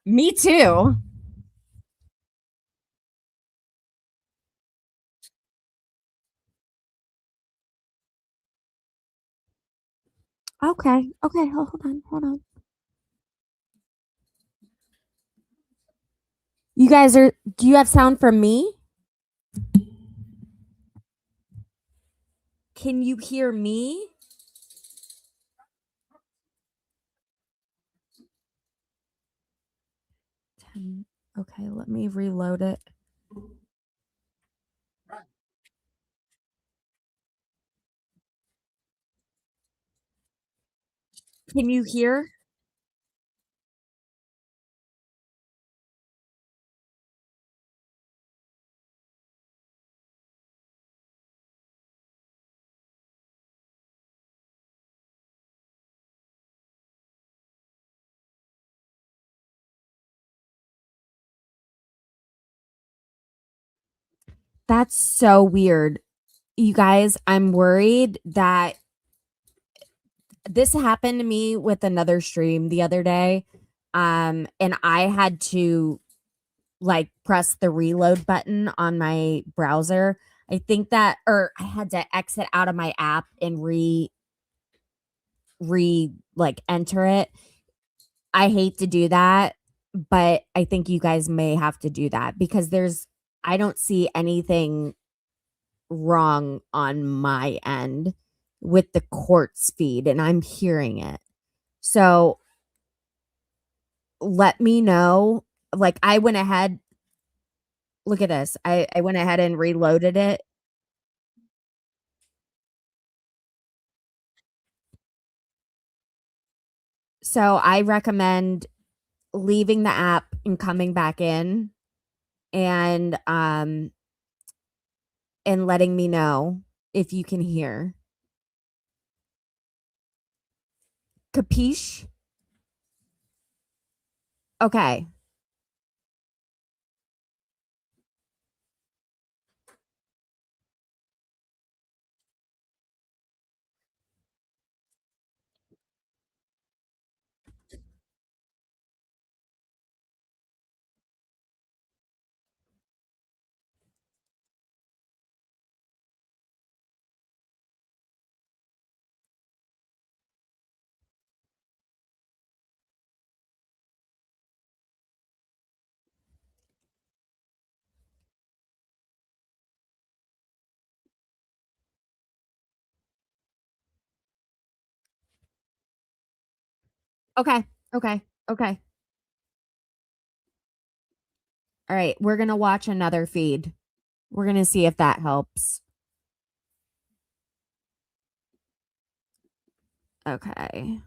Speaker 6: Me too. Okay. Okay. Hold on. Hold on. You guys are. Do you have sound from me? Can you hear me? Okay. Let me reload it. Can you hear? That's so weird. You guys, I'm worried that this happened to me with another stream the other day. And I had to like press the reload button on my browser. I think that, or I had to exit out of my app and like enter it. I hate to do that, but I think you guys may have to do that because I don't see anything wrong on my end with the court speed and I'm hearing it. So let me know. Like I went ahead. Look at this. I went ahead and reloaded it. So I recommend leaving the app and coming back in and letting me know if you can hear. Capiche? Okay. Okay. Okay. Okay. All right. We're going to watch another feed. We're going to see if that helps. Okay.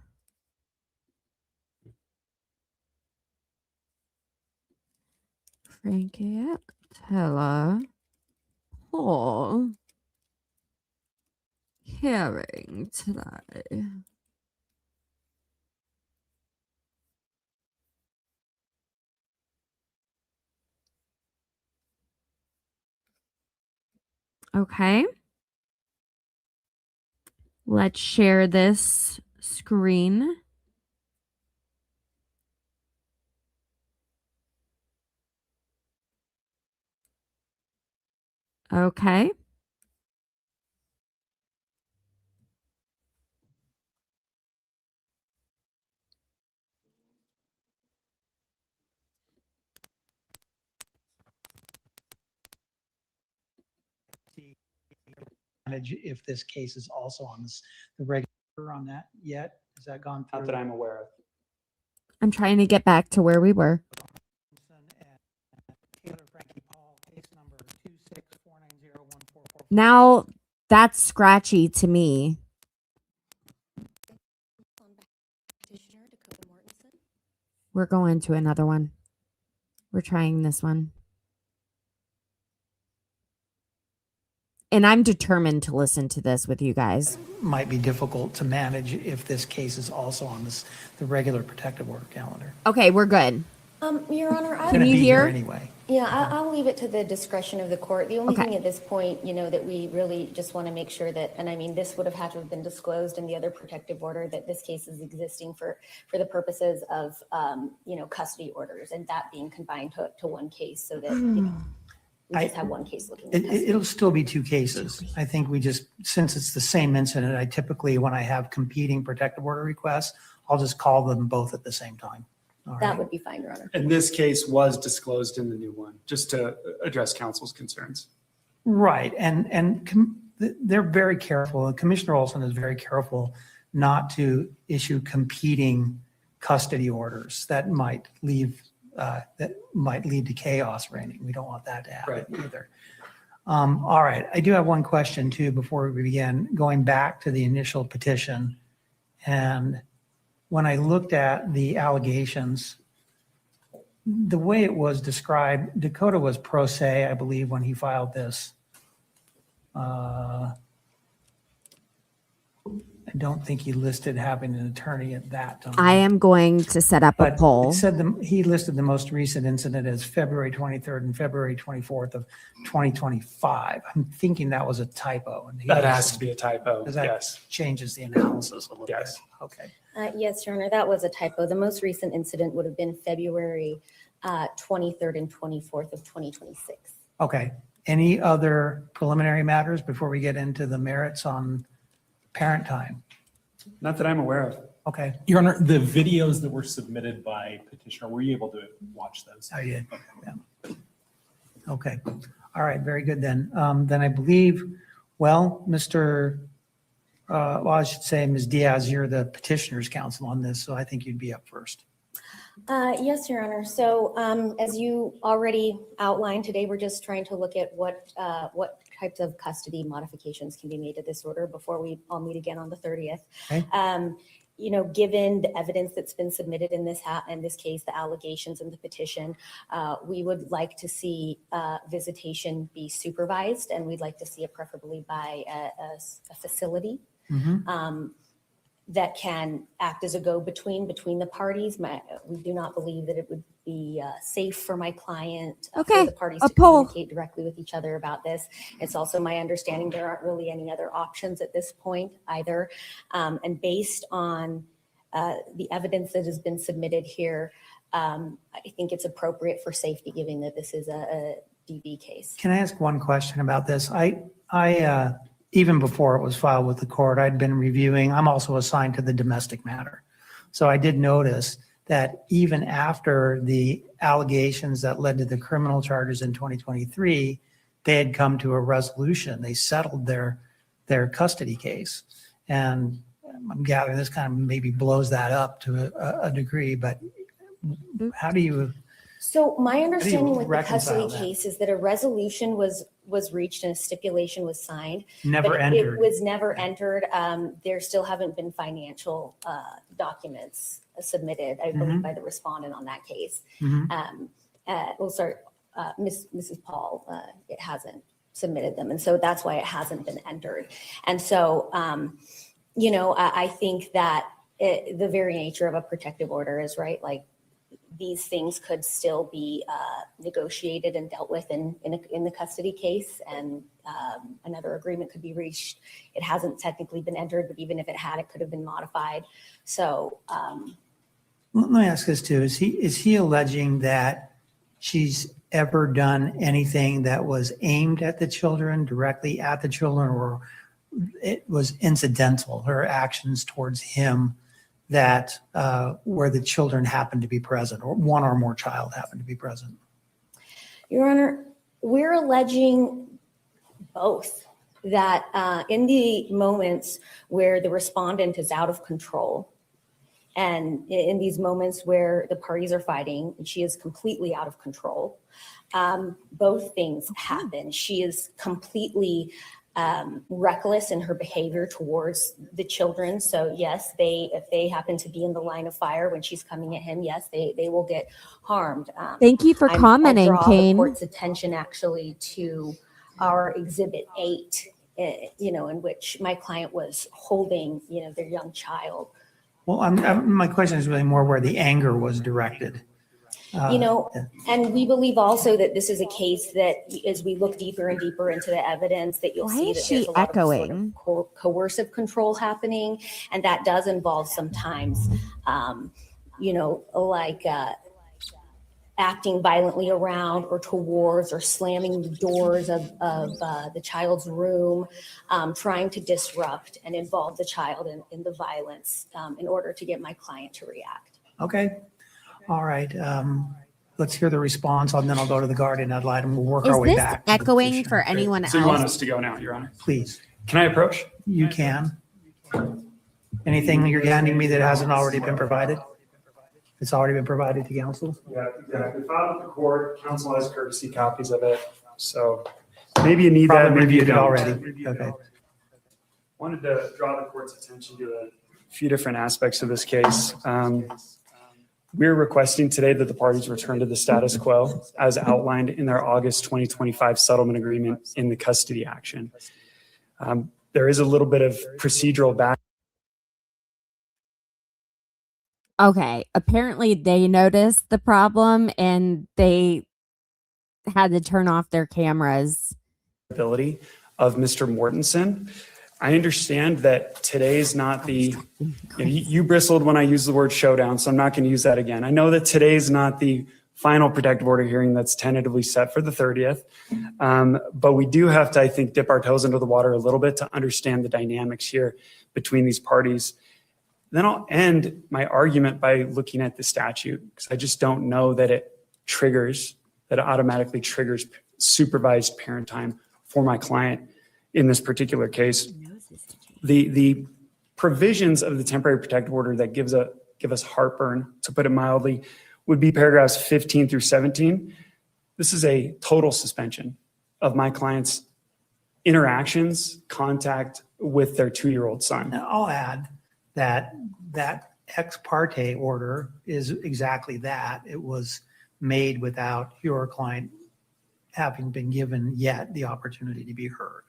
Speaker 6: Frankie, Tella, Paul, hearing today. Okay. Let's share this screen. Okay.
Speaker 11: If this case is also on the regular on that yet? Has that gone through?
Speaker 12: Not that I'm aware of.
Speaker 6: I'm trying to get back to where we were.
Speaker 11: Taylor Frankie Paul, case number 264901444.
Speaker 6: Now that's scratchy to me. We're going to another one. We're trying this one. And I'm determined to listen to this with you guys.
Speaker 11: Might be difficult to manage if this case is also on the regular protective order calendar.
Speaker 6: Okay, we're good.
Speaker 10: Your Honor,
Speaker 11: It's gonna
Speaker 6: you
Speaker 11: be
Speaker 6: hear?
Speaker 11: here anyway.
Speaker 10: Yeah, I'll leave it to the discretion of the court. The only
Speaker 6: Okay.
Speaker 10: thing at this point, that we really just want to make sure that, and I mean, this would have had to have been disclosed in the other protective order, that this case is existing for the purposes of, custody orders, and that being combined to one case so that, we just have one case looking at custody.
Speaker 11: It'll still be two cases. I think since it's the same incident, I typically, when I have competing protective order requests, I'll just call them both at the same time. All
Speaker 10: That
Speaker 11: right.
Speaker 10: would be fine, Your Honor.
Speaker 12: And this case was disclosed in the new one, just to address counsel's concerns.
Speaker 11: Right, they're very careful, and Commissioner Olson is very careful not to issue competing custody orders that might lead to chaos reigning. We don't want that to happen either. All right, I do have one question too before we begin, going back to the initial petition. And when I looked at the allegations, the way it was described, Dakota was pro se, I believe, when he filed this. I don't think he listed having an attorney at that time.
Speaker 6: I am going to set up a
Speaker 11: But
Speaker 6: poll.
Speaker 11: it said he listed the most recent incident as February 23rd and February 24th of 2025. I'm thinking that was a typo. And
Speaker 12: That has to be a typo,
Speaker 11: Because that
Speaker 12: yes.
Speaker 11: changes the analysis a little bit.
Speaker 12: Yes.
Speaker 11: Okay.
Speaker 10: Yes, Your Honor, that was a typo. The most recent incident would have been February 23rd and 24th of 2026.
Speaker 11: Okay. Any other preliminary matters before we get into the merits on parent time?
Speaker 12: Not that I'm aware of.
Speaker 11: Okay.
Speaker 14: Your Honor, the videos that were submitted by petitioner, were you able to watch those?
Speaker 11: I did. Yeah. Okay. All right. Very good then. Then I believe, Mr. I should say, Ms. Diaz, you're the petitioner's counsel on this, so I think you'd be up first.
Speaker 10: Yes, Your Honor. So as you already outlined today, we're just trying to look at what types of custody modifications can be made to this order before we all meet again on the 30th.
Speaker 11: Okay.
Speaker 10: Given the evidence that's been submitted in this case, the allegations in the petition, we would like to see visitation be supervised, and we'd like to see it preferably by a facility. That can act as a go-between between the parties. We do not believe that it would be safe for my client, for the parties to communicate directly with each other about this. It's also my understanding there aren't really any other options at this point either. And based on the evidence that has been submitted here, I think it's appropriate for safety, given that this is a DB case.
Speaker 11: Can I ask one question about this? I even before it was filed with the court, I'd been reviewing, I'm also assigned to the domestic matter. So I did notice that even after the allegations that led to the criminal charges in 2023, they had come to a resolution. They settled their custody case. And I'm gathering this kind of maybe blows that up to a degree, but how do you?
Speaker 10: So my understanding with the
Speaker 11: reconcile
Speaker 10: custody
Speaker 11: that?
Speaker 10: case is that a resolution was reached and a stipulation was signed.
Speaker 11: Never
Speaker 10: but
Speaker 11: entered.
Speaker 10: It was never entered. There still haven't been financial documents submitted, I believe, by the respondent on that case. Mrs. Paul, it hasn't submitted them. And so that's why it hasn't been entered. And so, I think that the very nature of a protective order is right. Like these things could still be negotiated and dealt with in the custody case, and another agreement could be reached. It hasn't technically been entered, but even if it had, it could have been modified. So
Speaker 11: let me ask this too: Is he alleging that she's ever done anything that was aimed at the children, directly at the children, or it was incidental, her actions towards him, that where the children happened to be present, or one or more child happened to be present?
Speaker 10: Your Honor, we're alleging both. That in the moments where the respondent is out of control, and in these moments where the parties are fighting and she is completely out of control, both things happen. She is completely reckless in her behavior towards the children. So yes, if they happen to be in the line of fire when she's coming at him, yes, they will get harmed.
Speaker 6: Thank you for commenting,
Speaker 10: I'll draw
Speaker 6: Kane.
Speaker 10: the court's attention actually to our Exhibit 8, in which my client was holding, their young child.
Speaker 11: Well, my question is really more where the anger was directed.
Speaker 10: And we believe also that this is a case that as we look deeper and deeper into the evidence, that you'll see that there's a lot of sort of coercive control happening. And that does involve sometimes, acting violently around or towards or slamming the doors of the child's room, trying to disrupt and involve the child in the violence in order to get my client to react.
Speaker 11: Okay. All right. Let's hear the response, and then I'll go to the guardian ad litem. We'll work our way back.
Speaker 6: Is this echoing for anyone else?
Speaker 12: So you want us to go now, Your Honor?
Speaker 11: Please.
Speaker 12: Can I approach?
Speaker 11: You can. Anything you're handing me that hasn't already been provided? It's already been provided to counsel?
Speaker 12: Yeah, exactly. Filed with the court, counsel has courtesy copies of it. So maybe you need that, maybe you don't.
Speaker 11: Already. Okay.
Speaker 12: Wanted to draw the court's attention to a few different aspects of this case. We're requesting today that the parties return to the status quo as outlined in their August 2025 settlement agreement in the custody action. There is a little bit of procedural back.
Speaker 6: Okay, apparently they noticed the problem and they had to turn off their cameras.
Speaker 12: Ability of Mr. Mortensen. I understand that today is not the, you bristled when I used the word showdown, so I'm not going to use that again. I know that today is not the final protective order hearing that's tentatively set for the 30th, but we do have to, I think, dip our toes into the water a little bit to understand the dynamics here between these parties. Then I'll end my argument by looking at the statute, because I just don't know that it automatically triggers supervised parent time for my client in this particular case. The provisions of the temporary protective order that give us heartburn, to put it mildly, would be paragraphs 15 through 17. This is a total suspension of my client's interactions, contact with their 2-year-old son.
Speaker 11: Now, I'll add that ex parte order is exactly that. It was made without your client having been given yet the opportunity to be heard.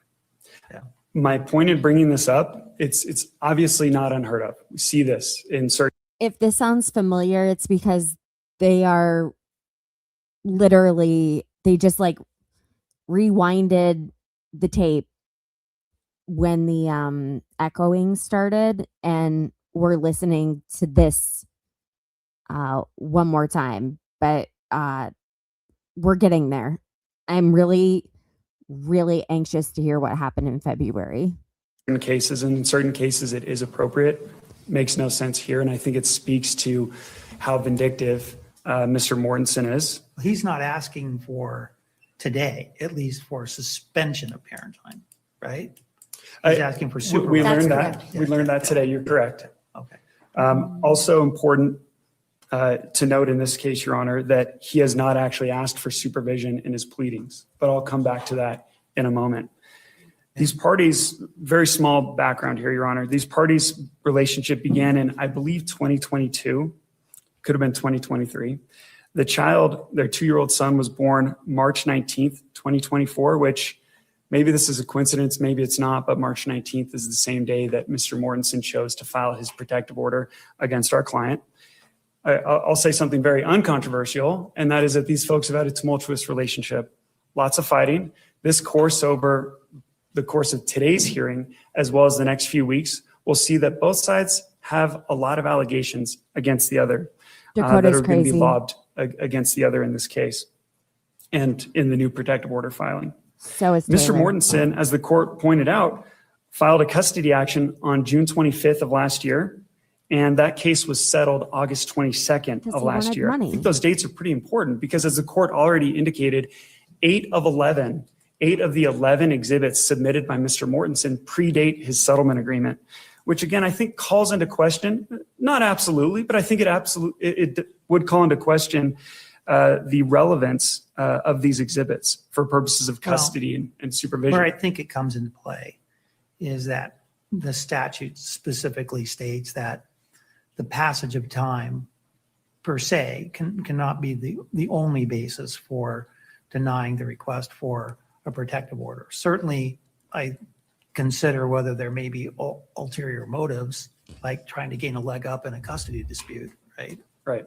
Speaker 11: Yeah.
Speaker 12: My point in bringing this up, it's obviously not unheard of. We see this in certain.
Speaker 6: If this sounds familiar, it's because they are literally, they just like rewinded the tape when the echoing started, and we're listening to this one more time, but we're getting there. I'm really anxious to hear what happened in February.
Speaker 12: In certain cases, it is appropriate. Makes no sense here, and I think it speaks to how vindictive Mr. Mortensen is.
Speaker 11: He's not asking for today, at least for suspension of parent time, right? He's asking for
Speaker 12: We
Speaker 11: supervision.
Speaker 12: learned
Speaker 10: That's
Speaker 12: that. We learned that today. You're correct.
Speaker 11: Okay.
Speaker 12: Also important to note in this case, Your Honor, that he has not actually asked for supervision in his pleadings, but I'll come back to that in a moment. These parties, very small background here, Your Honor. These parties' relationship began in, I believe, 2022, could have been 2023. The child, their 2-year-old son, was born March 19th, 2024, which maybe this is a coincidence, maybe it's not, but March 19th is the same day that Mr. Mortensen chose to file his protective order against our client. I'll say something very uncontroversial, and that is that these folks have had a tumultuous relationship, lots of fighting. This course over the course of today's hearing, as well as the next few weeks, we'll see that both sides have a lot of allegations against the other that are going to be lobbed against the other in this case and in the new protective order filing.
Speaker 6: So is
Speaker 12: Mr.
Speaker 6: Taylor.
Speaker 12: Mortensen, as the court pointed out, filed a custody action on June 25th of last year, and that case was settled August 22nd
Speaker 6: Because
Speaker 12: of
Speaker 6: he
Speaker 12: last
Speaker 6: wanted
Speaker 12: year.
Speaker 6: money.
Speaker 12: I think those dates are pretty important because, as the court already indicated, 8 of the 11 exhibits submitted by Mr. Mortensen predate his settlement agreement, which again, I think calls into question, not absolutely, but I think it would call into question the relevance of these exhibits for purposes of custody and supervision.
Speaker 11: Where I think it comes into play is that the statute specifically states that the passage of time per se cannot be the only basis for denying the request for a protective order. Certainly, I consider whether there may be ulterior motives, like trying to gain a leg up in a custody dispute, right?
Speaker 12: Right.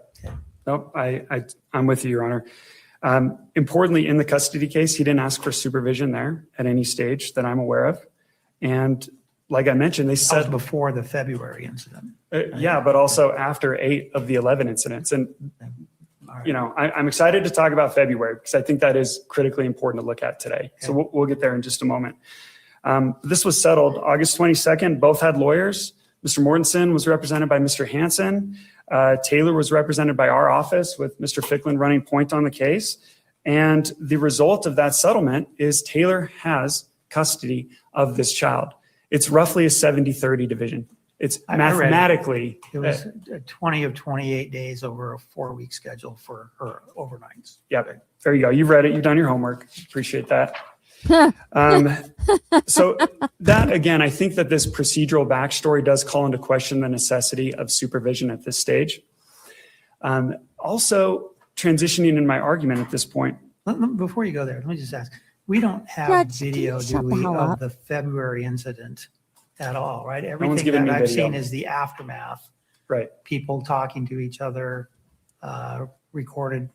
Speaker 12: Nope, I'm with you, Your Honor. Importantly, in the custody case, he didn't ask for supervision there at any stage that I'm aware of. And like I mentioned, they
Speaker 11: That was
Speaker 12: said
Speaker 11: before the February incident.
Speaker 12: yeah, but also after 8 of the 11 incidents. And, you know, I'm excited to talk about February because I think that is critically important to look at today. So we'll get there in just a moment. This was settled August 22nd. Both had lawyers. Mr. Mortensen was represented by Mr. Hansen. Taylor was represented by our office with Mr. Ficklin running point on the case. And the result of that settlement is Taylor has custody of this child. It's roughly a 70-30 division. It's mathematically.
Speaker 11: It was 20 of 28 days over a 4-week schedule for her overnights.
Speaker 12: Yeah, there you go. You've read it. You've done your homework. Appreciate that. So that, again, I think that this procedural backstory does call into question the necessity of supervision at this stage. Also, transitioning in my argument at this point.
Speaker 11: Before you go there, let me just ask. We don't have video, do we, of the February incident at all, right? Everything that I've seen is the aftermath.
Speaker 12: Right.
Speaker 11: People talking to each other, recorded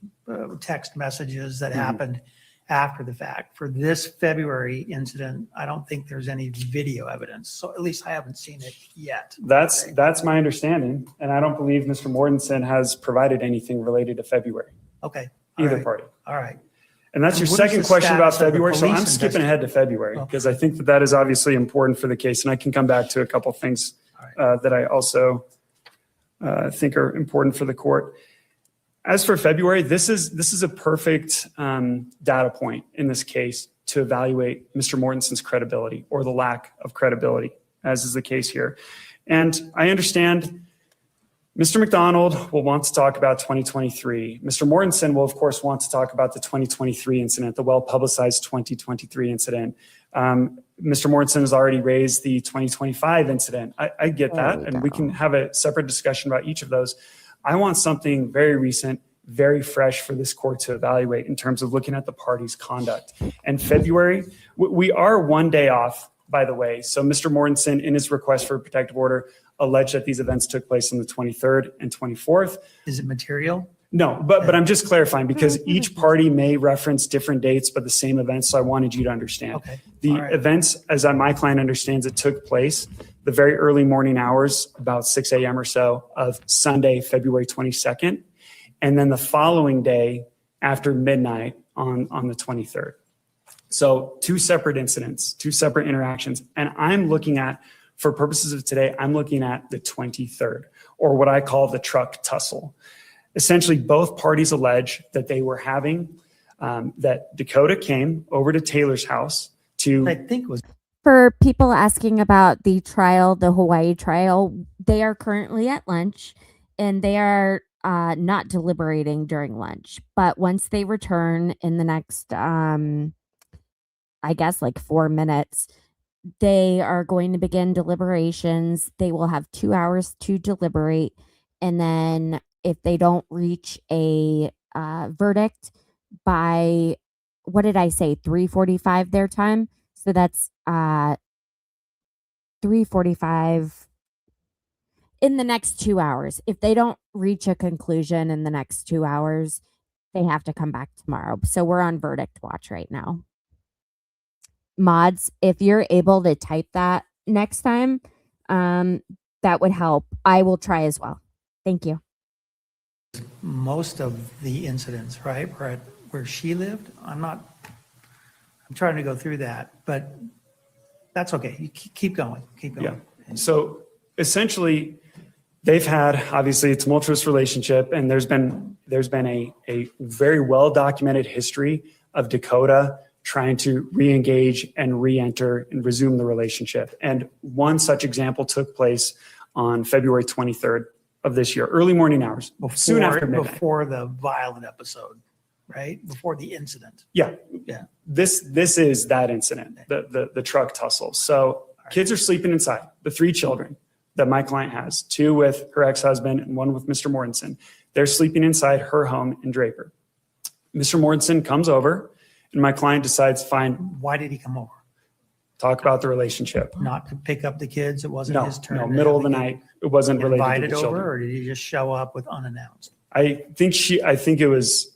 Speaker 11: text messages that happened after the fact. For this February incident, I don't think there's any video evidence. So at least I haven't seen it yet.
Speaker 12: That's my understanding. And I don't believe Mr. Mortensen has provided anything related to February.
Speaker 11: Okay.
Speaker 12: Either party.
Speaker 11: All right.
Speaker 12: And that's your second question about February. So I'm skipping ahead to February because I think that is obviously important for the case. And I can come back to a couple of things that I also think are important for the court. As for February, this is a perfect data point in this case to evaluate Mr. Mortensen's credibility or the lack of credibility, as is the case here. And I understand Mr. McDonald will want to talk about 2023. Mr. Mortensen will, of course, want to talk about the 2023 incident, the well-publicized 2023 incident. Mr. Mortensen has already raised the 2025 incident. I get that, and we can have a separate discussion about each of those. I want something very recent, very fresh for this court to evaluate in terms of looking at the party's conduct. And February, we are 1 day off, by the way. So Mr. Mortensen, in his request for a protective order, alleged that these events took place on the 23rd and 24th.
Speaker 11: Is it material?
Speaker 12: No, but I'm just clarifying because each party may reference different dates, but the same events. So I wanted you to understand.
Speaker 11: Okay.
Speaker 12: The events, as my client understands it, took place the very early morning hours, about 6 a.m. or so of Sunday, February 22nd. And then the following day after midnight on the 23rd. So 2 separate incidents, 2 separate interactions. And I'm looking at, for purposes of today, I'm looking at the 23rd, or what I call the truck tussle. Essentially, both parties allege that they were having, that Dakota came over to Taylor's house to...
Speaker 11: I think it was
Speaker 6: For people asking about the trial, the Hawaii trial, they are currently at lunch and they are not deliberating during lunch. But once they return in the next, I guess, like 4 minutes, they are going to begin deliberations. They will have 2 hours to deliberate. And then if they don't reach a verdict by, what did I say, 3:45 their time? So that's 3:45 in the next 2 hours. If they don't reach a conclusion in the next 2 hours, they have to come back tomorrow. So we're on verdict watch right now. Mods, if you're able to type that next time, that would help. I will try as well. Thank you.
Speaker 11: Most of the incidents, right, where she lived, I'm trying to go through that, but that's okay. You keep going.
Speaker 12: Yeah. So essentially, they've had obviously a tumultuous relationship, and there's been a very well documented history of Dakota trying to re-engage and re-enter and resume the relationship. And one such example took place on February 23rd of this year, early morning hours, soon after midnight.
Speaker 11: Before the violent episode, right? Before the incident.
Speaker 12: Yeah.
Speaker 11: Yeah.
Speaker 12: This is that incident, the truck tussle. So kids are sleeping inside, the 3 children that my client has, 2 with her ex-husband and 1 with Mr. Mortensen. They're sleeping inside her home in Draper. Mr. Mortensen comes over and my client decides, fine.
Speaker 11: Why did he come over?
Speaker 12: Talk about the relationship.
Speaker 11: Not to pick up the kids? It wasn't his turn?
Speaker 12: No, middle of the night. It wasn't related to the
Speaker 11: invited
Speaker 12: children.
Speaker 11: over, or did he just show up with unannounced?
Speaker 12: I think it was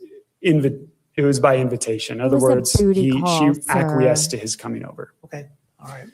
Speaker 12: by invitation. In other
Speaker 6: was a
Speaker 12: words,
Speaker 6: booty
Speaker 12: she
Speaker 6: call, sir.
Speaker 12: acquiesced to his coming over.
Speaker 11: Okay, all right.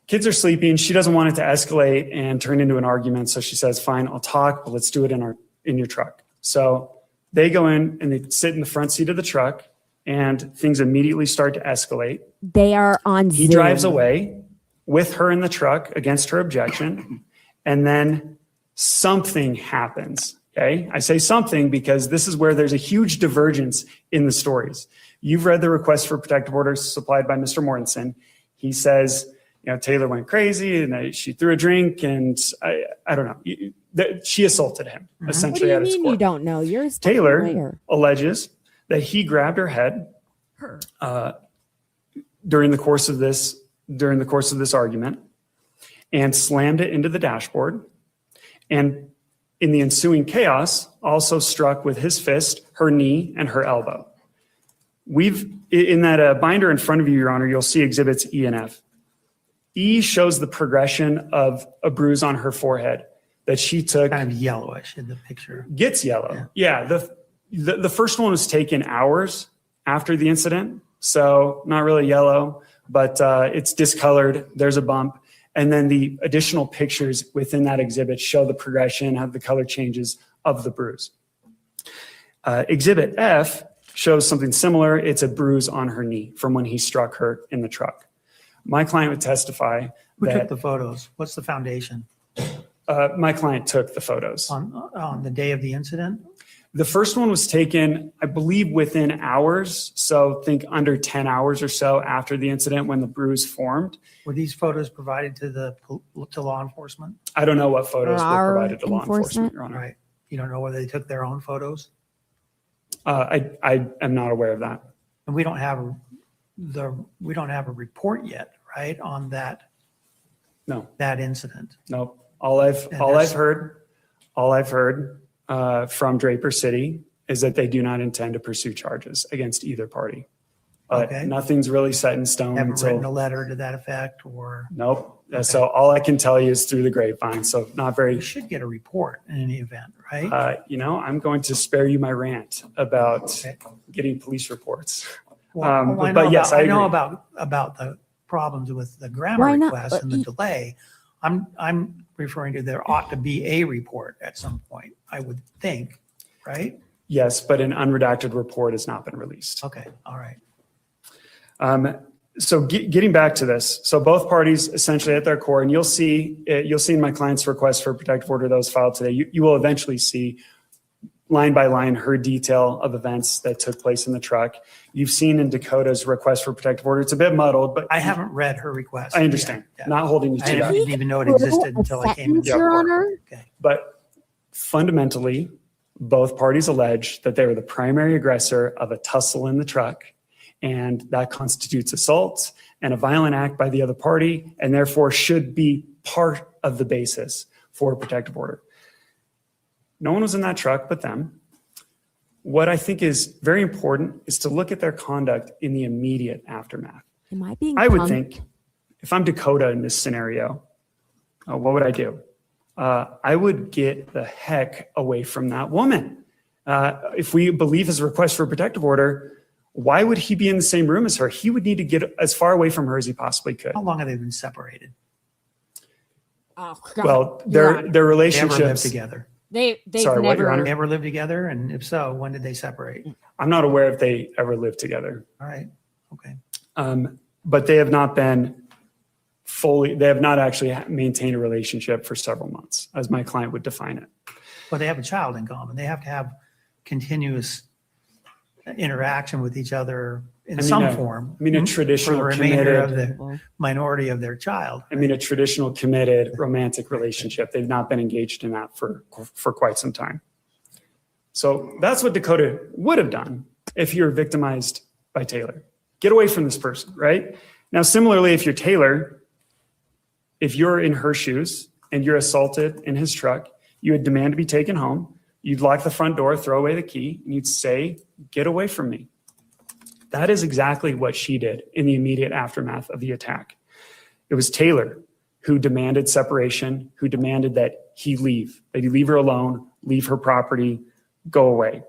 Speaker 12: Kids are sleeping. She doesn't want it to escalate and turn into an argument. So she says, fine, I'll talk, but let's do it in your truck. So they go in and they sit in the front seat of the truck and things immediately start to escalate.
Speaker 6: They are on
Speaker 12: He
Speaker 6: Zoom.
Speaker 12: drives away with her in the truck against her objection. And then something happens. Okay. I say something because this is where there's a huge divergence in the stories. You've read the request for protective orders supplied by Mr. Mortensen. He says, Taylor went crazy and she threw a drink and I don't know. She assaulted him essentially
Speaker 6: What
Speaker 12: at
Speaker 6: do
Speaker 12: his
Speaker 6: you mean
Speaker 12: court.
Speaker 6: you don't know? You're a
Speaker 12: Taylor
Speaker 6: lawyer.
Speaker 12: alleges that he grabbed her head during the course of this argument and slammed it into the dashboard, and in the ensuing chaos also struck with his fist her knee and her elbow. In that binder in front of you, Your Honor, you'll see exhibits E and F. E shows the progression of a bruise on her forehead that she took.
Speaker 11: Kind of yellowish in the picture.
Speaker 12: Gets yellow. Yeah. The first one was taken hours after the incident. So not really yellow, but it's discolored. There's a bump. And then the additional pictures within that exhibit show the progression, how the color changes of the bruise. Exhibit F shows something similar. It's a bruise on her knee from when he struck her in the truck. My client would testify
Speaker 11: Who
Speaker 12: that
Speaker 11: took the photos? What's the foundation?
Speaker 12: my client took the photos.
Speaker 11: On the day of the incident?
Speaker 12: The first one was taken, I believe, within hours. So think under 10 hours or so after the incident when the bruise formed.
Speaker 11: Were these photos provided to law enforcement?
Speaker 12: I don't know what photos were provided to law
Speaker 6: enforcement?
Speaker 12: enforcement, Your Honor.
Speaker 11: Right. You don't know whether they took their own photos?
Speaker 12: I am not aware of that.
Speaker 11: And we don't have a report yet, right, on that incident.
Speaker 12: No. All I've heard from Draper City is that they do not intend to pursue charges against either party. But
Speaker 11: Okay.
Speaker 12: nothing's really set in stone
Speaker 11: Haven't
Speaker 12: until.
Speaker 11: written a letter to that effect, or?
Speaker 12: Nope.
Speaker 11: Okay.
Speaker 12: So all I can tell you is through the grapevine. So not very.
Speaker 11: You should get a report in any event, right?
Speaker 12: I'm going to spare you my rant about getting police reports.
Speaker 11: Well, I
Speaker 12: but yes, I
Speaker 11: know
Speaker 12: agree.
Speaker 11: about the problems with the grammar
Speaker 6: Why not?
Speaker 11: request and the delay. I'm referring to there ought to be a report at some point, I would think, right?
Speaker 12: Yes, but an unredacted report has not been released.
Speaker 11: Okay, all right.
Speaker 12: So getting back to this, so both parties essentially at their core, and you'll see in my client's request for a protective order that was filed today, you will eventually see line by line her detail of events that took place in the truck. You've seen in Dakota's request for protective order. It's a bit muddled, but
Speaker 11: I haven't read her request.
Speaker 12: I understand.
Speaker 11: Yeah.
Speaker 12: Not holding you
Speaker 11: I
Speaker 12: to that.
Speaker 11: didn't even know it existed until I came in.
Speaker 12: Your
Speaker 6: Honor.
Speaker 11: Okay.
Speaker 12: But fundamentally, both parties allege that they were the primary aggressor of a tussle in the truck, and that constitutes assault and a violent act by the other party, and therefore should be part of the basis for a protective order. No one was in that truck but them. What I think is very important is to look at their conduct in the immediate aftermath.
Speaker 6: Am I being
Speaker 12: I would
Speaker 6: punked?
Speaker 12: think if I'm Dakota in this scenario, what would I do? I would get the heck away from that woman. If we believe his request for a protective order, why would he be in the same room as her? He would need to get as far away from her as he possibly could.
Speaker 11: How long have they been separated?
Speaker 6: Oh, God.
Speaker 12: Well,
Speaker 6: Your
Speaker 12: their
Speaker 11: They ever lived
Speaker 12: relationships.
Speaker 11: together?
Speaker 6: They've
Speaker 12: Sorry, what, Your
Speaker 6: never.
Speaker 12: Honor?
Speaker 11: They ever lived together? And if so, when did they separate?
Speaker 12: I'm not aware if they ever lived together.
Speaker 11: All right. Okay.
Speaker 12: But they have not been they have not actually maintained a relationship for several months, as my client would define it.
Speaker 11: But they have a child in common. They have to have continuous interaction with each other in some form.
Speaker 12: I mean, a traditional
Speaker 11: for the remainder of
Speaker 12: committed,
Speaker 11: the minority of their child.
Speaker 12: I mean, a traditional committed romantic relationship. They've not been engaged in that for quite some time. So that's what Dakota would have done if you were victimized by Taylor. Get away from this person, right? Now, similarly, if you're Taylor, if you're in her shoes and you're assaulted in his truck, you would demand to be taken home. You'd lock the front door, throw away the key, and you'd say, "Get away from me." That is exactly what she did in the immediate aftermath of the attack. It was Taylor who demanded separation, who demanded that he leave, that he leave her alone, leave her property, go away.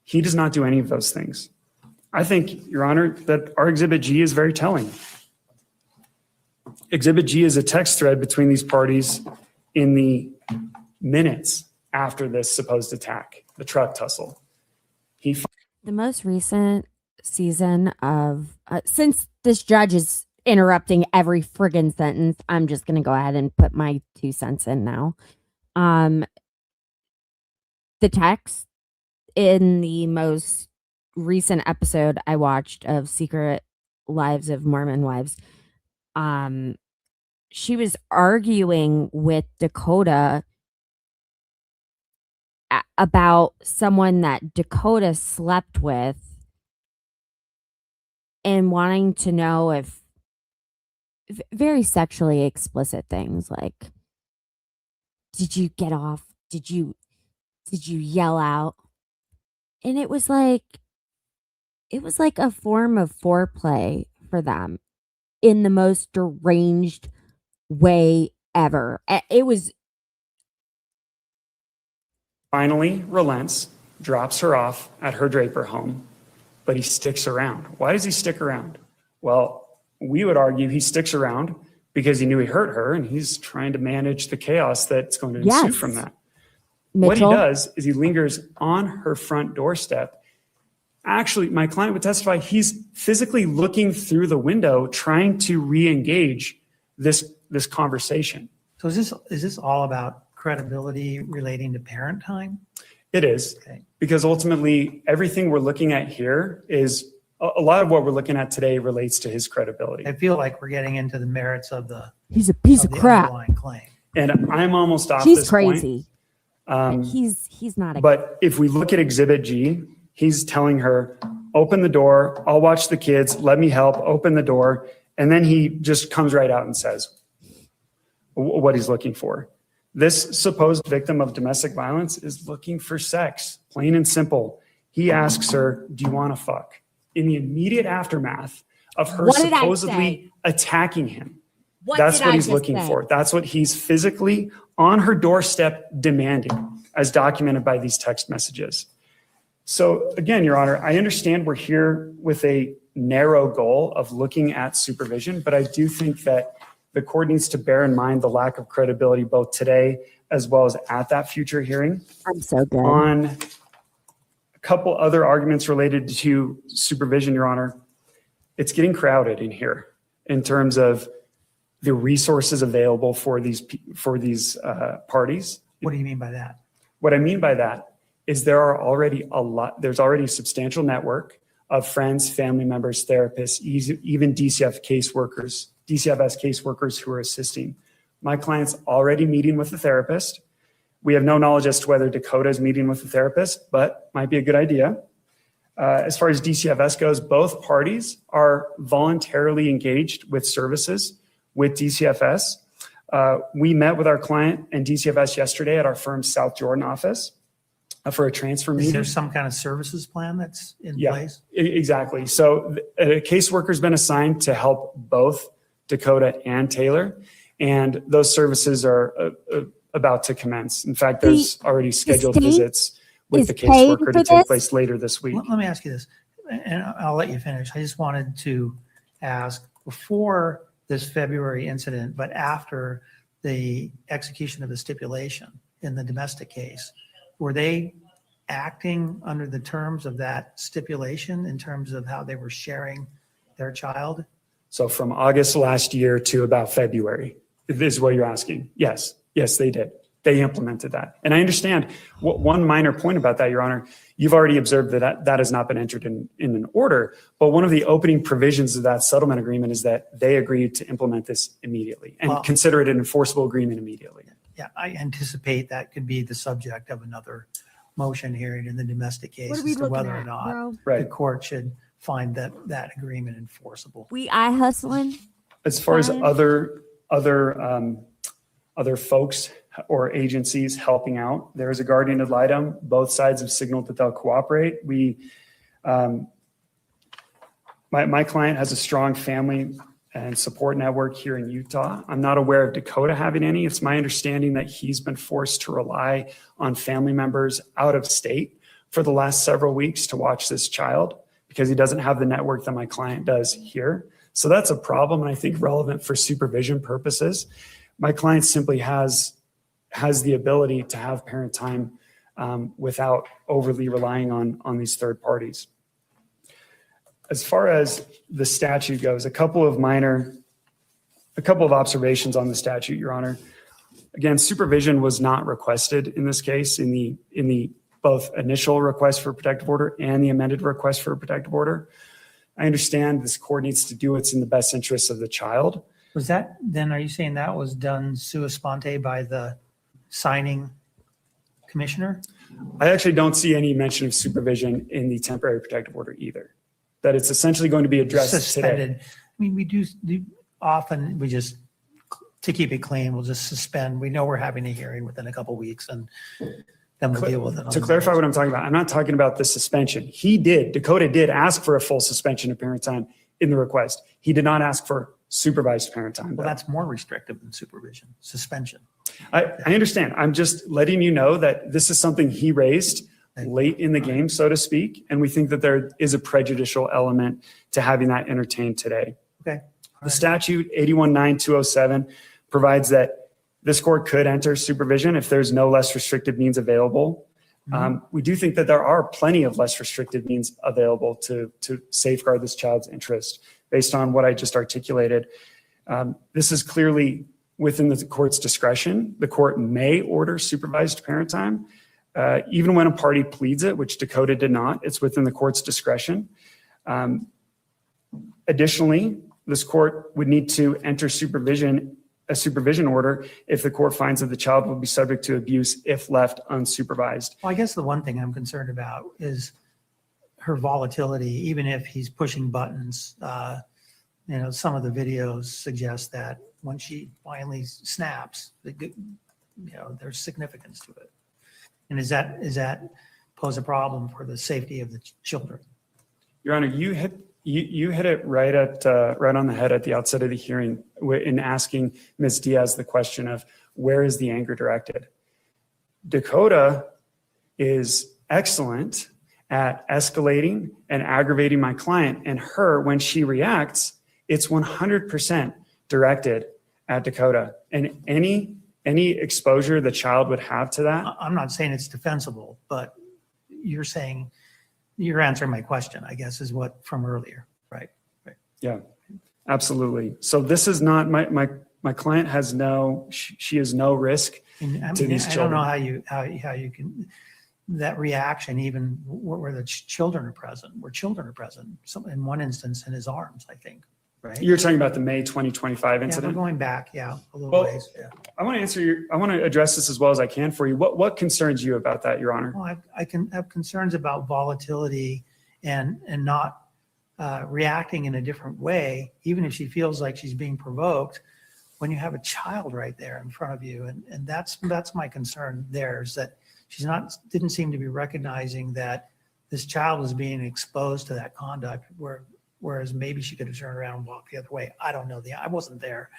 Speaker 12: He does not do any of those things. I think, Your Honor, that our Exhibit G is very telling. Exhibit G is a text thread between these parties in the minutes after this supposed attack, the truck tussle.
Speaker 6: The most recent season of, since this judge is interrupting every friggin' sentence, I'm just going to go ahead and put my 2 cents in now. The text in the most recent episode I watched of Secret Lives of Mormon Wives, she was arguing with Dakota about someone that Dakota slept with and wanting to know if very sexually explicit things like, did you get off? Did you yell out? And it was like a form of foreplay for them in the most deranged way ever. It was
Speaker 12: Finally relents, drops her off at her Draper home, but he sticks around. Why does he stick around? Well, we would argue he sticks around because he knew he hurt her and he's trying to manage the chaos that's going to ensue from that. What he does is he lingers on her front doorstep. Actually, my client would testify he's physically looking through the window trying to re-engage this conversation.
Speaker 11: So is this all about credibility relating to parent time?
Speaker 12: It is,
Speaker 11: Okay.
Speaker 12: because ultimately everything we're looking at here is a lot of what we're looking at today relates to his credibility.
Speaker 11: I feel like we're getting into the merits of the
Speaker 6: he's a piece of
Speaker 11: the
Speaker 6: crap.
Speaker 11: underlying claim.
Speaker 12: And I'm almost off
Speaker 6: She's
Speaker 12: this point.
Speaker 6: crazy. He's not a
Speaker 12: But if we look at Exhibit G, he's telling her, open the door, I'll watch the kids, let me help, open the door. And then he just comes right out and says what he's looking for. This supposed victim of domestic violence is looking for sex, plain and simple. He asks her, do you want to fuck? In the immediate aftermath of her
Speaker 6: What did I
Speaker 12: supposedly attacking him.
Speaker 6: What
Speaker 12: That's
Speaker 6: did
Speaker 12: what
Speaker 6: I
Speaker 12: he's
Speaker 6: just
Speaker 12: looking
Speaker 6: say?
Speaker 12: for. That's what he's physically on her doorstep demanding, as documented by these text messages. So again, Your Honor, I understand we're here with a narrow goal of looking at supervision, but I do think that the court needs to bear in mind the lack of credibility both today as well as at that future hearing.
Speaker 6: I'm so good.
Speaker 12: On a couple other arguments related to supervision, Your Honor, it's getting crowded in here in terms of the resources available for these parties.
Speaker 11: What do you mean by that?
Speaker 12: What I mean by that is there's already a substantial network of friends, family members, therapists, even DCFS caseworkers who are assisting. My client's already meeting with a therapist. We have no knowledge as to whether Dakota is meeting with a therapist, but might be a good idea. As far as DCFS goes, both parties are voluntarily engaged with services with DCFS. We met with our client and DCFS yesterday at our firm's South Jordan office for a transfer meeting.
Speaker 11: Is there some kind of services plan that's in place?
Speaker 12: Exactly. So a caseworker's been assigned to help both Dakota and Taylor, and those services are about to commence. In fact, there's already scheduled visits with the caseworker to take place later this week.
Speaker 11: Let me ask you this, and I'll let you finish. I just wanted to ask, before this February incident, but after the execution of the stipulation in the domestic case, were they acting under the terms of that stipulation in terms of how they were sharing their child?
Speaker 12: So from August last year to about February, this is what you're asking. Yes, they did. They implemented that. And I understand one minor point about that, Your Honor. You've already observed that has not been entered in an order, but one of the opening provisions of that settlement agreement is that they agreed to implement this immediately and consider it an enforceable agreement immediately.
Speaker 11: Yeah, I anticipate that could be the subject of another motion hearing in the domestic case as to whether or not the court should find that agreement enforceable.
Speaker 6: We eye hustling.
Speaker 12: As far as other folks or agencies helping out, there is a guardian ad litem. Both sides have signaled that they'll cooperate. My client has a strong family and support network here in Utah. I'm not aware of Dakota having any. It's my understanding that he's been forced to rely on family members out of state for the last several weeks to watch this child because he doesn't have the network that my client does here. So that's a problem, and I think relevant for supervision purposes. My client simply has the ability to have parent time without overly relying on these third parties. As far as the statute goes, a couple of observations on the statute, Your Honor. Again, supervision was not requested in this case in the both initial request for a protective order and the amended request for a protective order. I understand this court needs to do what's in the best interest of the child.
Speaker 11: Was that, then are you saying that was done sua sponte by the signing commissioner?
Speaker 12: I actually don't see any mention of supervision in the temporary protective order either. That it's essentially going to be addressed
Speaker 11: Suspended.
Speaker 12: today.
Speaker 11: I mean, we do often, we just, to keep it clean, we'll just suspend. We know we're having a hearing within a couple of weeks and then we'll deal with it.
Speaker 12: To clarify what I'm talking about, I'm not talking about the suspension. Dakota did ask for a full suspension of parent time in the request. He did not ask for supervised parent time.
Speaker 11: Well, that's more restrictive than supervision, suspension.
Speaker 12: I understand. I'm just letting you know that this is something he raised late in the game, so to speak, and we think that there is a prejudicial element to having that entertained today.
Speaker 11: Okay.
Speaker 12: The statute 819207 provides that this court could enter supervision if there's no less restrictive means available. We do think that there are plenty of less restrictive means available to safeguard this child's interest based on what I just articulated. This is clearly within the court's discretion. The court may order supervised parent time. Even when a party pleads it, which Dakota did not, it's within the court's discretion. Additionally, this court would need to enter a supervision order if the court finds that the child will be subject to abuse if left unsupervised.
Speaker 11: Well, I guess the one thing I'm concerned about is her volatility, even if he's pushing buttons. Some of the videos suggest that when she finally snaps, there's significance to it. And does that pose a problem for the safety of the children?
Speaker 12: Your Honor, you hit it right on the head at the outset of the hearing in asking Ms. Diaz the question of where is the anger directed? Dakota is excellent at escalating and aggravating my client, and when she reacts, it's 100% directed at Dakota. And any exposure the child would have to that.
Speaker 11: I'm not saying it's defensible, but you're answering my question, I guess, is what from earlier, right?
Speaker 12: Yeah, absolutely. So this is not my client she has no risk to these children.
Speaker 11: I don't know how you can, that reaction, even where the children are present, So in one instance in his arms, I think, right?
Speaker 12: You're talking about the May 2025
Speaker 11: Yeah,
Speaker 12: incident?
Speaker 11: we're going back, a little
Speaker 12: Well,
Speaker 11: ways. Yeah.
Speaker 12: I want to address this as well as I can for you. What concerns you about that, Your Honor?
Speaker 11: Well, I can have concerns about volatility and not reacting in a different way, even if she feels like she's being provoked, when you have a child right there in front of you. And that's my concern there, is that didn't seem to be recognizing that this child was being exposed to that conduct, whereas maybe she could have turned around and walked the other way. I don't know. I wasn't there,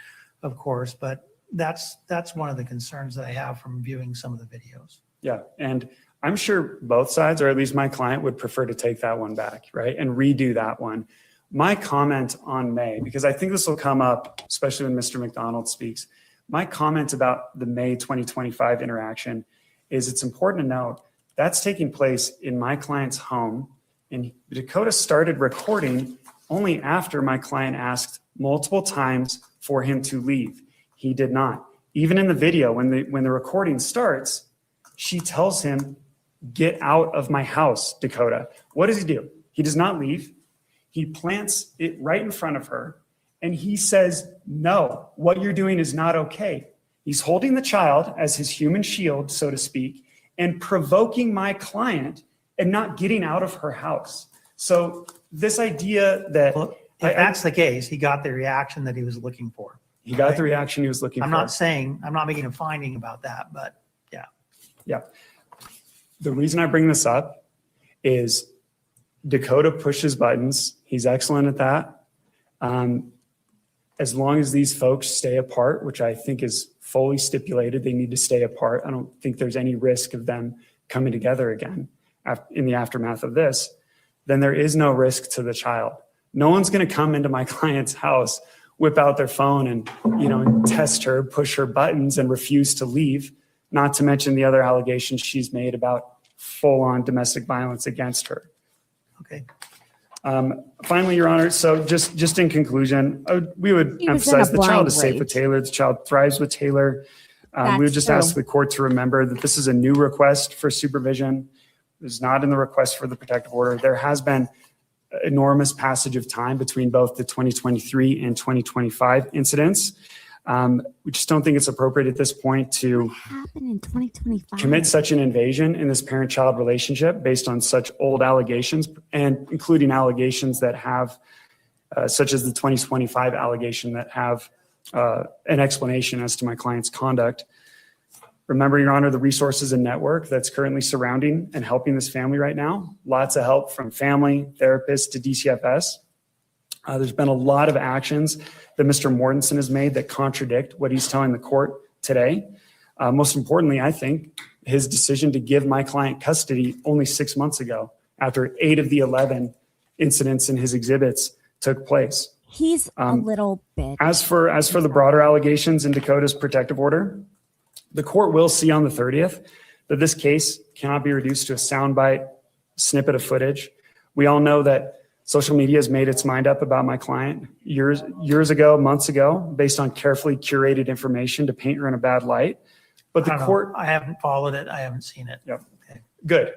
Speaker 11: of course, but that's one of the concerns that I have from viewing some of the videos.
Speaker 12: Yeah, and I'm sure both sides, or at least my client, would prefer to take that one back, right, and redo that one. My comment on May, because I think this will come up, especially when Mr. McDonald speaks, my comment about the May 2025 interaction is it's important to note that's taking place in my client's home, and Dakota started recording only after my client asked multiple times for him to leave. He did not. Even in the video, when the recording starts, she tells him, "Get out of my house, Dakota." What does he do? He does not leave. He plants it right in front of her, and he says, "No, what you're doing is not okay." He's holding the child as his human shield, so to speak, and provoking my client and not getting out of her house. So this idea that...
Speaker 11: Well, if that's the case, he got the reaction that he was looking for.
Speaker 12: He got the reaction he was looking for.
Speaker 11: I'm not making a finding about that, but yeah.
Speaker 12: Yeah. The reason I bring this up is Dakota pushes buttons. He's excellent at that. As long as these folks stay apart, which I think is fully stipulated, they need to stay apart. I don't think there's any risk of them coming together again in the aftermath of this. Then there is no risk to the child. No one's going to come into my client's house, whip out their phone and test her, push her buttons and refuse to leave, not to mention the other allegations she's made about full-on domestic violence against her.
Speaker 11: Okay.
Speaker 12: Finally, Your Honor, so just in conclusion, we would emphasize the child is safe with Taylor. The child thrives with Taylor. We would just ask the court to remember that this is a new request for supervision. It is not in the request for the protective order. There has been enormous passage of time between both the 2023 and 2025 incidents. We just don't think it's appropriate at this point to
Speaker 6: happened in 2025.
Speaker 12: commit such an invasion in this parent-child relationship based on such old allegations, and including allegations that have, such as the 2025 allegation, that have an explanation as to my client's conduct. Remember, Your Honor, the resources and network that's currently surrounding and helping this family right now. Lots of help from family, therapists to DCFS. There's been a lot of actions that Mr. Mortensen has made that contradict what he's telling the court today. Most importantly, I think, his decision to give my client custody only 6 months ago, after 8 of the 11 incidents in his exhibits took place.
Speaker 6: He's a little bit.
Speaker 12: As for the broader allegations in Dakota's protective order, the court will see on the 30th that this case cannot be reduced to a soundbite snippet of footage. We all know that social media has made its mind up about my client years ago, months ago, based on carefully curated information to paint her in a bad light. But the court...
Speaker 11: I haven't followed it. I haven't seen it.
Speaker 12: Yep. Okay. Good.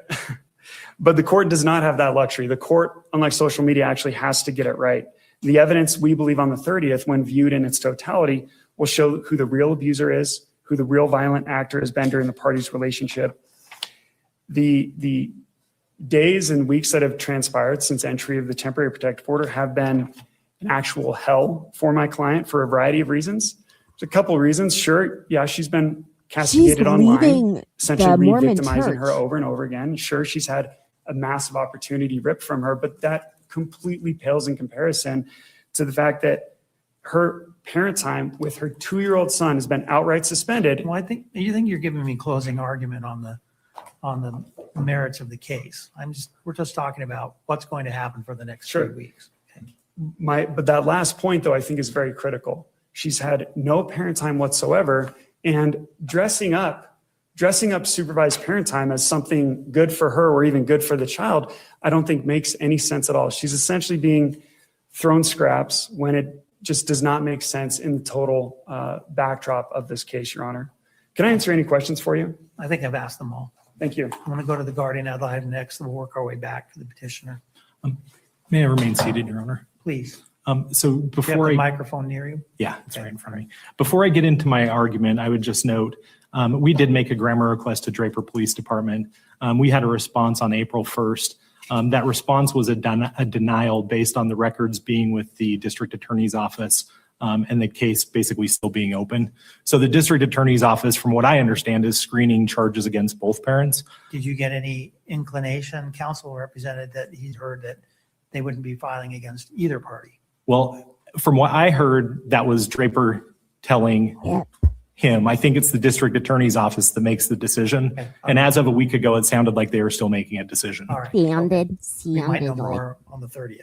Speaker 12: But the court does not have that luxury. The court, unlike social media, actually has to get it right. The evidence, we believe, on the 30th, when viewed in its totality, will show who the real abuser is, who the real violent actor has been during the parties' relationship. The days and weeks that have transpired since entry of the temporary protective order have been an actual hell for my client for a variety of reasons. There's a couple of reasons. Sure, yeah, she's been castigated online, essentially re-victimizing her over and over again. Sure, she's had a massive opportunity ripped from her, but that completely pales in comparison to the fact that her parent time with her 2-year-old son has been outright suspended.
Speaker 11: Well, you think you're giving me closing argument on the merits of the case. We're just talking about what's going to happen for the next 3 weeks. Okay.
Speaker 12: But that last point, though, I think is very critical. She's had no parent time whatsoever, and dressing up supervised parent time as something good for her or even good for the child, I don't think makes any sense at all. She's essentially being thrown scraps when it just does not make sense in the total backdrop of this case, Your Honor. Can I answer any questions for you?
Speaker 11: I think I've asked them all.
Speaker 12: Thank you.
Speaker 11: I'm going to go to the guardian ad litem next, and we'll work our way back to the petitioner.
Speaker 14: May I remain seated, Your Honor?
Speaker 11: Please.
Speaker 14: So
Speaker 11: Do you have
Speaker 14: before
Speaker 11: the
Speaker 14: I,
Speaker 11: microphone near you?
Speaker 14: yeah, it's right in front of me. Before I get into my argument, I would just note, we did make a grammar request to Draper Police Department. We had a response on April 1st. That response was a denial based on the records being with the district attorney's office, and the case basically still being open. So the district attorney's office, from what I understand, is screening charges against both parents.
Speaker 11: Did you get any inclination? Counsel represented that he'd heard that they wouldn't be filing against either party.
Speaker 14: Well, from what I heard, that was Draper telling him. I think it's the district attorney's office that makes the decision.
Speaker 11: Okay.
Speaker 14: And as of a week ago, it sounded like they were still making a decision.
Speaker 11: All right.
Speaker 6: Sounded
Speaker 11: We might know
Speaker 6: like.
Speaker 11: more on the 30th.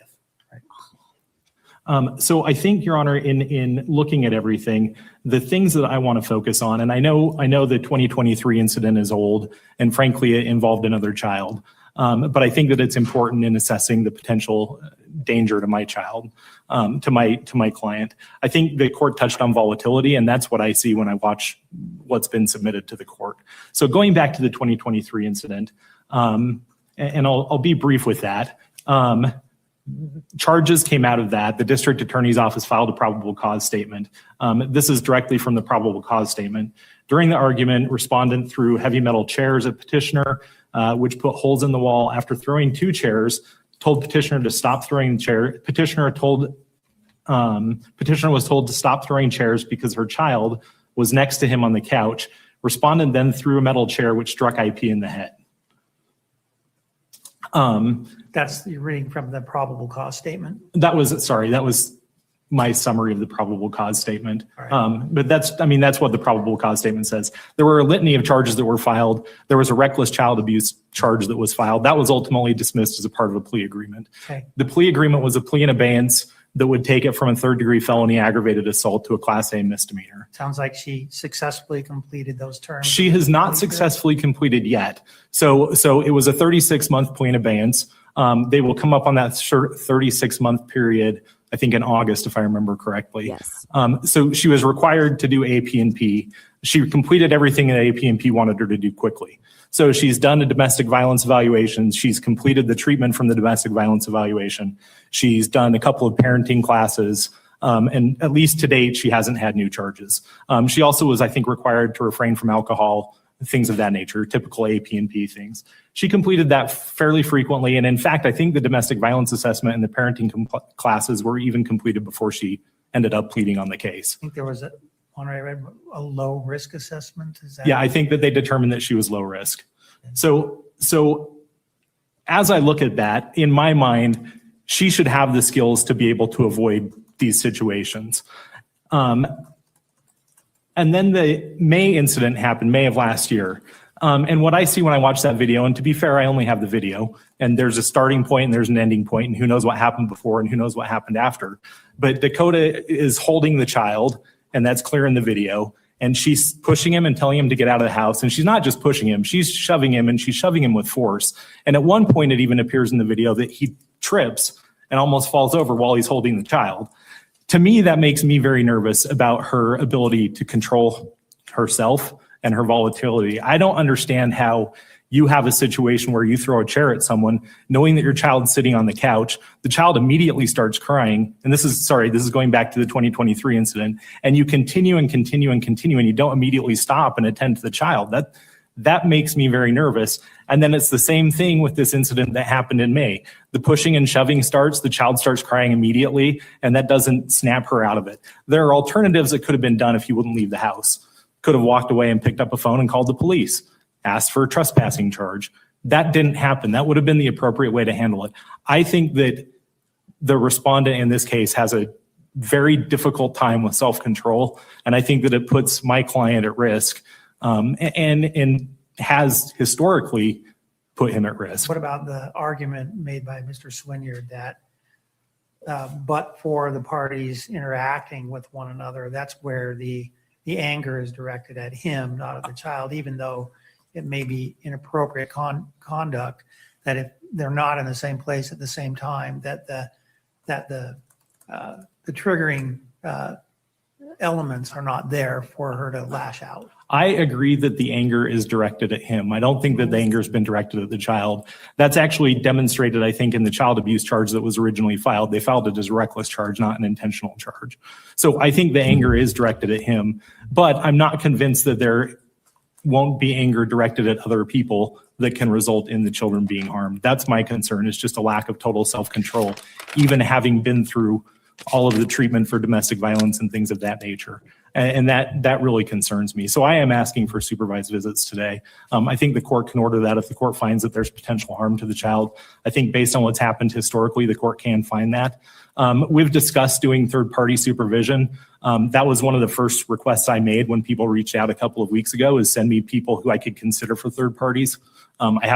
Speaker 14: So I think, Your Honor, in looking at everything, the things that I want to focus on, and I know the 2023 incident is old, and frankly, it involved another child. But I think that it's important in assessing the potential danger to my child, to my client. I think the court touched on volatility, and that's what I see when I watch what's been submitted to the court. So going back to the 2023 incident, and I'll be brief with that. Charges came out of that. The district attorney's office filed a probable cause statement. This is directly from the probable cause statement. During the argument, respondent threw heavy metal chairs at petitioner, which put holes in the wall. After throwing 2 chairs, told petitioner to stop throwing chair. Petitioner was told to stop throwing chairs because her child was next to him on the couch. Respondent then threw a metal chair, which struck IP in the head.
Speaker 11: That's you're reading from the probable cause statement.
Speaker 14: That was my summary of the probable cause statement.
Speaker 11: Right.
Speaker 14: But that's what the probable cause statement says. There were a litany of charges that were filed. There was a reckless child abuse charge that was filed. That was ultimately dismissed as a part of a plea agreement.
Speaker 11: Okay.
Speaker 14: The plea agreement was a plea in abeyance that would take it from a 3rd-degree felony aggravated assault to a Class A misdemeanor.
Speaker 11: Sounds like she successfully completed those terms.
Speaker 14: She has not successfully completed yet. So it was a 36-month plea in abeyance. They will come up on that 36-month period, I think in August, if I remember correctly.
Speaker 6: Yes.
Speaker 14: So she was required to do AP&P. She completed everything that AP&P wanted her to do quickly. So she's done a domestic violence evaluation. She's completed the treatment from the domestic violence evaluation. She's done a couple of parenting classes. And at least to date, she hasn't had new charges. She also was, I think, required to refrain from alcohol, things of that nature, typical AP&P things. She completed that fairly frequently. And in fact, I think the domestic violence assessment and the parenting classes were even completed before she ended up pleading on the case.
Speaker 11: I think there was a low risk assessment. Is that?
Speaker 14: Yeah, I think that they determined that she was low risk. So as I look at that, in my mind, she should have the skills to be able to avoid these situations. And then the May incident happened, May of last year. And what I see when I watch that video, and to be fair, I only have the video, and there's a starting point and there's an ending point, and who knows what happened before and who knows what happened after. But Dakota is holding the child, and that's clear in the video, and she's pushing him and telling him to get out of the house. And she's not just pushing him, she's shoving him, and she's shoving him with force. And at one point, it even appears in the video that he trips and almost falls over while he's holding the child. To me, that makes me very nervous about her ability to control herself and her volatility. I don't understand how you have a situation where you throw a chair at someone, knowing that your child's sitting on the couch, the child immediately starts crying. And this is going back to the 2023 incident. And you continue and continue and continue, and you don't immediately stop and attend to the child. That makes me very nervous. And then it's the same thing with this incident that happened in May. The pushing and shoving starts, the child starts crying immediately, and that doesn't snap her out of it. There are alternatives that could have been done if he wouldn't leave the house. Could have walked away and picked up a phone and called the police, asked for a trespassing charge. That didn't happen. That would have been the appropriate way to handle it. I think that the respondent in this case has a very difficult time with self-control, and I think that it puts my client at risk, and has historically put him at risk.
Speaker 11: What about the argument made by Mr. Swinyard that but for the parties interacting with one another, that's where the anger is directed at him, not at the child, even though it may be inappropriate conduct, that if they're not in the same place at the same time, that the triggering elements are not there for her to lash out.
Speaker 14: I agree that the anger is directed at him. I don't think that the anger has been directed at the child. That's actually demonstrated, I think, in the child abuse charge that was originally filed. They filed it as a reckless charge, not an intentional charge. So I think the anger is directed at him, but I'm not convinced that there won't be anger directed at other people that can result in the children being harmed. That's my concern, is just a lack of total self-control, even having been through all of the treatment for domestic violence and things of that nature. And that really concerns me. So I am asking for supervised visits today. I think the court can order that if the court finds that there's potential harm to the child. I think based on what's happened historically, the court can find that. We've discussed doing third-party supervision. That was one of the first requests I made when people reached out a couple of weeks ago, is send me people who I could consider for third parties. I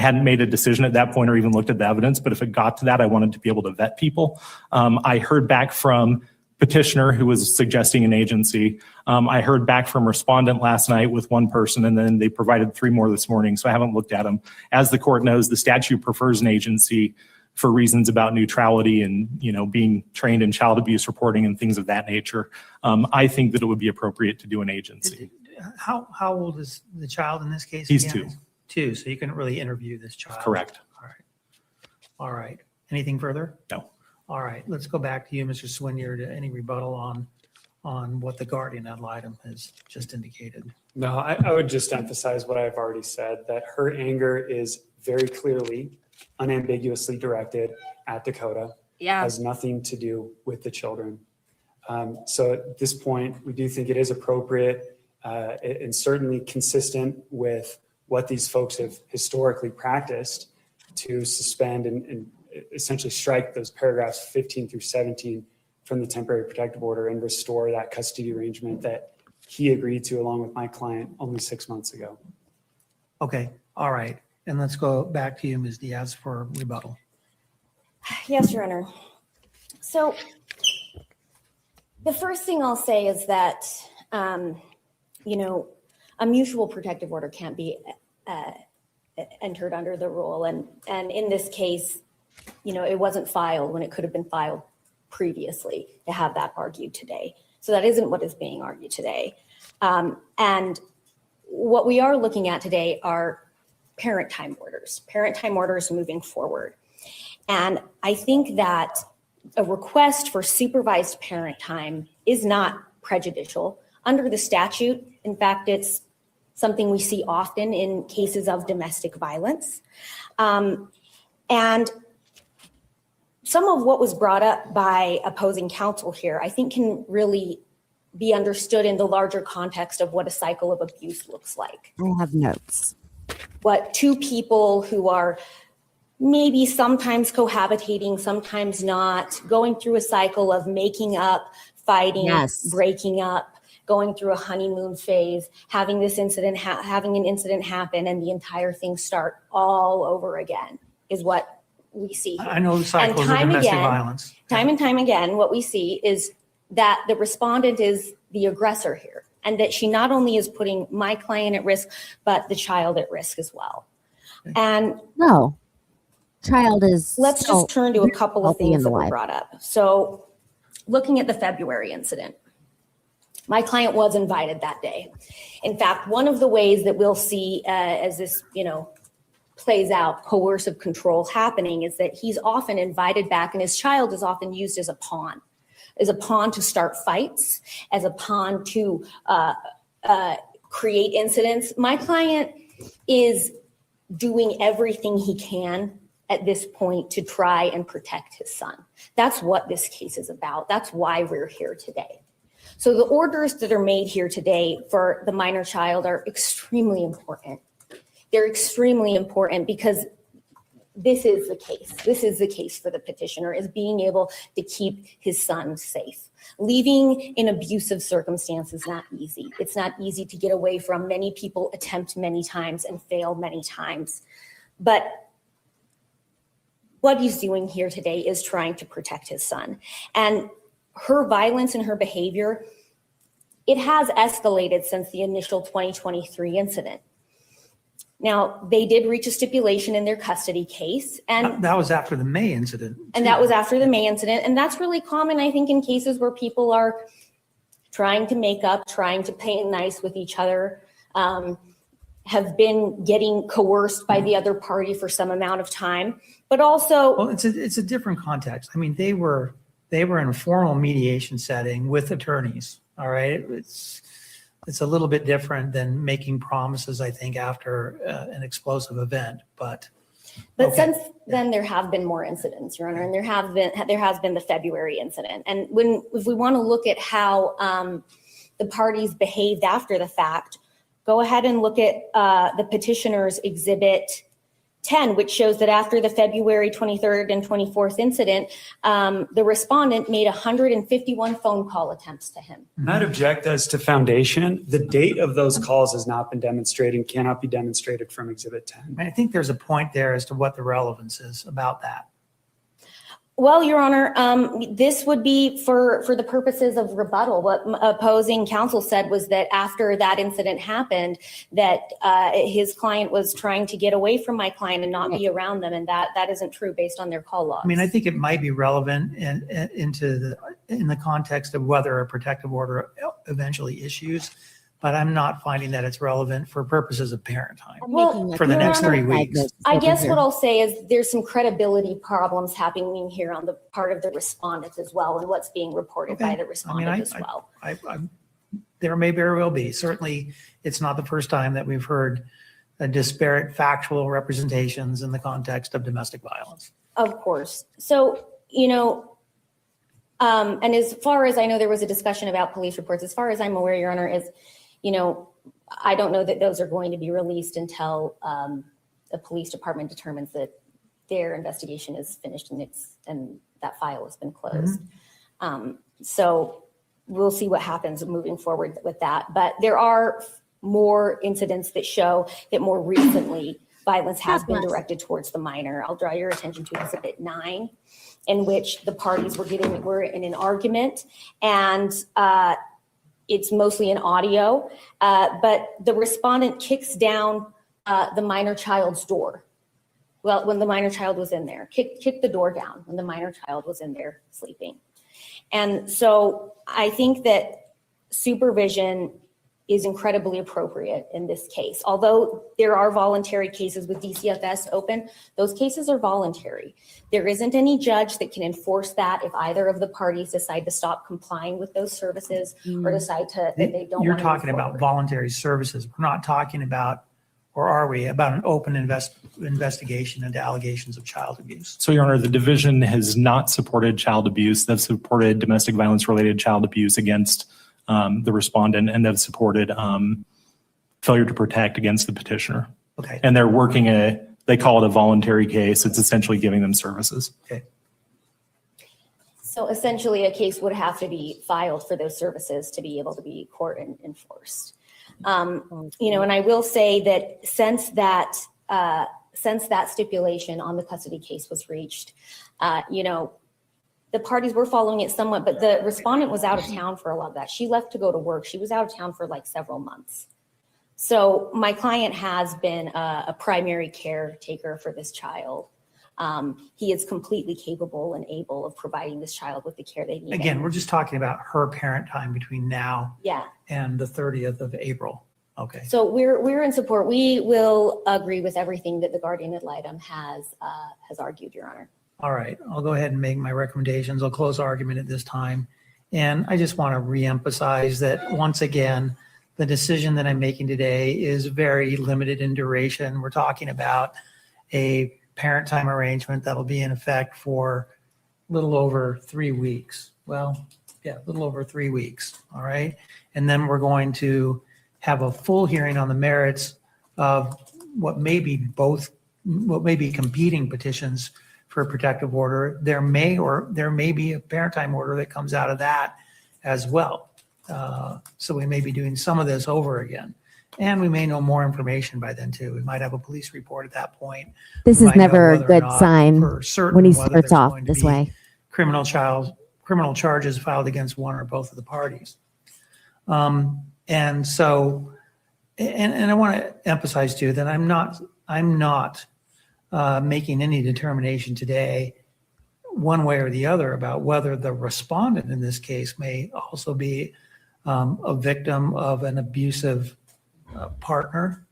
Speaker 14: hadn't made a decision at that point or even looked at the evidence, but if it got to that, I wanted to be able to vet people. I heard back from petitioner who was suggesting an agency. I heard back from respondent last night with one person, and then they provided 3 more this morning, so I haven't looked at them. As the court knows, the statute prefers an agency for reasons about neutrality and, being trained in child abuse reporting and things of that nature. I think that it would be appropriate to do an agency.
Speaker 11: How old is the child in this case?
Speaker 14: He's
Speaker 11: again?
Speaker 14: 2.
Speaker 11: 2, so you couldn't really interview this child.
Speaker 14: Correct.
Speaker 11: All right. Anything further?
Speaker 14: No.
Speaker 11: All right. Let's go back to you, Mr. Swinier, to any rebuttal on what the guardian ad litem has just indicated.
Speaker 12: No, I would just emphasize what I've already said, that her anger is very clearly, unambiguously directed at Dakota.
Speaker 6: Yeah.
Speaker 12: Has nothing to do with the children. So at this point, we do think it is appropriate and certainly consistent with what these folks have historically practiced to suspend and essentially strike those paragraphs 15 through 17 from the temporary protective order and restore that custody arrangement that he agreed to along with my client only 6 months ago.
Speaker 11: Okay. All right. And let's go back to you, Ms. Diaz, for rebuttal.
Speaker 10: Yes, Your Honor. So the first thing I'll say is that, a mutual protective order can't be entered under the rule. And in this case, it wasn't filed when it could have been filed previously to have that argued today. So that isn't what is being argued today. And what we are looking at today are parent time orders moving forward. And I think that a request for supervised parent time is not prejudicial under the statute. In fact, it's something we see often in cases of domestic violence. And some of what was brought up by opposing counsel here, I think can really be understood in the larger context of what a cycle of abuse looks like.
Speaker 6: I have notes.
Speaker 10: What 2 people who are maybe sometimes cohabitating, sometimes not, going through a cycle of making up, fighting, breaking up, going through a honeymoon phase, having this incident, having an incident happen, and the entire thing start all over again is what we see here.
Speaker 11: I know the cycles of domestic violence.
Speaker 10: Time and time again, what we see is that the respondent is the aggressor here, and that she not only is putting my client at risk, but the child at risk as well. And
Speaker 6: no, child is.
Speaker 10: Let's just turn to a couple of things that were brought up. So looking at the February incident, my client was invited that day. In fact, one of the ways that we'll see as this, plays out, coercive control happening, is that he's often invited back, and his child is often used as a pawn to start fights, as a pawn to create incidents. My client is doing everything he can at this point to try and protect his son. That's what this case is about. That's why we're here today. So the orders that are made here today for the minor child are extremely important. They're extremely important because this is the case. This is the case for the petitioner, is being able to keep his son safe. Leaving in abusive circumstances is not easy. It's not easy to get away from. Many people attempt many times and fail many times. But what he's doing here today is trying to protect his son. And her violence and her behavior, it has escalated since the initial 2023 incident. Now, they did reach a stipulation in their custody case. And
Speaker 11: that was after the May incident.
Speaker 10: And that was after the May incident. And that's really common, I think, in cases where people are trying to make up, trying to play nice with each other, have been getting coerced by the other party for some amount of time, but also.
Speaker 11: Well, it's a different context. I mean, they were in a formal mediation setting with attorneys. All right. It's a little bit different than making promises, I think, after an explosive event, but okay.
Speaker 10: Since then, there have been more incidents, Your Honor, and there has been the February incident. And if we want to look at how the parties behaved after the fact, go ahead and look at the petitioner's Exhibit 10, which shows that after the February 23rd and 24th incident, the respondent made 151 phone call attempts to him.
Speaker 12: I'd object as to foundation. The date of those calls has not been demonstrated and cannot be demonstrated from Exhibit 10.
Speaker 11: I think there's a point there as to what the relevance is about that.
Speaker 10: Well, Your Honor, this would be for the purposes of rebuttal. What opposing counsel said was that after that incident happened, that his client was trying to get away from my client and not be around them, and that isn't true based on their call logs.
Speaker 11: I mean, I think it might be relevant in the context of whether a protective order eventually issues, but I'm not finding that it's relevant for purposes of parent time for the next 3 weeks.
Speaker 10: I guess what I'll say is there's some credibility problems happening here on the part of the respondents as well, and what's being reported by the respondent as well.
Speaker 11: There may very well be. Certainly, it's not the first time that we've heard disparate factual representations in the context of domestic violence.
Speaker 10: Of course. So, and as far as I know, there was a discussion about police reports. As far as I'm aware, Your Honor, is I don't know that those are going to be released until the police department determines that their investigation is finished and that file has been closed. So we'll see what happens moving forward with that. But there are more incidents that show that more recently violence has been directed towards the minor. I'll draw your attention to Exhibit 9, in which the parties were in an argument, and it's mostly an audio, but the respondent kicks down the minor child's door. Well, when the minor child was in there, kicked the door down when the minor child was in there sleeping. And so I think that supervision is incredibly appropriate in this case. Although there are voluntary cases with DCFS open, those cases are voluntary. There isn't any judge that can enforce that if either of the parties decide to stop complying with those services or decide that they don't.
Speaker 11: You're talking about voluntary services. We're not talking about, or are we, about an open investigation into allegations of child abuse?
Speaker 14: So, Your Honor, the division has not supported child abuse. They've supported domestic violence related child abuse against the respondent, and they've supported failure to protect against the petitioner.
Speaker 11: Okay.
Speaker 14: And they're working they call it a voluntary case. It's essentially giving them services.
Speaker 11: Okay.
Speaker 10: So essentially a case would have to be filed for those services to be able to be court enforced. And I will say that since that stipulation on the custody case was reached, the parties were following it somewhat, but the respondent was out of town for a lot of that. She left to go to work. She was out of town for like several months. So my client has been a primary caretaker for this child. He is completely capable and able of providing this child with the care they need.
Speaker 11: Again, we're just talking about her parent time between now and the 30th of April. Okay.
Speaker 10: So we're in support. We will agree with everything that the guardian ad litem has argued, Your Honor.
Speaker 11: All right, I'll go ahead and make my recommendations. I'll close argument at this time. And I just want to reemphasize that once again, the decision that I'm making today is very limited in duration. We're talking about a parent time arrangement that'll be in effect for a little over 3 weeks. Well, yeah, a little over 3 weeks. All right. And then we're going to have a full hearing on the merits of what may be competing petitions for a protective order. There may be a parent time order that comes out of that as well. So we may be doing some of this over again. And we may know more information by then too. We might have a police report at that point.
Speaker 6: This is never a good sign when he
Speaker 11: whether
Speaker 6: starts
Speaker 11: there's
Speaker 6: off
Speaker 11: going to
Speaker 6: this
Speaker 11: be
Speaker 6: way.
Speaker 11: Criminal charges filed against one or both of the parties. And so, and I want to emphasize too that I'm not making any determination today one way or the other about whether the respondent in this case may also be a victim of an abusive partner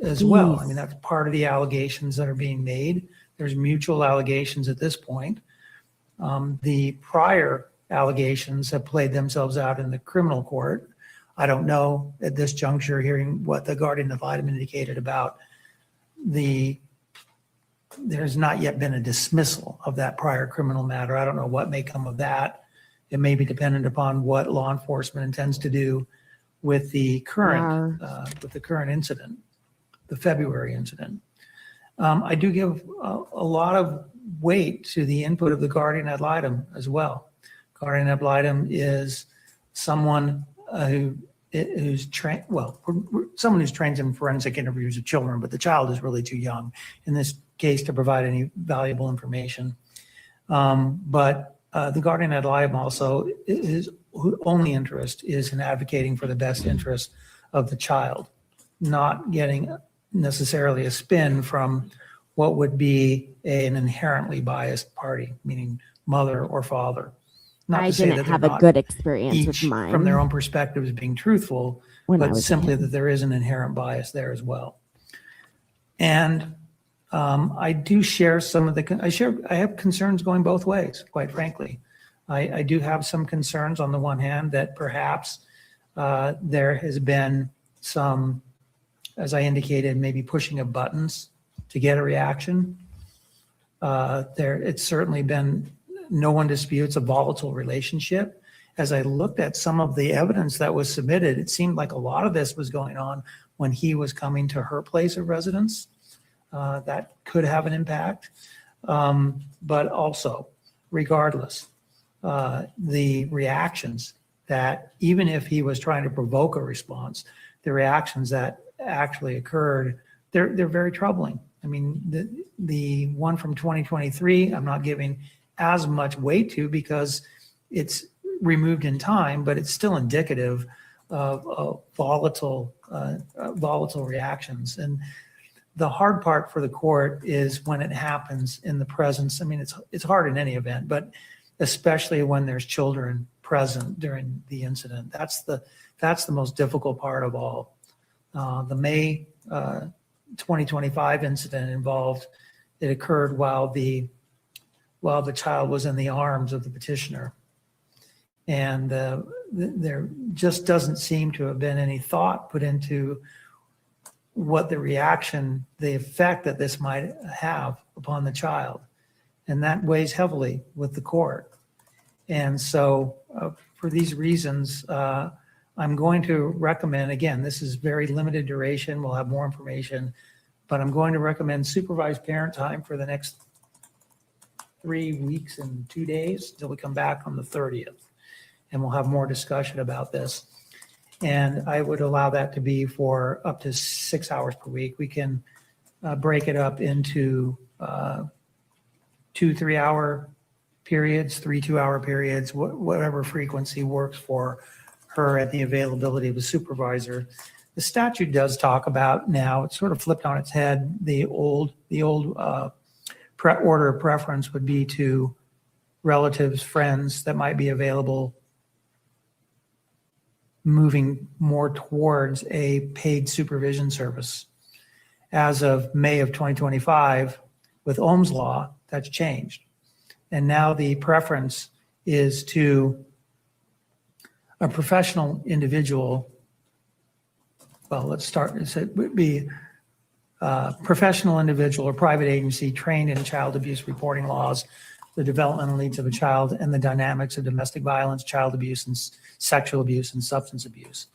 Speaker 11: as
Speaker 6: Jeez.
Speaker 11: well. I mean, that's part of the allegations that are being made. There's mutual allegations at this point. The prior allegations have played themselves out in the criminal court. I don't know at this juncture, hearing what the guardian ad litem indicated about there's not yet been a dismissal of that prior criminal matter. I don't know what may come of that. It may be dependent upon what law enforcement intends to do with the current incident, the February incident. I do give a lot of weight to the input of the guardian ad litem as well. Guardian ad litem is someone who's trained, someone who's trained in forensic interviews of children, but the child is really too young in this case to provide any valuable information. But the guardian ad litem also is only interest is in advocating for the best interest of the child, not getting necessarily a spin from what would be an inherently biased party, meaning mother or father. Not
Speaker 6: I
Speaker 11: to say
Speaker 6: didn't
Speaker 11: that
Speaker 6: have
Speaker 11: they're
Speaker 6: a
Speaker 11: not
Speaker 6: good experience with
Speaker 11: each
Speaker 6: mine.
Speaker 11: from their own perspectives being truthful,
Speaker 6: When I
Speaker 11: but
Speaker 6: was a
Speaker 11: simply
Speaker 6: kid.
Speaker 11: that there is an inherent bias there as well. And I do share some of the, I have concerns going both ways, quite frankly. I do have some concerns on the one hand that perhaps there has been some, as I indicated, maybe pushing of buttons to get a reaction. It's certainly been, no one disputes a volatile relationship. As I looked at some of the evidence that was submitted, it seemed like a lot of this was going on when he was coming to her place of residence. That could have an impact. But also, regardless, the reactions that, even if he was trying to provoke a response, the reactions that actually occurred, they're very troubling. I mean, the one from 2023, I'm not giving as much weight to because it's removed in time, but it's still indicative of volatile reactions. And the hard part for the court is when it happens in the presence. I mean, it's hard in any event, but especially when there's children present during the incident. That's the most difficult part of all. The May 2025 incident it occurred while the child was in the arms of the petitioner. And there just doesn't seem to have been any thought put into what the reaction, the effect that this might have upon the child. And that weighs heavily with the court. And so for these reasons, I'm going to recommend, again, this is very limited duration. We'll have more information, but I'm going to recommend supervised parent time for the next 3 weeks and 2 days till we come back on the 30th. And we'll have more discussion about this. And I would allow that to be for up to 6 hours per week. We can break it up into 2 3-hour periods, 3 2-hour periods, whatever frequency works for her at the availability of a supervisor. The statute does talk about now, it's sort of flipped on its head. The old order of preference would be to relatives, friends that might be available, moving more towards a paid supervision service. As of May of 2025, with Ohm's law, that's changed. And now the preference is to a professional individual. Well, let's start. It would be a professional individual or private agency trained in child abuse reporting laws, the developmental needs of a child, and the dynamics of domestic violence, child abuse, and sexual abuse and substance abuse.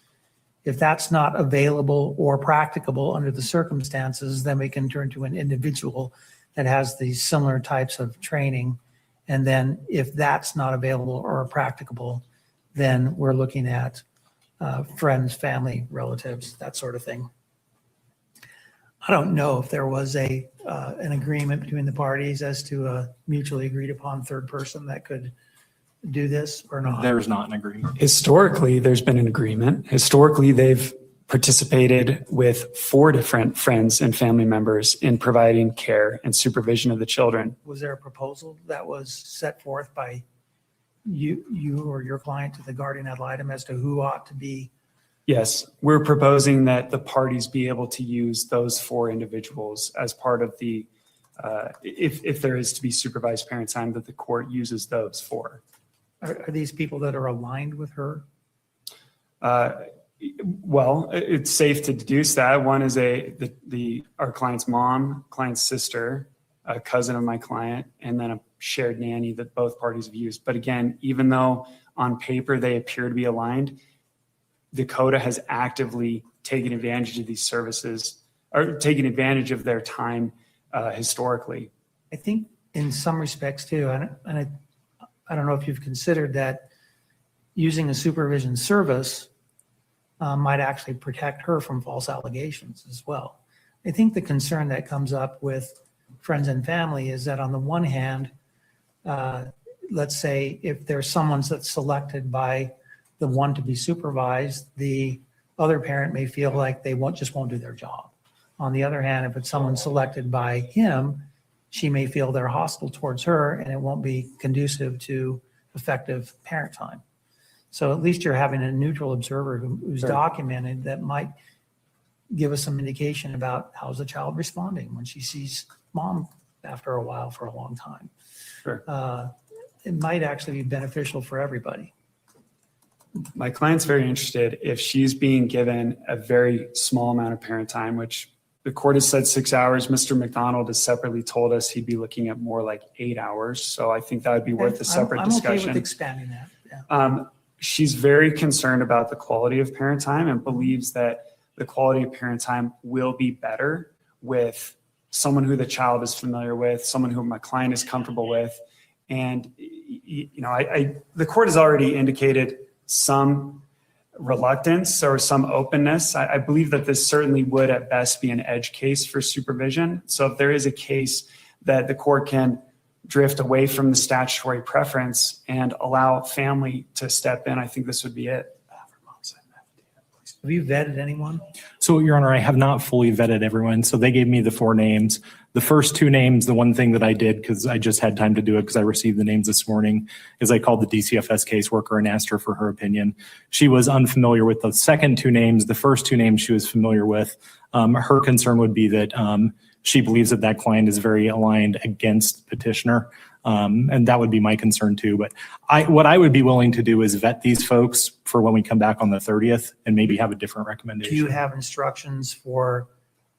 Speaker 11: If that's not available or practicable under the circumstances, then we can turn to an individual that has these similar types of training. And then if that's not available or practicable, then we're looking at friends, family, relatives, that sort of thing. I don't know if there was an agreement between the parties as to a mutually agreed upon third person that could do this or not.
Speaker 14: There's not an agreement.
Speaker 12: Historically, there's been an agreement. Historically, they've participated with 4 different friends and family members in providing care and supervision of the children.
Speaker 11: Was there a proposal that was set forth by you or your client to the guardian ad litem as to who ought to be?
Speaker 12: Yes, we're proposing that the parties be able to use those 4 individuals as part of the, if there is to be supervised parent time, that the court uses those 4.
Speaker 11: Are these people that are aligned with her?
Speaker 12: Well, it's safe to deduce that. One is our client's mom, client's sister, a cousin of my client, and then a shared nanny that both parties have used. But again, even though on paper they appear to be aligned, Dakota has actively taken advantage of these services or taken advantage of their time historically.
Speaker 11: I think in some respects too, and I don't know if you've considered that using a supervision service might actually protect her from false allegations as well. I think the concern that comes up with friends and family is that on the one hand, let's say if there's someone that's selected by the one to be supervised, the other parent may feel like they won't do their job. On the other hand, if it's someone selected by him, she may feel they're hostile towards her and it won't be conducive to effective parent time. So at least you're having a neutral observer who's
Speaker 12: Sure.
Speaker 11: documented that might give us some indication about how's the child responding when she sees mom after a while for a long time.
Speaker 12: Sure.
Speaker 11: It might actually be beneficial for everybody.
Speaker 12: My client's very interested if she's being given a very small amount of parent time, which the court has said 6 hours. Mr. McDonald has separately told us he'd be looking at more like 8 hours. So I think that would be worth a separate discussion.
Speaker 11: I'm okay with expanding that. Yeah.
Speaker 12: She's very concerned about the quality of parent time and believes that the quality of parent time will be better with someone who the child is familiar with, someone who my client is comfortable with. And, the court has already indicated some reluctance or some openness. I believe that this certainly would at best be an edge case for supervision. So if there is a case that the court can drift away from the statutory preference and allow family to step in, I think this would be it.
Speaker 11: Have you vetted anyone?
Speaker 14: So, Your Honor, I have not fully vetted everyone. So they gave me the 4 names. The first 2 names, the one thing that I did, because I just had time to do it because I received the names this morning, is I called the DCFS caseworker and asked her for her opinion. She was unfamiliar with the second 2 names. The first 2 names she was familiar with. Her concern would be that she believes that that client is very aligned against petitioner. And that would be my concern too. But what I would be willing to do is vet these folks for when we come back on the 30th and maybe have a different recommendation.
Speaker 11: Do you have instructions for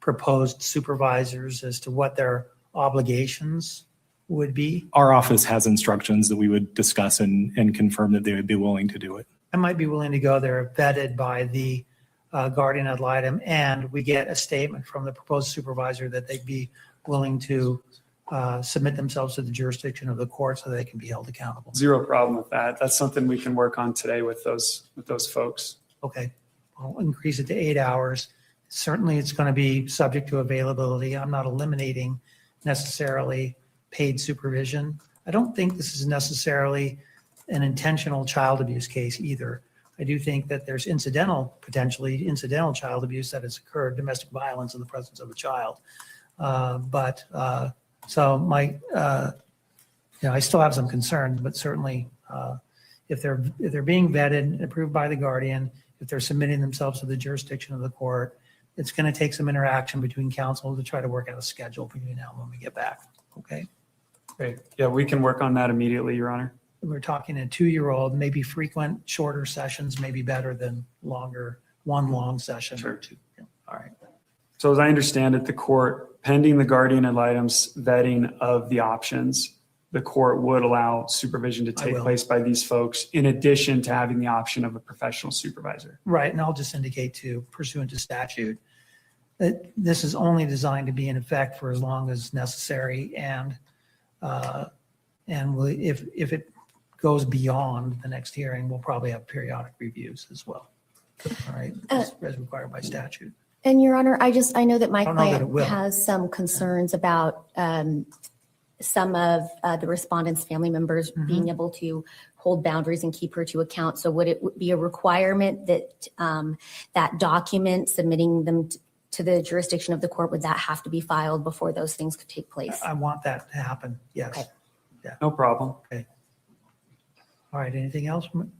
Speaker 11: proposed supervisors as to what their obligations would be?
Speaker 14: Our office has instructions that we would discuss and confirm that they would be willing to do it.
Speaker 11: I might be willing to go there vetted by the guardian ad litem, and we get a statement from the proposed supervisor that they'd be willing to submit themselves to the jurisdiction of the court so they can be held accountable.
Speaker 12: Zero problem with that. That's something we can work on today with those folks.
Speaker 11: Okay, I'll increase it to 8 hours. Certainly it's going to be subject to availability. I'm not eliminating necessarily paid supervision. I don't think this is necessarily an intentional child abuse case either. I do think that there's potentially incidental child abuse that has occurred, domestic violence in the presence of a child. So I still have some concerns, but certainly if they're being vetted and approved by the guardian, if they're submitting themselves to the jurisdiction of the court, it's going to take some interaction between counsel to try to work out a schedule between now and when we get back. Okay.
Speaker 12: Great. Yeah, we can work on that immediately, Your Honor.
Speaker 11: We're talking a 2-year-old, maybe frequent, shorter sessions may be better than one long session.
Speaker 12: Sure.
Speaker 11: Or 2. Yeah. All right.
Speaker 12: So as I understand it, the court, pending the guardian ad litem's vetting of the options, the court would allow supervision to take place by these folks in addition to having the option of a professional supervisor.
Speaker 11: Right. And I'll just indicate too, pursuant to statute, that this is only designed to be in effect for as long as necessary. And if it goes beyond the next hearing, we'll probably have periodic reviews as well. All right. As required by statute.
Speaker 10: And Your Honor, I know that my
Speaker 11: I don't know that it
Speaker 10: client
Speaker 11: will.
Speaker 10: has some concerns about some of the respondents' family members being able to hold boundaries and keep her to account. So would it be a requirement that that document submitting them to the jurisdiction of the court, would that have to be filed before those things could take place?
Speaker 11: I want that to happen. Yes.
Speaker 10: Okay.
Speaker 11: Yeah.
Speaker 12: No problem.
Speaker 11: Okay. All right, anything else from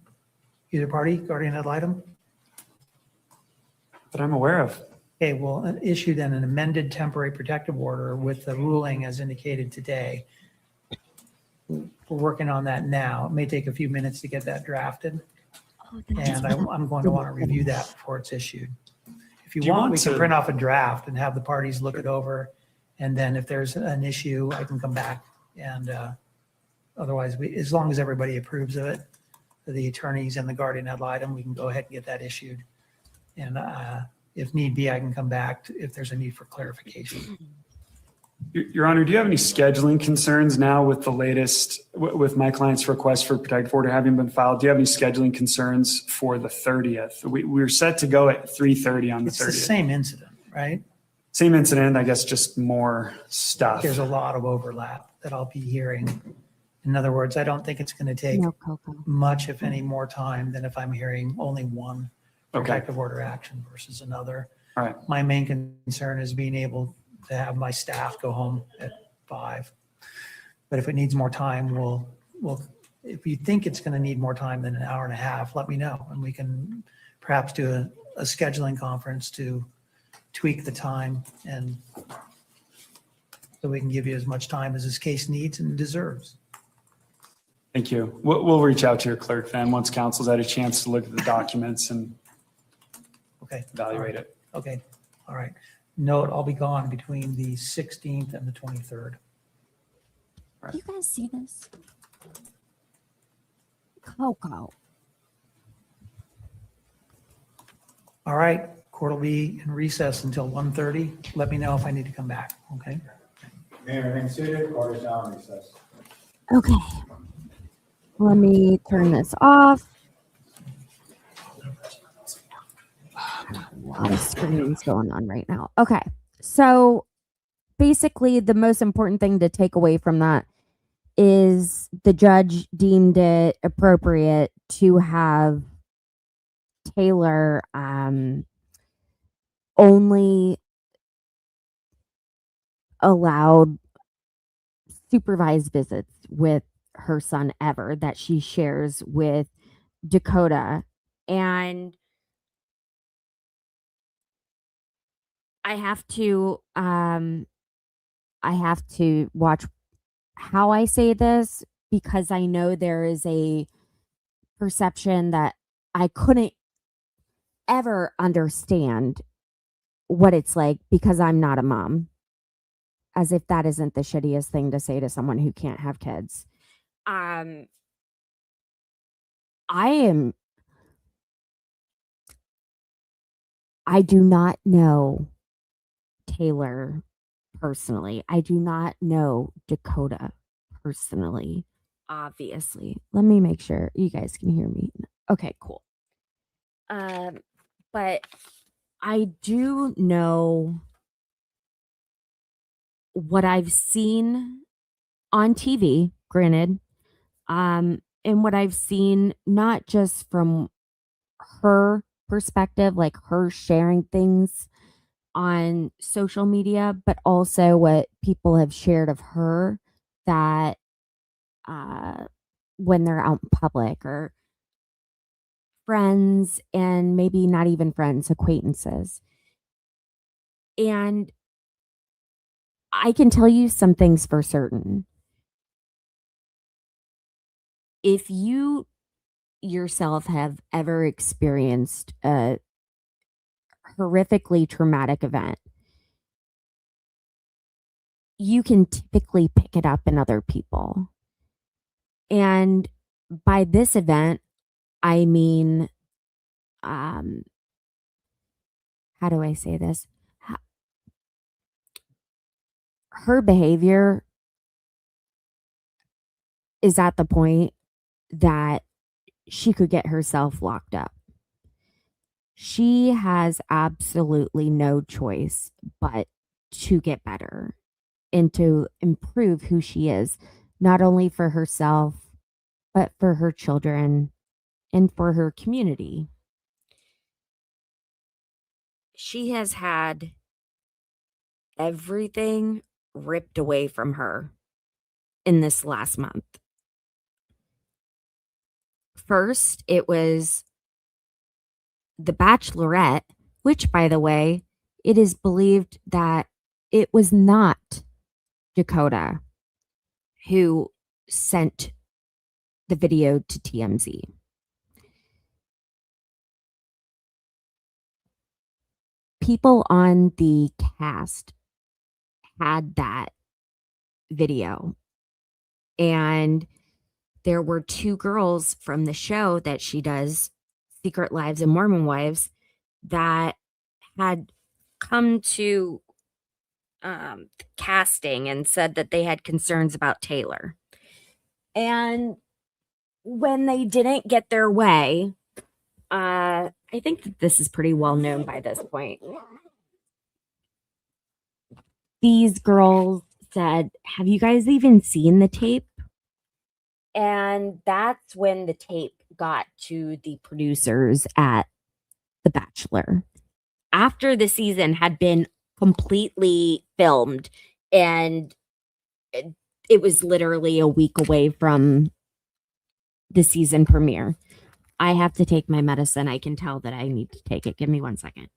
Speaker 11: either party, guardian ad litem?
Speaker 12: That I'm aware of.
Speaker 11: Okay, we'll issue then an amended temporary protective order with the ruling as indicated today. We're working on that now. It may take a few minutes to get that drafted. And I'm going to want to review that before it's issued. If you
Speaker 12: Do you
Speaker 11: want,
Speaker 12: want
Speaker 11: we can
Speaker 12: to-
Speaker 11: print off a draft and have the parties look it over. And then if there's an issue, I can come back. And otherwise, as long as everybody approves of it, the attorneys and the guardian ad litem, we can go ahead and get that issued. And if need be, I can come back if there's a need for clarification.
Speaker 12: Your Honor, do you have any scheduling concerns now with the latest, with my client's request for protective order having been filed? Do you have any scheduling concerns for the 30th? We're set to go at 3:30 on the 30th.
Speaker 11: It's the same incident, right?
Speaker 12: Same incident, I guess, just more stuff.
Speaker 11: There's a lot of overlap that I'll be hearing. In other words, I don't think it's going to take
Speaker 6: No, Coco.
Speaker 11: much, if any, more time than if I'm hearing only one
Speaker 12: Okay.
Speaker 11: protective order action versus another.
Speaker 12: All right.
Speaker 11: My main concern is being able to have my staff go home at 5. But if it needs more time, we'll if you think it's going to need more time than an hour and a half, let me know. And we can perhaps do a scheduling conference to tweak the time, and so we can give you as much time as this case needs and deserves.
Speaker 12: Thank you. We'll reach out to your clerk then, once council's had a chance to look at the documents and
Speaker 11: Okay.
Speaker 12: evaluate it.
Speaker 11: Okay. All right. Note, I'll be gone between the 16th and the 23rd.
Speaker 6: Do you guys see this? Coco.
Speaker 11: All right. Court will be in recess until 1:30. Let me know if I need to come back. Okay.
Speaker 15: Mayor, remain seated. Court is now in recess.
Speaker 6: Okay. Let me turn this off. A lot of screens going on right now. Okay. So basically, the most important thing to take away from that is the judge deemed it appropriate to have Taylor only allowed supervised visits with her son ever that she shares with Dakota. And I have to watch how I say this, because I know there is a perception that I couldn't ever understand what it's like because I'm not a mom. As if that isn't the shittiest thing to say to someone who can't have kids. I do not know Taylor personally. I do not know Dakota personally, obviously. Let me make sure you guys can hear me. Okay, cool. But I do know what I've seen on TV, granted, and what I've seen not just from her perspective, like her sharing things on social media, but also what people have shared of her that when they're out in public, or friends, and maybe not even friends, acquaintances. And I can tell you some things for certain. If you yourself have ever experienced a horrifically traumatic event, you can typically pick it up in other people. And by this event, I mean, how do I say this? Her behavior is at the point that she could get herself locked up. She has absolutely no choice but to get better and to improve who she is, not only for herself, but for her children and for her community. She has had everything ripped away from her in this last month. First, it was The Bachelorette, which, by the way, it is believed that it was not Dakota who sent the video to TMZ. People on the cast had that video, and there were two girls from the show that she does, Secret Lives of Mormon Wives, that had come to casting and said that they had concerns about Taylor. And when they didn't get their way, I think that this is pretty well known by this point. These girls said, "Have you guys even seen the tape?" And that's when the tape got to the producers at The Bachelor. After the season had been completely filmed and it was literally a week away from the season premiere. I have to take my medicine. I can tell that I need to take it. Give me 1 second.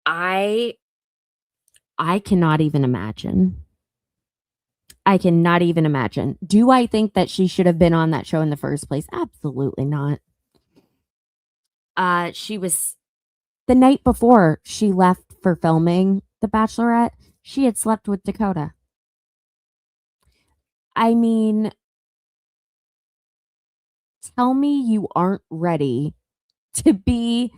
Speaker 6: I cannot even imagine. I cannot even imagine. Do I think that she should have been on that show in the first place? Absolutely not. She was, the night before she left for filming The Bachelorette, she had slept with Dakota. I mean, tell me you aren't ready to be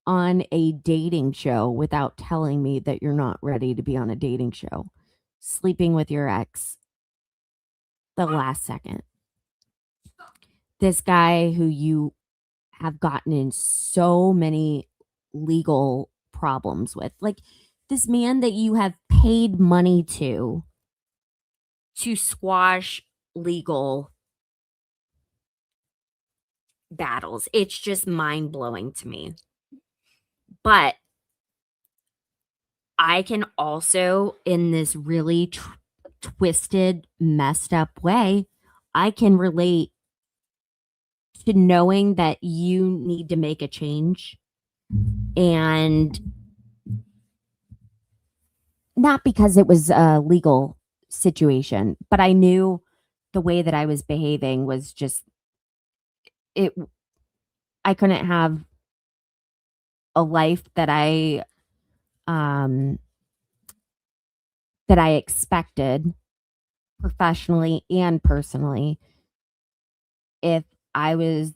Speaker 6: on a dating show without telling me that you're not ready to be on a dating show. Sleeping with your ex the last second. This guy who you have gotten in so many legal problems with, like this man that you have paid money to squash legal battles. It's just mind-blowing to me. But I can also, in this really twisted, messed up way, I can relate to knowing that you need to make a change. And not because it was a legal situation, but I knew the way that I was behaving was just, I couldn't have a life that I expected professionally and personally if I was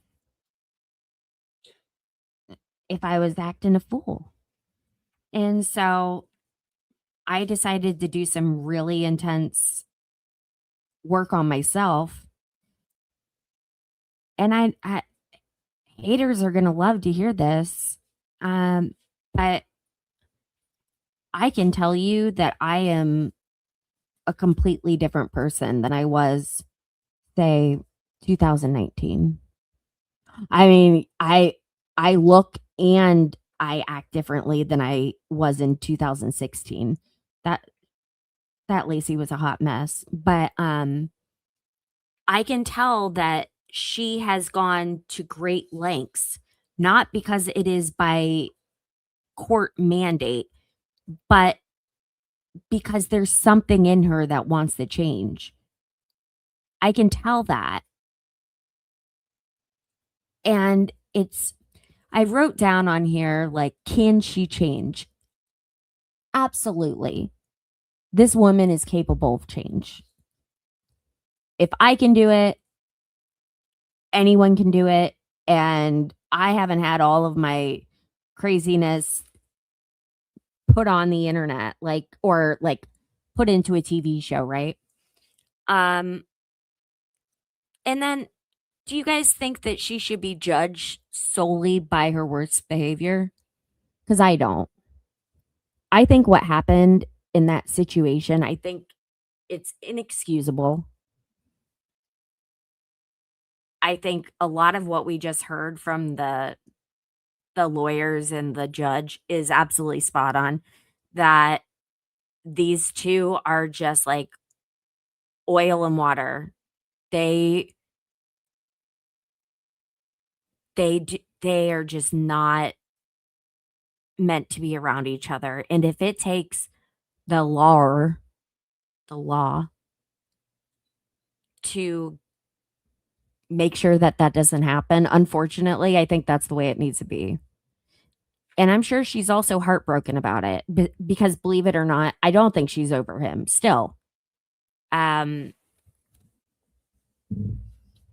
Speaker 6: acting a fool. And so I decided to do some really intense work on myself. And I haters are going to love to hear this. But I can tell you that I am a completely different person than I was, say, 2019. I mean, I look and I act differently than I was in 2016. That Lacey was a hot mess, but I can tell that she has gone to great lengths, not because it is by court mandate, but because there's something in her that wants to change. I can tell that. And I wrote down on here, like, can she change? Absolutely. This woman is capable of change. If I can do it, anyone can do it. And I haven't had all of my craziness put on the internet, or put into a TV show, right? And then, do you guys think that she should be judged solely by her worst behavior? Because I don't. I think what happened in that situation, I think it's inexcusable. I think a lot of what we just heard from the lawyers and the judge is absolutely spot on, that these two are just like oil and water. They are just not meant to be around each other. And if it takes the law to make sure that that doesn't happen, unfortunately, I think that's the way it needs to be. And I'm sure she's also heartbroken about it because, believe it or not, I don't think she's over him still.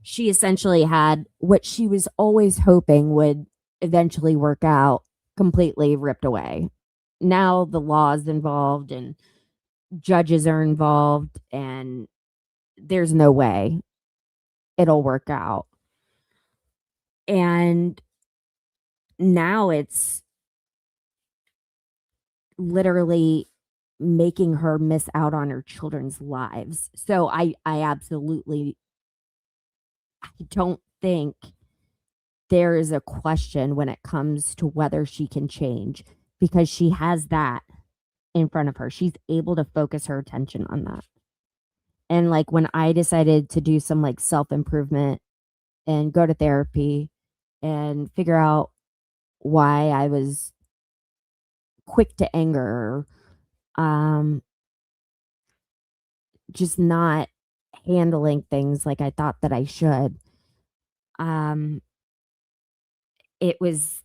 Speaker 6: She essentially had what she was always hoping would eventually work out completely ripped away. Now the law is involved and judges are involved, and there's no way it'll work out. And now it's literally making her miss out on her children's lives. So I don't think there is a question when it comes to whether she can change, because she has that in front of her. She's able to focus her attention on that. And like when I decided to do some like self-improvement and go to therapy and figure out why I was quick to anger, just not handling things like I thought that I should. It was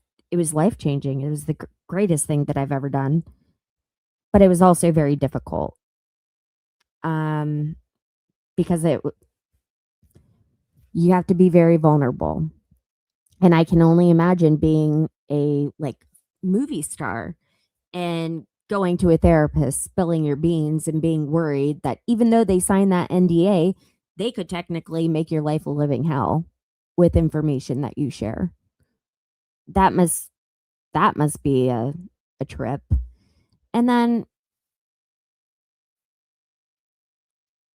Speaker 6: life-changing. It was the greatest thing that I've ever done, but it was also very difficult. Because you have to be very vulnerable. And I can only imagine being a like movie star and going to a therapist, spilling your beans and being worried that even though they signed that NDA, they could technically make your life a living hell with information that you share. That must be a trip. And then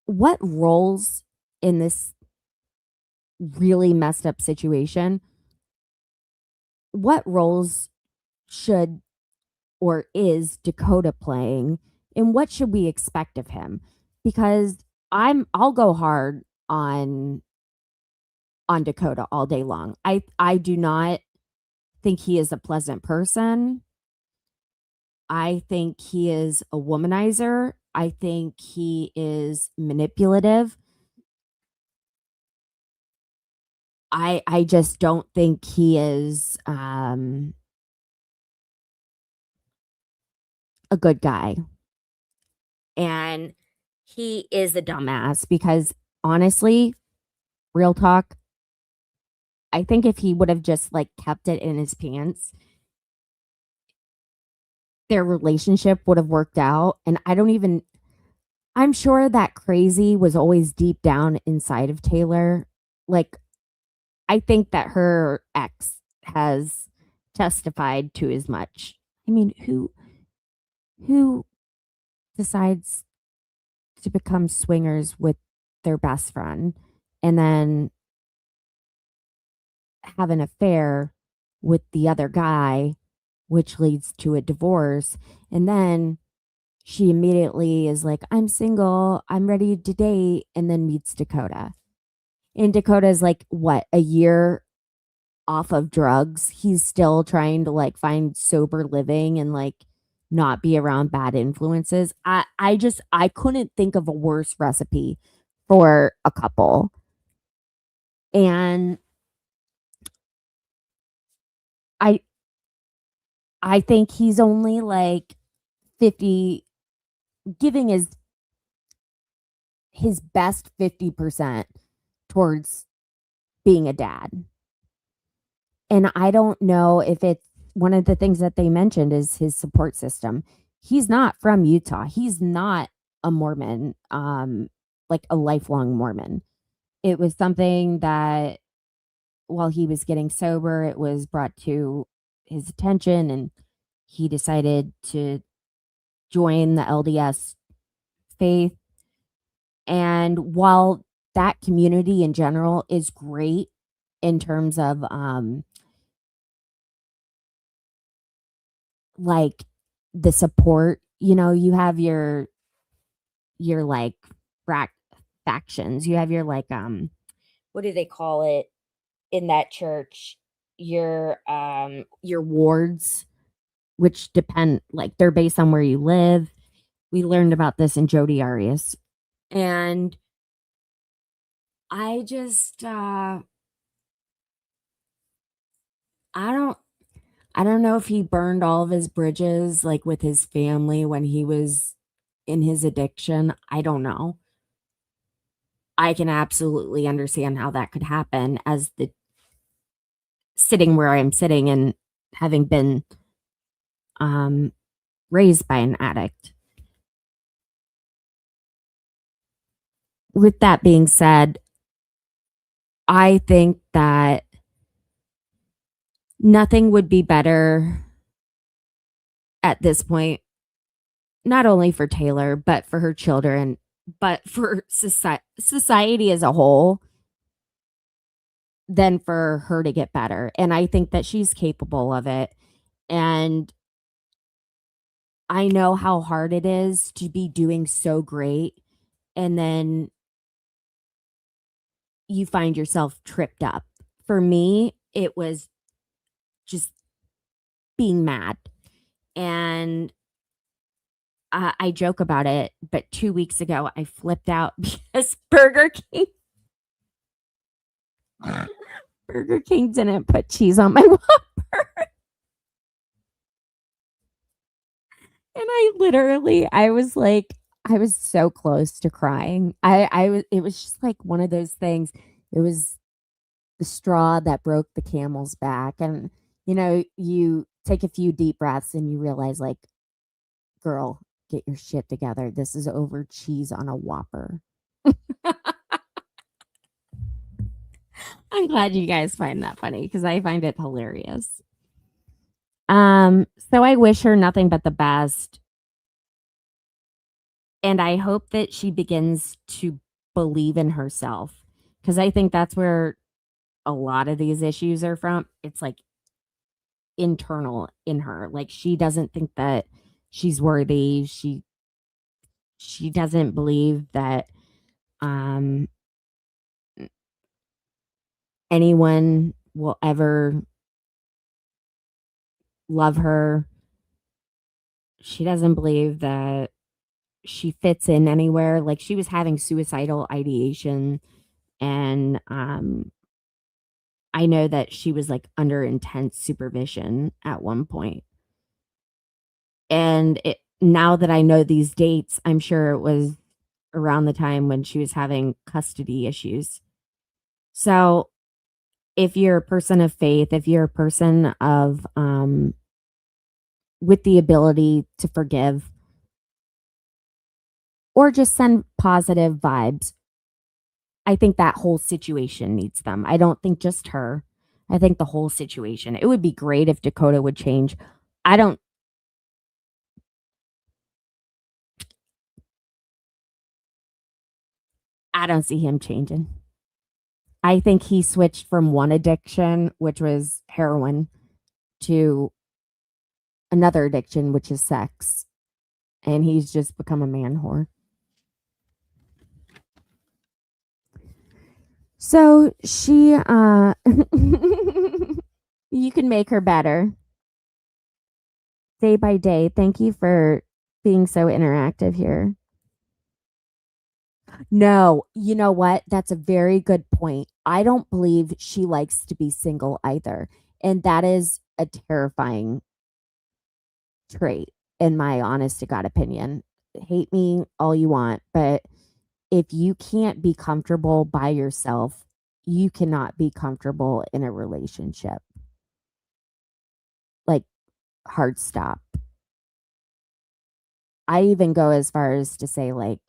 Speaker 6: what roles in this really messed up situation, what roles should or is Dakota playing, and what should we expect of him? Because I'll go hard on Dakota all day long. I do not think he is a pleasant person. I think he is a womanizer. I think he is manipulative. I just don't think he is a good guy. And he is a dumbass because honestly, real talk, I think if he would have just like kept it in his pants, their relationship would have worked out. And I'm sure that crazy was always deep down inside of Taylor. Like, I think that her ex has testified to as much. I mean, who decides to become swingers with their best friend and then have an affair with the other guy, which leads to a divorce, and then she immediately is like, I'm single, I'm ready to date, and then meets Dakota. And Dakota is like, what, a year off of drugs? He's still trying to like find sober living and like not be around bad influences. I couldn't think of a worse recipe for a couple. And I think he's only like 50, giving his best 50% towards being a dad. And I don't know if it's one of the things that they mentioned is his support system. He's not from Utah. He's not a Mormon, like a lifelong Mormon. It was something that while he was getting sober, it was brought to his attention and he decided to join the LDS faith. And while that community in general is great in terms of like the support, you know, you have your like frat factions. You have your like what do they call it in that church? Your wards, which depend, like, they're based on where you live. We learned about this in Jodi Arias. And I just I don't know if he burned all of his bridges, like, with his family when he was in his addiction. I don't know. I can absolutely understand how that could happen as the sitting where I'm sitting and having been raised by an addict. With that being said, I think that nothing would be better at this point, not only for Taylor, but for her children, but for society as a whole, than for her to get better. And I think that she's capable of it. And I know how hard it is to be doing so great, and then you find yourself tripped up. For me, it was just being mad. And I joke about it, but 2 weeks ago, I flipped out because Burger King didn't put cheese on my Whopper. And I was like, I was so close to crying. It was just like one of those things. It was the straw that broke the camel's back. And, you take a few deep breaths and you realize, like, girl, get your shit together. This is over cheese on a Whopper. I'm glad you guys find that funny because I find it hilarious. So I wish her nothing but the best. And I hope that she begins to believe in herself, because I think that's where a lot of these issues are from. It's like internal in her. Like, she doesn't think that she's worthy. She doesn't believe that anyone will ever love her. She doesn't believe that she fits in anywhere. Like, she was having suicidal ideation, and I know that she was like under intense supervision at one point. And now that I know these dates, I'm sure it was around the time when she was having custody issues. So if you're a person of faith, if you're a person of with the ability to forgive or just send positive vibes, I think that whole situation needs them. I don't think just her. I think the whole situation. It would be great if Dakota would change. I don't see him changing. I think he switched from one addiction, which was heroin, to another addiction, which is sex. And he's just become a man whore. So she, you can make her better day by day. Thank you for being so interactive here. No, you know what? That's a very good point. I don't believe she likes to be single either. And that is a terrifying trait, in my honest to God opinion. Hate me all you want, but if you can't be comfortable by yourself, you cannot be comfortable in a relationship. Like, hard stop. I even go as far as to say, like,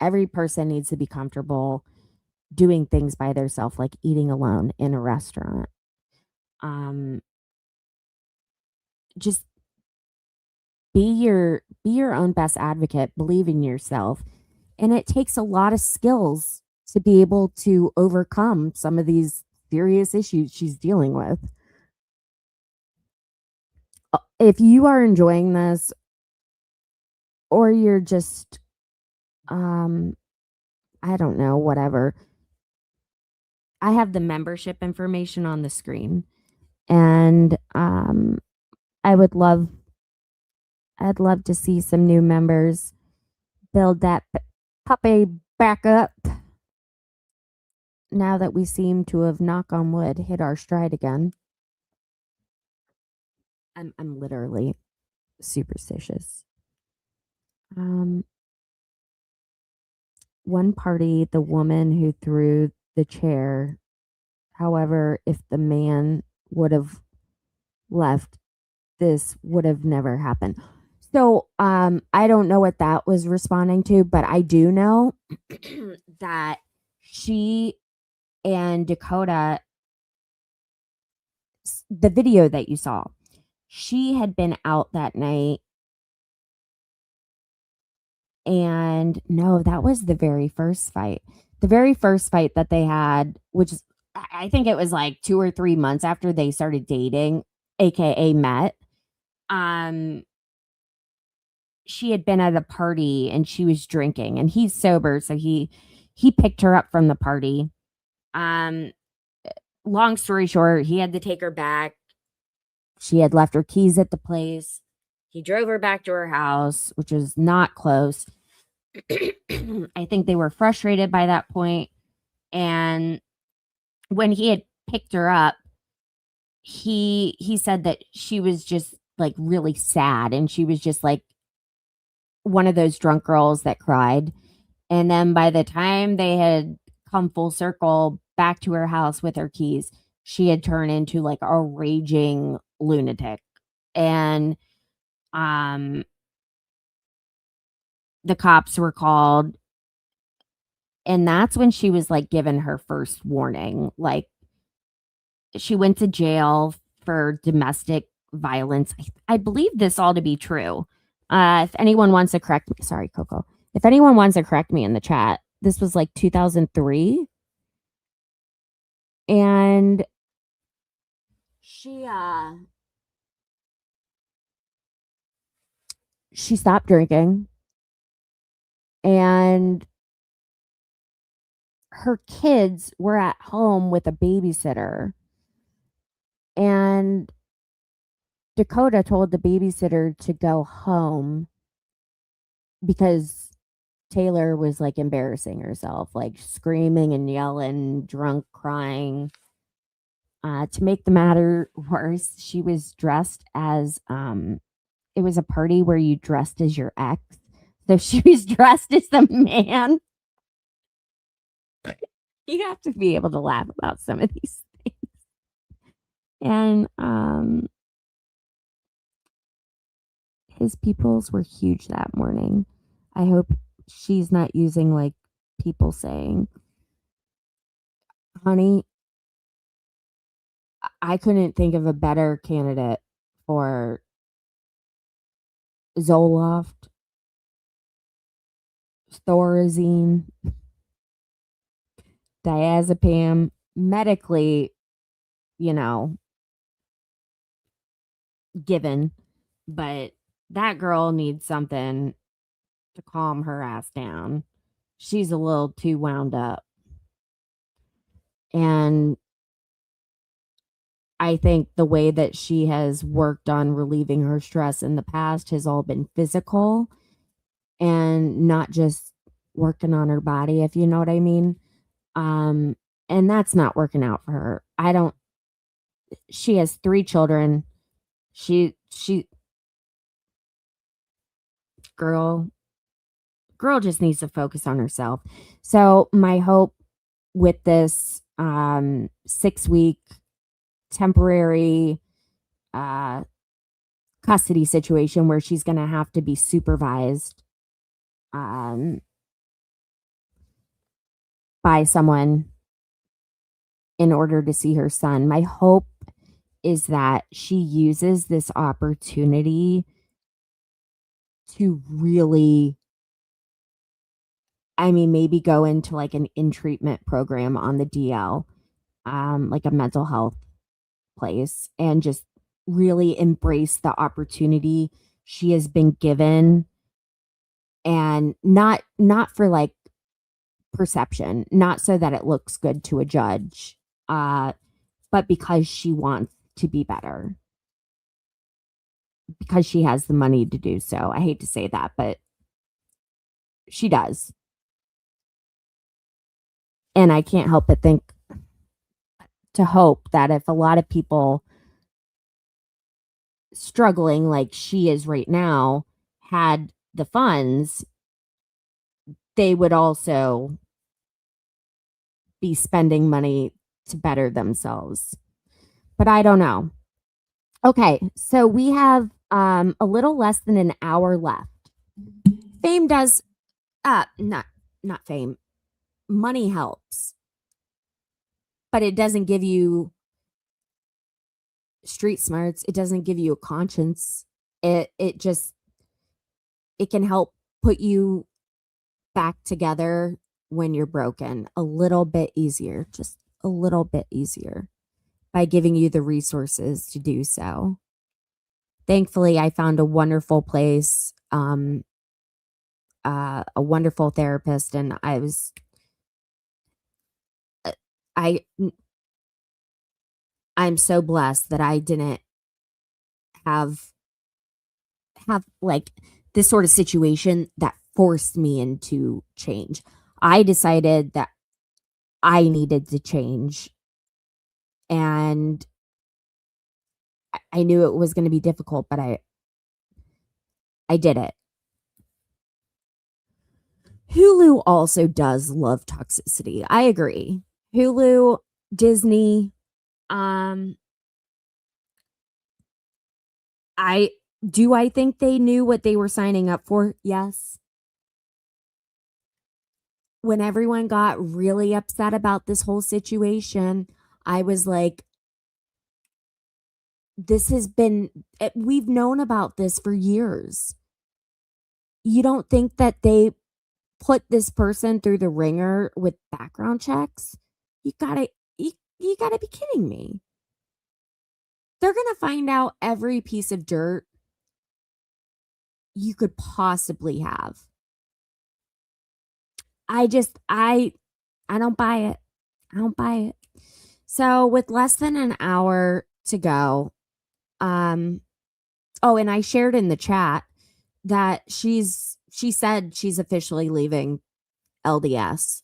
Speaker 6: every person needs to be comfortable doing things by themselves, like eating alone in a restaurant. Just be your own best advocate, believe in yourself. And it takes a lot of skills to be able to overcome some of these serious issues she's dealing with. If you are enjoying this, or you're just I don't know, whatever. I have the membership information on the screen, and I'd love to see some new members build that puppy back up now that we seem to have, knock on wood, hit our stride again. I'm literally superstitious. One party, the woman who threw the chair. However, if the man would have left, this would have never happened. So I don't know what that was responding to, but I do know that she and Dakota, the video that you saw, she had been out that night. And no, that was the very first fight. The very first fight that they had, which I think it was like 2 or 3 months after they started dating, aka met. She had been at a party and she was drinking, and he's sober, so he picked her up from the party. Long story short, he had to take her back. She had left her keys at the place. He drove her back to her house, which was not close. I think they were frustrated by that point. And when he had picked her up, he said that she was just like really sad, and she was just like one of those drunk girls that cried. And then by the time they had come full circle back to her house with her keys, she had turned into like a raging lunatic. And the cops were called, and that's when she was like given her first warning. Like, she went to jail for domestic violence. I believe this all to be true. If anyone wants to correct me, sorry, Coco. If anyone wants to correct me in the chat, this was like 2003. And she stopped drinking, and her kids were at home with a babysitter. And Dakota told the babysitter to go home because Taylor was like embarrassing herself, like screaming and yelling, drunk, crying. To make the matter worse, she was dressed as it was a party where you dressed as your ex. So she was dressed as the man. You have to be able to laugh about some of these things. And his peoples were huge that morning. I hope she's not using like people saying, honey, I couldn't think of a better candidate for Zoloft, Thorazine, diazepam, medically, given, but that girl needs something to calm her ass down. She's a little too wound up. And I think the way that she has worked on relieving her stress in the past has all been physical and not just working on her body, if you know what I mean. And that's not working out for her. She has 3 children. She girl just needs to focus on herself. So my hope with this 6-week temporary custody situation where she's going to have to be supervised by someone in order to see her son. My hope is that she uses this opportunity to really, maybe go into like an in-treatment program on the DL, like a mental health place, and just really embrace the opportunity she has been given, and not for like perception, not so that it looks good to a judge, but because she wants to be better, because she has the money to do so. I hate to say that, but she does. And I can't help but hope that if a lot of people struggling like she is right now had the funds, they would also be spending money to better themselves. But I don't know. Okay, so we have a little less than an hour left. Fame does not fame. Money helps. But it doesn't give you street smarts. It doesn't give you a conscience. It can help put you back together when you're broken a little bit easier, just a little bit easier, by giving you the resources to do so. Thankfully, I found a wonderful place, a wonderful therapist, and I'm so blessed that I didn't have like this sort of situation that forced me into change. I decided that I needed to change, and I knew it was going to be difficult, but I did it. Hulu also does love toxicity. I agree. Hulu, Disney, I think they knew what they were signing up for? Yes. When everyone got really upset about this whole situation, I was like, we've known about this for years. You don't think that they put this person through the ringer with background checks? You gotta be kidding me. They're gonna find out every piece of dirt you could possibly have. I don't buy it. I don't buy it. So with less than an hour to go, and I shared in the chat that she said she's officially leaving LDS.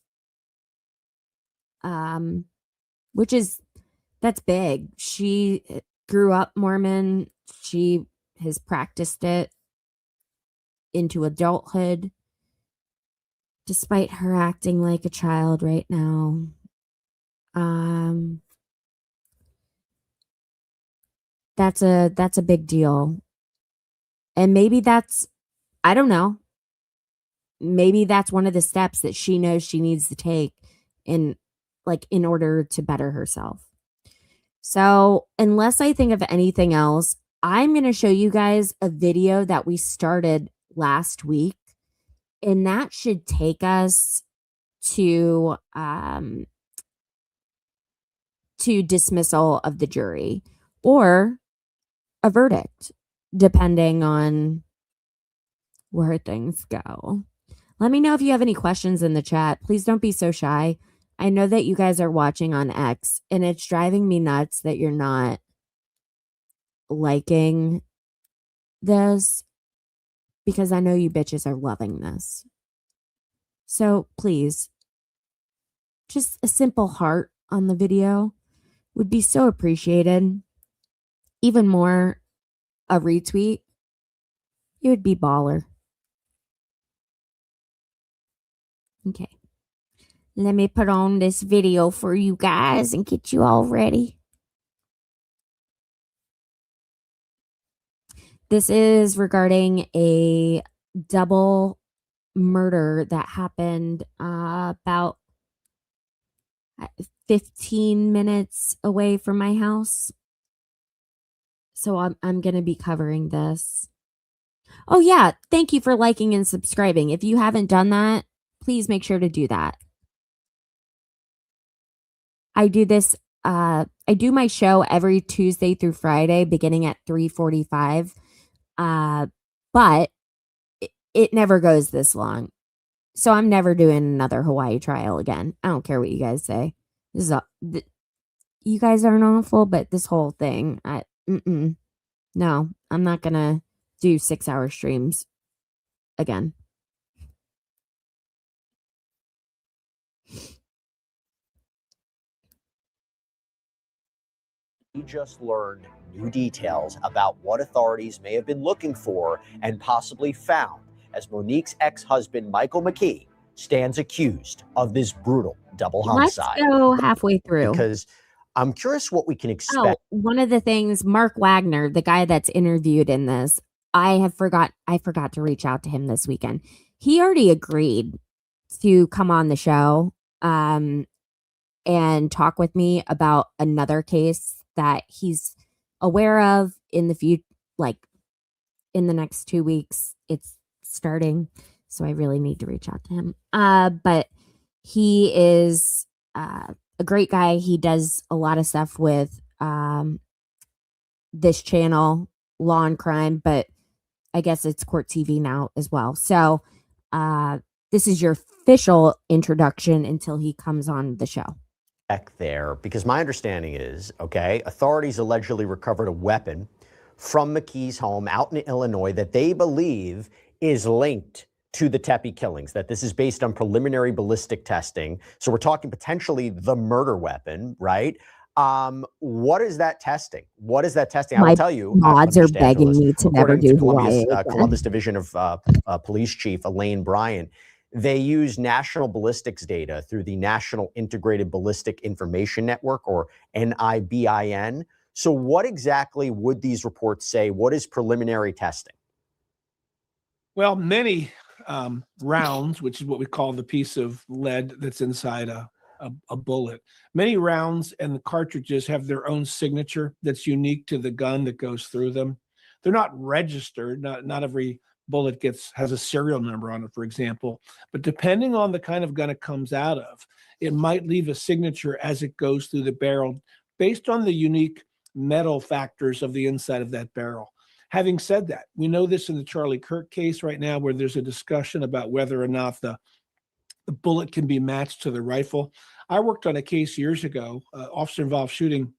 Speaker 6: That's big. She grew up Mormon. She has practiced it into adulthood, despite her acting like a child right now. That's a big deal. And maybe I don't know. Maybe that's one of the steps that she knows she needs to take in order to better herself. So, unless I think of anything else, I'm going to show you guys a video that we started last week, and that should take us to dismissal of the jury or a verdict, depending on where things go. Let me know if you have any questions in the chat. Please don't be so shy. I know that you guys are watching on X, and it's driving me nuts that you're not liking this, because I know you bitches are loving this. So please, just a simple heart on the video would be so appreciated. Even more, a retweet. It would be baller. Okay. Let me put on this video for you guys and get you all ready. This is regarding a double murder that happened about 15 minutes away from my house. So I'm going to be covering this. Oh yeah, thank you for liking and subscribing. If you haven't done that, please make sure to do that. I do my show every Tuesday through Friday beginning at 3:45. But it never goes this long. So I'm never doing another Hawaii trial again. I don't care what you guys say. This is you guys aren't awful, but this whole thing, no, I'm not gonna do 6-hour streams again.
Speaker 16: We just learned new details about what authorities may have been looking for and possibly found as Monique's ex-husband, Michael McKee, stands accused of this brutal double homicide.
Speaker 6: Let's go halfway through.
Speaker 16: Because I'm curious what we can
Speaker 6: Oh,
Speaker 16: expect.
Speaker 6: one of the things, Mark Wagner, the guy that's interviewed in this, I forgot to reach out to him this weekend. He already agreed to come on the show and talk with me about another case that he's aware of in the future, like in the next 2 weeks. It's starting, so I really need to reach out to him. But he is a great guy. He does a lot of stuff with this channel, Law and Crime, but I guess it's Court TV now as well. So this is your official introduction until he comes on the show.
Speaker 16: There, because my understanding is, okay, authorities allegedly recovered a weapon from McKee's home out in Illinois that they believe is linked to the Tepe killings, that this is based on preliminary ballistic testing. So we're talking potentially the murder weapon, right? What is that testing? What is that testing? I will tell you.
Speaker 6: Mods are begging me to never do Hawaii again.
Speaker 16: Columbus Division of Police Chief Elaine Bryant. They use national ballistics data through the National Integrated Ballistic Information Network, or NIBIN. So what exactly would these reports say? What is preliminary testing?
Speaker 17: Well, many rounds, which is what we call the piece of lead that's inside a bullet. Many rounds and the cartridges have their own signature that's unique to the gun that goes through them. They're not registered. Not every bullet has a serial number on it, for example. But depending on the kind of gun it comes out of, it might leave a signature as it goes through the barrel based on the unique metal factors of the inside of that barrel. Having said that, we know this in the Charlie Kirk case right now, where there's a discussion about whether or not the bullet can be matched to the rifle. I worked on a case years ago, officer-involved shooting,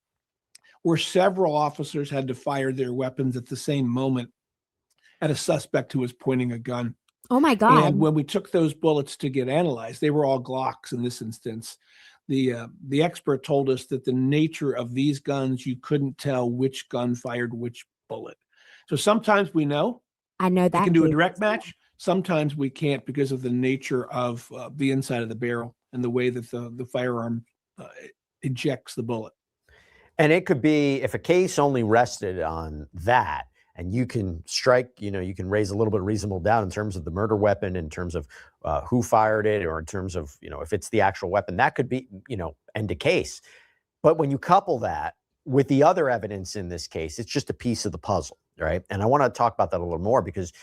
Speaker 17: where several officers had to fire their weapons at the same moment at a suspect who was pointing a gun.
Speaker 6: Oh my God.
Speaker 17: And when we took those bullets to get analyzed, they were all Glocks in this instance. The expert told us that the nature of these guns, you couldn't tell which gun fired which bullet. So sometimes we know.
Speaker 6: I know that.
Speaker 17: We can do a direct match. Sometimes we can't because of the nature of the inside of the barrel and the way that the firearm ejects the bullet.
Speaker 16: And it could be, if a case only rested on that, and you can strike, you can raise a little bit of reasonable doubt in terms of the murder weapon, in terms of who fired it, or in terms of, if it's the actual weapon, that could be, end a case. But when you couple that with the other evidence in this case, it's just a piece of the puzzle, right? And I want to talk about that a little more, because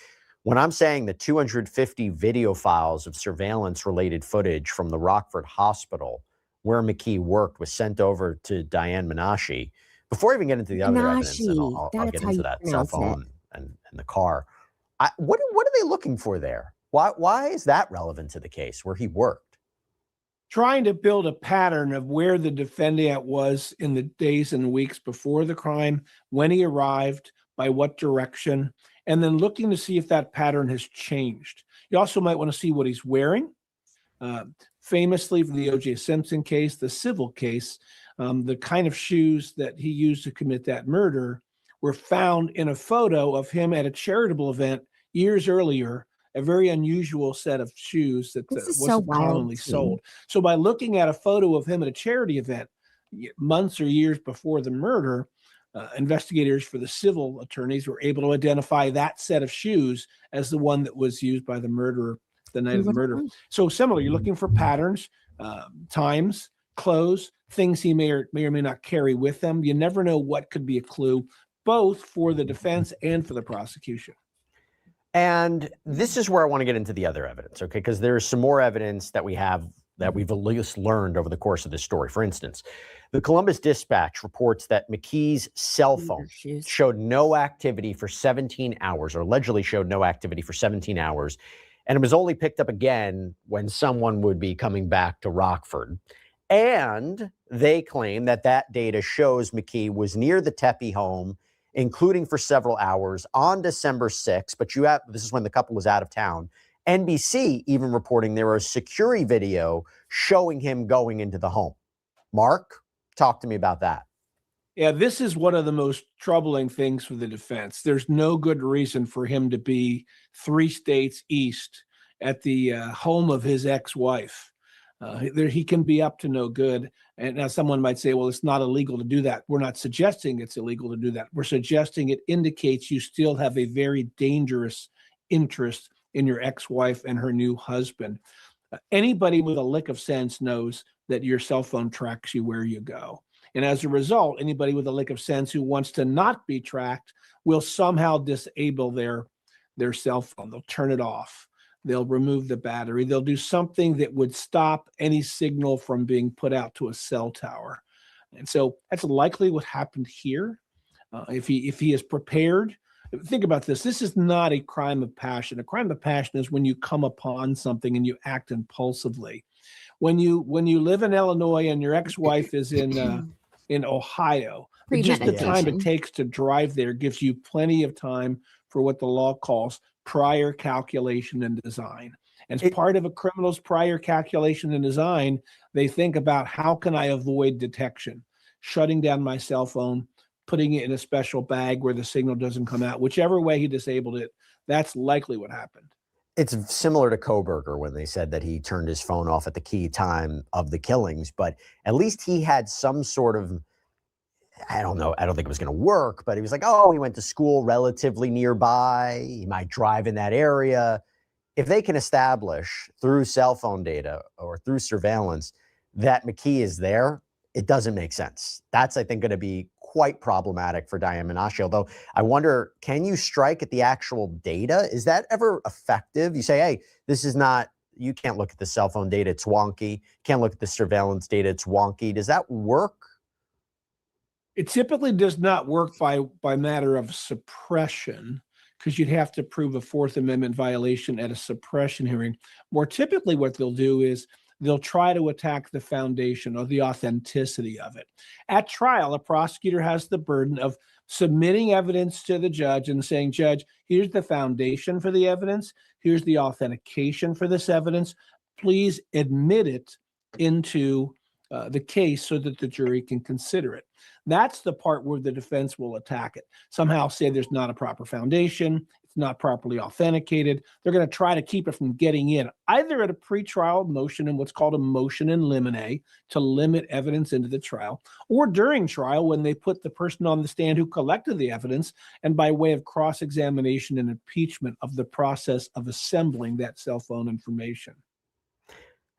Speaker 16: when I'm saying the 250 video files of surveillance-related footage from the Rockford Hospital where McKee worked was sent over to Diane Menashe, before I even get into the other evidence, and I'll get into that cell phone and the car, what are they looking for there? Why is that relevant to the case where he worked?
Speaker 17: Trying to build a pattern of where the defendant was in the days and weeks before the crime, when he arrived, by what direction, and then looking to see if that pattern has changed. You also might want to see what he's wearing. Famously, from the O.J. Simpson case, the civil case, the kind of shoes that he used to commit that murder were found in a photo of him at a charitable event years earlier, a very unusual set of shoes that wasn't commonly sold. So by looking at a photo of him at a charity event months or years before the murder, investigators for the civil attorneys were able to identify that set of shoes as the one that was used by the murderer the night of the murder. So similar, you're looking for patterns, times, clothes, things he may or may not carry with them. You never know what could be a clue, both for the defense and for the prosecution.
Speaker 16: And this is where I want to get into the other evidence, okay? Because there's some more evidence that we've at least learned over the course of this story. For instance, the Columbus Dispatch reports that McKee's cell phone showed no activity for 17 hours, or allegedly showed no activity for 17 hours, And it was only picked up again when someone would be coming back to Rockford. And they claim that that data shows McKee was near the Tepe home, including for several hours on December 6th. But this is when the couple was out of town. NBC even reporting there was security video showing him going into the home. Mark, talk to me about that.
Speaker 17: Yeah, this is one of the most troubling things for the defense. There's no good reason for him to be 3 states east at the home of his ex-wife. He can be up to no good. And now someone might say, well, it's not illegal to do that. We're not suggesting it's illegal to do that. We're suggesting it indicates you still have a very dangerous interest in your ex-wife and her new husband. Anybody with a lick of sense knows that your cell phone tracks you where you go. And as a result, anybody with a lick of sense who wants to not be tracked will somehow disable their cell phone. They'll turn it off. They'll remove the battery. They'll do something that would stop any signal from being put out to a cell tower. And so that's likely what happened here. If he is prepared, think about this. This is not a crime of passion. A crime of passion is when you come upon something and you act impulsively. When you live in Illinois and your ex-wife is in Ohio, just the time it takes to drive there gives you plenty of time for what the law calls prior calculation and design. As part of a criminal's prior calculation and design, they think about how can I avoid detection, shutting down my cell phone, putting it in a special bag where the signal doesn't come out. Whichever way he disabled it, that's likely what happened.
Speaker 16: It's similar to Koberger when they said that he turned his phone off at the key time of the killings, but at least he had some sort of, I don't know, I don't think it was going to work, but he was like, oh, he went to school relatively nearby. He might drive in that area. If they can establish through cell phone data or through surveillance that McKee is there, it doesn't make sense. That's, I think, going to be quite problematic for Diane Menashe. Although I wonder, can you strike at the actual data? Is that ever effective? You say, hey, this is not, you can't look at the cell phone data, it's wonky. You can't look at the surveillance data, it's wonky. Does that work?
Speaker 17: It typically does not work by matter of suppression, because you'd have to prove a Fourth Amendment violation at a suppression hearing. More typically what they'll do is they'll try to attack the foundation or the authenticity of it. At trial, a prosecutor has the burden of submitting evidence to the judge and saying, Judge, here's the foundation for the evidence. Here's the authentication for this evidence. Please admit it into the case so that the jury can consider it. That's the part where the defense will attack it. Somehow say there's not a proper foundation, it's not properly authenticated. They're going to try to keep it from getting in, either at a pretrial motion in what's called a motion in limine to limit evidence into the trial, or during trial when they put the person on the stand who collected the evidence and by way of cross-examination and impeachment of the process of assembling that cell phone information.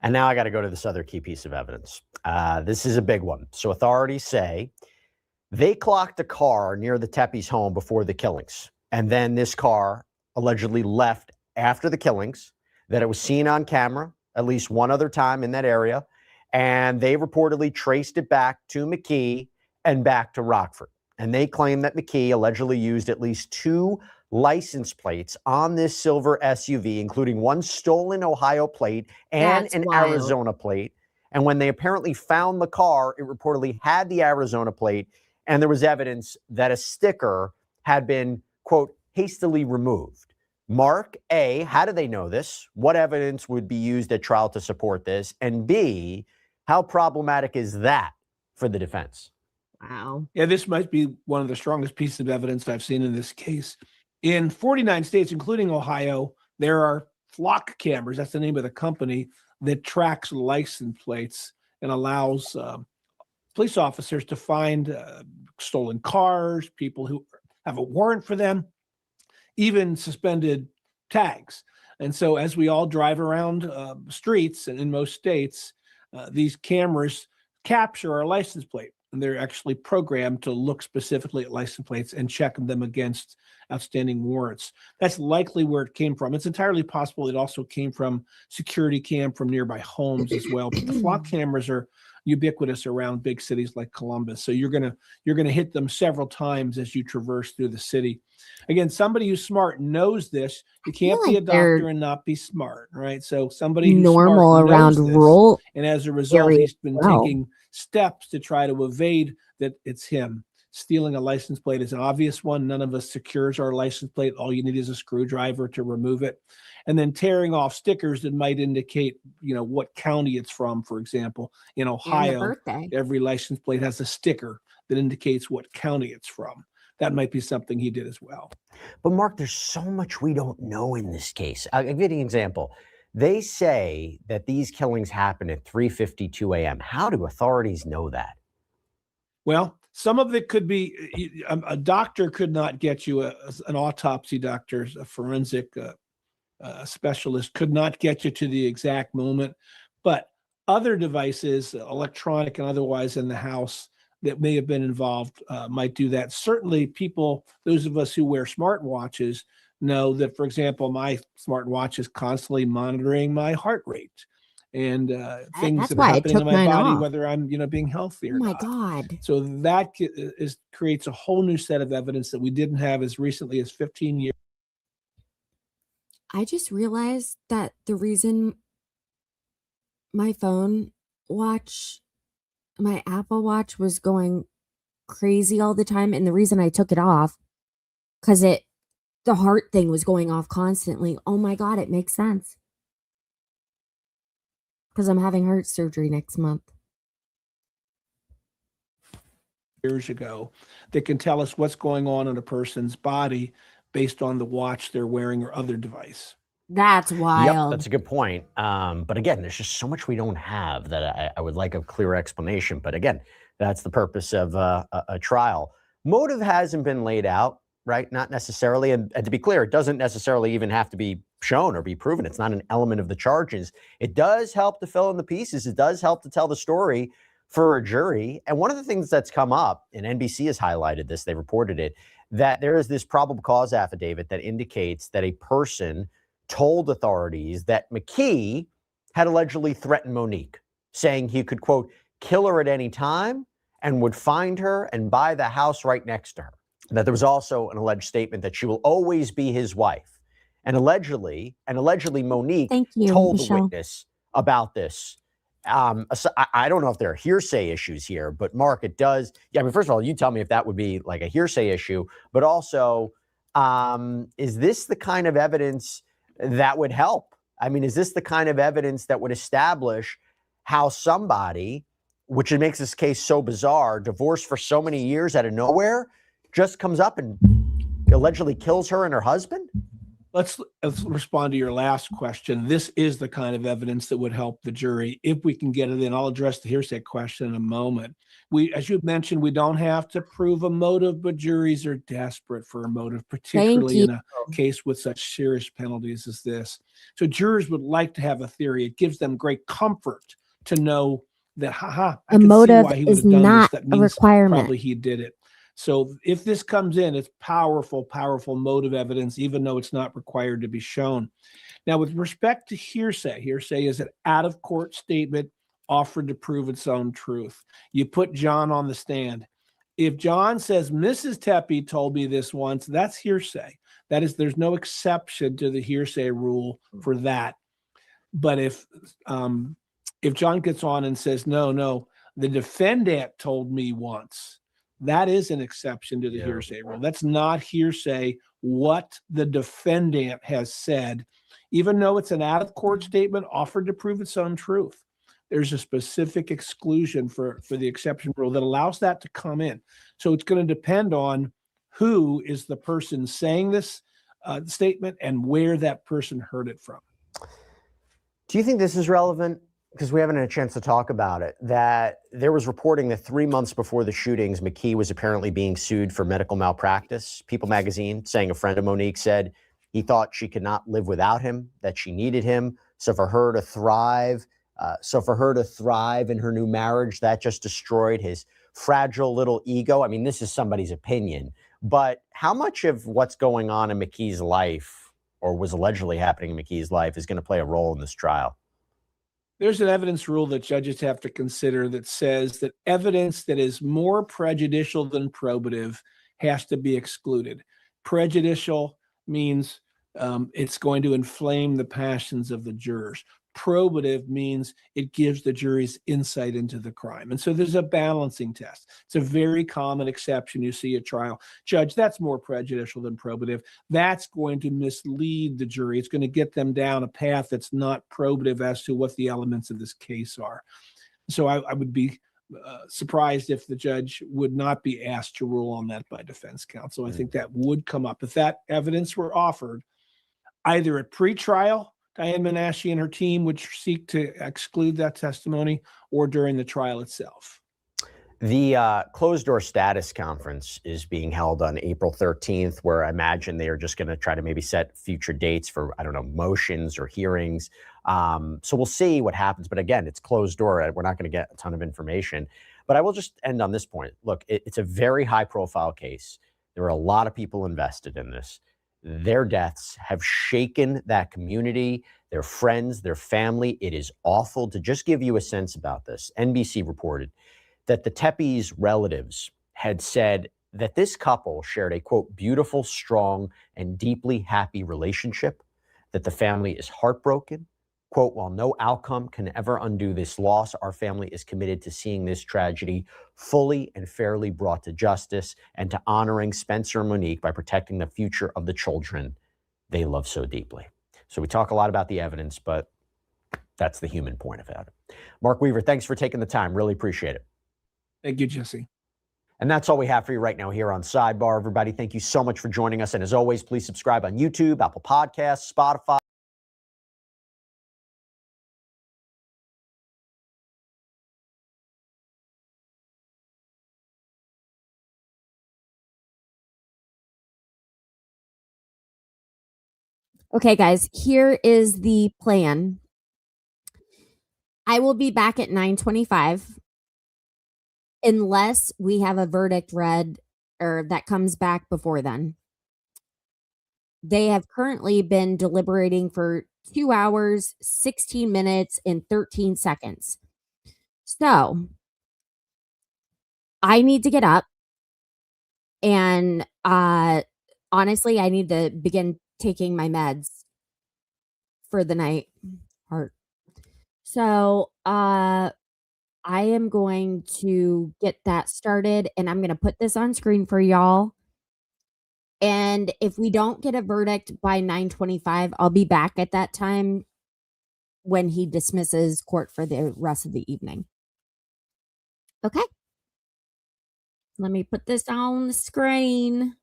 Speaker 16: And now I got to go to this other key piece of evidence. This is a big one. So authorities say they clocked a car near the Tepe's home before the killings. And then this car allegedly left after the killings, that it was seen on camera at least one other time in that area. And they reportedly traced it back to McKee and back to Rockford. And they claim that McKee allegedly used at least 2 license plates on this silver SUV, including one stolen Ohio plate and
Speaker 6: That's
Speaker 16: an
Speaker 6: wild.
Speaker 16: Arizona plate. And when they apparently found the car, it reportedly had the Arizona plate, and there was evidence that a sticker had been, quote, hastily removed. Mark, A, how do they know this? What evidence would be used at trial to support this? And B, how problematic is that for the defense?
Speaker 6: Wow.
Speaker 17: Yeah, this might be one of the strongest pieces of evidence I've seen in this case. In 49 states, including Ohio, there are flock cameras, that's the name of the company, that tracks license plates and allows police officers to find stolen cars, people who have a warrant for them, even suspended tags. And so as we all drive around streets and in most states, these cameras capture our license plate. And they're actually programmed to look specifically at license plates and check them against outstanding warrants. That's likely where it came from. It's entirely possible it also came from security cam from nearby homes as well. But the flock cameras are ubiquitous around big cities like Columbus. So you're gonna hit them several times as you traverse through the city. Again, somebody who's smart knows this. You can't be a doctor and not be smart, right? So somebody who's
Speaker 6: normal
Speaker 17: smart
Speaker 6: around
Speaker 17: knows this,
Speaker 6: rural
Speaker 17: and as a result,
Speaker 6: areas
Speaker 17: he's been
Speaker 6: as well.
Speaker 17: taking steps to try to evade that it's him. Stealing a license plate is an obvious one. None of us secures our license plate. All you need is a screwdriver to remove it. And then tearing off stickers that might indicate, what county it's from, for example. In Ohio,
Speaker 6: birthday.
Speaker 17: every license plate has a sticker that indicates what county it's from. That might be something he did as well.
Speaker 16: But Mark, there's so much we don't know in this case. I'll give you an example. They say that these killings happened at 3:52 a.m. How do authorities know that?
Speaker 17: Well, some of it could be a doctor could not get you an autopsy doctor, a forensic specialist could not get you to the exact moment, but other devices, electronic and otherwise in the house that may have been involved might do that. Certainly people, those of us who wear smartwatches know that, for example, my smartwatch is constantly monitoring my heart rate and things
Speaker 6: That's
Speaker 17: that are
Speaker 6: why I
Speaker 17: happening in
Speaker 6: took
Speaker 17: my
Speaker 6: mine
Speaker 17: body,
Speaker 6: off.
Speaker 17: whether I'm, being healthy or
Speaker 6: Oh my
Speaker 17: not.
Speaker 6: God.
Speaker 17: So that creates a whole new set of evidence that we didn't have as recently as 15 years.
Speaker 6: I just realized that the reason my Apple Watch was going crazy all the time, and the reason I took it off, because the heart thing was going off constantly. Oh my God, it makes sense. Because I'm having heart surgery next month.
Speaker 17: Years ago that can tell us what's going on in a person's body based on the watch they're wearing or other device.
Speaker 6: That's wild.
Speaker 16: Yep, that's a good point. But again, there's just so much we don't have that I would like a clear explanation. But again, that's the purpose of a trial. Motive hasn't been laid out, right? Not necessarily. And to be clear, it doesn't necessarily even have to be shown or be proven. It's not an element of the charges. It does help to fill in the pieces. It does help to tell the story for a jury. And one of the things that's come up, and NBC has highlighted this, they reported it, that there is this probable cause affidavit that indicates that a person told authorities that McKee had allegedly threatened Monique, saying he could, quote, kill her at any time and would find her and buy the house right next to her. That there was also an alleged statement that she will always be his wife. And allegedly Monique told
Speaker 6: Michelle.
Speaker 16: the witness about this. I don't know if there are hearsay issues here, but Mark, it does. Yeah, I mean, first of all, you tell me if that would be like a hearsay issue, but also, is this the kind of evidence that would help? I mean, is this the kind of evidence that would establish how somebody, which it makes this case so bizarre, divorced for so many years out of nowhere, just comes up and allegedly kills her and her husband?
Speaker 17: Let's respond to your last question. This is the kind of evidence that would help the jury if we can get it in. I'll address the hearsay question in a moment. As you mentioned, we don't have to prove a motive, but juries are desperate for a motive, particularly in a case with such serious penalties as this. So jurors would like to have a theory. It gives them great comfort to know that, I
Speaker 6: A
Speaker 17: can
Speaker 6: motive
Speaker 17: see why he would
Speaker 6: is
Speaker 17: have done
Speaker 6: not
Speaker 17: this. That
Speaker 6: a
Speaker 17: means
Speaker 6: requirement.
Speaker 17: probably he did it. So if this comes in, it's powerful, powerful motive evidence, even though it's not required to be shown. Now, with respect to hearsay is an out-of-court statement offered to prove its own truth. You put John on the stand. If John says, Mrs. Tepe told me this once, that's hearsay. That is, there's no exception to the hearsay rule for that. But if John gets on and says, no, the defendant told me once, that is an exception to the hearsay rule. That's not hearsay what the defendant has said, even though it's an out-of-court statement offered to prove its own truth. There's a specific exclusion for the exception rule that allows that to come in. So it's going to depend on who is the person saying this statement and where that person heard it from.
Speaker 16: Do you think this is relevant? Because we haven't had a chance to talk about it, that there was reporting that 3 months before the shootings, McKee was apparently being sued for medical malpractice. People magazine saying a friend of Monique said he thought she could not live without him, that she needed him. So for her to thrive in her new marriage, that just destroyed his fragile little ego. I mean, this is somebody's opinion, but how much of what's going on in McKee's life, or was allegedly happening in McKee's life, is going to play a role in this trial?
Speaker 17: There's an evidence rule that judges have to consider that says that evidence that is more prejudicial than probative has to be excluded. Prejudicial means it's going to inflame the passions of the jurors. Probative means it gives the jury's insight into the crime. And so there's a balancing test. It's a very common exception you see at trial. Judge, that's more prejudicial than probative. That's going to mislead the jury. It's going to get them down a path that's not probative as to what the elements of this case are. So I would be surprised if the judge would not be asked to rule on that by defense counsel. I think that would come up. If that evidence were offered, either at pretrial, Diane Menashe and her team would seek to exclude that testimony, or during the trial itself.
Speaker 16: The closed door status conference is being held on April 13th, where I imagine they are just going to try to maybe set future dates for, I don't know, motions or hearings. So we'll see what happens. But again, it's closed door. We're not going to get a ton of information. But I will just end on this point. Look, it's a very high profile case. There are a lot of people invested in this. Their deaths have shaken that community, their friends, their family. It is awful. To just give you a sense about this, NBC reported that the Tepe's relatives had said that this couple shared a, quote, beautiful, strong, and deeply happy relationship, that the family is heartbroken. Quote, while no outcome can ever undo this loss, our family is committed to seeing this tragedy fully and fairly brought to justice and to honoring Spencer and Monique by protecting the future of the children they love so deeply. So we talk a lot about the evidence, but that's the human point about it. Mark Weaver, thanks for taking the time. Really appreciate it.
Speaker 17: Thank you, Jesse.
Speaker 16: And that's all we have for you right now here on Sidebar. Everybody, thank you so much for joining us. And as always, please subscribe on YouTube, Apple Podcasts, Spotify.
Speaker 6: Okay, guys, here is the plan. I will be back at 9:25 unless we have a verdict read or that comes back before then. They have currently been deliberating for 2 hours, 16 minutes, and 13 seconds. So I need to get up, and honestly, I need to begin taking my meds for the night. So I am going to get that started, and I'm going to put this on screen for y'all. And if we don't get a verdict by 9:25, I'll be back at that time when he dismisses court for the rest of the evening. Okay. Let me put this on the screen.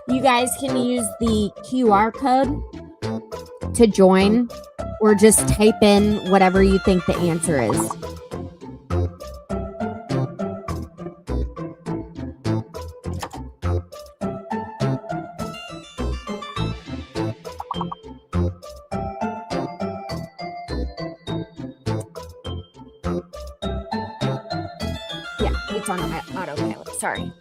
Speaker 6: You guys can use the QR code to join, or just type in whatever you think the answer is. Yeah, it's on autopilot. Sorry.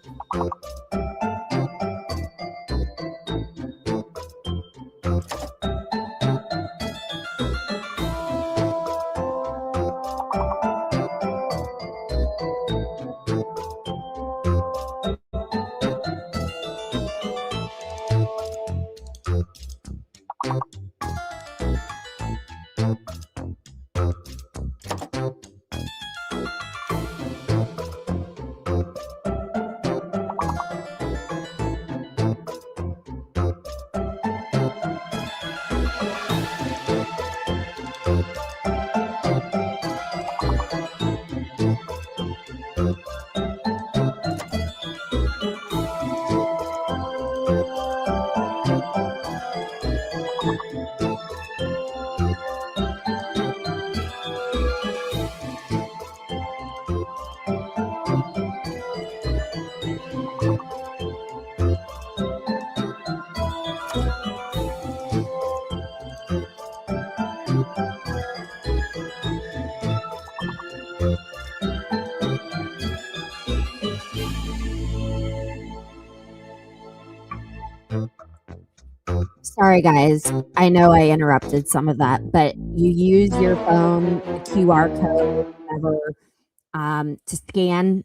Speaker 6: Sorry, guys. I know I interrupted some of that, but you use your phone, the QR code, whatever, to scan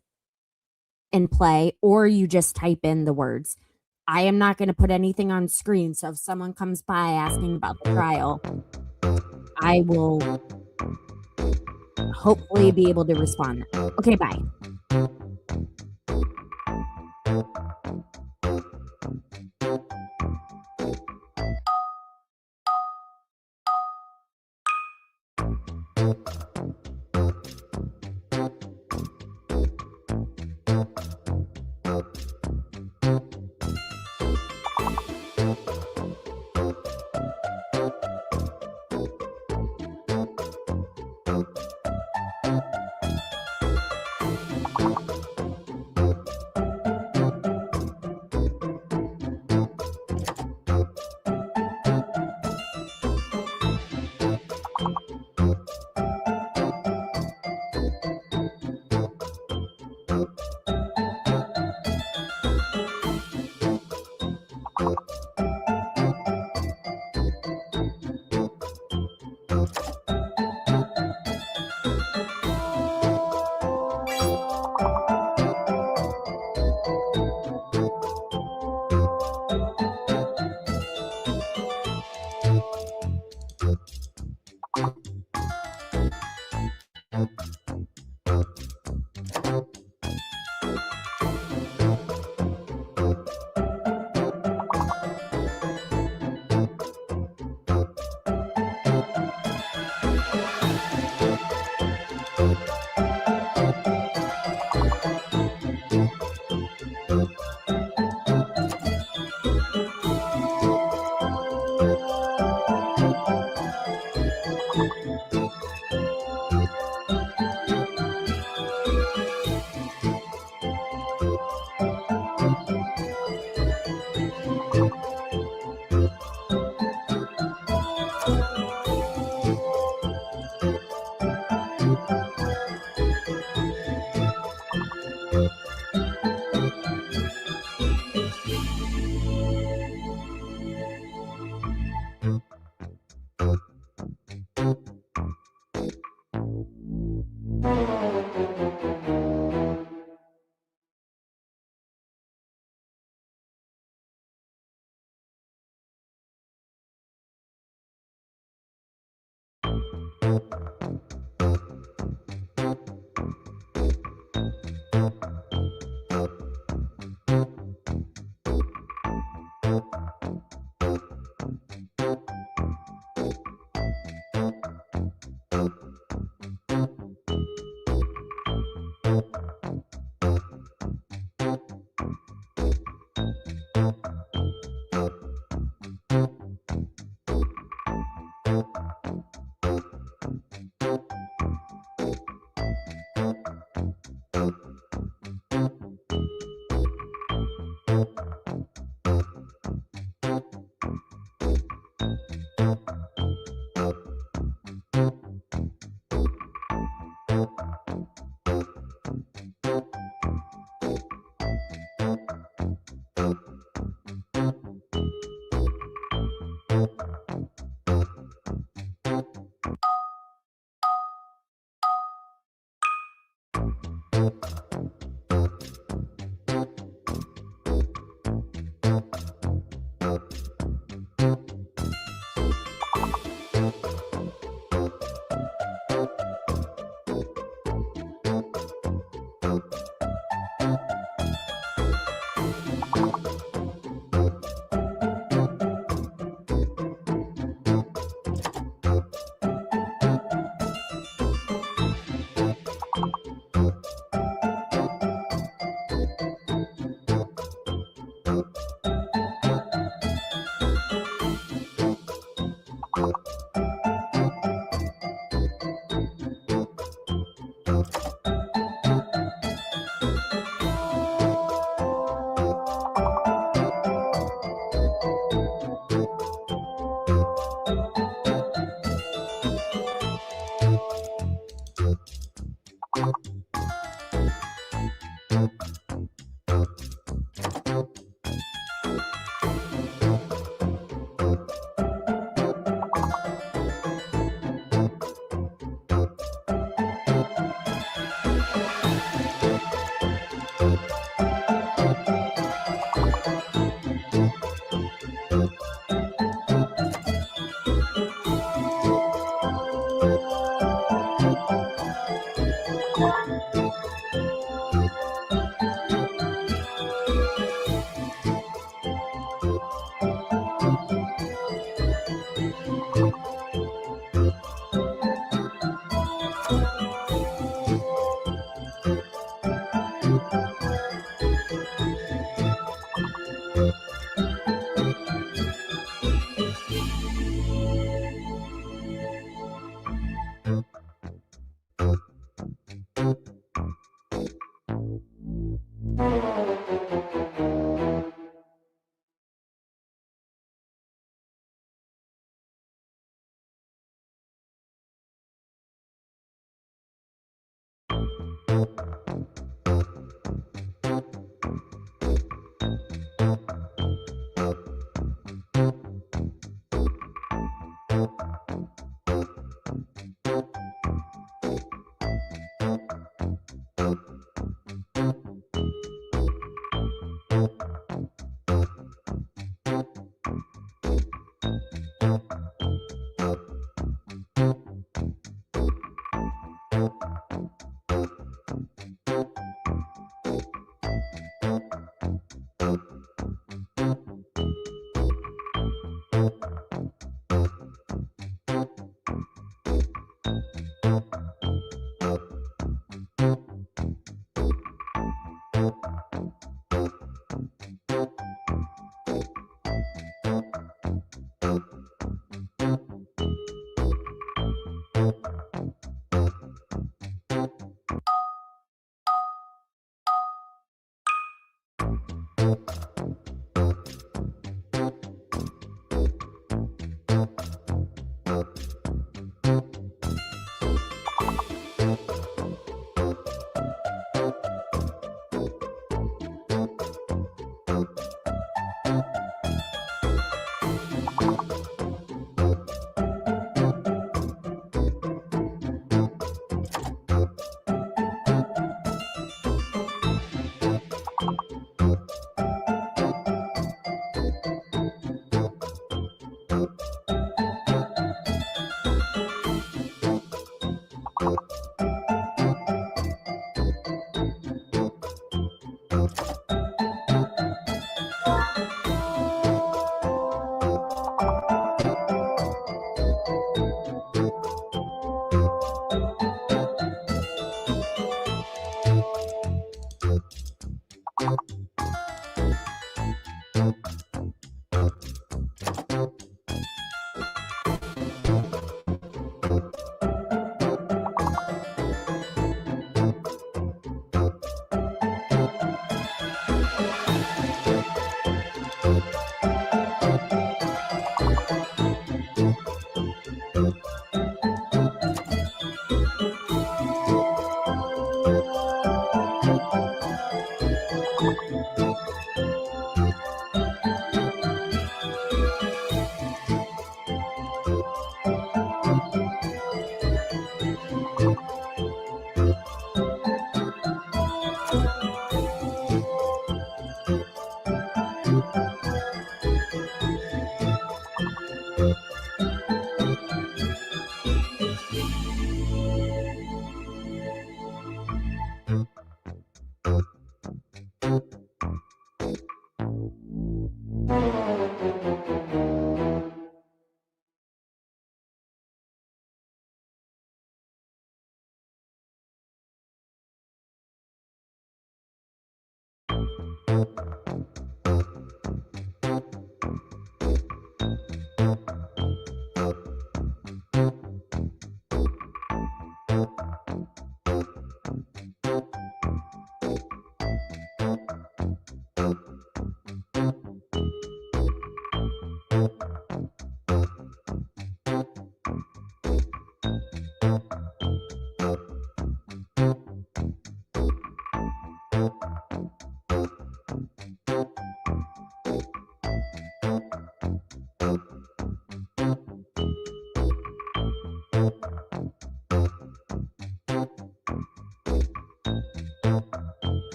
Speaker 6: and play, or you just type in the words. I am not going to put anything on screen, so if someone comes by asking about the trial, I will hopefully be able to respond. Okay, bye.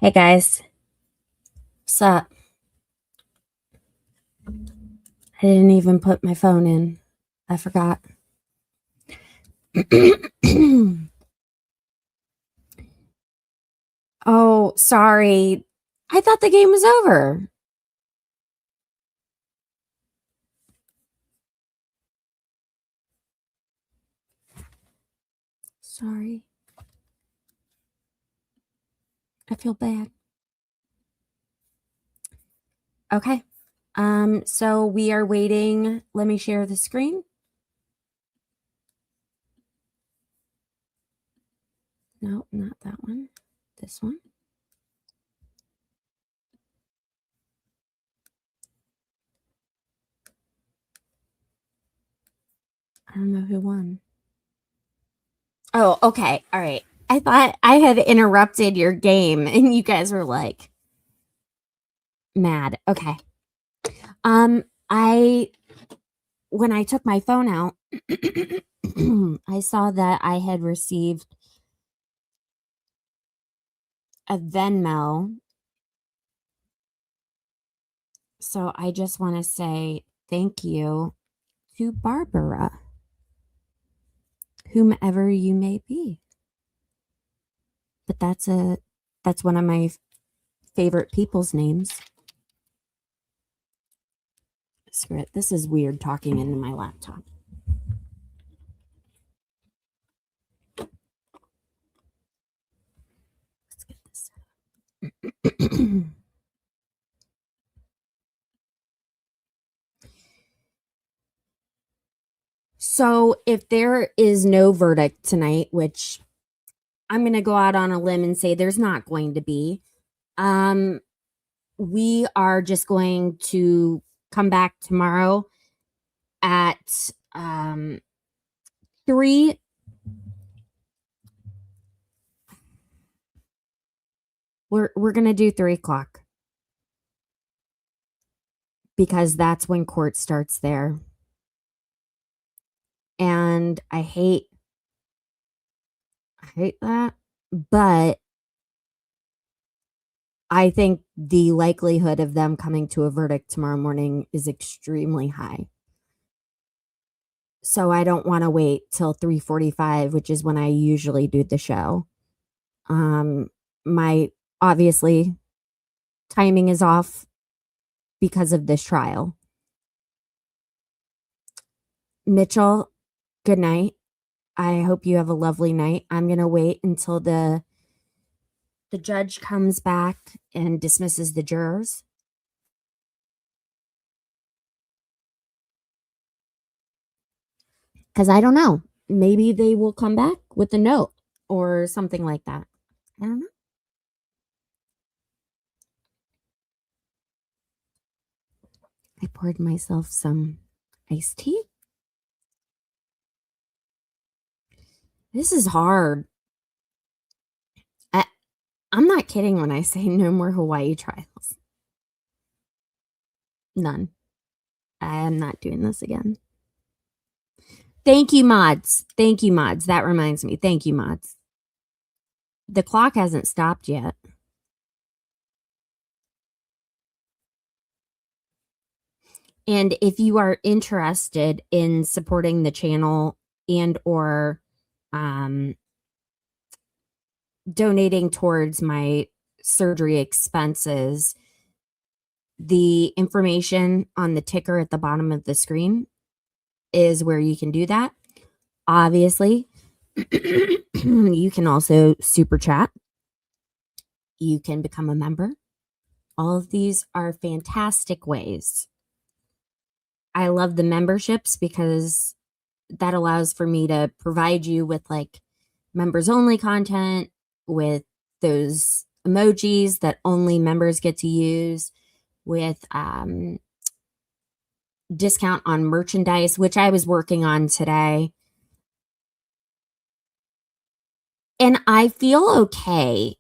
Speaker 6: Hey guys, what's up? I didn't even put my phone in. I forgot. Oh, sorry. I thought the game was over. Sorry. I feel bad. Okay. So we are waiting. Let me share the screen. No, not that one. This one. I don't know who won. Oh, okay. All right. I thought I had interrupted your game and you guys were like mad. Okay. When I took my phone out, I saw that I had received a Venmo. So I just want to say thank you to Barbara, whomever you may be. But that's one of my favorite people's names. Screw it. This is weird talking into my laptop. So if there is no verdict tonight, which I'm going to go out on a limb and say there's not going to be, we are just going to come back tomorrow at 3. We're going to do 3 o'clock because that's when court starts there. And I hate that, but I think the likelihood of them coming to a verdict tomorrow morning is extremely high. So I don't want to wait till 3:45, which is when I usually do the show. My obviously timing is off because of this trial. Mitchell, good night. I hope you have a lovely night. I'm going to wait until the judge comes back and dismisses the jurors. Because I don't know. Maybe they will come back with a note or something like that. I don't know. I poured myself some iced tea. This is hard. I'm not kidding when I say no more Hawaii trials. None. I am not doing this again. Thank you, mods. Thank you, mods. That reminds me. Thank you, mods. The clock hasn't stopped yet. And if you are interested in supporting the channel and or donating towards my surgery expenses, the information on the ticker at the bottom of the screen is where you can do that. Obviously, you can also super chat. You can become a member. All of these are fantastic ways. I love the memberships because that allows for me to provide you with like members only content, with those emojis that only members get to use, with discount on merchandise, which I was working on today. And I feel okay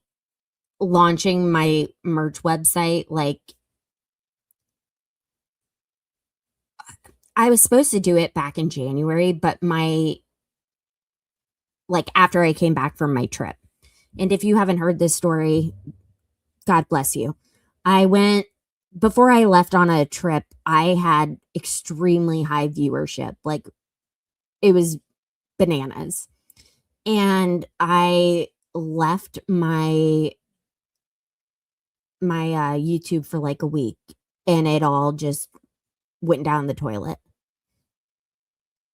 Speaker 6: launching my merch website. Like, I was supposed to do it back in January, but after I came back from my trip. And if you haven't heard this story, God bless you. Before I left on a trip, I had extremely high viewership. Like, it was bananas. And I left my YouTube for like a week, and it all just went down the toilet.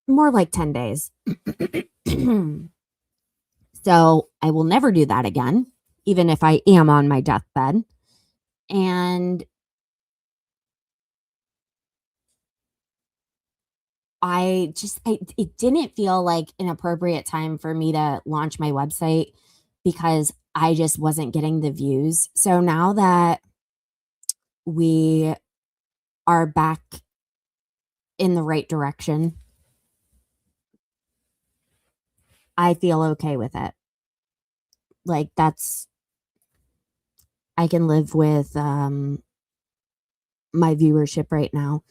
Speaker 6: More like 10 days. So I will never do that again, even if I am on my deathbed. And it didn't feel like an appropriate time for me to launch my website because I just wasn't getting the views. So now that we are back in the right direction, I feel okay with it. Like, I can live with my viewership right now.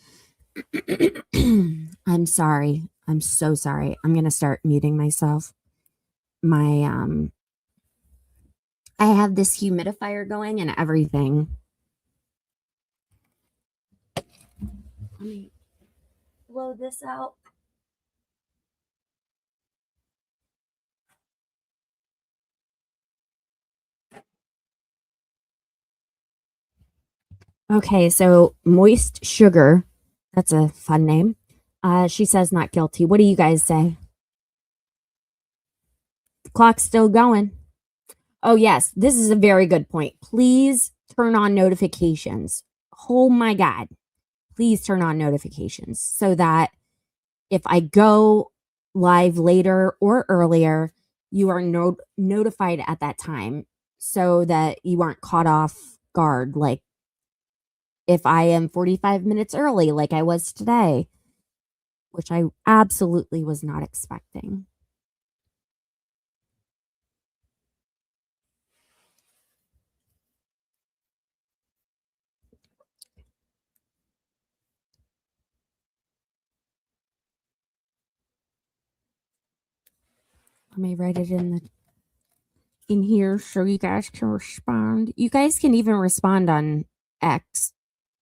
Speaker 6: I'm sorry. I'm so sorry. I'm going to start muting myself. I have this humidifier going and everything. Let me blow this out. Okay, so Moist Sugar, that's a fun name. She says not guilty. What do you guys say? The clock's still going. Oh, yes, this is a very good point. Please turn on notifications. Oh, my God. Please turn on notifications so that if I go live later or earlier, you are notified at that time so that you aren't caught off guard. Like if I am 45 minutes early, like I was today, which I absolutely was not expecting. Let me write it in here so you guys can respond. You guys can even respond on X.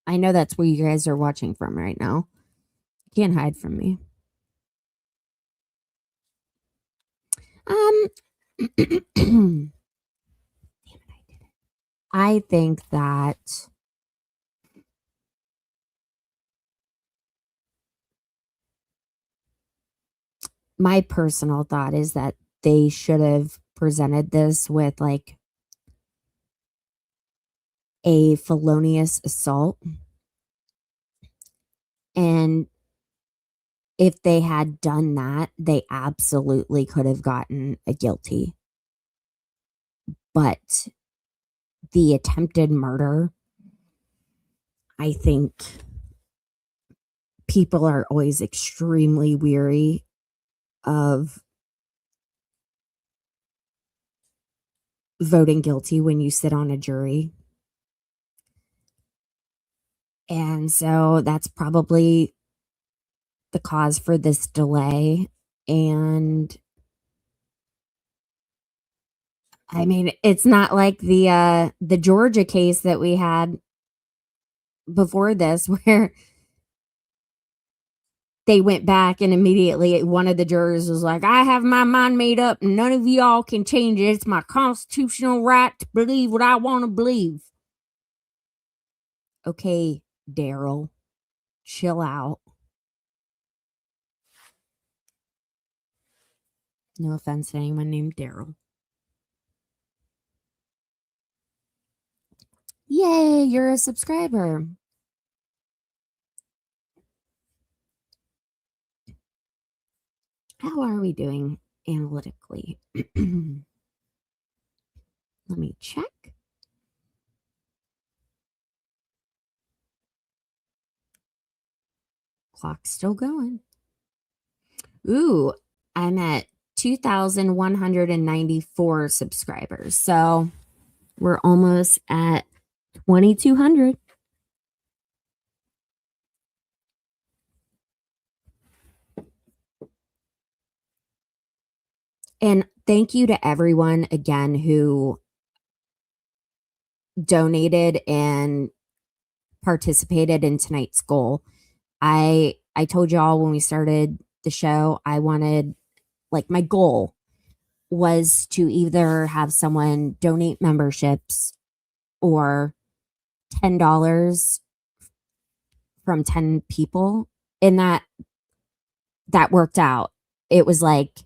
Speaker 6: I know that's where you guys are watching from right now. You can't hide from me. I think that my personal thought is that they should have presented this with like a felonious assault. And if they had done that, they absolutely could have gotten a guilty. But the attempted murder, I think people are always extremely weary of voting guilty when you sit on a jury. And so that's probably the cause for this delay. And I mean, it's not like the Georgia case that we had before this where they went back and immediately one of the jurors was like, I have my mind made up and none of y'all can change it. It's my constitutional right to believe what I want to believe. Okay, Daryl, chill out. No offense to anyone named Daryl. Yay, you're a subscriber. How are we doing analytically? Let me check. Clock's still going. Ooh, I'm at 2,194 subscribers. So we're almost at 2,200. And thank you to everyone again who donated and participated in tonight's goal. I told y'all when we started the show, I wanted, like, my goal was to either have someone donate memberships or $10 from 10 people. And that worked out. It was like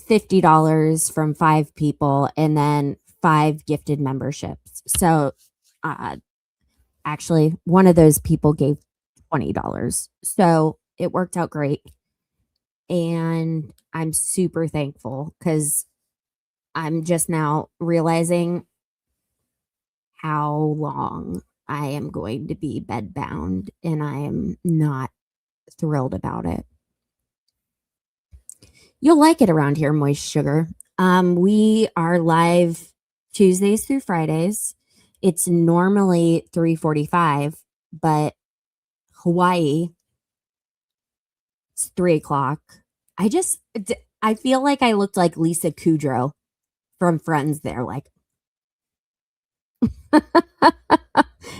Speaker 6: $50 from 5 people and then 5 gifted memberships. So actually one of those people gave $20. So it worked out great. And I'm super thankful because I'm just now realizing how long I am going to be bedbound, and I am not thrilled about it. You'll like it around here, Moist Sugar. We are live Tuesdays through Fridays. It's normally 3:45, but Hawaii, it's 3:00. I feel like I looked like Lisa Kudrow from Friends there, like.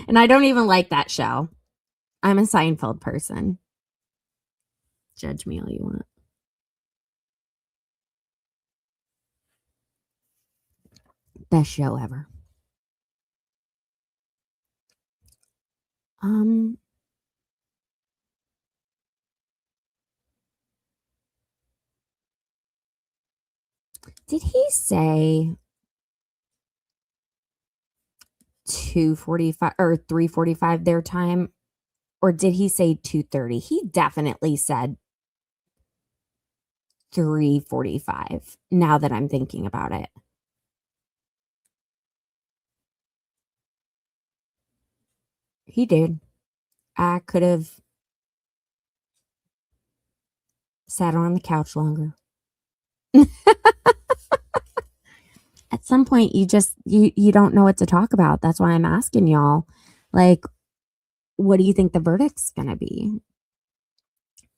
Speaker 6: And I don't even like that show. I'm a Seinfeld person. Judge me all you want. Best show ever. Did he say 2:45 or 3:45 their time? Or did he say 2:30? He definitely said 3:45 now that I'm thinking about it. He did. I could have sat on the couch longer. At some point, you don't know what to talk about. That's why I'm asking y'all, like, what do you think the verdict's gonna be?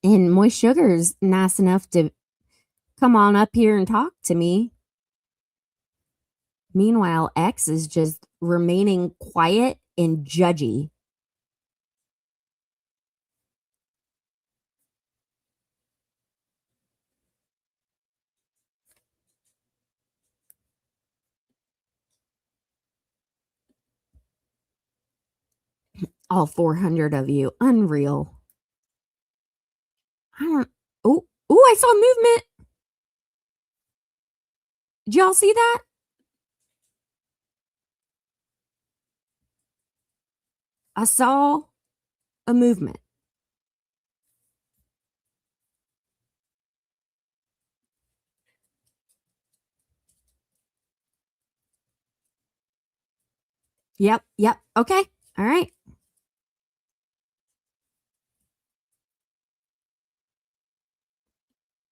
Speaker 6: And Moist Sugar's nice enough to come on up here and talk to me. Meanwhile, X is just remaining quiet and judgy. All 400 of you. Unreal. Oh, I saw movement. Did y'all see that? I saw a movement. Yep. Okay. All right.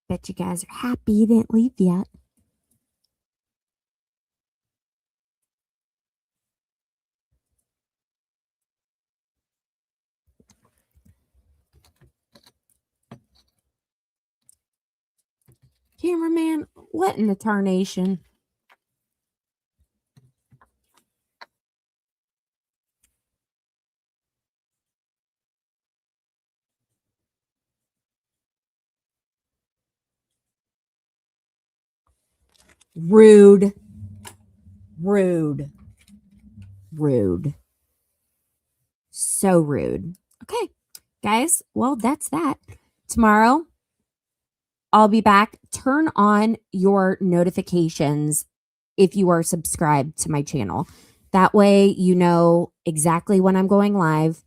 Speaker 6: Bet you guys are happy you didn't leave yet. Cameraman, what in the tarnation? Rude. So rude. Okay, guys. Well, that's that. Tomorrow, I'll be back. Turn on your notifications if you are subscribed to my channel. That way, you know exactly when I'm going live.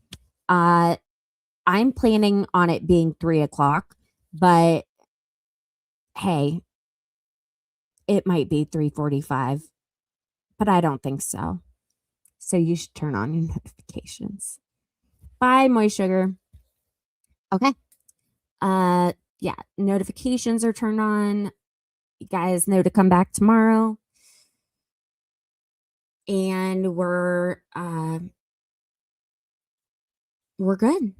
Speaker 6: I'm planning on it being 3:00, but hey, it might be 3:45, but I don't think so. So you should turn on your notifications. Bye, Moist Sugar. Okay. Yeah, notifications are turned on. You guys know to come back tomorrow. And we're good.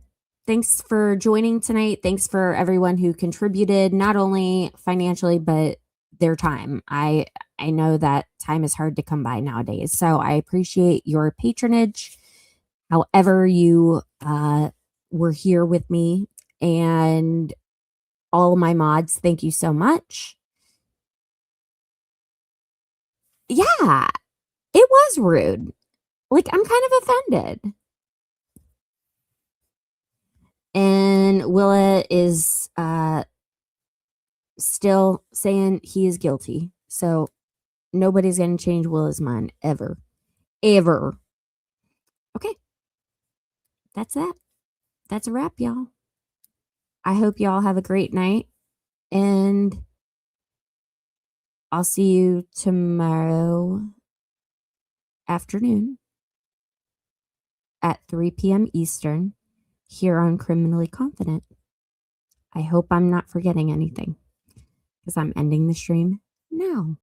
Speaker 6: Thanks for joining tonight. Thanks for everyone who contributed, not only financially, but their time. I know that time is hard to come by nowadays. So I appreciate your patronage. However you were here with me, and all of my mods, thank you so much. Yeah, it was rude. Like, I'm kind of offended. And Willa is still saying he is guilty. So nobody's going to change Willa's mind ever. Ever. Okay. That's that. That's a wrap, y'all. I hope y'all have a great night. And I'll see you tomorrow afternoon at 3 p.m. Eastern here on Criminally Confident. I hope I'm not forgetting anything because I'm ending the stream now.